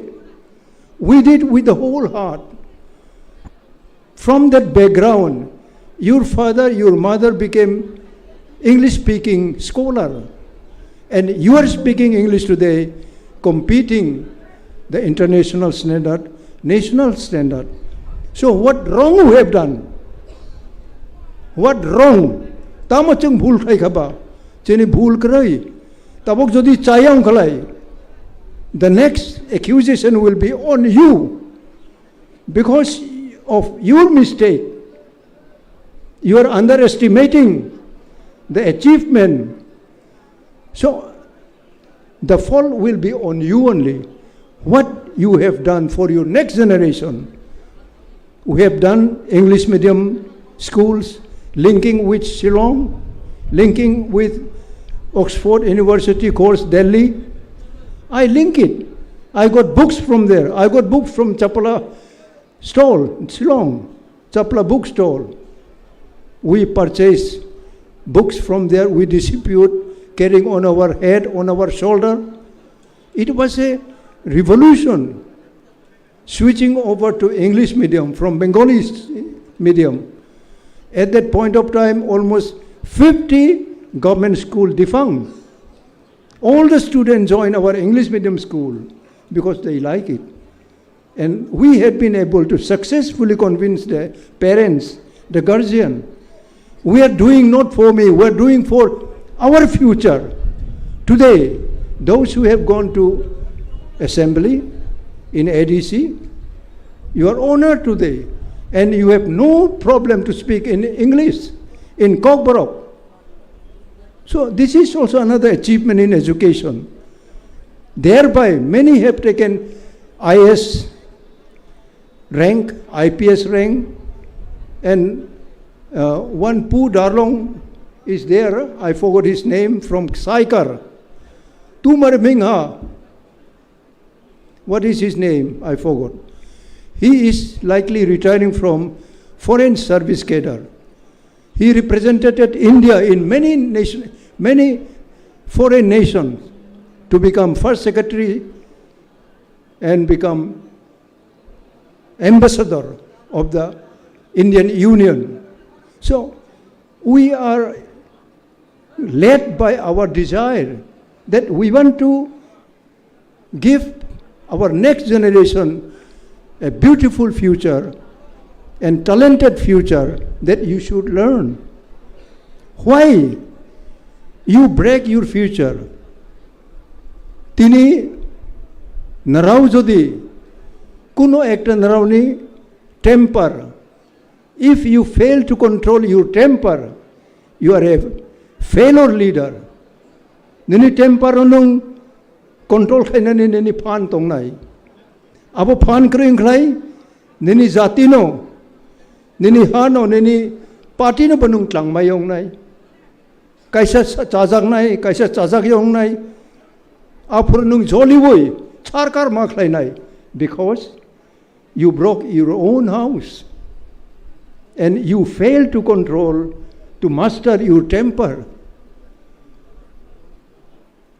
We did with the whole heart. From that background, your father, your mother became English-speaking scholar. And you are speaking English today, competing the international standard, national standard. So what wrong we have done? What wrong? Tama chung bhul khai khaba. Cheni bhul krai. Tabok jodi chayang khalai. The next accusation will be on you because of your mistake. You are underestimating the achievement. So the fault will be on you only. What you have done for your next generation. We have done English medium schools, linking with Shillong, linking with Oxford University course, Delhi. I link it. I got books from there. I got books from Chapala stall, Shillong, Chapala bookstall. We purchase books from there. We distribute, carrying on our head, on our shoulder. It was a revolution, switching over to English medium from Bengali medium. At that point of time, almost 50 government schools defunct. All the students join our English medium school because they like it. And we had been able to successfully convince the parents, the guardian. We are doing not for me, we are doing for our future. Today, those who have gone to assembly in ADC, you are honored today. And you have no problem to speak in English, in Kokborok. So this is also another achievement in education. Thereby, many have taken IS rank, IPS rank, and one Pu Darlong is there, I forgot his name, from Saikar. Tumar Mingha, what is his name? I forgot. He is likely retiring from foreign service cadre. He represented India in many foreign nations to become first secretary and become ambassador of the Indian Union. So we are led by our desire that we want to give our next generation a beautiful future and talented future that you should learn. Why you break your future? Tini narao jodi kuno ekta naraoni temper. If you fail to control your temper, you are a failure leader. Nini temper onung control khainani nini fan tong nai. Abo fan kring khlai nini zatino nini hano nini party no banung tlang mayong nai. Kaisa chajak nai, kaisa chajak yong nai. Apur nung jolly boy charkar maklai nai, because you broke your own house and you failed to control, to master your temper.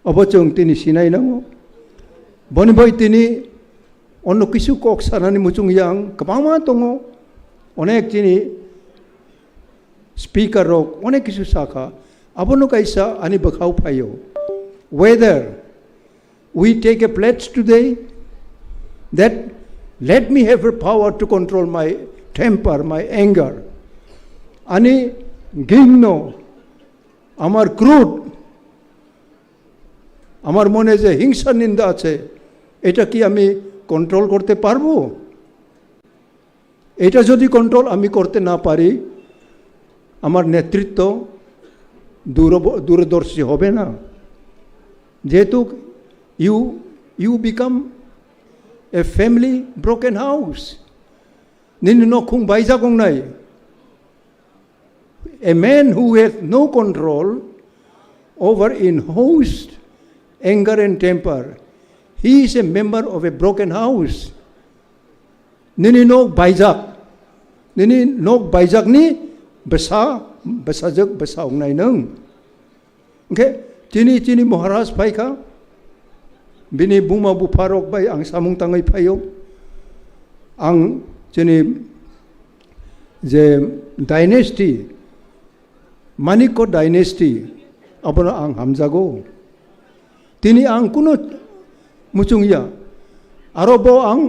Abachong tini sinai namo. Boni boy tini ono kisu kok sanani muchung yang kapama tongo onek tini speaker rok onek kisu saka abono kaisa ani bakhau payo. Whether we take a pledge today that let me have the power to control my temper, my anger. Ani gingno amar ক্রোধ আমার মনে যে হিংসা নিন্দা আছে এটা কি আমি কন্ট্রোল করতে পারবো? এটা যদি কন্ট্রোল আমি করতে না পারি আমার নেতৃত্ব দূরদর্শী হবে না। যেহেতু you become a family broken house. Nini no khung baisa kong nai. A man who has no control over in-house anger and temper, he is a member of a broken house. Nini no baizak. Nini no baizak ni besajak ong nai nung. Okay? Tini Maharaj paika. Bini buma bu parok bay ang samung tangay payo. Ang tini je dynasty, Maniko dynasty, abona ang Hamzago. Tini ang kuno muchungya. Arobo ang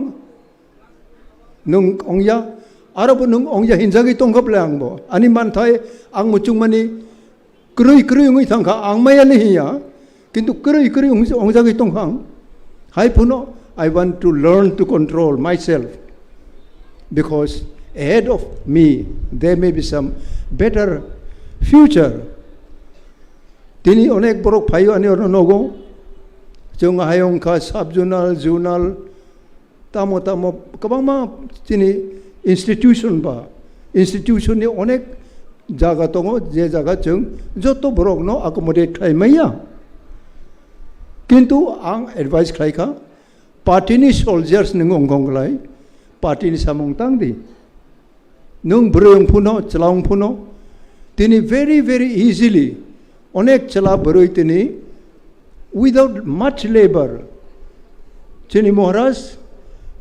nung ongya, arobo nung ongya hinjagi tongkap lang bo. Ani mantay ang muchung mani kruy ngi thangka ang mayali hiya. Kintu kruy ongjagi tongkang. Hai puno, I want to learn to control myself, because ahead of me, there may be some better future. Tini onek borok phayo ani ono nogo, jong hayong ka sub-zonal, zonal, tamo kabang ma tini institution ba, institution ni onek jaga tongo, je jaga jong, joto borok no accommodate khay maya. Kintu ang advice khay ka, party ni soldiers ningong gonglay, party ni samong tangdi. Nung berung puno, celang puno, tini very easily, onek cela berui tini, without much labor. Tini Maharaj,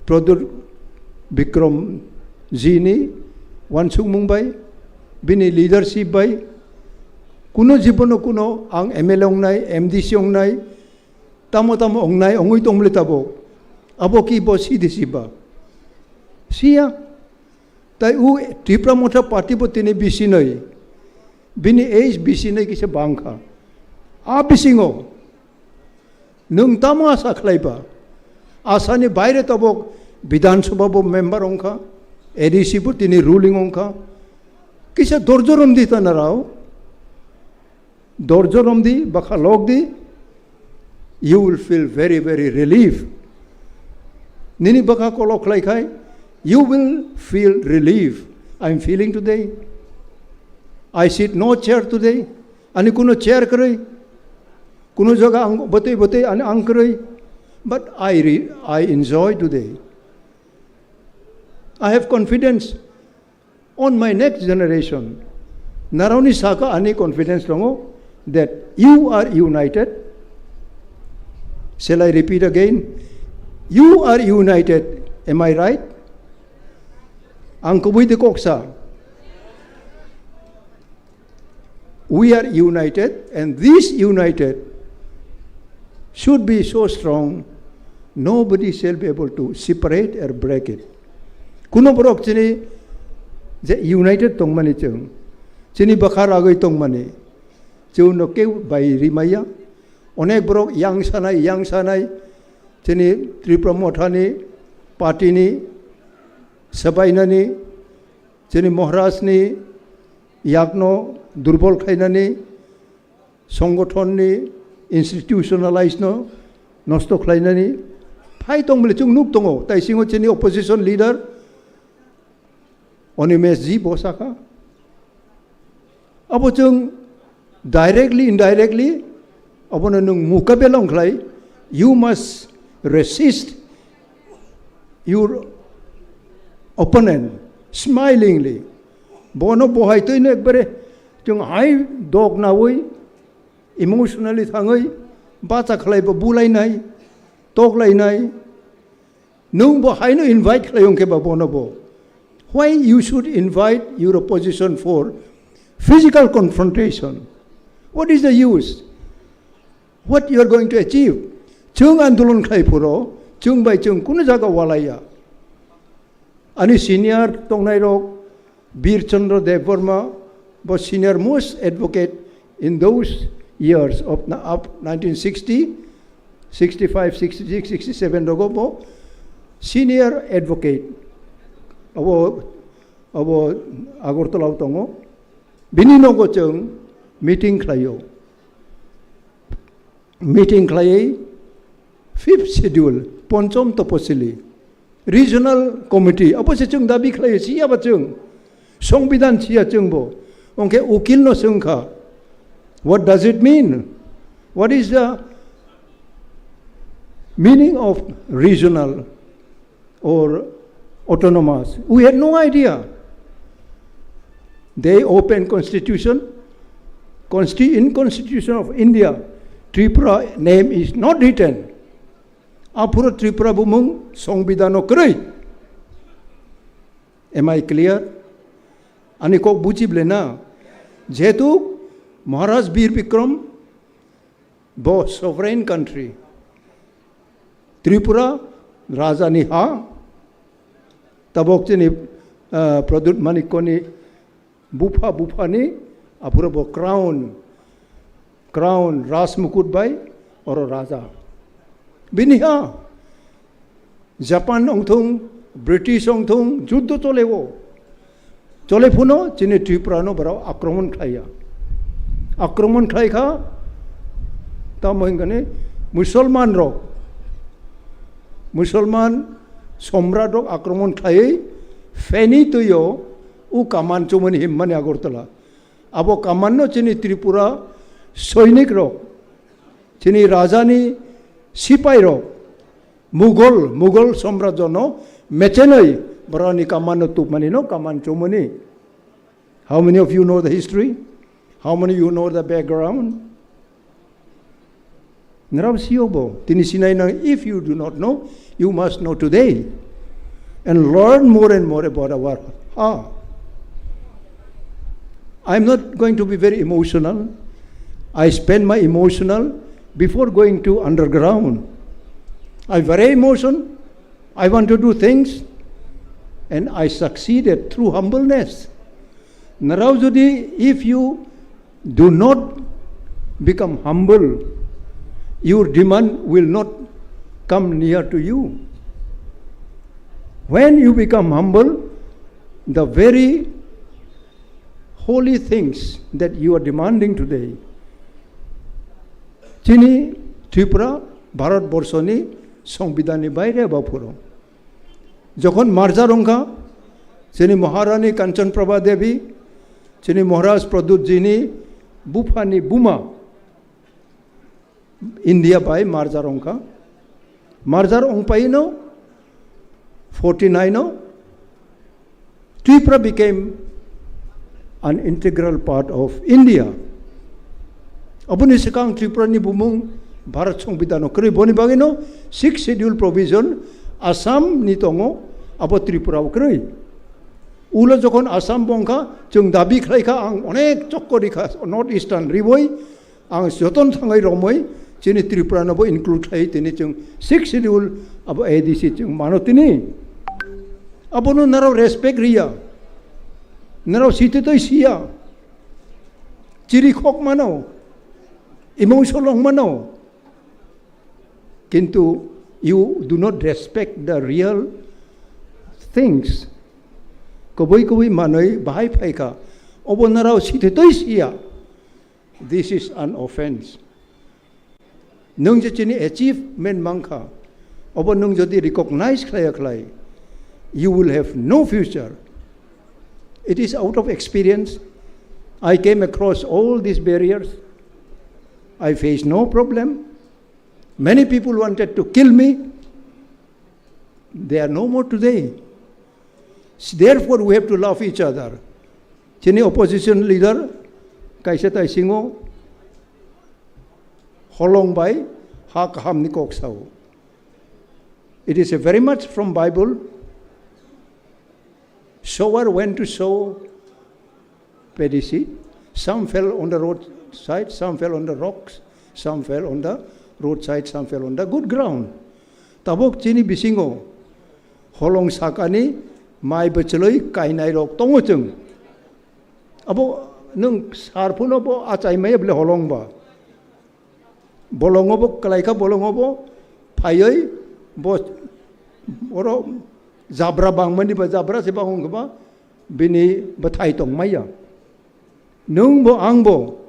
Pradut Bikram Zini, Wansung Mumbai, bini leadership bay, kuno jibono kuno ang ML ongnay, MDC ongnay, tamo ongnay, ongoy tong litabo, abo ki bo si disiba. Siya, tai u TIPRA Motha party bo tini bisinoi, bini age bisinoi kise bangka, a bisingo, nung tamo asa khlaiba, asa ni baire tabok Bidhan Sabha bo member ongka, ADC bo tini ruling ongka, kise dorjorom di tanarao, dorjorom di baka log di, you will feel very relief. Nini baka kolok laikai, you will feel relief. I am feeling today. I sit no chair today. Ani kuno chair karai, kuno jaga ang bate ani ang karai, but I enjoy today. I have confidence on my next generation. Naroni saka ani confidence longo that you are united. Shall I repeat again? You are united. Am I right? Ang kubuy de koksa. We are united, and this united should be so strong, nobody shall be able to separate or break it. Kuno borok chini je united tong mani chung, chini bakar agoy tong mani, chung no ke bai rimaya, onek borok yang sanai, chini TIPRA Motha ni, party ni, sabai nani, chini Maharaj ni, yakno durbol khai nani, songgothon ni, institutionalized no, nosto khai nani, phai tong mele chung nuk tongo, tai singo chini opposition leader, Onimes ji bosaka. Abo chung directly, indirectly, abo na nung mukabelong khai, you must resist your opponent smilingly. Bono bohay to ina ekbare chung hai dog na woi emotionally thangai bacha khlai ba bulai nai tok lai nai nung bohay no invite khlai ong ke ba bono bo. Why you should invite your opposition for physical confrontation? What is the use? What you are going to achieve? Chung andolon khlai puro chung bai chung kuno jaga walaya. Ani senior tongnai rok Bir Chandra Dev Verma was senior most advocate in those years of 1960, 65, 66, 67 rogo senior advocate. Abo Agortala tongo binino go chung meeting klayo. Meeting klay 5th schedule ponchom toposili regional committee apo se chung dabi khlai siya ba chung সংবিধান siya chung bo onke ukil no sungkha. What does it mean? What is the meaning of regional or autonomous? We had no idea. They open constitution, in Constitution of India, TIPRA name is not written. Apura TIPRA bumung songbidano kroi. Am I clear? Ani kok buci blena. Jetu Maharaj Bir Bikram bo sovereign country. Tripura Raja ni ha. Tabok ni Pradut Manikoni bupa ni apura bo crown ras mukut bai or Raja. Biniha Japan ongthung, British ongthung, juddo cholewo. चले फुनो चिनी त्रिपुरानो बराव आक्रमण खाया आक्रमण खायखा ता महिंगने मुसलमान रok मुसलमान सम्राट रok आक्रमण खायै फेनी तुयो उ कामान चुमन हिम्मने Agartala abo kamanno chini Tripura सैनिक रok chini rajani sipai rok Mughal साम्राज्य no mechenai barani kaman tupmani no kaman chomani. How many of you know the history? How many of you know the background? Narab siyobo tini sinai na, if you do not know, you must know today and learn more and more about our I'm not going to be very emotional. I spend my emotional before going to underground. I'm very emotional. I want to do things and I succeeded through humbleness. Naraujudi, if you do not become humble, your demand will not come near to you. When you become humble, the very holy things that you are demanding today, chini Tripura Bharat Borshoni সংবিধানী বাইরে বাপুর যখন মার্জারঙ্গা চিনি মহারানী কাঞ্চনপ্রভা দেবী চিনি মহারাজ প্রদ্যুৎজিনী বুফানি বুমা India by মার্জারঙ্গা মার্জার অংপাইনো 49 Tripura became an integral part of India. Abuni sekang Tripura ni bumung Bharat সংবিধান kri boni bagino 6th schedule provision Assam ni tongo abo Tripura kri ulo jokon Assam bongkha jung dabi khlaikha ang onek chokkori kha north eastern riboi ang joton thangai romoi chini Tripura no bo include khai tini jung 6th schedule abo ADC jung manotini abono naro respect ria naro site toi sia chiri khok mano emotional mano. Kintu you do not respect the real things. Koboi manoi bahai phaika obonarao site toi sia. This is an offense. Nung je chini achievement mangkha obon nung jodi recognize khlai you will have no future. It is out of experience. I came across all these barriers. I faced no problem. Many people wanted to kill me. They are no more today. Therefore, we have to love each other. Chini opposition leader, Kaisetai Singo, Khumulwng bai ha kaham ni kok sao. It is a very much from Bible. Sower went to sow paddy seed. Some fell on the roadside, some fell on the rocks, some fell on the roadside, some fell on the good ground. Tabok chini bisingo Khumulwng sakani mai bacheloi kainai rok tongo chung. Abo nung sarpuno bo achai mai ble Khumulwng ba. Bolongo bo kalaika bolongo bo phayoi bo oro zabra bangmani ba zabra se bangong ba bini bathai tong maya. Nung bo ang bo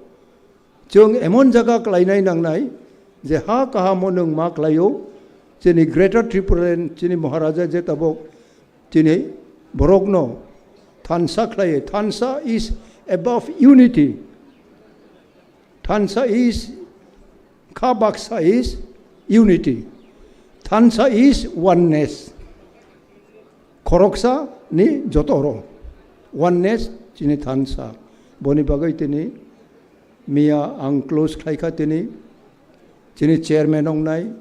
chung emon jaga klainai nangnai je ha kaha mo nung ma klayo chini greater Tripura chini Maharaja je tabok chini borokno thansa klaye. Thansa is above unity. Thansa is Khabaksa is unity. Thansa is oneness. Khoroksa ni jotoro. Oneness chini thansa. Boni bagai tini Mia ang close khaika tini chini chairman ong nai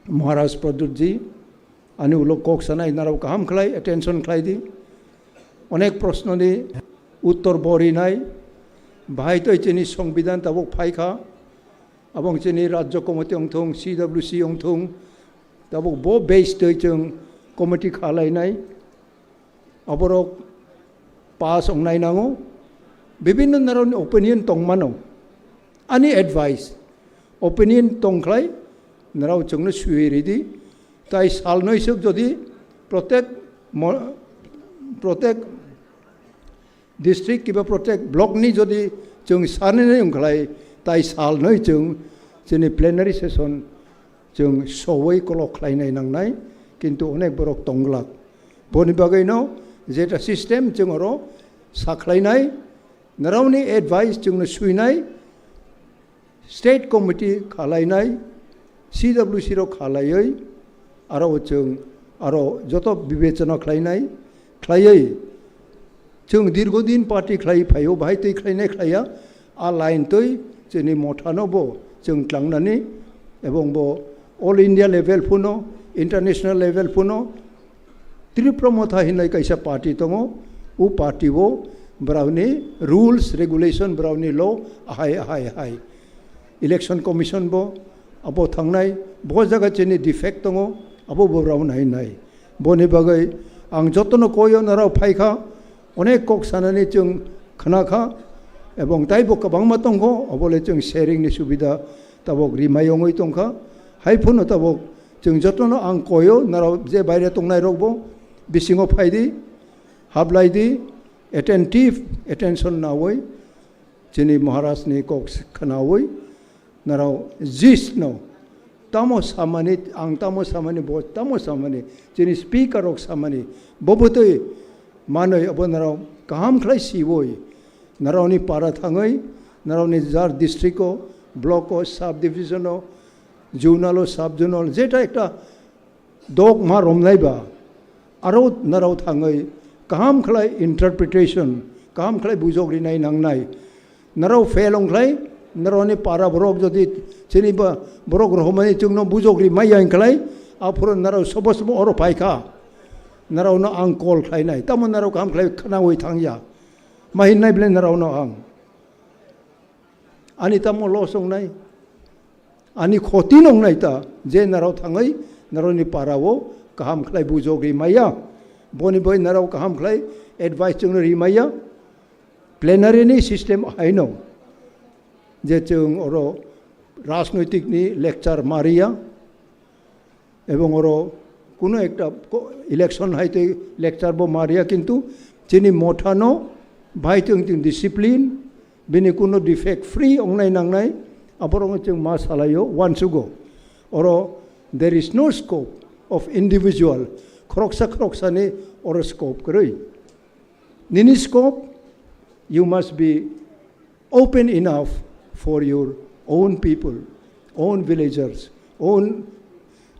Maharaj Pradutji ani ulo kok sanai narau kaham khlai attention khlai di onek proshno ni uttor bori nai bhai toi chini সংবিধান tabok phaikha abong chini rajya committee ong thong CWC ong thong tabok bo base toi chung committee khalai nai aborok pass ong nai nango বিভিন্ন ধরনের opinion tong mano ani advice opinion tong khlai narau chungna suiri di tai sal noi suk jodi protek district kiba protect block ni jodi chung sane nei ungklai tai sal noi chung chini plenary session chung sowai kolok khlai nai nang nai kintu onek borok tonglak boni bagai no jeta system chung oro sakhlai nai narauni advice chung na suinai state committee khalai nai CWC ro khalai oi aro chung aro joto bibechana khlai nai khlai chung dirgodin party khlai phayo bhai tei khlai nai khlaya a line toi chini mothano bo chung tlangnani ebong bo all India level puno international level puno TIPRA Motha hinai kaisa party tongo u party bo browni rules regulation browni law hai election commission bo abo thangnai bo jaga chini defect tongo abo bo brown nai boni bagai ang jotono koyo narau phaikha onek kok sanani chung khana kha ebong taibo kabangma tongko obole chung sharing ni subida tabok rimayongoi tongkha haiphuno tabok chung jotono ang koyo narau je baire tongnai rokbo bisingo phaidi hablaidi attention nawoi chini maharaj ni kok khanawoi narau jis no tamo samani ang tamo samani bo tamo samani chini speaker ok samani bobotoi manoi abo narau kaham khlai siwoi narau ni para thangai narau ni jar district o block o sub division o zonal o sub zonal jeta ekta dog ma romnai ba aro narau thangai kaham khlai interpretation kaham khlai bujogri nai nangnai narau felong khlai narau ni para borok jodi chini ba borok rohmani chungno bujogri mai yang khlai apuro narau sobos oro paika narau no ang call khlai nai tamo narau kaham khlai khana oi thangya mahin nai ble narau no ang ani tamo losong nai ani khoti nong nai ta je narau thangai narau ni parawo kaham khlai bujogri maya boni boy narau kaham khlai advice chung ri maya plenary ni system haino je chung oro rajnoitik ni lecture maria ebong oro kuno ekta election haite lecture bo maria kintu chini mothano bhai chung discipline bini kuno defect free ongnai nangnai aborong chung ma salayo once ago oro there is no scope of individual kroksa ni or scope kroi nini scope you must be open enough for your own people own villagers own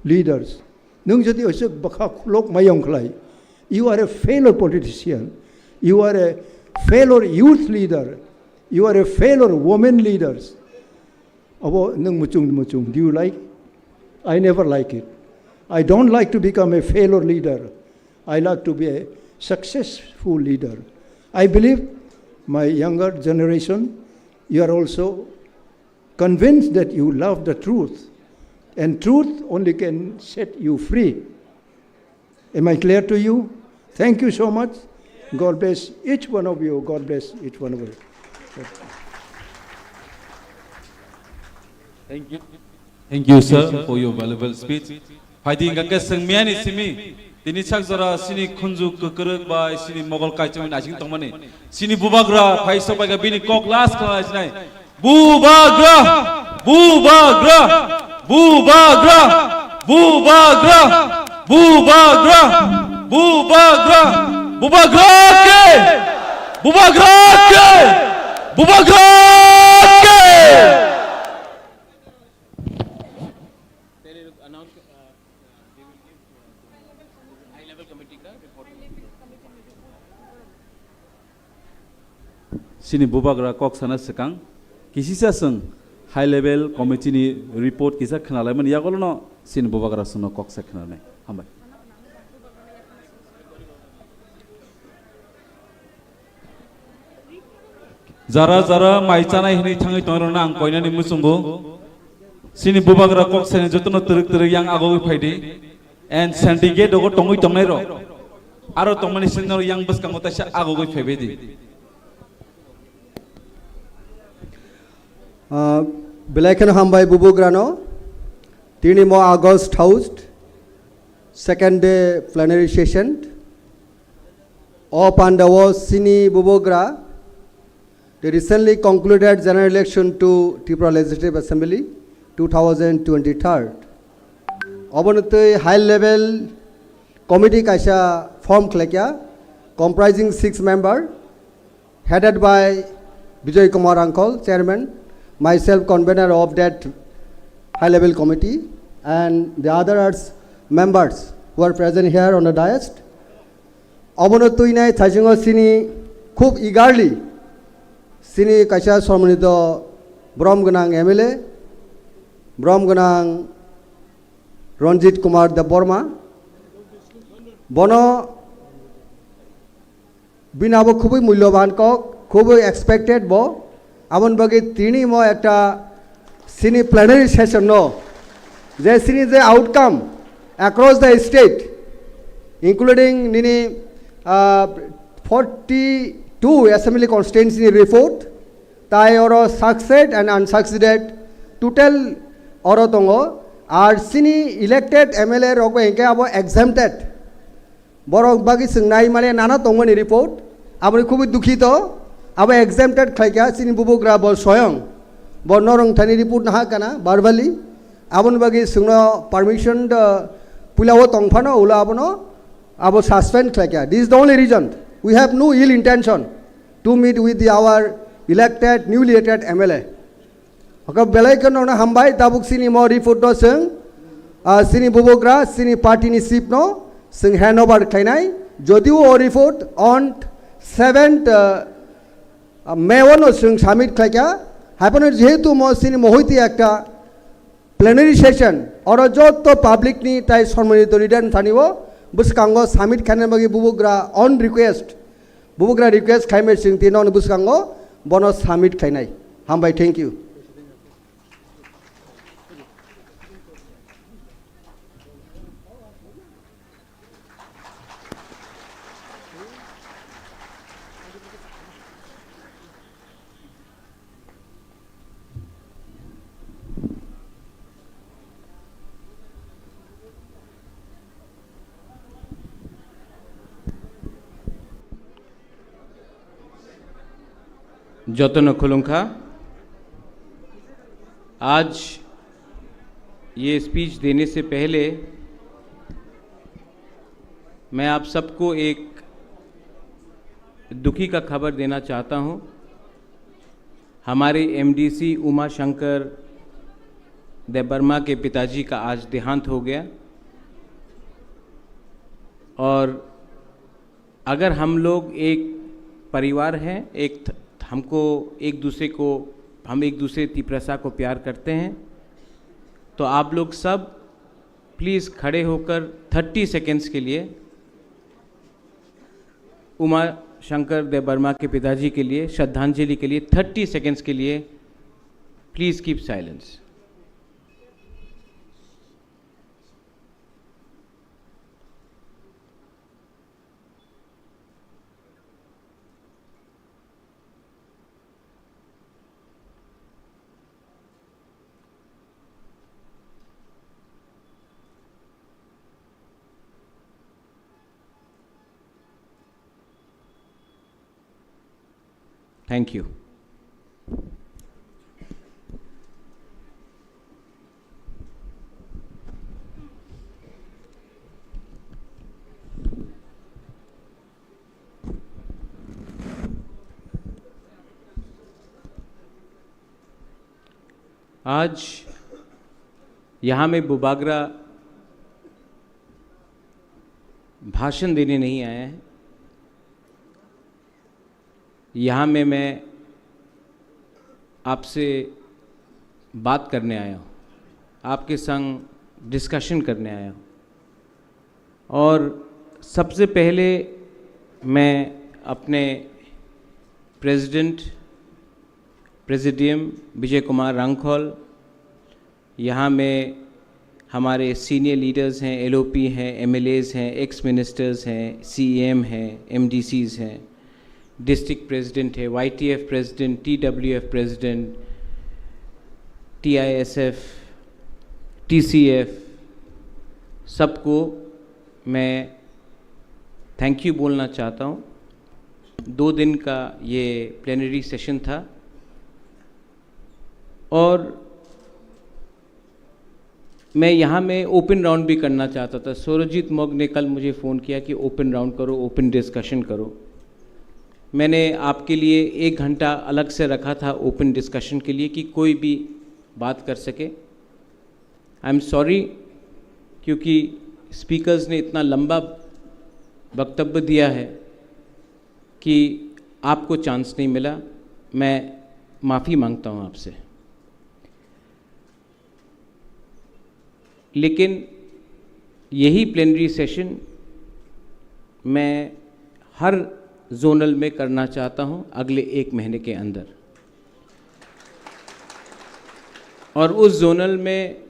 leaders nung jodi osok bakha khulok mayong khlai you are a failure politician you are a failure youth leader you are a failure women leaders abo nung muchung do you like I never like it I don't like to become a failure leader I like to be a successful leader I believe my younger generation you are also convinced that you love the truth and truth only can set you free am I clear to you thank you so much God bless each one of you God bless each one of you Thank you, sir, for your valuable speech. Fighting against Miani Simi, the Nichakzara, Sini Kunzu, Kukuruk by Sini Mogol Kaichum and Ashing Tomani, Sini Bubagra, Paiso by Gabini Kok last class night. Bubagra! Bubagra! Bubagra! Bubagra! Bubagra! Bubagra! Bubagra! Bubagra! Bubagra! Sini Bubagra kok sana sekang kisi saseng high level committee ni report kisa khnalai man yagol no sini Bubagra suno kok sa khnalai hambai jara maicana hini thangai tongrona ang koinani musumbu sini Bubagra kok sene jotono teruk yang agoi phaidi and syndicate dogo tongoi tongnai ro aro tongmani sinor yang bus kangota sa agoi phaibedi Belaikan hambai Bubugrano, Tini mo August housed, second day plenary session, O Pandawo Sini Bubogra, the recently concluded general election to TIPRA Legislative Assembly 2023. Obonute high level committee kaisa form klekya comprising 6 members headed by Vijay Kumar Uncle, chairman, myself convener of that high level committee, and the others members who are present here on the dais. Obonotui nai thajingo sini khub eagerly sini kaisa sormonito Bromganang MLA, Bromganang Ranjit Kumar Deborma, Bono binabo khubi mulyoban ko khubi expected bo amon bagi tini mo ekta sini plenary session no je sini the outcome across the state including nini 42 assembly constituency report tai oro succeed and unsucceeded total oro tongo ar sini elected MLA rok enke abo exempted borok bagi sungnai mane nana tongmani report aboni khubi dukhito abo exempted khaikya sini bubugra bol soyong bor norong thani report naha kana barbali abon bagi sungno permission pulawo tongphano ula abono abo suspend khaikya. This is the only reason. We have no ill intention to meet with our elected newly elected MLA. Okay, belaikan ona hambai tabuk sini mo report no sing sini bubugra sini party ni sip no sing handover khainai jodiu o report on 7th May 1 sing submit khaikya happen jehetu mo sini mohiti ekta plenary session oro jotto public ni tai sormonito return thanibo buskango submit khane bagi bubugra on request bubugra request khaime sing tinon buskango bono submit khainai hambai. Thank you. जतन खुलुंखा, आज ये speech देने से पहले मैं आप सबको एक दुखी का खबर देना चाहता हूँ। हमारे MDC उमा शंकर देबर्मा के पिताजी का आज देहांत हो गया और अगर हम लोग एक परिवार हैं, हम एक दूसरे तिप्रसा को प्यार करते हैं, तो आप लोग सब प्लीज़ खड़े होकर 30 सेकेंड्स के लिए उमा शंकर देबर्मा के पिताजी के लिए श्रद्धांजलि के लिए 30 सेकेंड्स के लिए please keep silence. Thank you. आज यहाँ में बुबागरा भाषण देने नहीं आया है। यहाँ में मैं आपसे बात करने आया हूँ, आपके संग डिस्कशन करने आया हूँ। और सबसे पहले मैं अपने प्रेसिडियम विजय कुमार रंखोल, यहाँ में हमारे सीनियर लीडर्स हैं, LOP हैं, MLAs हैं, एक्स मिनिस्टर्स हैं, CM हैं, MDCs हैं, डिस्ट्रिक्ट प्रेसिडेंट है, YTF president, TWF president, TISF, TCF, सबको मैं थैंक यू बोलना चाहता हूँ 2 दिन का ये प्लेनरी सेशन था और मैं यहाँ में ओपन राउंड भी करना चाहता था। सौरजीत मोग ने कल मुझे फ़ोन किया कि ओपन राउंड करो, ओपन डिस्कशन करो। मैंने आपके लिए 1 घंटा अलग से रखा था ओपन डिस्कशन के लिए कि कोई भी बात कर सके। आई एम सॉरी क्योंकि स्पीकर्स ने इतना लंबा वक्तव्य दिया है कि आपको चांस नहीं मिला। मैं माफ़ी मांगता हूँ आपसे। लेकिन यही प्लेनरी सेशन मैं हर जोनल में करना चाहता हूँ अगले 1 महीने के अंदर, और उस जोनल में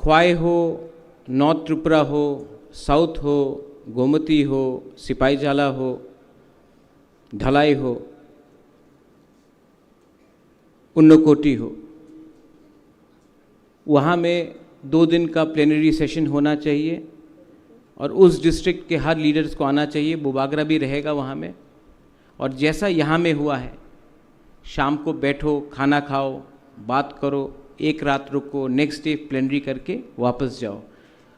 ख्वाई हो, नॉर्थ त्रिपुरा हो, साउथ हो, गोमती हो, सिपाहीजाला हो, ढलाई हो, उन्नकोटी हो, वहाँ में 2 दिन का प्लेनरी सेशन होना चाहिए और उस डिस्ट्रिक्ट के हर लीडर्स को आना चाहिए। बुबागरा भी रहेगा वहाँ में। और जैसा यहाँ में हुआ है, शाम को बैठो, खाना खाओ, बात करो, 1 रात रुको, नेक्स्ट डे प्लेनरी करके वापस जाओ।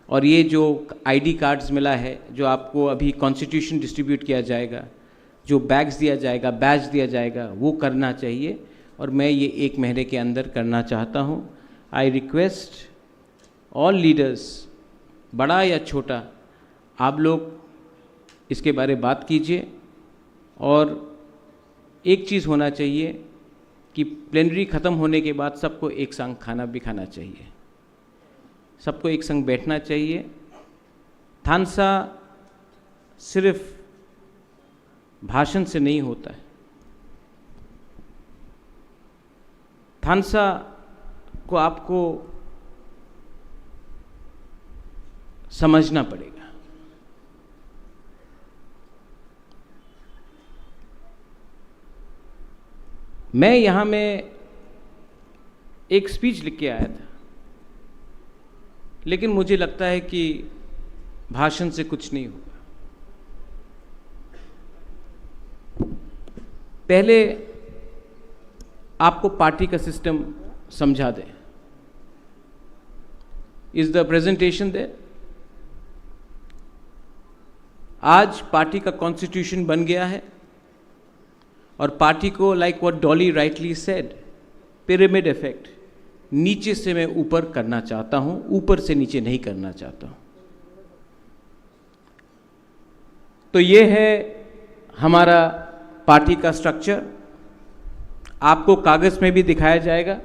और ये जो आईडी कार्ड्स मिला है, जो आपको अभी कॉन्स्टिट्यूशन डिस्ट्रीब्यूट किया जाएगा, जो बैग्स दिया जाएगा, बैज दिया जाएगा, वो करना चाहिए। और मैं ये 1 महीने के अंदर करना चाहता हूँ। आई रिक्वेस्ट ऑल लीडर्स, बड़ा या छोटा, आप लोग इसके बारे में बात कीजिए। और एक चीज़ होना चाहिए कि प्लेनरी ख़त्म होने के बाद सबको एक संग खाना भी खाना चाहिए, सबको एक संग बैठना चाहिए। थानसा सिर्फ भाषण से नहीं होता है। थानसा को आपको समझना पड़ेगा। मैं यहाँ में एक स्पीच लिख के आया था, लेकिन मुझे लगता है कि भाषण से कुछ नहीं होगा। पहले आपको पार्टी का सिस्टम समझा दें। Is the presentation there? आज पार्टी का कॉन्स्टिट्यूशन बन गया है और पार्टी को, like what Dolly rightly said, pyramid effect, नीचे से मैं ऊपर करना चाहता हूं, ऊपर से नीचे नहीं करना चाहता हूं। तो ये है हमारा पार्टी का स्ट्रक्चर। आपको कागज में भी दिखाया जाएगा।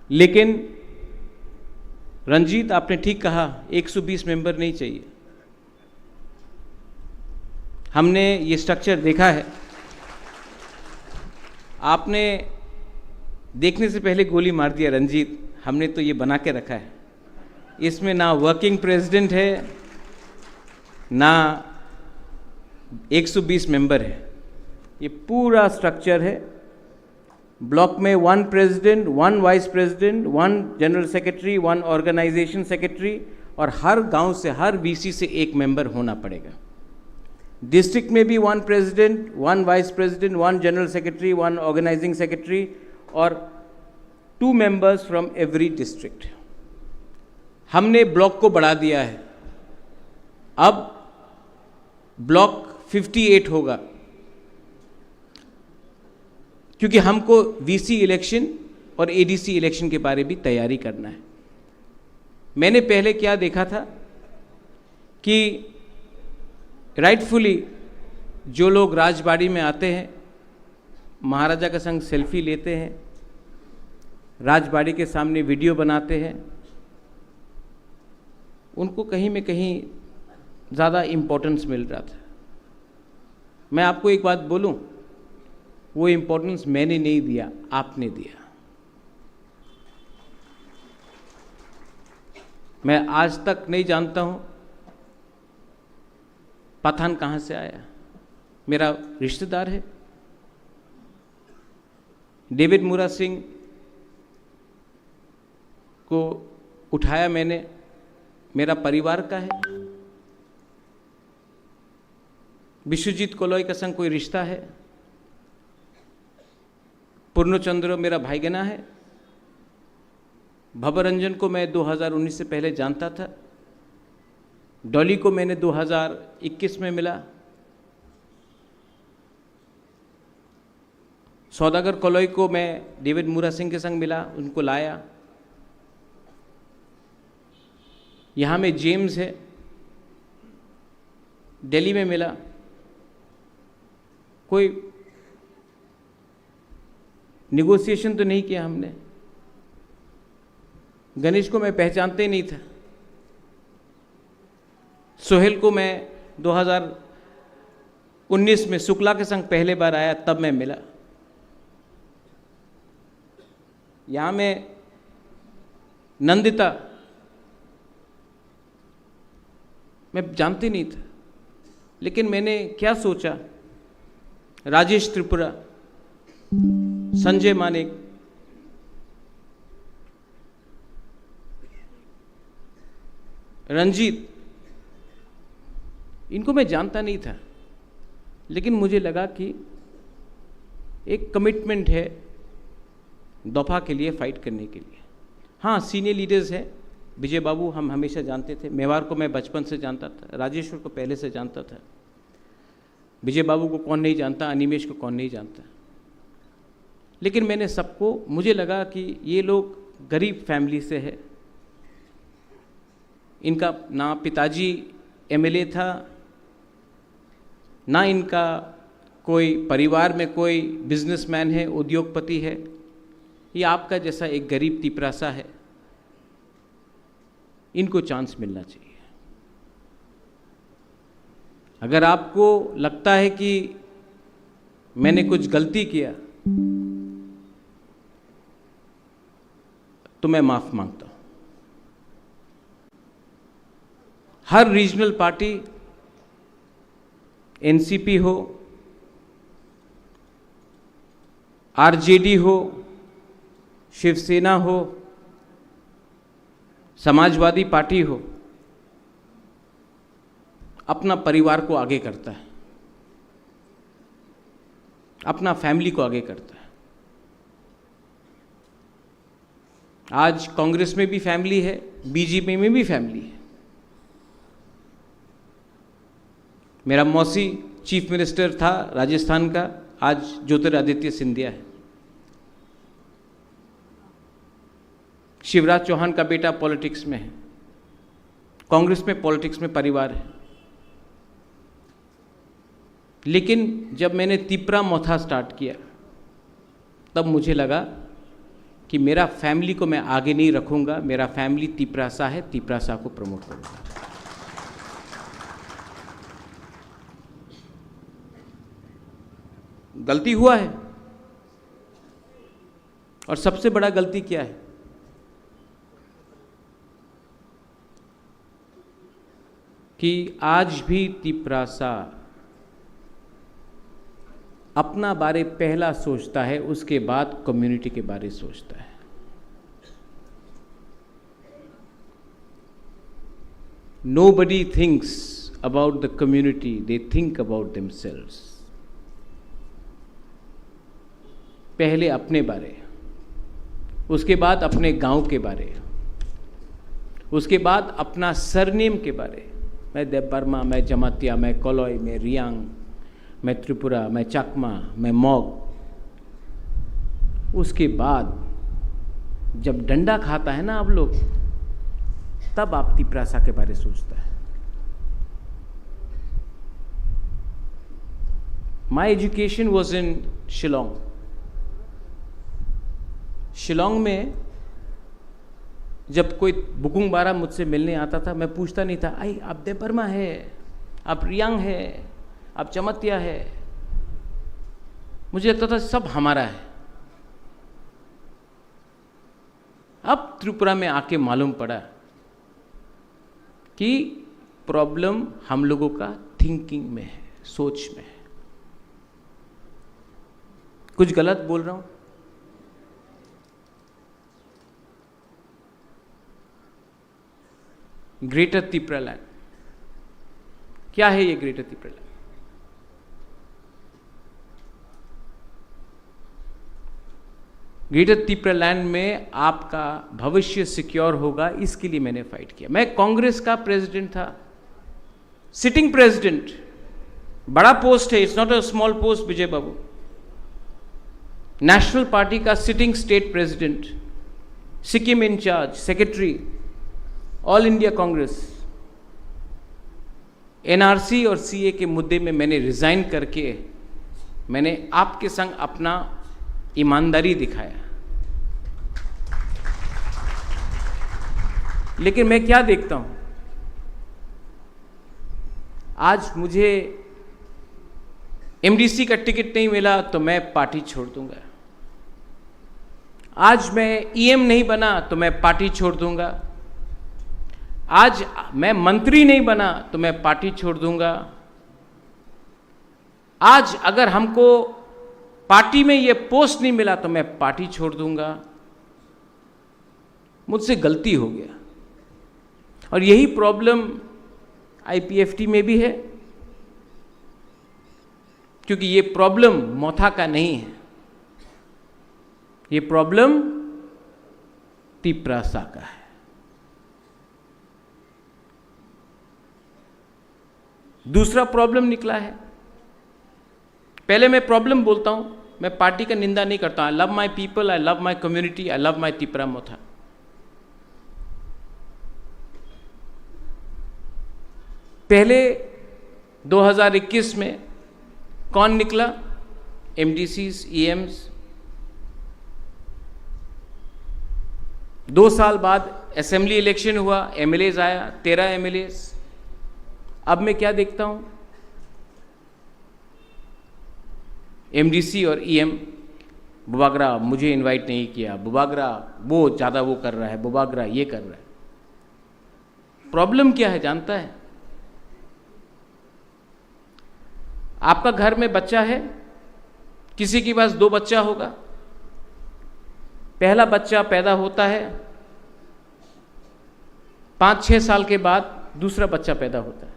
लेकिन रंजीत, आपने ठीक कहा, 120 मेंबर नहीं चाहिए। हमने ये स्ट्रक्चर देखा है। आपने देखने से पहले गोली मार दिया रंजीत। हमने तो ये बना के रखा है। इसमें ना वर्किंग प्रेसिडेंट है, ना 120 मेंबर है। ये पूरा स्ट्रक्चर है। ब्लॉक में 1 president, 1 vice president, 1 general secretary, 1 organization secretary, और हर गांव से, हर वीसी से 1 मेंबर होना पड़ेगा। डिस्ट्रिक्ट में भी 1 president, 1 vice president, 1 general secretary, 1 organizing secretary और 2 मेंबर्स फ्रॉम एवरी डिस्ट्रिक्ट। हमने ब्लॉक को बढ़ा दिया है। अब ब्लॉक 58 होगा, क्योंकि हमको वीसी इलेक्शन और एडीसी इलेक्शन के बारे भी तैयारी करना है। मैंने पहले क्या देखा था कि राइटफुली जो लोग राजबाड़ी में आते हैं, महाराजा का संग सेल्फी लेते हैं, राजबाड़ी के सामने वीडियो बनाते हैं, उनको कहीं में कहीं ज़्यादा इम्पोर्टेंस मिल रहा था। मैं आपको एक बात बोलूं, वो इम्पोर्टेंस मैंने नहीं दिया, आपने दिया। मैं आज तक नहीं जानता हूं पठान कहाँ से आया। मेरा रिश्तेदार है। डेविड मुरा सिंह को उठाया मैंने, मेरा परिवार का है। विश्वजीत कोलॉय का संग कोई रिश्ता है? पूर्णचंद्र मेरा भाईगना है। भवरंजन को मैं 2019 से पहले जानता था। डॉली को मैंने 2021 में मिला। सौदागर कोलॉय को मैं डेविड मूरा सिंह के संग मिला, उनको लाया। यहाँ में जेम्स है, दिल्ली में मिला। कोई निगोशिएशन तो नहीं किया हमने। गणेश को मैं पहचानते ही नहीं था। सोहेल को मैं 2019 में शुक्ला के संग पहले बार आया, तब मैं मिला। यहाँ में नंदिता मैं जानते नहीं था, लेकिन मैंने क्या सोचा, राजेश त्रिपुरा, संजय मानिक, रंजीत, इनको मैं जानता नहीं था, लेकिन मुझे लगा कि एक कमिटमेंट है दफा के लिए, फाइट करने के लिए। हाँ, सीनियर लीडर्स हैं। विजय बाबू हम हमेशा जानते थे। मेवार को मैं बचपन से जानता था। राजेश्वर को पहले से जानता था। विजय बाबू को कौन नहीं जानता, अनिमेश को कौन नहीं जानता। लेकिन मैंने सबको, मुझे लगा कि ये लोग गरीब फैमिली से है। इनका ना पिताजी एमएलए था, ना इनका कोई परिवार में कोई बिजनेसमैन है, उद्योगपति है। ये आपका जैसा एक गरीब तिपरासा है। इनको चांस मिलना चाहिए। अगर आपको लगता है कि मैंने कुछ गलती किया तो मैं माफ मांगता हूं। हर रीजनल पार्टी, एनसीपी हो, आरजेडी हो, शिवसेना हो, समाजवादी पार्टी हो, अपना परिवार को आगे करता है, अपना फैमिली को आगे करता है। आज कांग्रेस में भी फैमिली है, बीजेपी में भी फैमिली है। मेरा मौसी चीफ मिनिस्टर था राजस्थान का, आज ज्योतिरादित्य सिंधिया है। शिवराज चौहान का बेटा पॉलिटिक्स में है। कांग्रेस में, पॉलिटिक्स में परिवार है। लेकिन जब मैंने तिपरा मोथा स्टार्ट किया, तब मुझे लगा कि मेरा फैमिली को मैं आगे नहीं रखूंगा। मेरा फैमिली तिपरासा है, तिपरासा को प्रमोट करूंगा। गलती हुआ है, और सबसे बड़ा गलती क्या है? कि आज भी तिपरासा अपना बारे पहला सोचता है, उसके बाद कम्युनिटी के बारे सोचता है। Nobody thinks about the community, they think about themselves. पहले अपने बारे, उसके बाद अपने गांव के बारे, उसके बाद अपना सरनेम के बारे। मैं देवबर्मा, मैं जमातिया, मैं कोलॉय, मैं रियांग, मैं त्रिपुरा, मैं चकमा, मैं मॉग। उसके बाद जब डंडा खाता है ना आप लोग, तब आप तिपरासा के बारे सोचता है। My education was in Shillong. Shillong में जब कोई बुकुंग बारा मुझसे मिलने आता था, मैं पूछता नहीं था, आई आप देवबर्मा है, आप रियांग है, आप चमतिया है। मुझे लगता था सब हमारा है। अब त्रिपुरा में आके मालूम पड़ा कि प्रॉब्लम हम लोगों का थिंकिंग में है, सोच में है। कुछ गलत बोल रहा हूं? ग्रेटर तिपरा लैंड, क्या है ये greater Tipra land? Greater Tipra land में आपका भविष्य सिक्योर होगा, इसके लिए मैंने फाइट किया। मैं कांग्रेस का प्रेसिडेंट था, सिटिंग प्रेसिडेंट, बड़ा पोस्ट है, it's not a small post Vijay Babu. National party का sitting state president, Sikkim in charge, secretary, all India Congress. NRC और सीए के मुद्दे में मैंने रिजाइन करके मैंने आपके संग अपना ईमानदारी दिखाया। लेकिन मैं क्या देखता हूं, आज मुझे एमडीसी का टिकट नहीं मिला तो मैं पार्टी छोड़ दूंगा, आज मैं ईएम नहीं बना तो मैं पार्टी छोड़ दूंगा, आज मैं मंत्री नहीं बना तो मैं पार्टी छोड़ दूंगा, आज अगर हमको पार्टी में ये पोस्ट नहीं मिला तो मैं पार्टी छोड़ दूंगा। मुझसे गलती हो गया। और यही प्रॉब्लम आईपीएफटी में भी है, क्योंकि ये प्रॉब्लम मोथा का नहीं है, ये प्रॉब्लम तिपरा सा का है। दूसरा प्रॉब्लम निकला है। पहले मैं प्रॉब्लम बोलता हूं, मैं पार्टी का निंदा नहीं करता। I love my people, I love my community, I love my Tipra Motha. पहले 2021 में कौन निकला? एमडीसीज, ईएम्स। 2 साल बाद असेंबली इलेक्शन हुआ, एमएलएज आया, 13 एमएलएज। अब मैं क्या देखता हूं, एमडीसी और ईएम, बुबागरा मुझे इनवाइट नहीं किया, बुबागरा वो ज़्यादा वो कर रहा है, बुबागरा ये कर रहा है। प्रॉब्लम क्या है जानता है? आपका घर में बच्चा है, किसी के पास 2 बच्चा होगा। पहला बच्चा पैदा होता है, 5-6 साल के बाद दूसरा बच्चा पैदा होता है।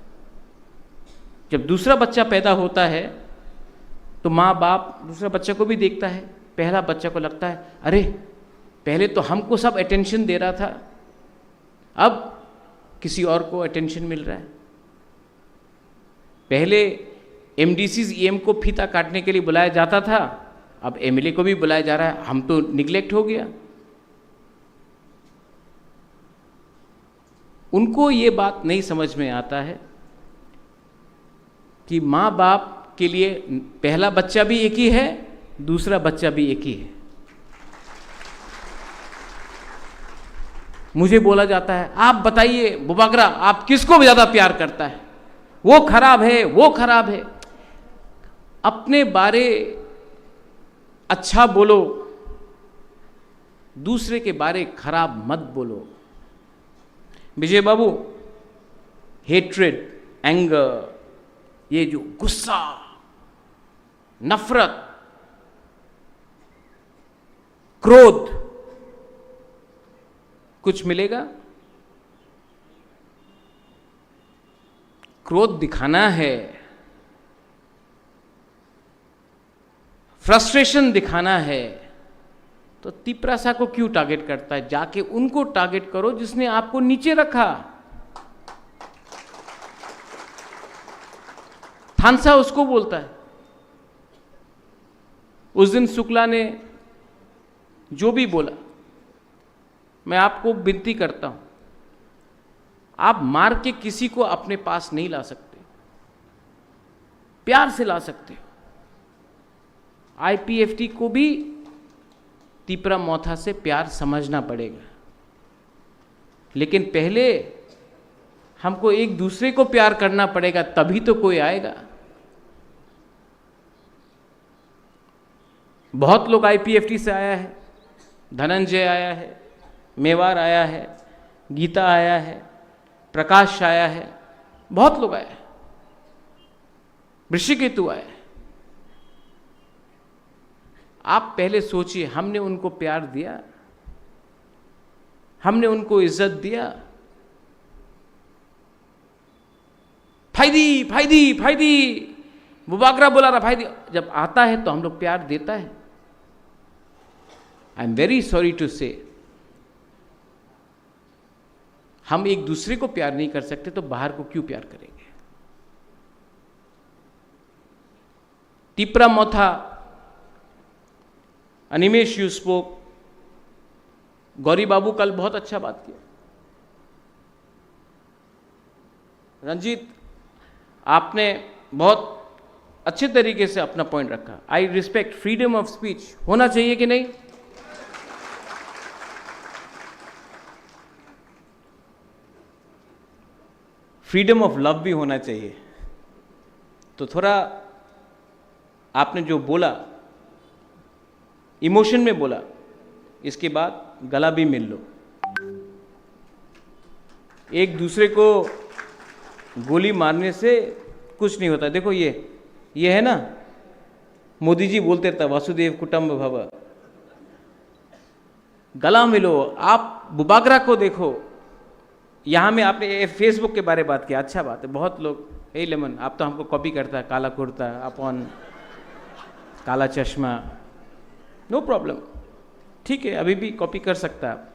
जब दूसरा बच्चा पैदा होता है तो माँ बाप दूसरा बच्चा को भी देखता है। पहला बच्चा को लगता है, अरे पहले तो हमको सब अटेंशन दे रहा था, अब किसी और को अटेंशन मिल रहा है। पहले एमडीसीज ईएम को फीता काटने के लिए बुलाया जाता था, अब एमएलए को भी बुलाया जा रहा है। हम तो निग्लेक्ट हो गया। उनको ये बात नहीं समझ में आता है कि माँ बाप के लिए पहला बच्चा भी एक ही है, दूसरा बच्चा भी एक ही है। मुझे बोला जाता है, आप बताइए बुबागरा आप किसको ज्यादा प्यार करता है? वो खराब है, वो खराब है। अपने बारे अच्छा बोलो, दूसरे के बारे खराब मत बोलो। विजय बाबू, हेट्रेड, एंगर, ये जो गुस्सा, नफरत, क्रोध, कुछ मिलेगा? क्रोध दिखाना है, फ्रस्ट्रेशन दिखाना है, तो तिपरा सा को क्यों टारगेट करता है? जाके उनको टारगेट करो जिसने आपको नीचे रखा। थानसा उसको बोलता है। उस दिन शुक्ला ने जो भी बोला, मैं आपको विनती करता हूं, आप मार के किसी को अपने पास नहीं ला सकते, प्यार से ला सकते हो। आईपीएफटी को भी तिपरा मोथा से प्यार समझना पड़ेगा, लेकिन पहले हमको एक दूसरे को प्यार करना पड़ेगा, तभी तो कोई आएगा। बहुत लोग आईपीएफटी से आया है, धनंजय आया है, मेवार आया है, गीता आया है, प्रकाश आया है, बहुत लोग आए हैं, ऋषिकेतु आया है। आप पहले सोचिए, हमने उनको प्यार दिया, हमने उनको इज्जत दिया? फायदी फायदी फायदी, बुबागरा बोला रहा फायदी। जब आता है तो हम लोग प्यार देता है। I am very sorry to say, हम एक दूसरे को प्यार नहीं कर सकते तो बाहर को क्यों प्यार करेंगे? टिप्रा मोथा, अनिमेश यू स्पोक, गौरी बाबू कल बहुत अच्छा बात किया, रंजीत आपने बहुत अच्छे तरीके से अपना पॉइंट रखा। I respect freedom of speech, होना चाहिए कि नहीं? फ्रीडम ऑफ लव भी होना चाहिए। तो थोड़ा आपने जो बोला इमोशन में बोला, इसके बाद गला भी मिल लो। एक दूसरे को गोली मारने से कुछ नहीं होता। देखो ये है ना, मोदी जी बोलते रहता वासुदेव कुटुंब भव, गला मिलो। आप बुबागरा को देखो, यहाँ में आपने फेसबुक के बारे में बात किया, अच्छा बात है। बहुत लोग हे लेमन आप तो हमको कॉपी करता है, काला कुर्ता अपन काला चश्मा, नो प्रॉब्लम, ठीक है, अभी भी कॉपी कर सकता है।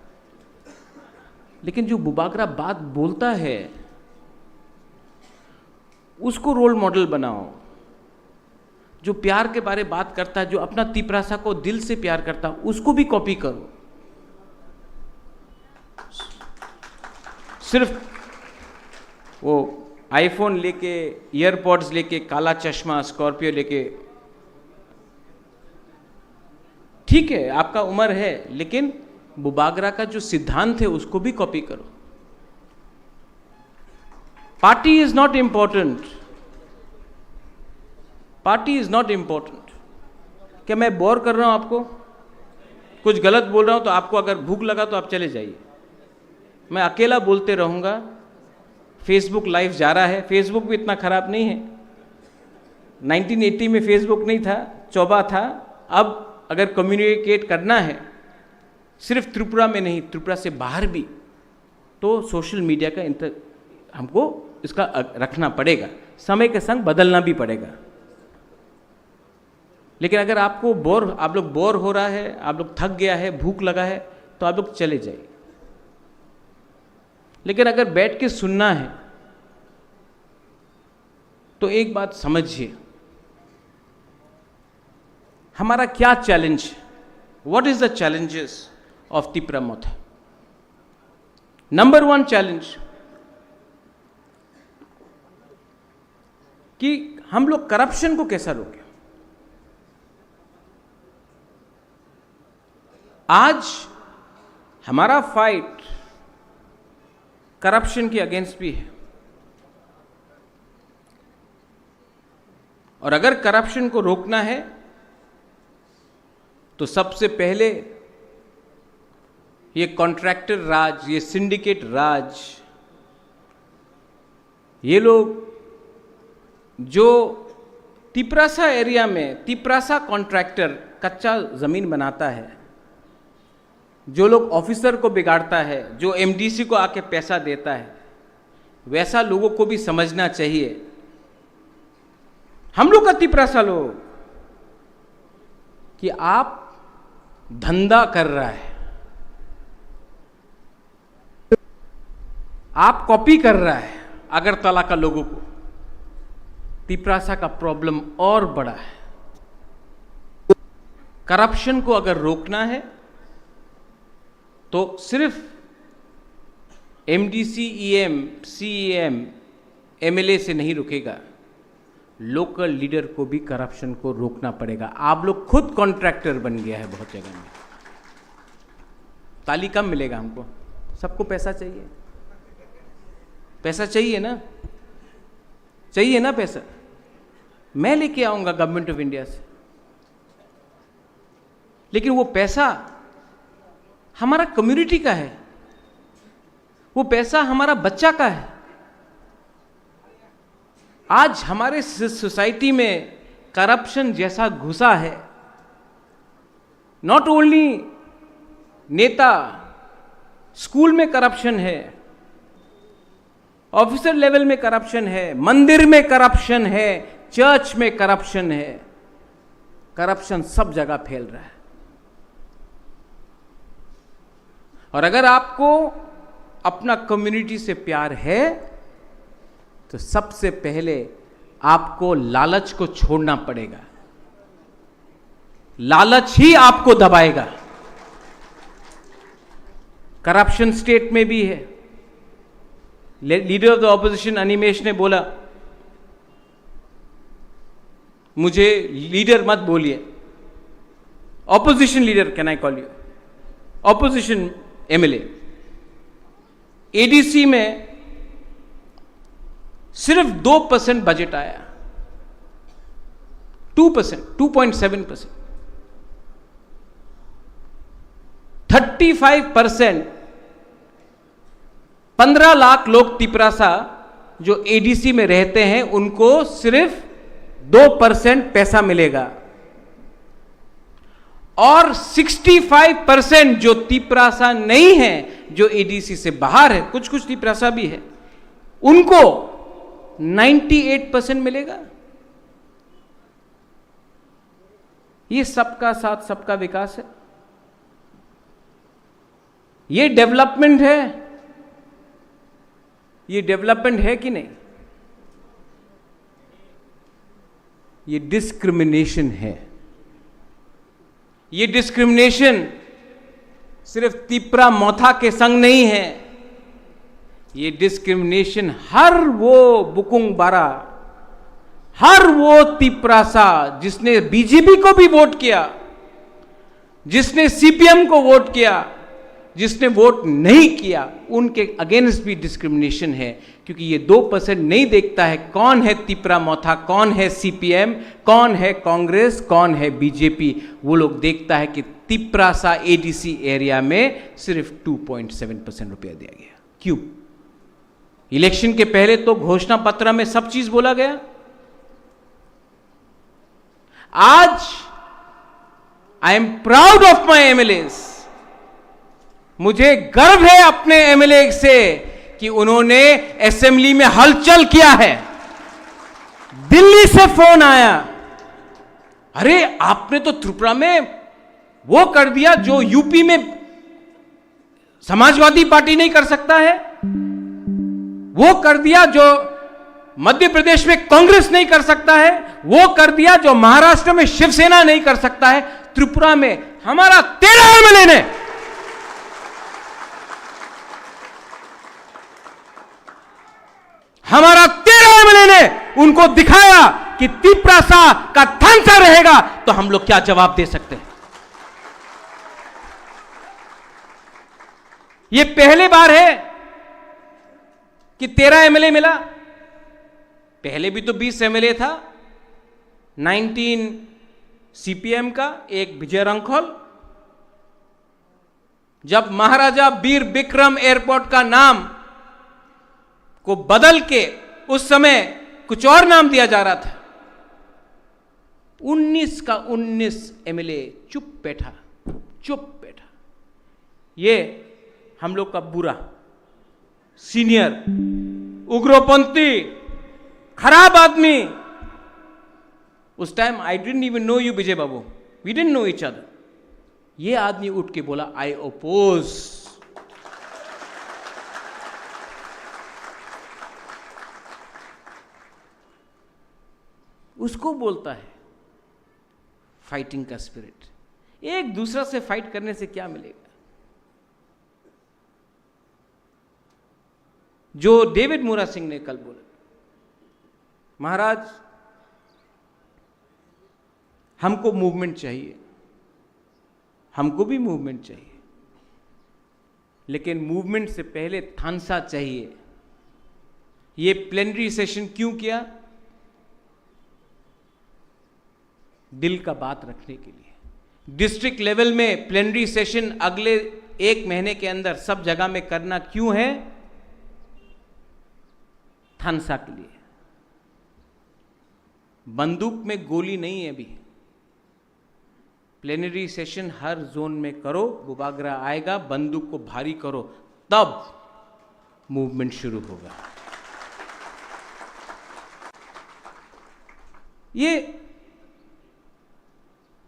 लेकिन जो बुबागरा बात बोलता है उसको रोल मॉडल बनाओ। जो प्यार के बारे में बात करता है, जो अपना तिपरासा को दिल से प्यार करता है, उसको भी कॉपी करो। सिर्फ वो आईफोन लेके, ईयरपॉड्स लेके, काला चश्मा, स्कॉर्पियो लेके, ठीक है आपका उम्र है, लेकिन बुबागरा का जो सिद्धांत है उसको भी कॉपी करो। Party is not important, party is not important. क्या मैं बोर कर रहा हूं आपको? कुछ गलत बोल रहा हूं तो आपको अगर भूख लगा तो आप चले जाइए, मैं अकेला बोलते रहूंगा। फेसबुक लाइव जा रहा है, फेसबुक भी इतना खराब नहीं है। 1980 में फेसबुक नहीं था, चौबा था। अब अगर कम्युनिकेट करना है सिर्फ त्रिपुरा में नहीं, त्रिपुरा से बाहर भी, तो सोशल मीडिया का हमको इसका रखना पड़ेगा, समय के संग बदलना भी पड़ेगा। लेकिन अगर आपको आप लोग बोर हो रहा है, आप लोग थक गया है, भूख लगा है, तो आप लोग चले जाइए। लेकिन अगर बैठ के सुनना है तो एक बात समझिए, हमारा क्या चैलेंज है? What is the challenges of Tipra Motha? Number 1 challenge कि हम लोग करप्शन को कैसा रोकें। आज हमारा फाइट करप्शन के अगेंस्ट भी है, और अगर करप्शन को रोकना है तो सबसे पहले ये कॉन्ट्रैक्टर राज, ये सिंडिकेट राज, ये लोग जो तिपरासा एरिया में तिपरासा कॉन्ट्रैक्टर कच्चा जमीन बनाता है, जो लोग ऑफिसर को बिगाड़ता है, जो एमडीसी को आके पैसा देता है, वैसा लोगों को भी समझना चाहिए। हम लोग का तिपरासा लोग कि आप धंधा कर रहा है, आप कॉपी कर रहा है अगरतला का लोगों को। तिपरासा का प्रॉब्लम और बड़ा है। करप्शन को अगर रोकना है तो सिर्फ एमडीसी, ईएम, सीएम, एमएलए से नहीं रुकेगा, लोकल लीडर को भी करप्शन को रोकना पड़ेगा। आप लोग खुद कॉन्ट्रैक्टर बन गया है बहुत जगह में। ताली कम मिलेगा हमको, सबको पैसा चाहिए, पैसा चाहिए ना, चाहिए ना पैसा। मैं लेके आऊंगा गवर्नमेंट ऑफ इंडिया से, लेकिन वो पैसा हमारा कम्युनिटी का है, वो पैसा हमारा बच्चा का है। आज हमारे सोसाइटी में करप्शन जैसा घुसा है, नॉट ओनली नेता, स्कूल में करप्शन है, ऑफिसर लेवल में करप्शन है, मंदिर में करप्शन है, चर्च में करप्शन है। करप्शन सब जगह फैल रहा है। और अगर आपको अपना कम्युनिटी से प्यार है तो सबसे पहले आपको लालच को छोड़ना पड़ेगा। लालच ही आपको दबाएगा। करप्शन स्टेट में भी है। Leader of the opposition Animesh ने बोला, मुझे लीडर मत बोलिए, opposition leader can I call you, opposition MLA. ADC में सिर्फ 2% बजट आया, 2%, 2.7%। 35%, 15 लाख लोग तिपरासा जो एडीसी में रहते हैं उनको सिर्फ 2% पैसा मिलेगा, और 65% जो तिपरासा नहीं है, जो एडीसी से बाहर है, कुछ कुछ तिपरासा भी है, उनको 98% मिलेगा। ये सबका साथ सबका विकास है, ये डेवलपमेंट है। ये डेवलपमेंट है कि नहीं? ये डिस्क्रिमिनेशन है। ये डिस्क्रिमिनेशन सिर्फ तिपरा मोथा के संग नहीं है, ये डिस्क्रिमिनेशन हर वो बुकुंग बारा, हर वो तिपरासा जिसने बीजेपी को भी वोट किया, जिसने सीपीएम को वोट किया, जिसने वोट नहीं किया, उनके अगेंस्ट भी डिस्क्रिमिनेशन है। क्योंकि ये 2% नहीं देखता है कौन है तिपरा मोथा, कौन है सीपीएम, कौन है कांग्रेस, कौन है बीजेपी। वो लोग देखता है कि तिपरासा एडीसी एरिया में सिर्फ 2.7% रुपया दिया गया। क्यों? इलेक्शन के पहले तो घोषणा पत्र में सब चीज बोला गया। आज I am proud of my MLAs. मुझे गर्व है अपने एमएलए से कि उन्होंने असेंबली में हलचल किया है। दिल्ली से फोन आया, अरे आपने तो त्रिपुरा में वो कर दिया जो यूपी में समाजवादी पार्टी नहीं कर सकता है, वो कर दिया जो मध्य प्रदेश में कांग्रेस नहीं कर सकता है, वो कर दिया जो महाराष्ट्र में शिवसेना नहीं कर सकता है। त्रिपुरा में हमारा 13 एमएलए ने उनको दिखाया कि तिपरासा का थानसा रहेगा तो हम लोग क्या जवाब दे सकते हैं। ये पहली बार है कि 13 एमएलए मिला। पहले भी तो 20 एमएलए था, 19 सीपीएम का, एक विजय रंखोल। जब महाराजा वीर विक्रम एयरपोर्ट का नाम को बदल के उस समय कुछ और नाम दिया जा रहा था, 19 का 19 एमएलए चुप बैठा। ये हम लोग का बुरा सीनियर उग्रपंथी खराब आदमी, उस time I didn't even know you Vijay Babu, we didn't know each other. ये आदमी उठ के बोला आई ओपोज। उसको बोलता है फाइटिंग का स्पिरिट। एक दूसरा से फाइट करने से क्या मिलेगा? जो डेविड मूरा सिंह ने कल बोला, महाराज हमको मूवमेंट चाहिए, हमको भी मूवमेंट चाहिए, लेकिन मूवमेंट से पहले थानसा चाहिए। ये प्लेनरी सेशन क्यों किया? दिल का बात रखने के लिए। डिस्ट्रिक्ट लेवल में प्लेनरी सेशन अगले 1 महीने के अंदर सब जगह में करना क्यों है? थानसा के लिए। बंदूक में गोली नहीं है अभी। प्लेनरी सेशन हर जोन में करो, बुबागरा आएगा, बंदूक को भारी करो, तब मूवमेंट शुरू होगा। ये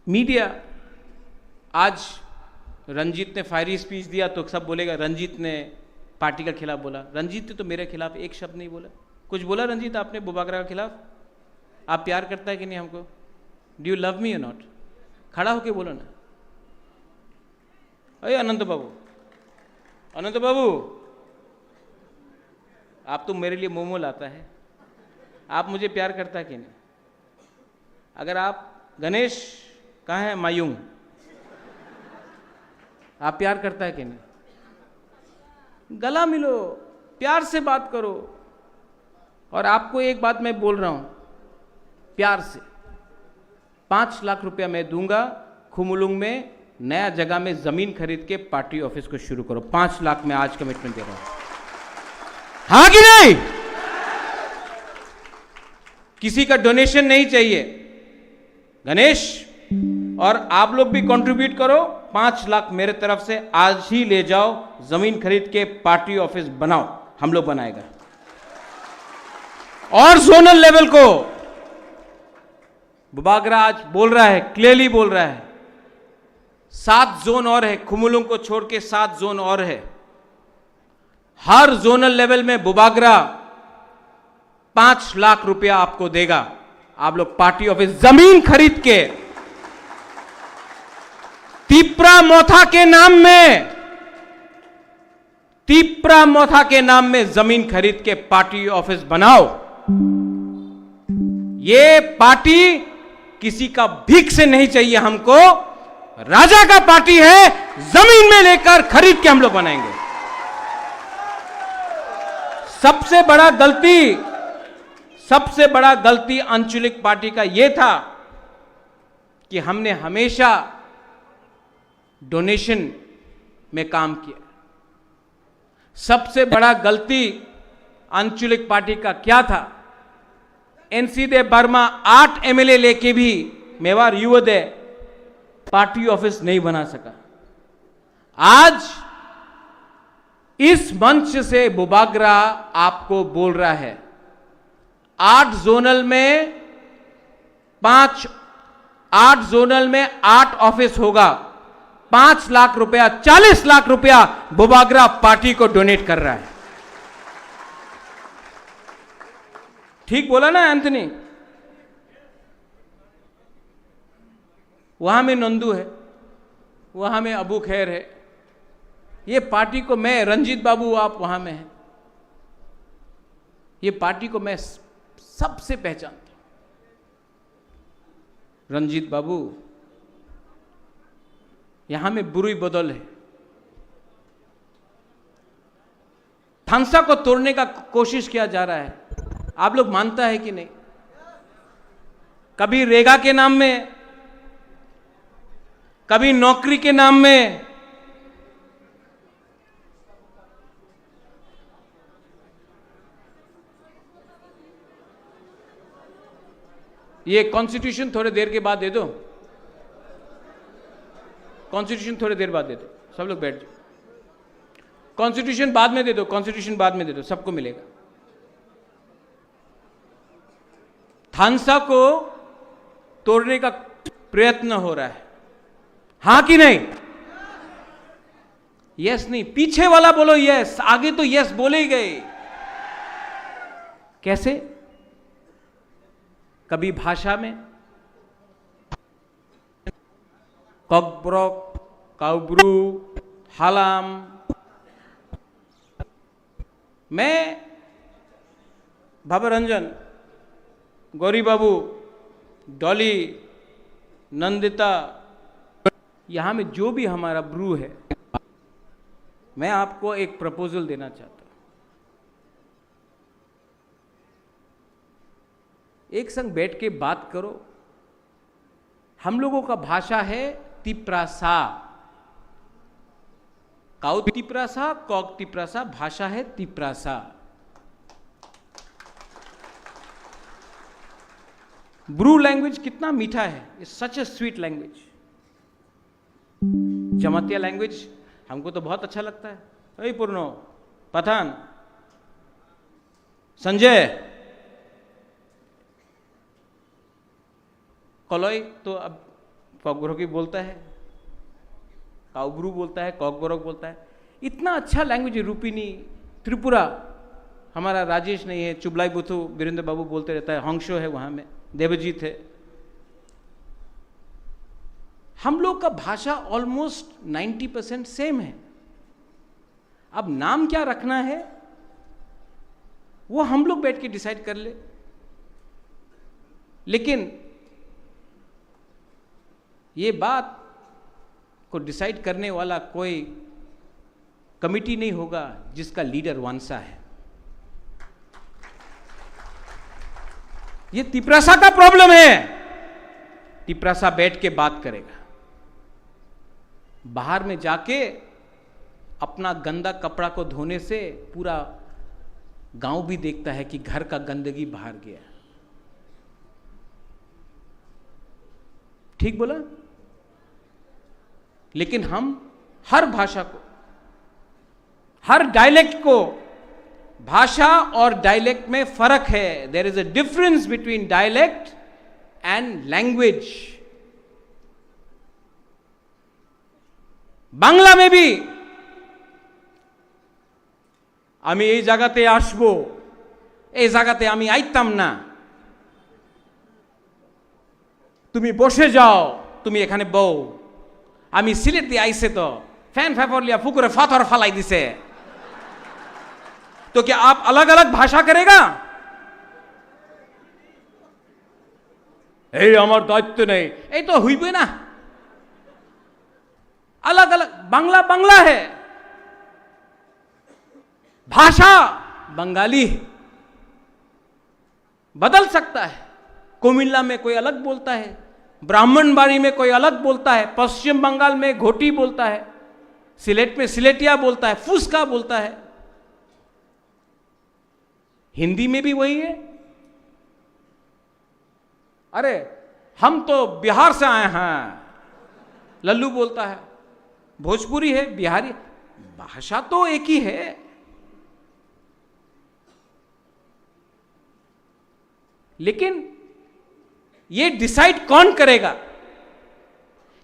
मीडिया आज रंजीत ने फायरी स्पीच दिया तो सब बोलेगा रंजीत ने पार्टी के खिलाफ बोला। रंजीत ने तो मेरे खिलाफ एक शब्द नहीं बोला। कुछ बोला रंजीत आपने बुबागरा के खिलाफ? आप प्यार करता है कि नहीं हमको? डू यू लव मी और नॉट? खड़ा होके बोलो ना। अरे अनंत बाबू, अनंत बाबू, आप तो मेरे लिए मोमो लाता है। आप मुझे प्यार करता है कि नहीं? अगर आप गणेश कहाँ है? मायूंग, आप प्यार करता है कि नहीं? गला मिलो, प्यार से बात करो। और आपको एक बात मैं बोल रहा हूं प्यार से, 5 लाख रुपया मैं दूंगा, खुमुलुंग में नया जगह में जमीन खरीद के पार्टी ऑफिस को शुरू करो। 5 लाख में आज कमिटमेंट दे रहा हूं, हाँ कि नहीं? किसी का डोनेशन नहीं चाहिए गणेश, और आप लोग भी कंट्रीब्यूट करो। 5 लाख मेरे तरफ से आज ही ले जाओ, जमीन खरीद के पार्टी ऑफिस बनाओ, हम लोग बनाएगा। और जोनल लेवल को बुबागरा आज बोल रहा है, क्लियरली बोल रहा है, 7 जोन और है, खुमुलुंग को छोड़ के 7 जोन और है। हर जोनल लेवल में बुबागरा 5 लाख रुपया आपको देगा। आप लोग पार्टी ऑफिस जमीन खरीद के तिप्रा मोथा के नाम में, तिप्रा मोथा के नाम में जमीन खरीद के पार्टी ऑफिस बनाओ। ये पार्टी किसी का भीख से नहीं चाहिए हमको, राजा का पार्टी है, जमीन में लेकर खरीद के हम लोग बनाएंगे। सबसे बड़ा गलती आंचलिक पार्टी का यह था कि हमने हमेशा डोनेशन में काम किया। सबसे बड़ा गलती आंचलिक पार्टी का क्या था? एनसी दे बर्मा 8 एमएलए लेके भी मेवाड़ युवदे पार्टी ऑफिस नहीं बना सका। आज इस मंच से बुबागरा आपको बोल रहा है, 8 जोनल में 8 ऑफिस होगा, 5 लाख रुपया, 40 लाख रुपया बुबागरा पार्टी को डोनेट कर रहा है। ठीक बोला ना एंथनी? वहां में नंदू है, वहां में अबू खैर है। ये पार्टी को मैं, रंजीत बाबू आप वहां में हैं, ये पार्टी को मैं सबसे पहचानता हूं। रंजीत बाबू, यहां में बुरी बदल है। थानसा को तोड़ने का कोशिश किया जा रहा है, आप लोग मानता है कि नहीं? कभी रेगा के नाम में, कभी नौकरी के नाम में, ये कॉन्स्टिट्यूशन थोड़ी देर के बाद दे दो, कॉन्स्टिट्यूशन थोड़ी देर बाद दे दो, सब लोग बैठ जाओ। कॉन्स्टिट्यूशन बाद में दे दो, कॉन्स्टिट्यूशन बाद में दे दो, सबको मिलेगा। थानसा को तोड़ने का प्रयत्न हो रहा है, हां कि नहीं? यस नहीं, पीछे वाला बोलो यस, आगे तो यस बोले ही गए। कैसे? कभी भाषा में कब्रक, काउब्रू, हालाम। मैं भवरंजन, गौरी बाबू, डॉली, नंदिता, यहां में जो भी हमारा ब्रू है, मैं आपको एक प्रपोजल देना चाहता हूं। एक संग बैठ के बात करो। हम लोगों का भाषा है तिप्रासा, काउ तिप्रासा, कॉक तिप्रासा, भाषा है तिप्रासा। ब्रू लैंग्वेज कितना मीठा है, it's such A sweet language. Jamatia language हमको तो बहुत अच्छा लगता है। अरे पूर्णो, पठान, संजय, कलॉय तो अब कॉकब्रो की बोलता है। काउब्रू बोलता है, कॉकबोरक बोलता है। इतना अच्छा लैंग्वेज है। रूपिनी, त्रिपुरा, हमारा राजेश नहीं है, चुबलाई बुथु वीरेंद्र बाबू बोलते रहता है, हंगशो है वहाँ में, देवजीत है। हम लोग का भाषा ऑलमोस्ट 90% सेम है। अब नाम क्या रखना है वो हम लोग बैठ के डिसाइड कर ले। लेकिन ये बात को डिसाइड करने वाला कोई कमिटी नहीं होगा जिसका लीडर वांसा है। ये तिपरासा का प्रॉब्लम है। तिपरासा बैठ के बात करेगा। बाहर में जाके अपना गंदा कपड़ा को धोने से पूरा गांव भी देखता है कि घर का गंदगी बाहर गया। ठीक बोला? लेकिन हम हर भाषा को, हर डायलेक्ट को, भाषा और डायलेक्ट में फर्क है। There is a difference between dialect and language. Bangla में भी आमी এই জায়গাতে আসবো, এই জায়গাতে আমি আইতাম না, তুমি বসে যাও, তুমি এখানে বউ, আমি সিলেট দিয়ে আইছে তো ফ্যান ফেফর লিয়া পুকুরে পাথর ফালাই দিছে। तो क्या आप अलग अलग भाषा करेगा? এই আমার দায়িত্ব নেই, এই তো হইবে না। अलग अलग, बांग्ला बांग्ला है, भाषा बंगाली है, बदल सकता है। कोमिल्ला में कोई अलग बोलता है, ब्राह्मणबाड़ी में कोई अलग बोलता है, पश्चिम बंगाल में घोटी बोलता है, सिलेट में सिलेटिया बोलता है, फुसका बोलता है। हिंदी में भी वही है। अरे हम तो बिहार से आए हैं, लल्लू बोलता है। भोजपुरी है, बिहारी, भाषा तो एक ही है। लेकिन ये डिसाइड कौन करेगा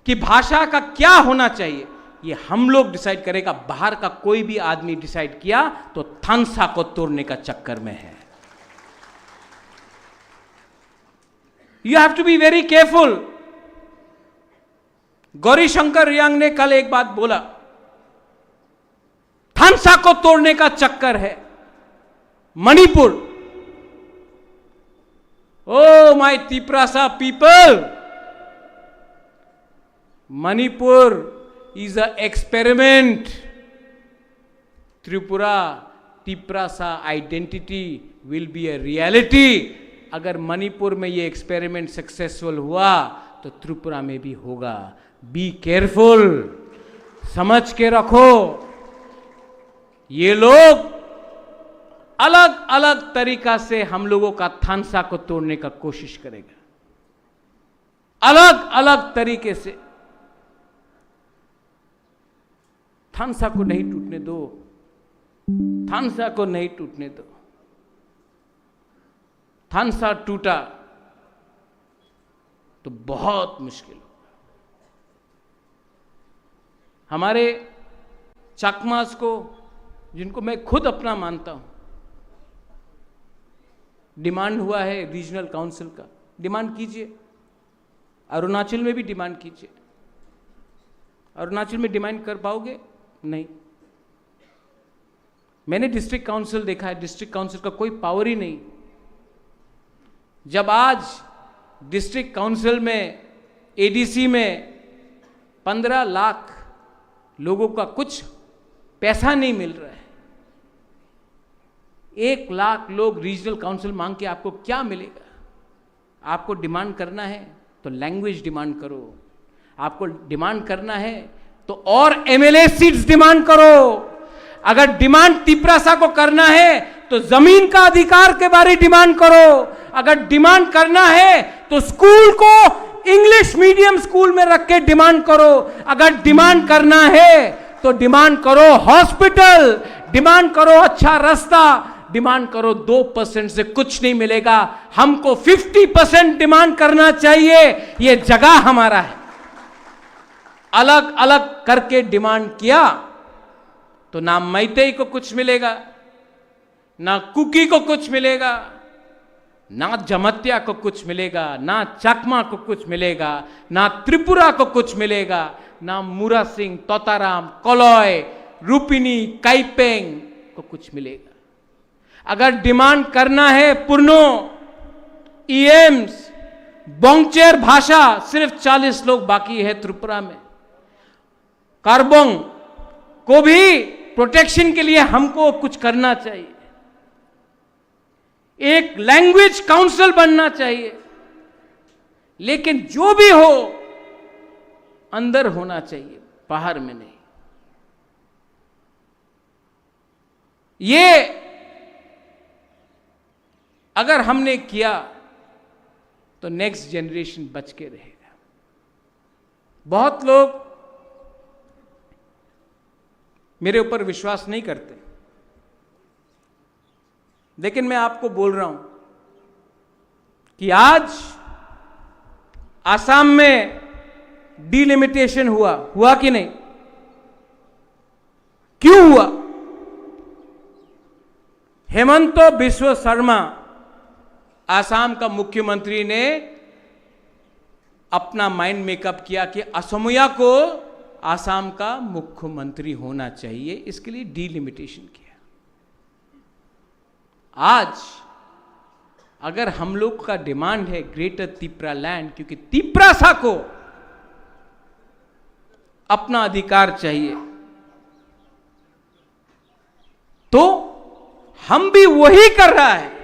कि भाषा का क्या होना चाहिए? ये हम लोग डिसाइड करेगा। बाहर का कोई भी आदमी डिसाइड किया तो थानसा को तोड़ने का चक्कर में है। You have to be very careful. Gauri Shankar Riang ने कल एक बात बोला, थानसा को तोड़ने का चक्कर है। Manipur, oh my Tiprasa people, Manipur is an experiment. Tripura, Tiprasa identity will be a reality. अगर मणिपुर में ये एक्सपेरिमेंट सक्सेसफुल हुआ तो त्रिपुरा में भी होगा। बी केयरफुल, समझ के रखो। ये लोग अलग अलग तरीका से हम लोगों का थानसा को तोड़ने का कोशिश करेगा, अलग अलग तरीके से। थानसा को नहीं टूटने दो, थानसा को नहीं टूटने दो। थानसा टूटा तो बहुत मुश्किल होगा। हमारे चाकमास को, जिनको मैं खुद अपना मानता हूं, डिमांड हुआ है रीजनल काउंसिल का। डिमांड कीजिए, अरुणाचल में भी डिमांड कीजिए। अरुणाचल में डिमांड कर पाओगे? नहीं। मैंने डिस्ट्रिक्ट काउंसिल देखा है, डिस्ट्रिक्ट काउंसिल का कोई पावर ही नहीं। जब आज डिस्ट्रिक्ट काउंसिल में, एडीसी में 15 लाख लोगों का कुछ पैसा नहीं मिल रहा है, 1 लाख लोग रीजनल काउंसिल मांग के आपको क्या मिलेगा? आपको डिमांड करना है तो लैंग्वेज डिमांड करो। आपको डिमांड करना है तो और एमएलए सीट्स डिमांड करो। अगर डिमांड तिपरासा को करना है तो जमीन का अधिकार के बारे डिमांड करो। अगर डिमांड करना है तो स्कूल को इंग्लिश मीडियम स्कूल में रख के डिमांड करो। अगर डिमांड करना है तो डिमांड करो हॉस्पिटल, डिमांड करो अच्छा रास्ता, डिमांड करो। 2% से कुछ नहीं मिलेगा। हमको 50% डिमांड करना चाहिए। यह जगह हमारा है। अलग अलग करके डिमांड किया तो ना मैतेई को कुछ मिलेगा, ना कुकी को कुछ मिलेगा, ना जमत्या को कुछ मिलेगा, ना चकमा को कुछ मिलेगा, ना त्रिपुरा को कुछ मिलेगा, ना मुरा सिंह, तोताराम, कलॉय, रूपिनी, काइपेंग को कुछ मिलेगा। अगर डिमांड करना है पुरनो, ईएम्स, बोंगचेर भाषा, सिर्फ 40 लोग बाकी है त्रिपुरा में। कार्बोंग को भी प्रोटेक्शन के लिए हमको कुछ करना चाहिए। एक लैंग्वेज काउंसिल बनना चाहिए, लेकिन जो भी हो अंदर होना चाहिए, बाहर में नहीं। ये अगर हमने किया तो नेक्स्ट जनरेशन बच के रहेगा। बहुत लोग मेरे ऊपर विश्वास नहीं करते, लेकिन मैं आपको बोल रहा हूं कि आज आसाम में डिलिमिटेशन हुआ कि नहीं? क्यों हुआ? हेमंत बिश्व शर्मा आसाम का मुख्यमंत्री ने अपना माइंड मेकअप किया कि असमिया को आसाम का मुख्यमंत्री होना चाहिए, इसके लिए डिलिमिटेशन किया। आज अगर हम लोग का डिमांड है ग्रेटर तिपरा लैंड, क्योंकि तिपरासा को अपना अधिकार चाहिए, तो हम भी वही कर रहा है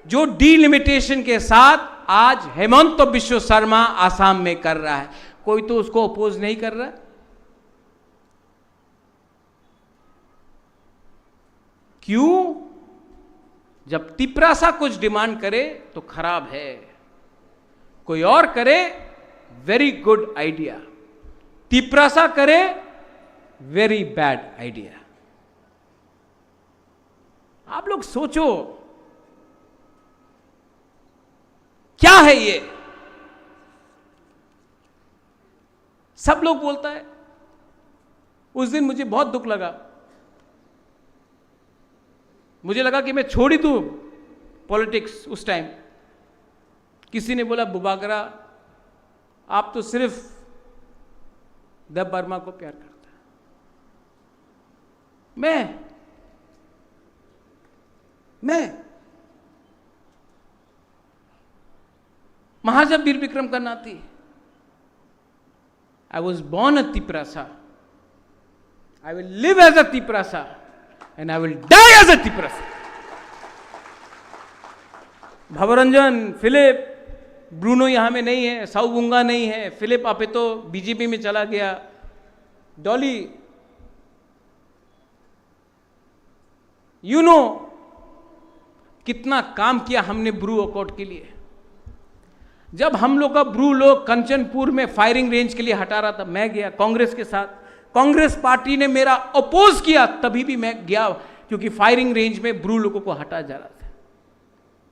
जो डिलिमिटेशन के साथ आज हेमंत बिश्व शर्मा आसाम में कर रहा है। कोई तो उसको अपोज नहीं कर रहा। क्यों? जब तिपरासा कुछ डिमांड करे तो खराब है, कोई और करे वेरी गुड आइडिया, तिपरासा करे वेरी बैड आइडिया। आप लोग सोचो क्या है ये? सब लोग बोलता है। उस दिन मुझे बहुत दुख लगा, मुझे लगा कि मैं छोड़ ही दूं पॉलिटिक्स। उस टाइम किसी ने बोला बुबागरा आप तो सिर्फ देव वर्मा को प्यार करता है। मैं महाजब वीर विक्रम का नाती। I was born a Tiprasa. I will live as a Tiprasa and I will die as a Tiprasa. Bhabaranjan, Philip, Bruno यहां में नहीं है, साउबुंगा नहीं है, फिलिप आपे तो बीजेपी में चला गया, डॉली, कितना काम किया हमने ब्रू अकॉर्ड के लिए। जब हम लोग का ब्रू लोग कंचनपुर में फायरिंग रेंज के लिए हटा रहा था, मैं गया कांग्रेस के साथ। कांग्रेस पार्टी ने मेरा अपोज किया, तभी भी मैं गया, क्योंकि फायरिंग रेंज में ब्रू लोगों को हटा जा रहा था।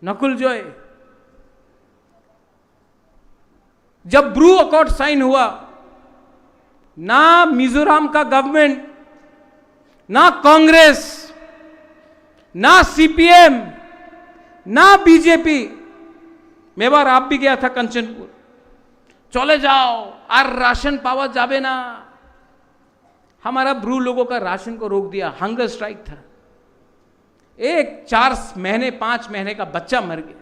नकुल जॉय, जब ब्रू अकॉर्ड साइन हुआ, ना मिजोरम का गवर्नमेंट, ना कांग्रेस, ना सीपीएम, ना बीजेपी, मेवार आप भी गया था कंचनपुर, चले जाओ और राशन पावा जाबे ना। हमारा ब्रू लोगों का राशन को रोक दिया, हंगर स्ट्राइक था। एक 4 महीने 5 महीने का बच्चा मर गया।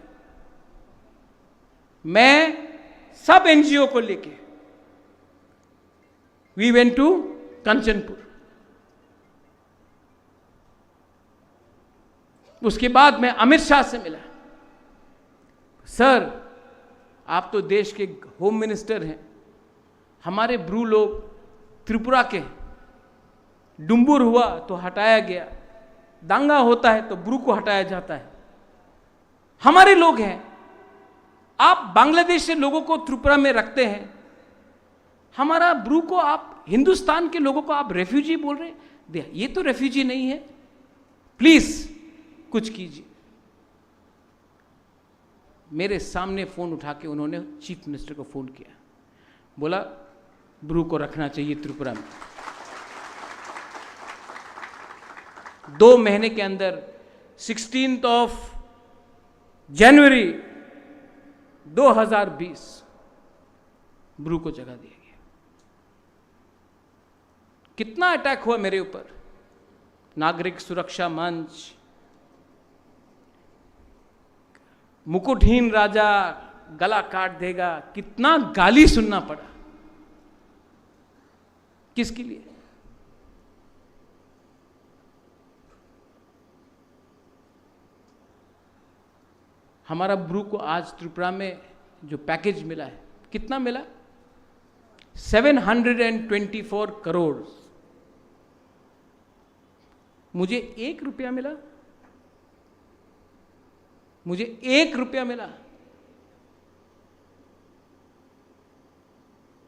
मैं सब एनजीओ को लेके वी वेंट टू कंचनपुर। उसके बाद मैं अमित शाह से मिला। सर, आप तो देश के होम मिनिस्टर हैं, हमारे ब्रू लोग त्रिपुरा के, डुम्बुर हुआ तो हटाया गया, दांगा होता है तो ब्रू को हटाया जाता है, हमारे लोग हैं। आप बांग्लादेश से लोगों को त्रिपुरा में रखते हैं, हमारा ब्रू को आप, हिंदुस्तान के लोगों को आप रेफ्यूजी बोल रहे हैं। ये तो रेफ्यूजी नहीं है, प्लीज कुछ कीजिए। मेरे सामने फोन उठा के उन्होंने चीफ मिनिस्टर को फोन किया, बोला ब्रू को रखना चाहिए त्रिपुरा में। 2 महीने के अंदर 16 जनवरी 2020 ब्रू को जगह दिया गया। कितना अटैक हुआ मेरे ऊपर, नागरिक सुरक्षा मंच, मुकुटहीन राजा गला काट देगा, कितना गाली सुनना पड़ा। किसके लिए? हमारा ब्रू को आज त्रिपुरा में जो पैकेज मिला है, कितना मिला? 724 करोड़। मुझे 1 रुपया मिला, मुझे 1 रुपया मिला।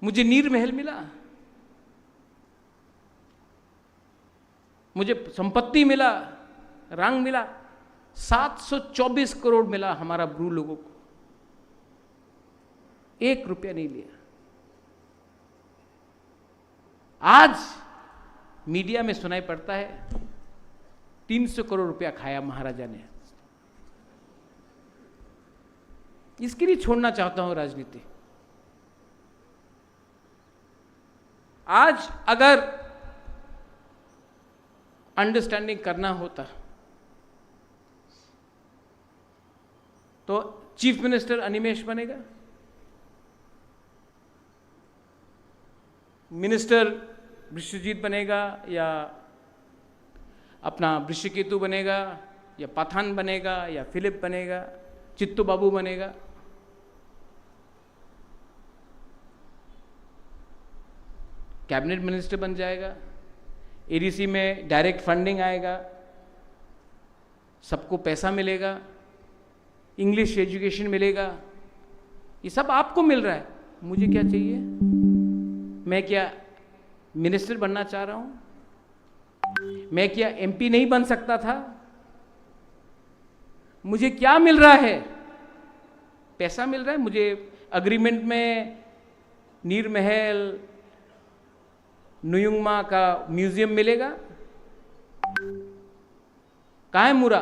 मुझे नीर महल मिला, मुझे संपत्ति मिला, रंग मिला। 724 करोड़ मिला हमारा ब्रू लोगों को, 1 रुपया नहीं लिया। आज मीडिया में सुनाई पड़ता है 300 करोड़ रुपया खाया महाराजा ने। इसके लिए छोड़ना चाहता हूं राजनीति। आज अगर अंडरस्टैंडिंग करना होता तो चीफ मिनिस्टर अनिमेश बनेगा, मिनिस्टर विश्वजीत बनेगा, या अपना वृषकेतु बनेगा, या पठान बनेगा, या फिलिप बनेगा, चित्तू बाबू बनेगा। कैबिनेट मिनिस्टर बन जाएगा, एडीसी में डायरेक्ट फंडिंग आएगा, सबको पैसा मिलेगा, इंग्लिश एजुकेशन मिलेगा। ये सब आपको मिल रहा है, मुझे क्या चाहिए? मैं क्या मिनिस्टर बनना चाह रहा हूं? मैं क्या एमपी नहीं बन सकता था? मुझे क्या मिल रहा है? पैसा मिल रहा है। मुझे अग्रीमेंट में नीर महल, नुयुंगमा का म्यूजियम मिलेगा। कहाँ है मुरा?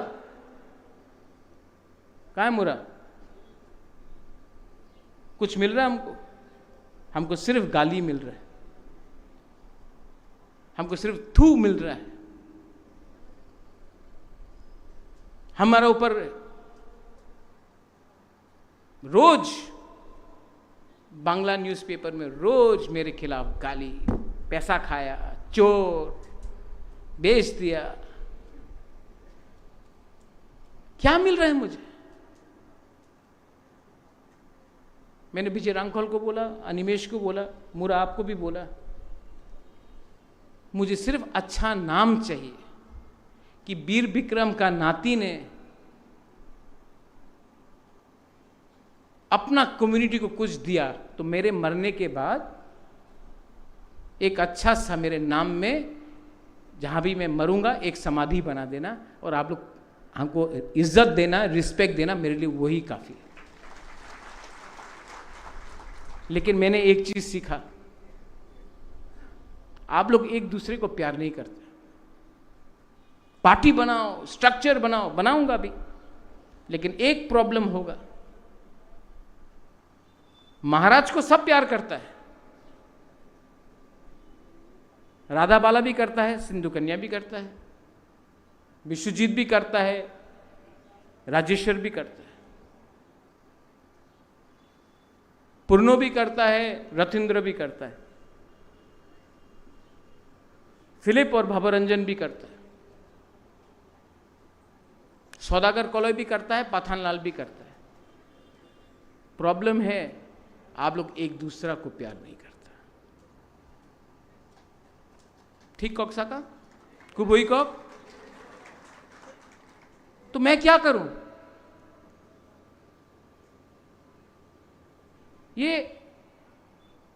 कहाँ है मुरा? कुछ मिल रहा है हमको? हमको सिर्फ गाली मिल रहा है, हमको सिर्फ थू मिल रहा है। हमारा ऊपर रोज बांग्ला न्यूज़पेपर में रोज मेरे खिलाफ गाली, पैसा खाया, चोर, बेच दिया। क्या मिल रहा है मुझे? मैंने विजय रांखोल को बोला, अनिमेश को बोला, मुरा आपको भी बोला, मुझे सिर्फ अच्छा नाम चाहिए कि वीर विक्रम का नाती ने अपना कम्युनिटी को कुछ दिया, तो मेरे मरने के बाद एक अच्छा सा मेरे नाम में, जहां भी मैं मरूंगा, एक समाधि बना देना, और आप लोग हमको इज्जत देना, रिस्पेक्ट देना, मेरे लिए वही काफी है। लेकिन मैंने एक चीज सीखा, आप लोग एक दूसरे को प्यार नहीं करते। पार्टी बनाओ, स्ट्रक्चर बनाओ, बनाऊंगा भी, लेकिन एक प्रॉब्लम होगा, महाराज को सब प्यार करता है, राधा बाला भी करता है, सिंधु कन्या भी करता है, विश्वजीत भी करता है, राजेश्वर भी करता है, पूर्णो भी करता है, रथिंद्र भी करता है, फिलिप और भवरंजन भी करता है, सौदागर कॉलोई भी करता है, पाथानलाल भी करता है। प्रॉब्लम है आप लोग एक दूसरा को प्यार नहीं करता। ठीक कॉक्सा का कुबोई कॉक, तो मैं क्या करूं? ये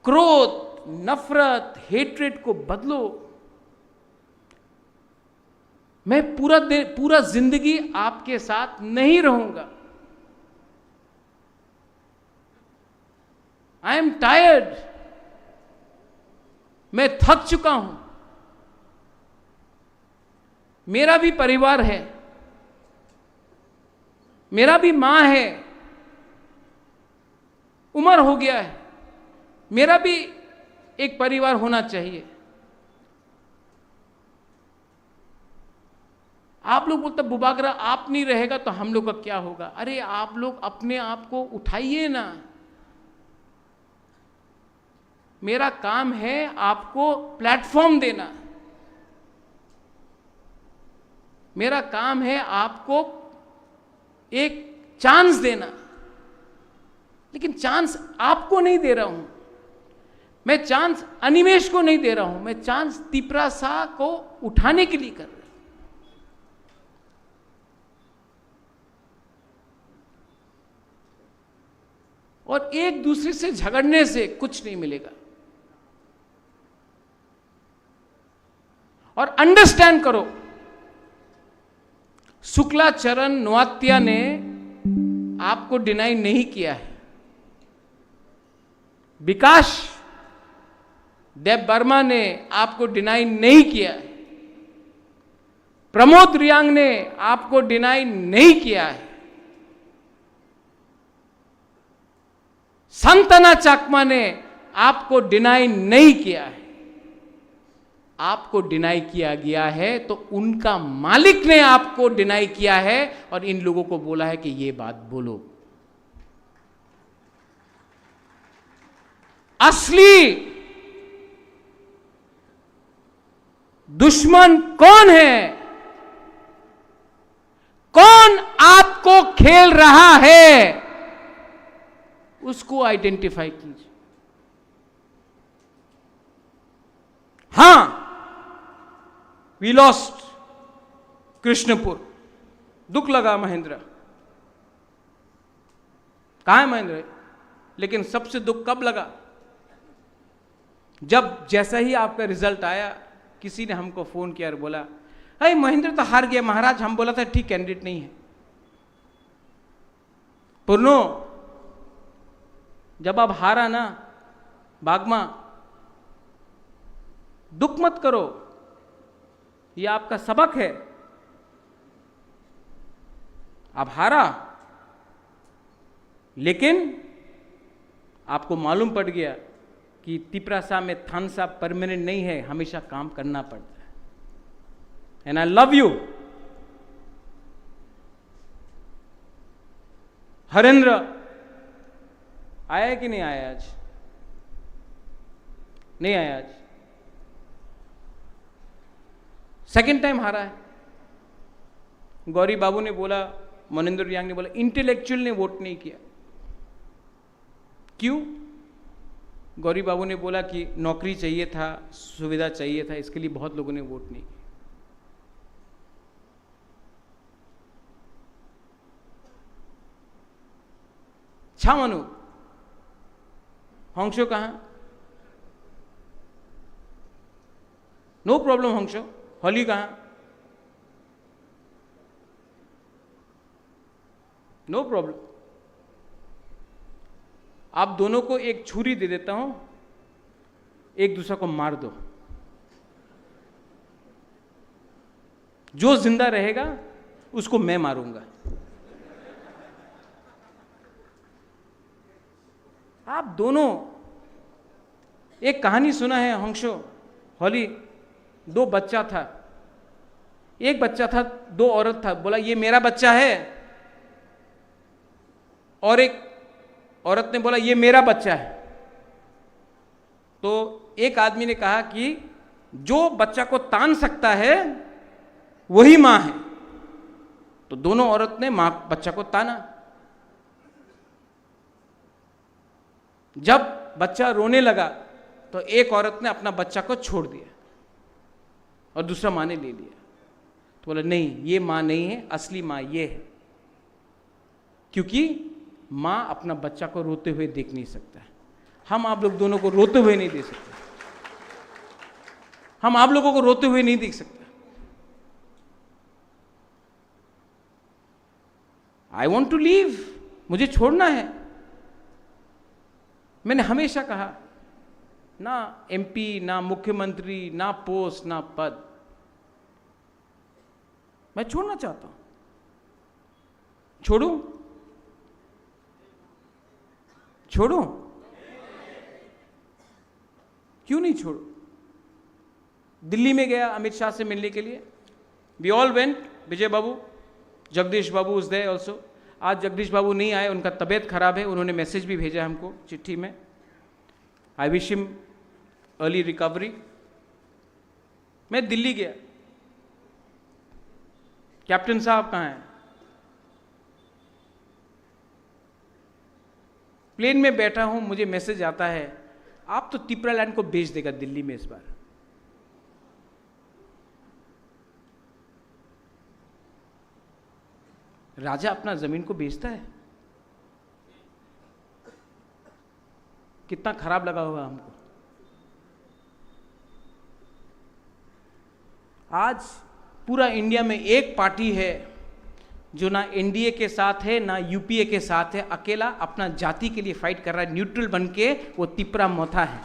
क्रोध, नफरत, हेट्रेड को बदलो। मैं पूरा जिंदगी आपके साथ नहीं रहूंगा। I am tired. मैं थक चुका हूं। मेरा भी परिवार है, मेरा भी मां है, उम्र हो गया है, मेरा भी एक परिवार होना चाहिए। आप लोग बोलते बुबागरा आप नहीं रहेगा तो हम लोग का क्या होगा? अरे आप लोग अपने आप को उठाइए ना। मेरा काम है आपको प्लेटफॉर्म देना, मेरा काम है आपको एक चांस देना, लेकिन चांस आपको नहीं दे रहा हूं मैं, चांस अनिमेश को नहीं दे रहा हूं मैं, चांस तिपरा शाह को उठाने के लिए कर रहा हूं। और एक दूसरे से झगड़ने से कुछ नहीं मिलेगा। और अंडरस्टैंड करो, शुक्लाचरण नोआत्या ने आपको डिनाई नहीं किया है, विकास देव वर्मा ने आपको डिनाई नहीं किया है, प्रमोद रियांग ने आपको डिनाई नहीं किया है, संतना चाकमा ने आपको डिनाई नहीं किया है। आपको डिनाई किया गया है तो उनका मालिक ने आपको डिनाई किया है और इन लोगों को बोला है कि ये बात बोलो। असली दुश्मन कौन है? कौन आपको खेल रहा है? उसको आइडेंटिफाई कीजिए। हां, वी लॉस्ट कृष्णपुर, दुख लगा महेंद्र, कहां है महेंद्र? लेकिन सबसे दुख कब लगा? जब जैसा ही आपका रिजल्ट आया, किसी ने हमको फोन किया और बोला अरे महेंद्र तो हार गया महाराज, हम बोला था ठीक कैंडिडेट नहीं है। पुरनो, जब आप हारा ना बागमा, दुख मत करो, यह आपका सबक है। आप हारा, लेकिन आपको मालूम पड़ गया कि तिपरा शाह में थानसा परमानेंट नहीं है, हमेशा काम करना पड़ता है। And I love you. Harendra आया कि नहीं आया आज? नहीं आया आज, सेकेंड टाइम हारा है। गौरी बाबू ने बोला, मनिंदर रियांग ने बोला, इंटेलेक्चुअल ने वोट नहीं किया। क्यों? गौरी बाबू ने बोला कि नौकरी चाहिए था, सुविधा चाहिए था, इसके लिए बहुत लोगों ने वोट नहीं किया। छामनु हंसो कहां? नो प्रॉब्लम हंसो। हॉली कहां? No problem. आप दोनों को एक छुरी दे देता हूं, एक दूसरे को मार दो। जो जिंदा रहेगा उसको मैं मारूंगा। आप दोनों, एक कहानी सुना है हंसो हॉली, दो बच्चा था, एक बच्चा था, दो औरत था, बोला ये मेरा बच्चा है, और एक औरत ने बोला ये मेरा बच्चा है। तो एक आदमी ने कहा कि जो बच्चा को तान सकता है वही मां है। तो दोनों औरत ने मां बच्चा को ताना। जब बच्चा रोने लगा तो एक औरत ने अपना बच्चा को छोड़ दिया और दूसरा मां ने ले लिया। तो बोला नहीं, ये मां नहीं है, असली मां ये है, क्योंकि मां अपना बच्चा को रोते हुए देख नहीं सकता। हम आप लोग दोनों को रोते हुए नहीं देख सकते, हम आप लोगों को रोते हुए नहीं देख सकते। आई वॉन्ट टू लीव, मुझे छोड़ना है। मैंने हमेशा कहा ना एमपी, ना मुख्यमंत्री, ना पोस्ट, ना पद। मैं छोड़ना चाहता हूं। छोड़ूं? छोड़ूं? क्यों नहीं छोड़ू? दिल्ली में गया अमित शाह से मिलने के लिए। We all went, Vijay Babu, Jagdish Babu is there also. आज जगदीश बाबू नहीं आए, उनका तबीयत खराब है, उन्होंने मैसेज भी भेजा हमको चिट्ठी में। I wish him early recovery. मैं दिल्ली गया, कैप्टन साहब कहाँ हैं? प्लेन में बैठा हूं, मुझे मैसेज आता है आप तो तिपरा लैंड को बेच देगा दिल्ली में इस बार। राजा अपना जमीन को बेचता है? कितना खराब लगा होगा हमको। आज पूरा इंडिया में एक पार्टी है जो ना एनडीए के साथ है ना यूपीए के साथ है, अकेला अपना जाति के लिए फाइट कर रहा है, न्यूट्रल बन के। वो तिपरा मोथा है।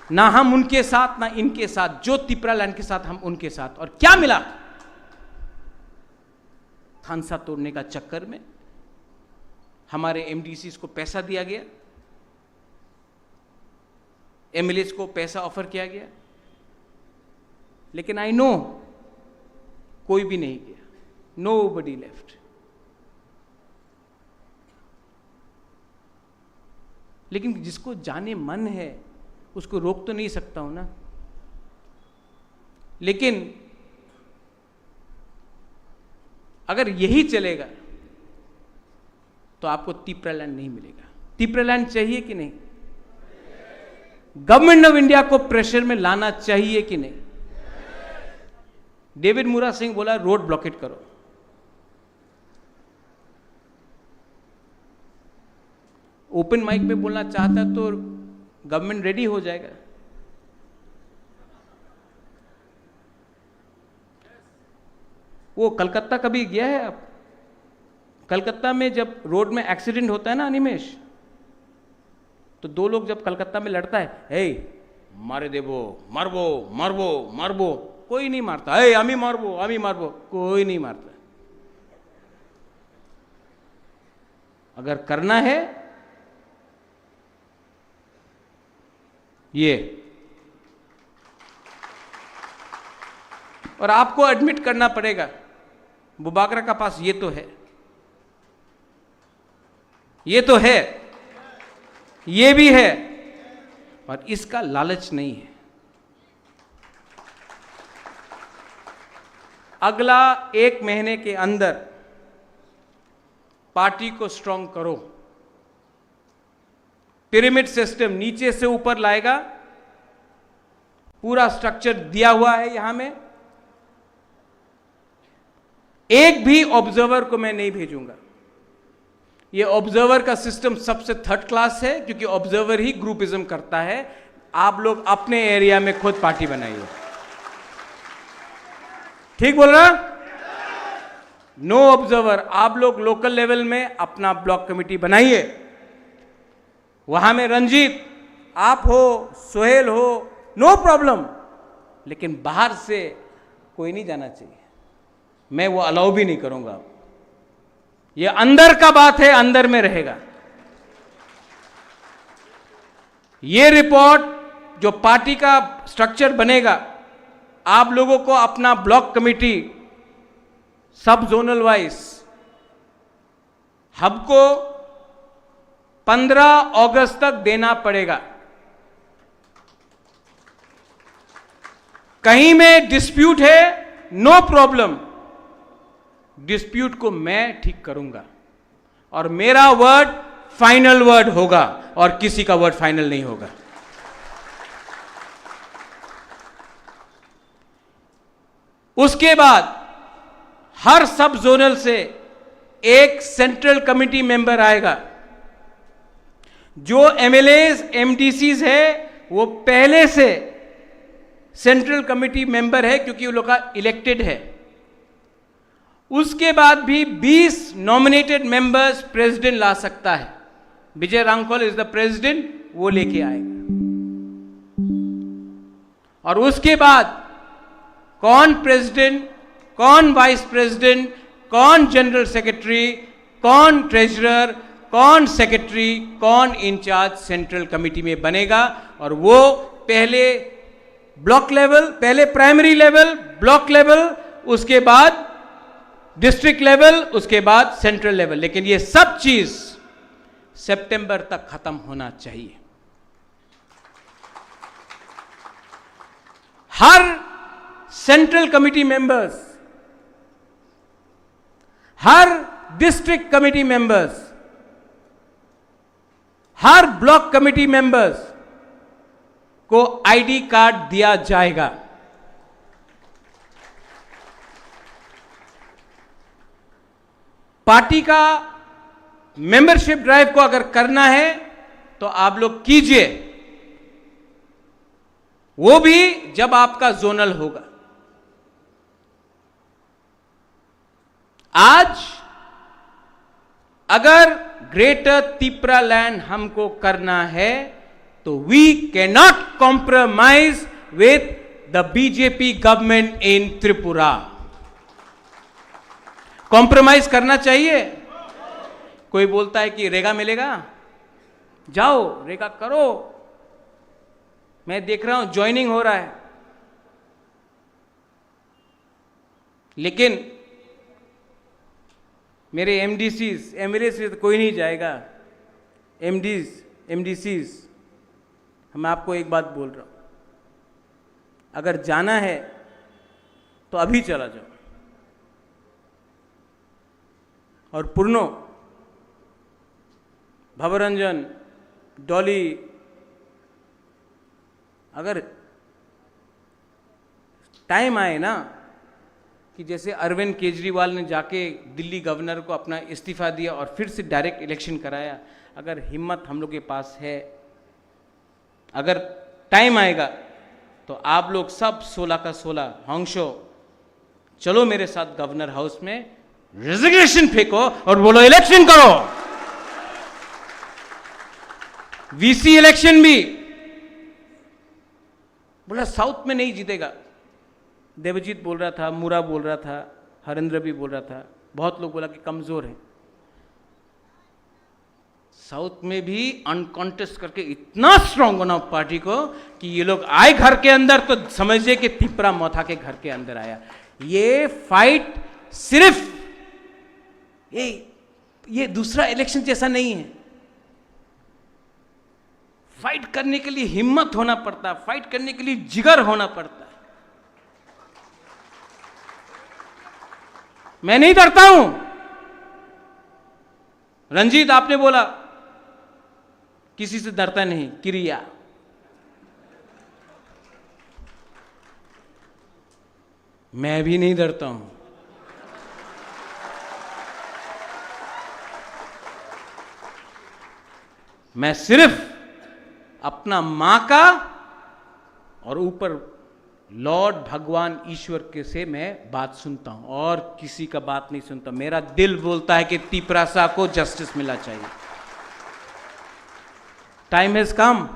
ना हम उनके साथ ना इनके साथ, जो तिपरा लैंड के साथ हम उनके साथ। और क्या मिला? थानसा तोड़ने का चक्कर में हमारे एमडीसीज को पैसा दिया गया, एमएलएस को पैसा ऑफर किया गया, लेकिन आई नो कोई भी नहीं किया। Nobody left. लेकिन जिसको जाने मन है उसको रोक तो नहीं सकता हूं ना। लेकिन अगर यही चलेगा तो आपको तिपरा लैंड नहीं मिलेगा। तिपरा लैंड चाहिए कि नहीं? गवर्नमेंट ऑफ इंडिया को प्रेशर में लाना चाहिए कि नहीं? डेविड मुरा सिंह बोला रोड ब्लॉकेट करो। ओपन माइक में बोलना चाहता तो गवर्नमेंट रेडी हो जाएगा। वो कलकत्ता कभी गया है आप? कलकत्ता में जब रोड में एक्सीडेंट होता है ना अनिमेश, तो दो लोग जब कलकत्ता में लड़ता है, हे मारे देबो, मारबो मारबो मारबो, कोई नहीं मारता। हे अमी मारबो, कोई नहीं मारता। अगर करना है ये, और आपको एडमिट करना पड़ेगा बुबागरा का पास ये तो है, ये तो है, ये भी है, और इसका लालच नहीं है। अगला 1 महीने के अंदर पार्टी को स्ट्रांग करो। पिरामिड सिस्टम नीचे से ऊपर लाएगा, पूरा स्ट्रक्चर दिया हुआ है यहां में। एक भी ऑब्जर्वर को मैं नहीं भेजूंगा। ये ऑब्जर्वर का सिस्टम सबसे थर्ड क्लास है, क्योंकि ऑब्जर्वर ही ग्रुपिज्म करता है। आप लोग अपने एरिया में खुद पार्टी बनाइए। ठीक बोल रहा? No observer. आप लोग लोकल लेवल में अपना ब्लॉक कमेटी बनाइए। वहां में रंजीत आप हो, सोहेल हो, नो प्रॉब्लम, लेकिन बाहर से कोई नहीं जाना चाहिए। मैं वो अलाउ भी नहीं करूंगा। ये अंदर का बात है, अंदर में रहेगा। ये रिपोर्ट जो पार्टी का स्ट्रक्चर बनेगा, आप लोगों को अपना ब्लॉक कमेटी सब जोनल वाइज हब को 15 अगस्त तक देना पड़ेगा। कहीं में डिस्प्यूट है, नो प्रॉब्लम, डिस्प्यूट को मैं ठीक करूंगा और मेरा वर्ड फाइनल वर्ड होगा और किसी का वर्ड फाइनल नहीं होगा। उसके बाद हर सब जोनल से एक सेंट्रल कमेटी मेंबर आएगा। जो एमएलएज एमडीसीज है वो पहले से सेंट्रल कमेटी मेंबर है, क्योंकि वो लोग का इलेक्टेड है। उसके बाद भी 20 नॉमिनेटेड मेंबर्स प्रेसिडेंट ला सकता है। विजय रांखोल इज द प्रेसिडेंट, वो लेके आएगा। और उसके बाद कौन प्रेसिडेंट, कौन वाइस प्रेसिडेंट, कौन जनरल सेक्रेटरी, कौन ट्रेजरर, कौन सेक्रेटरी, कौन इंचार्ज सेंट्रल कमेटी में बनेगा, और वो पहले ब्लॉक लेवल, पहले प्राइमरी लेवल, ब्लॉक लेवल, उसके बाद डिस्ट्रिक्ट लेवल, उसके बाद सेंट्रल लेवल। लेकिन ये सब चीज सितंबर तक खत्म होना चाहिए। हर सेंट्रल कमेटी मेंबर्स, हर डिस्ट्रिक्ट कमेटी मेंबर्स, हर ब्लॉक कमेटी मेंबर्स को आईडी कार्ड दिया जाएगा। पार्टी का मेंबरशिप ड्राइव को अगर करना है तो आप लोग कीजिए, वो भी जब आपका जोनल होगा। आज अगर ग्रेटर तिपरा लैंड हमको करना है तो we can not compromise with the BJP government in Tripura. Compromise करना चाहिए। कोई बोलता है कि रेगा मिलेगा, जाओ रेगा करो। मैं देख रहा हूं ज्वाइनिंग हो रहा है, लेकिन मेरे एमडीसीज, एमएलए से कोई नहीं जाएगा। एमडीसीज, मैं आपको एक बात बोल रहा हूं, अगर जाना है तो अभी चला जाओ। और पूर्णो, भवरंजन, डॉली, अगर टाइम आए ना कि जैसे अरविंद केजरीवाल ने जाके दिल्ली गवर्नर को अपना इस्तीफा दिया और फिर से डायरेक्ट इलेक्शन कराया, अगर हिम्मत हम लोग के पास है, अगर टाइम आएगा तो आप लोग सब 16 का 16 हॉन्गशो चलो मेरे साथ गवर्नर हाउस में, रेजिग्नेशन फेंको और बोलो इलेक्शन करो। वीसी इलेक्शन भी बोला साउथ में नहीं जीतेगा। देवजीत बोल रहा था, मुरा बोल रहा था, हरेंद्र भी बोल रहा था, बहुत लोग बोला कि कमजोर है। साउथ में भी अनकॉन्टेस्ट करके इतना स्ट्रांग बना पार्टी को कि ये लोग आए घर के अंदर तो समझिए कि तिपरा मोथा के घर के अंदर आया। ये फाइट सिर्फ ये दूसरा इलेक्शन जैसा नहीं है। फाइट करने के लिए हिम्मत होना पड़ता है, फाइट करने के लिए जिगर होना पड़ता है। मैं नहीं डरता हूं। रंजीत, आपने बोला किसी से डरता नहीं, क्रिया। मैं भी नहीं डरता हूं। मैं सिर्फ अपना मां का और ऊपर लॉर्ड भगवान ईश्वर के से मैं बात सुनता हूं और किसी का बात नहीं सुनता। मेरा दिल बोलता है कि तिपरासा को जस्टिस मिलना चाहिए। Time has come,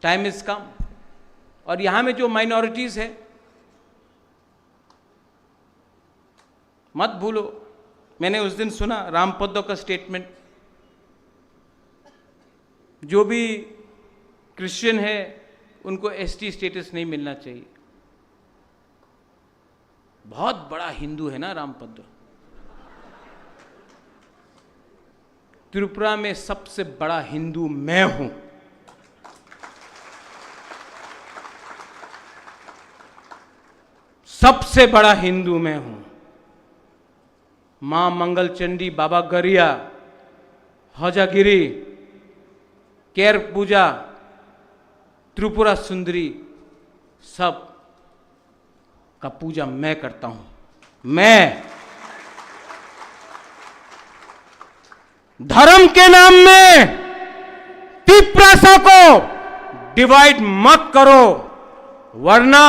time is come. और यहां में जो माइनॉरिटीज है, मत भूलो, मैंने उस दिन सुना रामपद्दो का स्टेटमेंट, जो भी क्रिश्चियन है उनको एसटी स्टेटस नहीं मिलना चाहिए। बहुत बड़ा हिंदू है ना रामपद्दो। त्रिपुरा में सबसे बड़ा हिंदू मैं हूं। सबसे बड़ा हिंदू मैं हूं। मां मंगल चंडी, बाबा गरिया, हजागिरी, केर पूजा, त्रिपुरा सुंदरी, सब का पूजा मैं करता हूं। मैं धर्म के नाम में तिपरासा को डिवाइड मत करो, वरना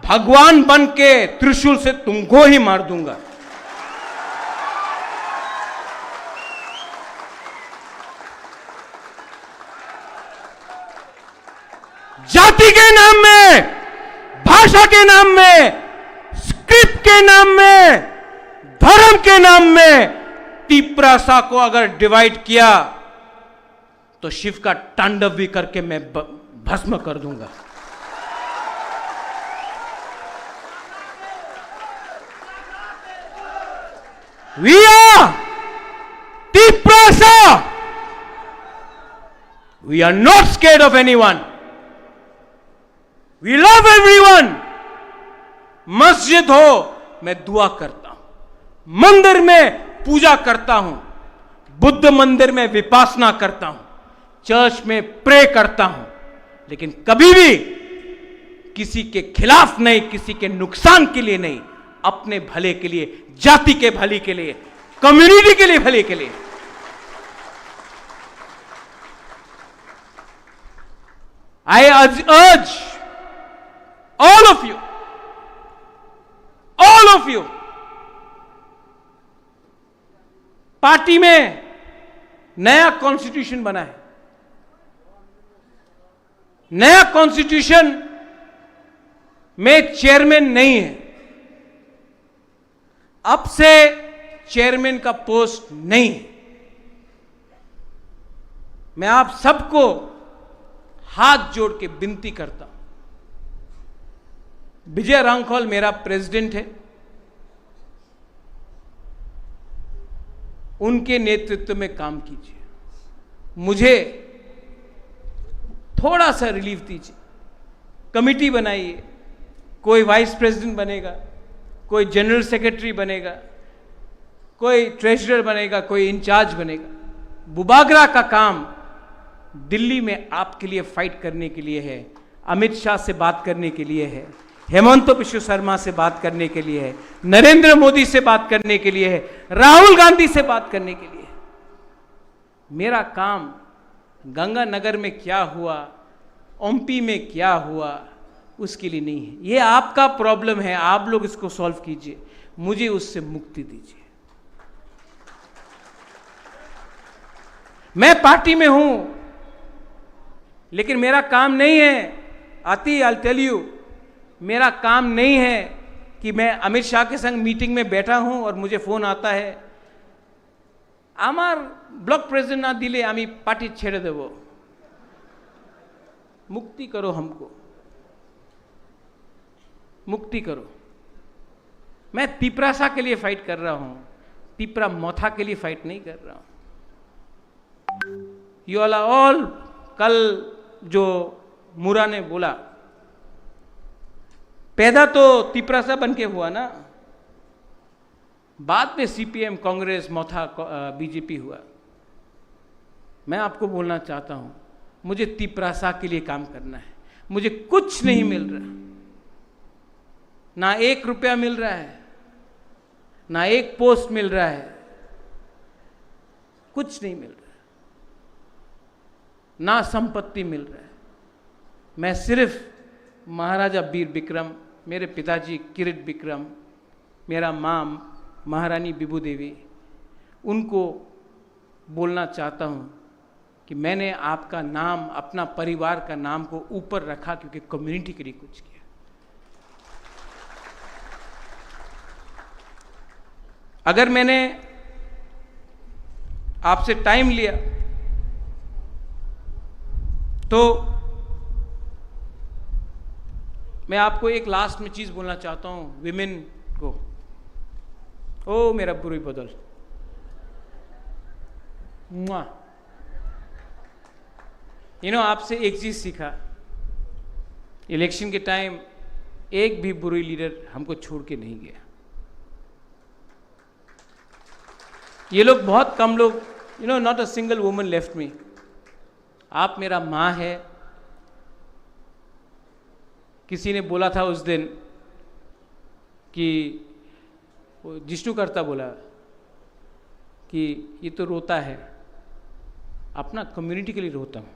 भगवान बन के त्रिशूल से तुमको ही मार दूंगा। जाति के नाम में, भाषा के नाम में, स्क्रिप्ट के नाम में, धर्म के नाम में तिप्रासा को अगर डिवाइड किया तो शिव का तांडव भी करके मैं भस्म कर दूंगा। We are TIPRA. We are not scared of anyone. We love everyone. मस्जिद हो मैं दुआ करता हूं, मंदिर में पूजा करता हूं, बुद्ध मंदिर में विपासना करता हूं, चर्च में प्रे करता हूं, लेकिन कभी भी किसी के खिलाफ नहीं, किसी के नुकसान के लिए नहीं, अपने भले के लिए, जाति के भले के लिए, कम्युनिटी के लिए भले के लिए। I urge all of you, party में नया कॉन्स्टिट्यूशन बना है, नया कॉन्स्टिट्यूशन में चेयरमैन नहीं है, अब से चेयरमैन का पोस्ट नहीं है। मैं आप सबको हाथ जोड़ के विनती करता हूं, विजय रांखोल मेरा प्रेसिडेंट है, उनके नेतृत्व में काम कीजिए, मुझे थोड़ा सा रिलीफ दीजिए, कमिटी बनाइए, कोई वाइस प्रेसिडेंट बनेगा, कोई जनरल सेक्रेटरी बनेगा, कोई ट्रेजरर बनेगा, कोई इंचार्ज बनेगा। बुबागरा का काम दिल्ली में आपके लिए फाइट करने के लिए है, अमित शाह से बात करने के लिए है, हेमंत बिश्व शर्मा से बात करने के लिए है, नरेंद्र मोदी से बात करने के लिए है, राहुल गांधी से बात करने के लिए है। मेरा काम गंगानगर में क्या हुआ, ओमपी में क्या हुआ, उसके लिए नहीं है। ये आपका प्रॉब्लम है, आप लोग इसको सॉल्व कीजिए, मुझे उससे मुक्ति दीजिए। मैं पार्टी में हूं, लेकिन मेरा काम नहीं है, आती आई टेल यू, मेरा काम नहीं है कि मैं अमित शाह के संग मीटिंग में बैठा हूं और मुझे फोन आता है, आमार ब्लॉक प्रेसिडेंट ना दिले आमी पार्टी छेड़े देबो, मुक्ति करो, हमको मुक्ति करो। मैं तिप्रासा के लिए फाइट कर रहा हूं, तिप्रा मोथा के लिए फाइट नहीं कर रहा हूं। यू ऑल कल जो मुरा ने बोला, पैदा तो तिप्रासा बन के हुआ ना, बाद में सीपीएम, कांग्रेस, मोथा, बीजेपी हुआ। मैं आपको बोलना चाहता हूं, मुझे तिप्रासा के लिए काम करना है, मुझे कुछ नहीं मिल रहा, ना 1 रुपया मिल रहा है, ना 1 पोस्ट मिल रहा है, कुछ नहीं मिल रहा, ना संपत्ति मिल रहा है। मैं सिर्फ महाराजा वीर विक्रम, मेरे पिताजी किरीट विक्रम, मेरा माँ महारानी बिबू देवी, उनको बोलना चाहता हूँ कि मैंने आपका नाम, अपना परिवार का नाम को ऊपर रखा क्योंकि कम्युनिटी के लिए कुछ किया। अगर मैंने आपसे टाइम लिया तो मैं आपको एक लास्ट में चीज बोलना चाहता हूं विमेन को। ओ मेरा बुरी बदल, आपसे एक चीज सीखा, इलेक्शन के टाइम एक भी बुरी लीडर हमको छोड़ के नहीं गया। ये लोग बहुत कम लोग, not a single woman left me. आप मेरा माँ है। किसी ने बोला था उस दिन कि जिष्णु करता बोला कि ये तो रोता है, अपना कम्युनिटी के लिए रोता हूँ।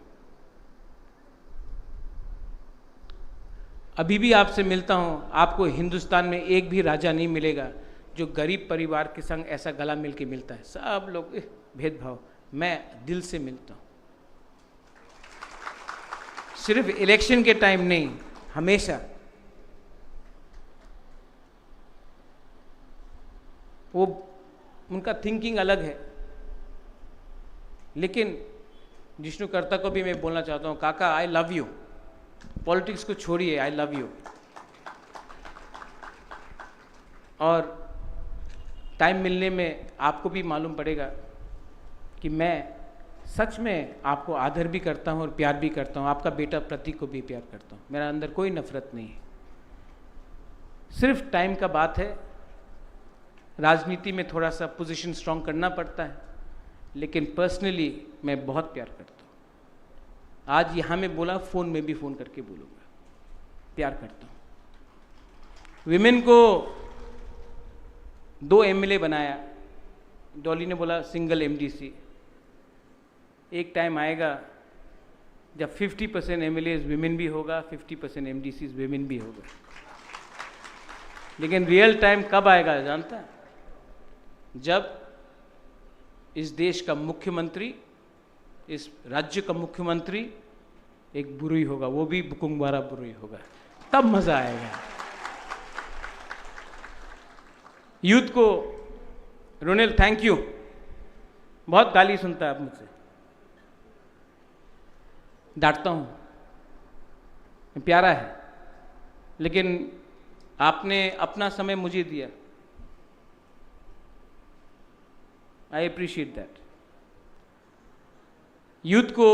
अभी भी आपसे मिलता हूँ, आपको हिंदुस्तान में एक भी राजा नहीं मिलेगा जो गरीब परिवार के संग ऐसा गला मिल के मिलता है। सब लोग भेदभाव, मैं दिल से मिलता हूँ। सिर्फ इलेक्शन के टाइम नहीं, हमेशा। वो उनका थिंकिंग अलग है, लेकिन जिष्णुकर्ता को भी मैं बोलना चाहता हूँ, काका आई लव यू, पॉलिटिक्स को छोड़िए, आई लव यू। और टाइम मिलने में आपको भी मालूम पड़ेगा कि मैं सच में आपको आदर भी करता हूँ और प्यार भी करता हूँ। आपका बेटा प्रतीक को भी प्यार करता हूँ, मेरा अंदर कोई नफरत नहीं है। सिर्फ टाइम का बात है, राजनीति में थोड़ा सा पोजीशन स्ट्रांग करना पड़ता है, लेकिन पर्सनली मैं बहुत प्यार करता हूँ। आज यहाँ में बोला, फ़ोन में भी फ़ोन करके बोलूँगा, प्यार करता हूँ। विमेन को 2 MLA बनाया, डॉली ने बोला सिंगल MDC। एक टाइम आएगा जब 50% MLAs विमेन भी होगा, 50% MDCs विमेन भी होगा। लेकिन रियल टाइम कब आएगा जानता है? जब इस देश का मुख्यमंत्री, इस राज्य का मुख्यमंत्री एक बुरुई होगा, वो भी बुकुंगवारा बुरुई होगा, तब मजा आएगा। यूथ को, रोनेल थैंक यू, बहुत गाली सुनता है आप मुझसे, डांटता हूं, प्यारा है, लेकिन आपने अपना समय मुझे दिया, आई अप्रिशिएट दैट। यूथ को,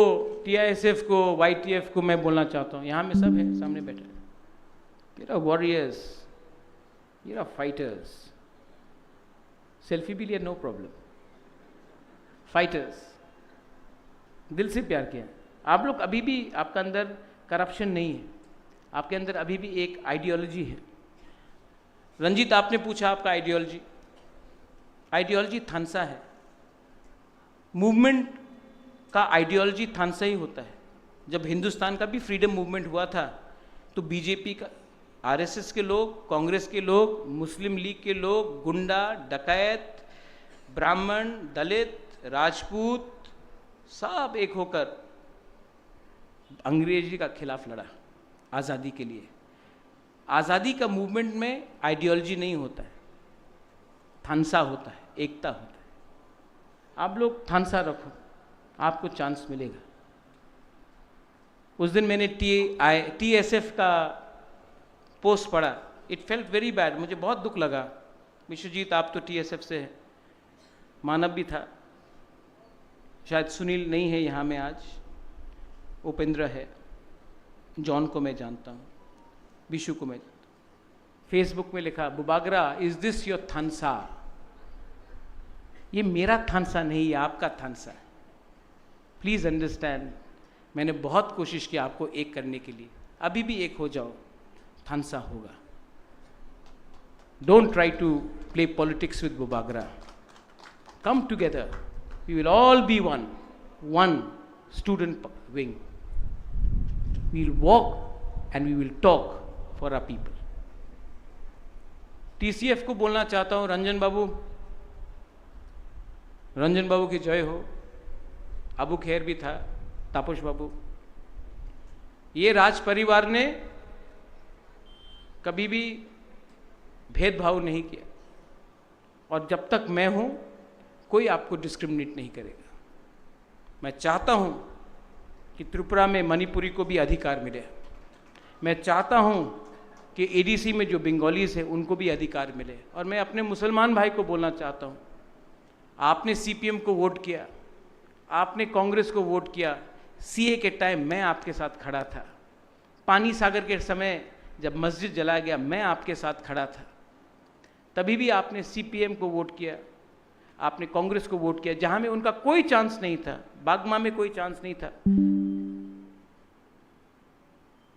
TISF को, YTF को मैं बोलना चाहता हूँ, यहाँ में सब है, सामने बैठे, you're a warriors, you're a fighters, selfie भी लिया, नो प्रॉब्लम, फाइटर्स, दिल से प्यार किया। आप लोग अभी भी, आपका अंदर करप्शन नहीं है, आपके अंदर अभी भी एक आइडियोलॉजी है। रंजीत, आपने पूछा आपका आइडियोलॉजी, आइडियोलॉजी थानसा है। मूवमेंट का आइडियोलॉजी थानसा ही होता है। जब हिंदुस्तान का भी फ्रीडम मूवमेंट हुआ था तो बीजेपी का, RSS के लोग, कांग्रेस के लोग, मुस्लिम लीग के लोग, गुंडा, डकैत, ब्राह्मण, दलित, राजपूत, सब एक होकर अंग्रेजी का खिलाफ लड़ा आज़ादी के लिए। आज़ादी का मूवमेंट में आइडियोलॉजी नहीं होता है, थानसा होता है, एकता होता है। आप लोग थानसा रखो, आपको चांस मिलेगा। उस दिन मैंने TSF का पोस्ट पढ़ा, इट फेल्ट वेरी बैड, मुझे बहुत दुख लगा। विश्वजीत, आप तो TSF से हैं, मानव भी था, शायद सुनील नहीं है यहाँ में आज, उपेंद्र है, जॉन को मैं जानता हूँ, विशु को मैं जानता हूँ। फेसबुक में लिखा, बुबागरा इज दिस योर थानसा? ये मेरा थानसा नहीं है, आपका थानसा है। प्लीज़ अंडरस्टैंड, मैंने बहुत कोशिश की आपको एक करने के लिए, अभी भी एक हो जाओ, थानसा होगा। Don't try to play politics with Bubagra, come together, we will all be one student wing, we will walk and we will talk for our people. TCF को बोलना चाहता हूँ, रंजन बाबू की जय हो। अबू खैर भी था, तापस बाबू। ये राज परिवार ने कभी भी भेदभाव नहीं किया, और जब तक मैं हूं कोई आपको डिस्क्रिमिनेट नहीं करेगा। मैं चाहता हूं कि त्रिपुरा में मणिपुरी को भी अधिकार मिले। मैं चाहता हूं कि ADC में जो बंगालीज हैं उनको भी अधिकार मिले। और मैं अपने मुसलमान भाई को बोलना चाहता हूं, आपने CPM को वोट किया, आपने कांग्रेस को वोट किया, CA के टाइम मैं आपके साथ खड़ा था, पानी सागर के समय जब मस्जिद जला गया मैं आपके साथ खड़ा था, तभी भी आपने CPM को वोट किया, आपने कांग्रेस को वोट किया जहां में उनका कोई चांस नहीं था, बागमा में कोई चांस नहीं था,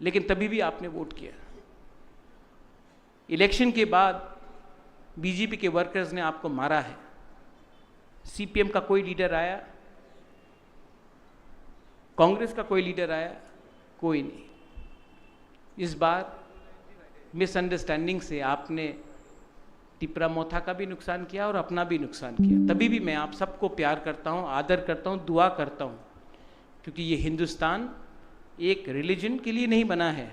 लेकिन तभी भी आपने वोट किया। इलेक्शन के बाद बीजेपी के वर्कर्स ने आपको मारा है, CPM का कोई लीडर आया, कांग्रेस का कोई लीडर आया, कोई नहीं। इस बार मिसअंडरस्टैंडिंग से आपने टिपरा मोथा का भी नुकसान किया और अपना भी नुकसान किया। तभी भी मैं आप सबको प्यार करता हूं, आदर करता हूं, दुआ करता हूं, क्योंकि ये हिंदुस्तान एक रिलीजन के लिए नहीं बना है,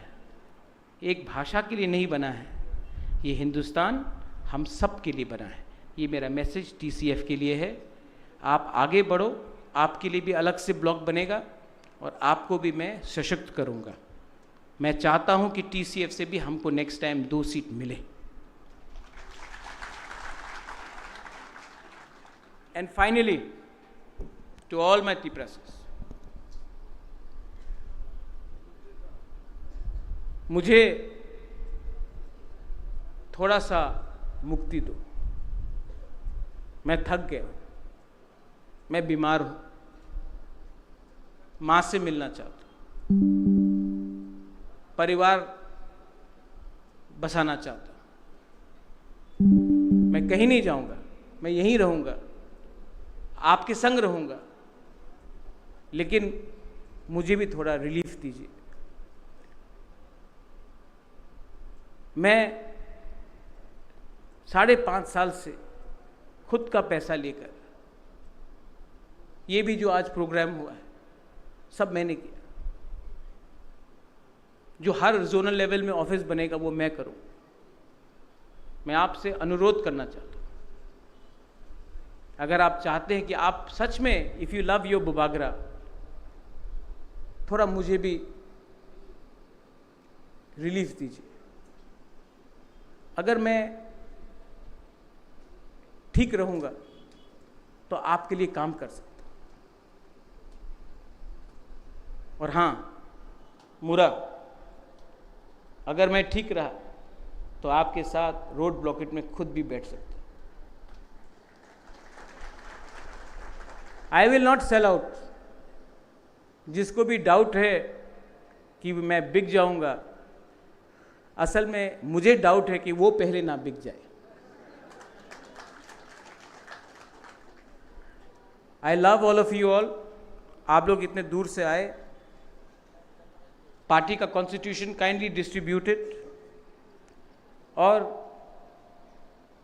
एक भाषा के लिए नहीं बना है, ये हिंदुस्तान हम सब के लिए बना है। ये मेरा मैसेज TCF के लिए है। आप आगे बढ़ो, आपके लिए भी अलग से ब्लॉक बनेगा और आपको भी मैं सशक्त करूँगा। मैं चाहता हूँ कि TCF से भी हमको नेक्स्ट टाइम 2 सीट मिले। And finally to all my TIPRASers, मुझे थोड़ा सा मुक्ति दो। मैं थक गया हूँ, मैं बीमार हूँ, माँ से मिलना चाहता हूँ, परिवार बसाना चाहता हूँ। मैं कहीं नहीं जाऊँगा, मैं यहीं रहूँगा, आपके संग रहूँगा, लेकिन मुझे भी थोड़ा रिलीफ दीजिए। मैं 5.5 साल से खुद का पैसा लेकर, ये भी जो आज प्रोग्राम हुआ है सब मैंने किया। जो हर जोनल लेवल में ऑफिस बनेगा वो मैं करूं। मैं आपसे अनुरोध करना चाहता हूं, अगर आप चाहते हैं कि आप सच में if you love your Bubagra, थोड़ा मुझे भी रिलीफ दीजिए। अगर मैं ठीक रहूंगा तो आपके लिए काम कर सकता हूं। और हां मुरा, अगर मैं ठीक रहा तो आपके साथ रोड ब्लॉकेट में खुद भी बैठ सकता हूं। I will not sell out. जिसको भी डाउट है कि मैं बिक जाऊंगा, असल में मुझे डाउट है कि वो पहले ना बिक जाए। I love all of you all. आप लोग इतने दूर से आए। पार्टी का कॉन्स्टिट्यूशन काइंडली डिस्ट्रीब्यूटेड। और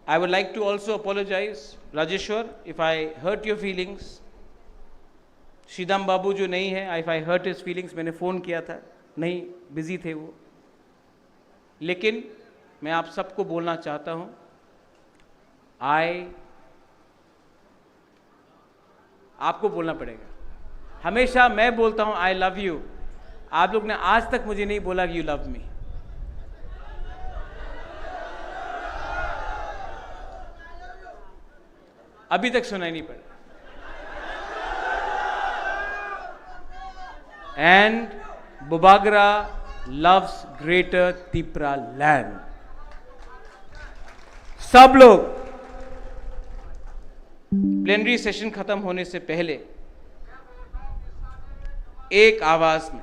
I would like to also apologise Rajeshwar if I hurt your feelings. Sridam Babu जो नहीं है, if I hurt his feelings, मैंने फ़ोन किया था, नहीं बिजी थे वो। लेकिन मैं आप सबको बोलना चाहता हूं, आपको बोलना पड़ेगा। हमेशा मैं बोलता हूं आई लव यू। आप लोग ने आज तक मुझे नहीं बोला कि यू लव मी। अभी तक सुनाई नहीं पड़ा। And Bubagra loves greater TIPRA land। सब लोग प्लेनरी सेशन खत्म होने से पहले एक आवाज में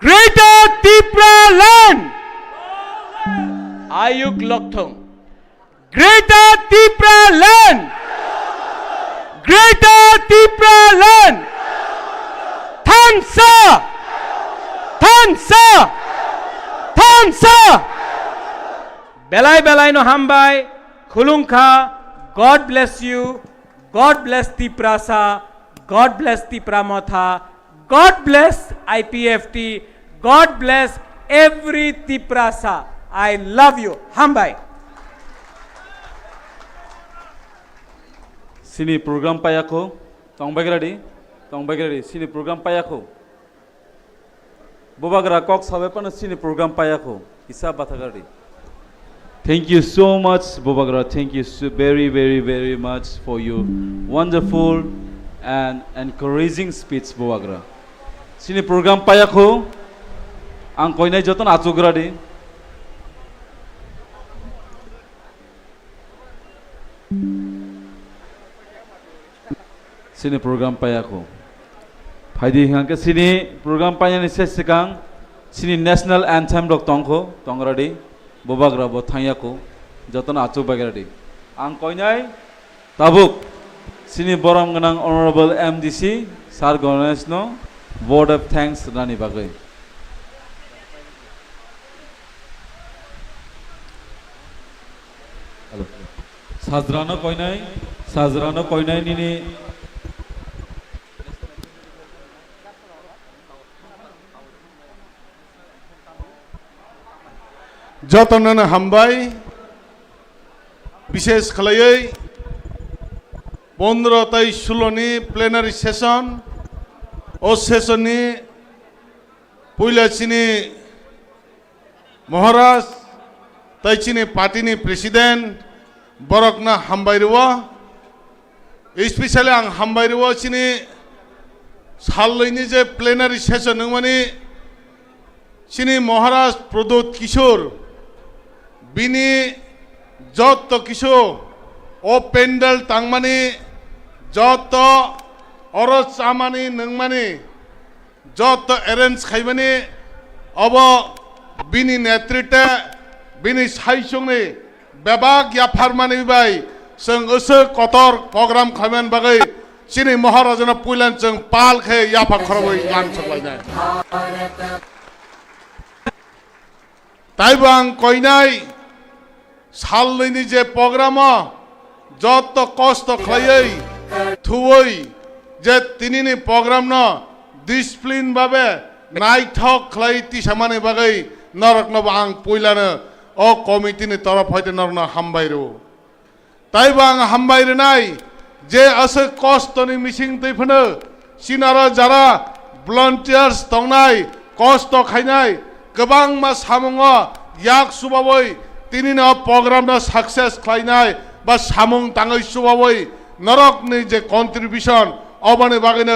ग्रेटर TIPRA land, आयुक लोकथोंग, Greater TIPRA land, Greater TIPRA land, Thansa! Thansa! Thansa! Belai belai no hambai, Khumulwng kha, God bless you, God bless TIPRASA, God bless TIPRA Motha, God bless IPFT, God bless every TIPRASA. I love you. Hambai. Sini program payako, tong bagiradi. Tong bagiradi sini program payako. Bubagra kok sabe pan sini program payako. Isa batagari. Thank you so much, Bubagra. Thank you so very much for your wonderful and encouraging speech, Bubagra. Sini program payako. Ang koinai joton acugradi. Sini program payako. Phaidi hangke sini program payani sesekang sini national anthem rok tongko tongradi Bubagra bo thayako joton acu bagradi. Ang koinai tabuk sini boram ganang honorable MDC Sar Ganesno word of thanks rani bagai. Sajrano koinai nini যতনানো হামবাই বিশেষ খালাই 15-16 ni plenary session ও সেশননি পয়লা চিনি মহারাজ তাই চিনি পার্টিনি president বরকনা হামবাইরুয়া specially আং হামবাইরুয়া চিনি সাললৈনি যে plenary session মানে চিনি মহারাজ প্রদোত কিশোর বিনি যত কিছু ও পেন্ডেল তাংমানি যত অরজ চামানি নংমানি যত অ্যারেঞ্জ খাইমানি অব বিনি নেতৃত্বে বিনি সাইসংনি বেবাग याफारमानि बाय जों ओसो कतर प्रग्राम खायमान बागै चिनि महाराजना पुइलान जों पालखे याफा खरबै लान सकलायनाय ताइबो आं कयनाय सालनि जे प्रग्राम যত কষ্ট খাইयै থুयै যে তিনিনি প্রগ্রাম ন ডিসিপ্লিন ভাবে নাইথক খাই তিসামানি বাগै নরকনব आं पुइलानो ও কমিটিনি তরফ হইতে নরনা হামবাইরো তাইবা আং হামবাইরনাই যে আসে কষ্টনি মিসিং তৈফনো সিনারা যারা ভলান্টিয়ার্স দংনাই কষ্ট খাইনাই গোবাং মা সামুङ याक सुबाबै तिनिनो प्रग्रामना साक्सेस खाइनाय बा सामुङ ताङै सुबाबै नरकनि जे कन्ट्रिबिउसन अबानि बागैनो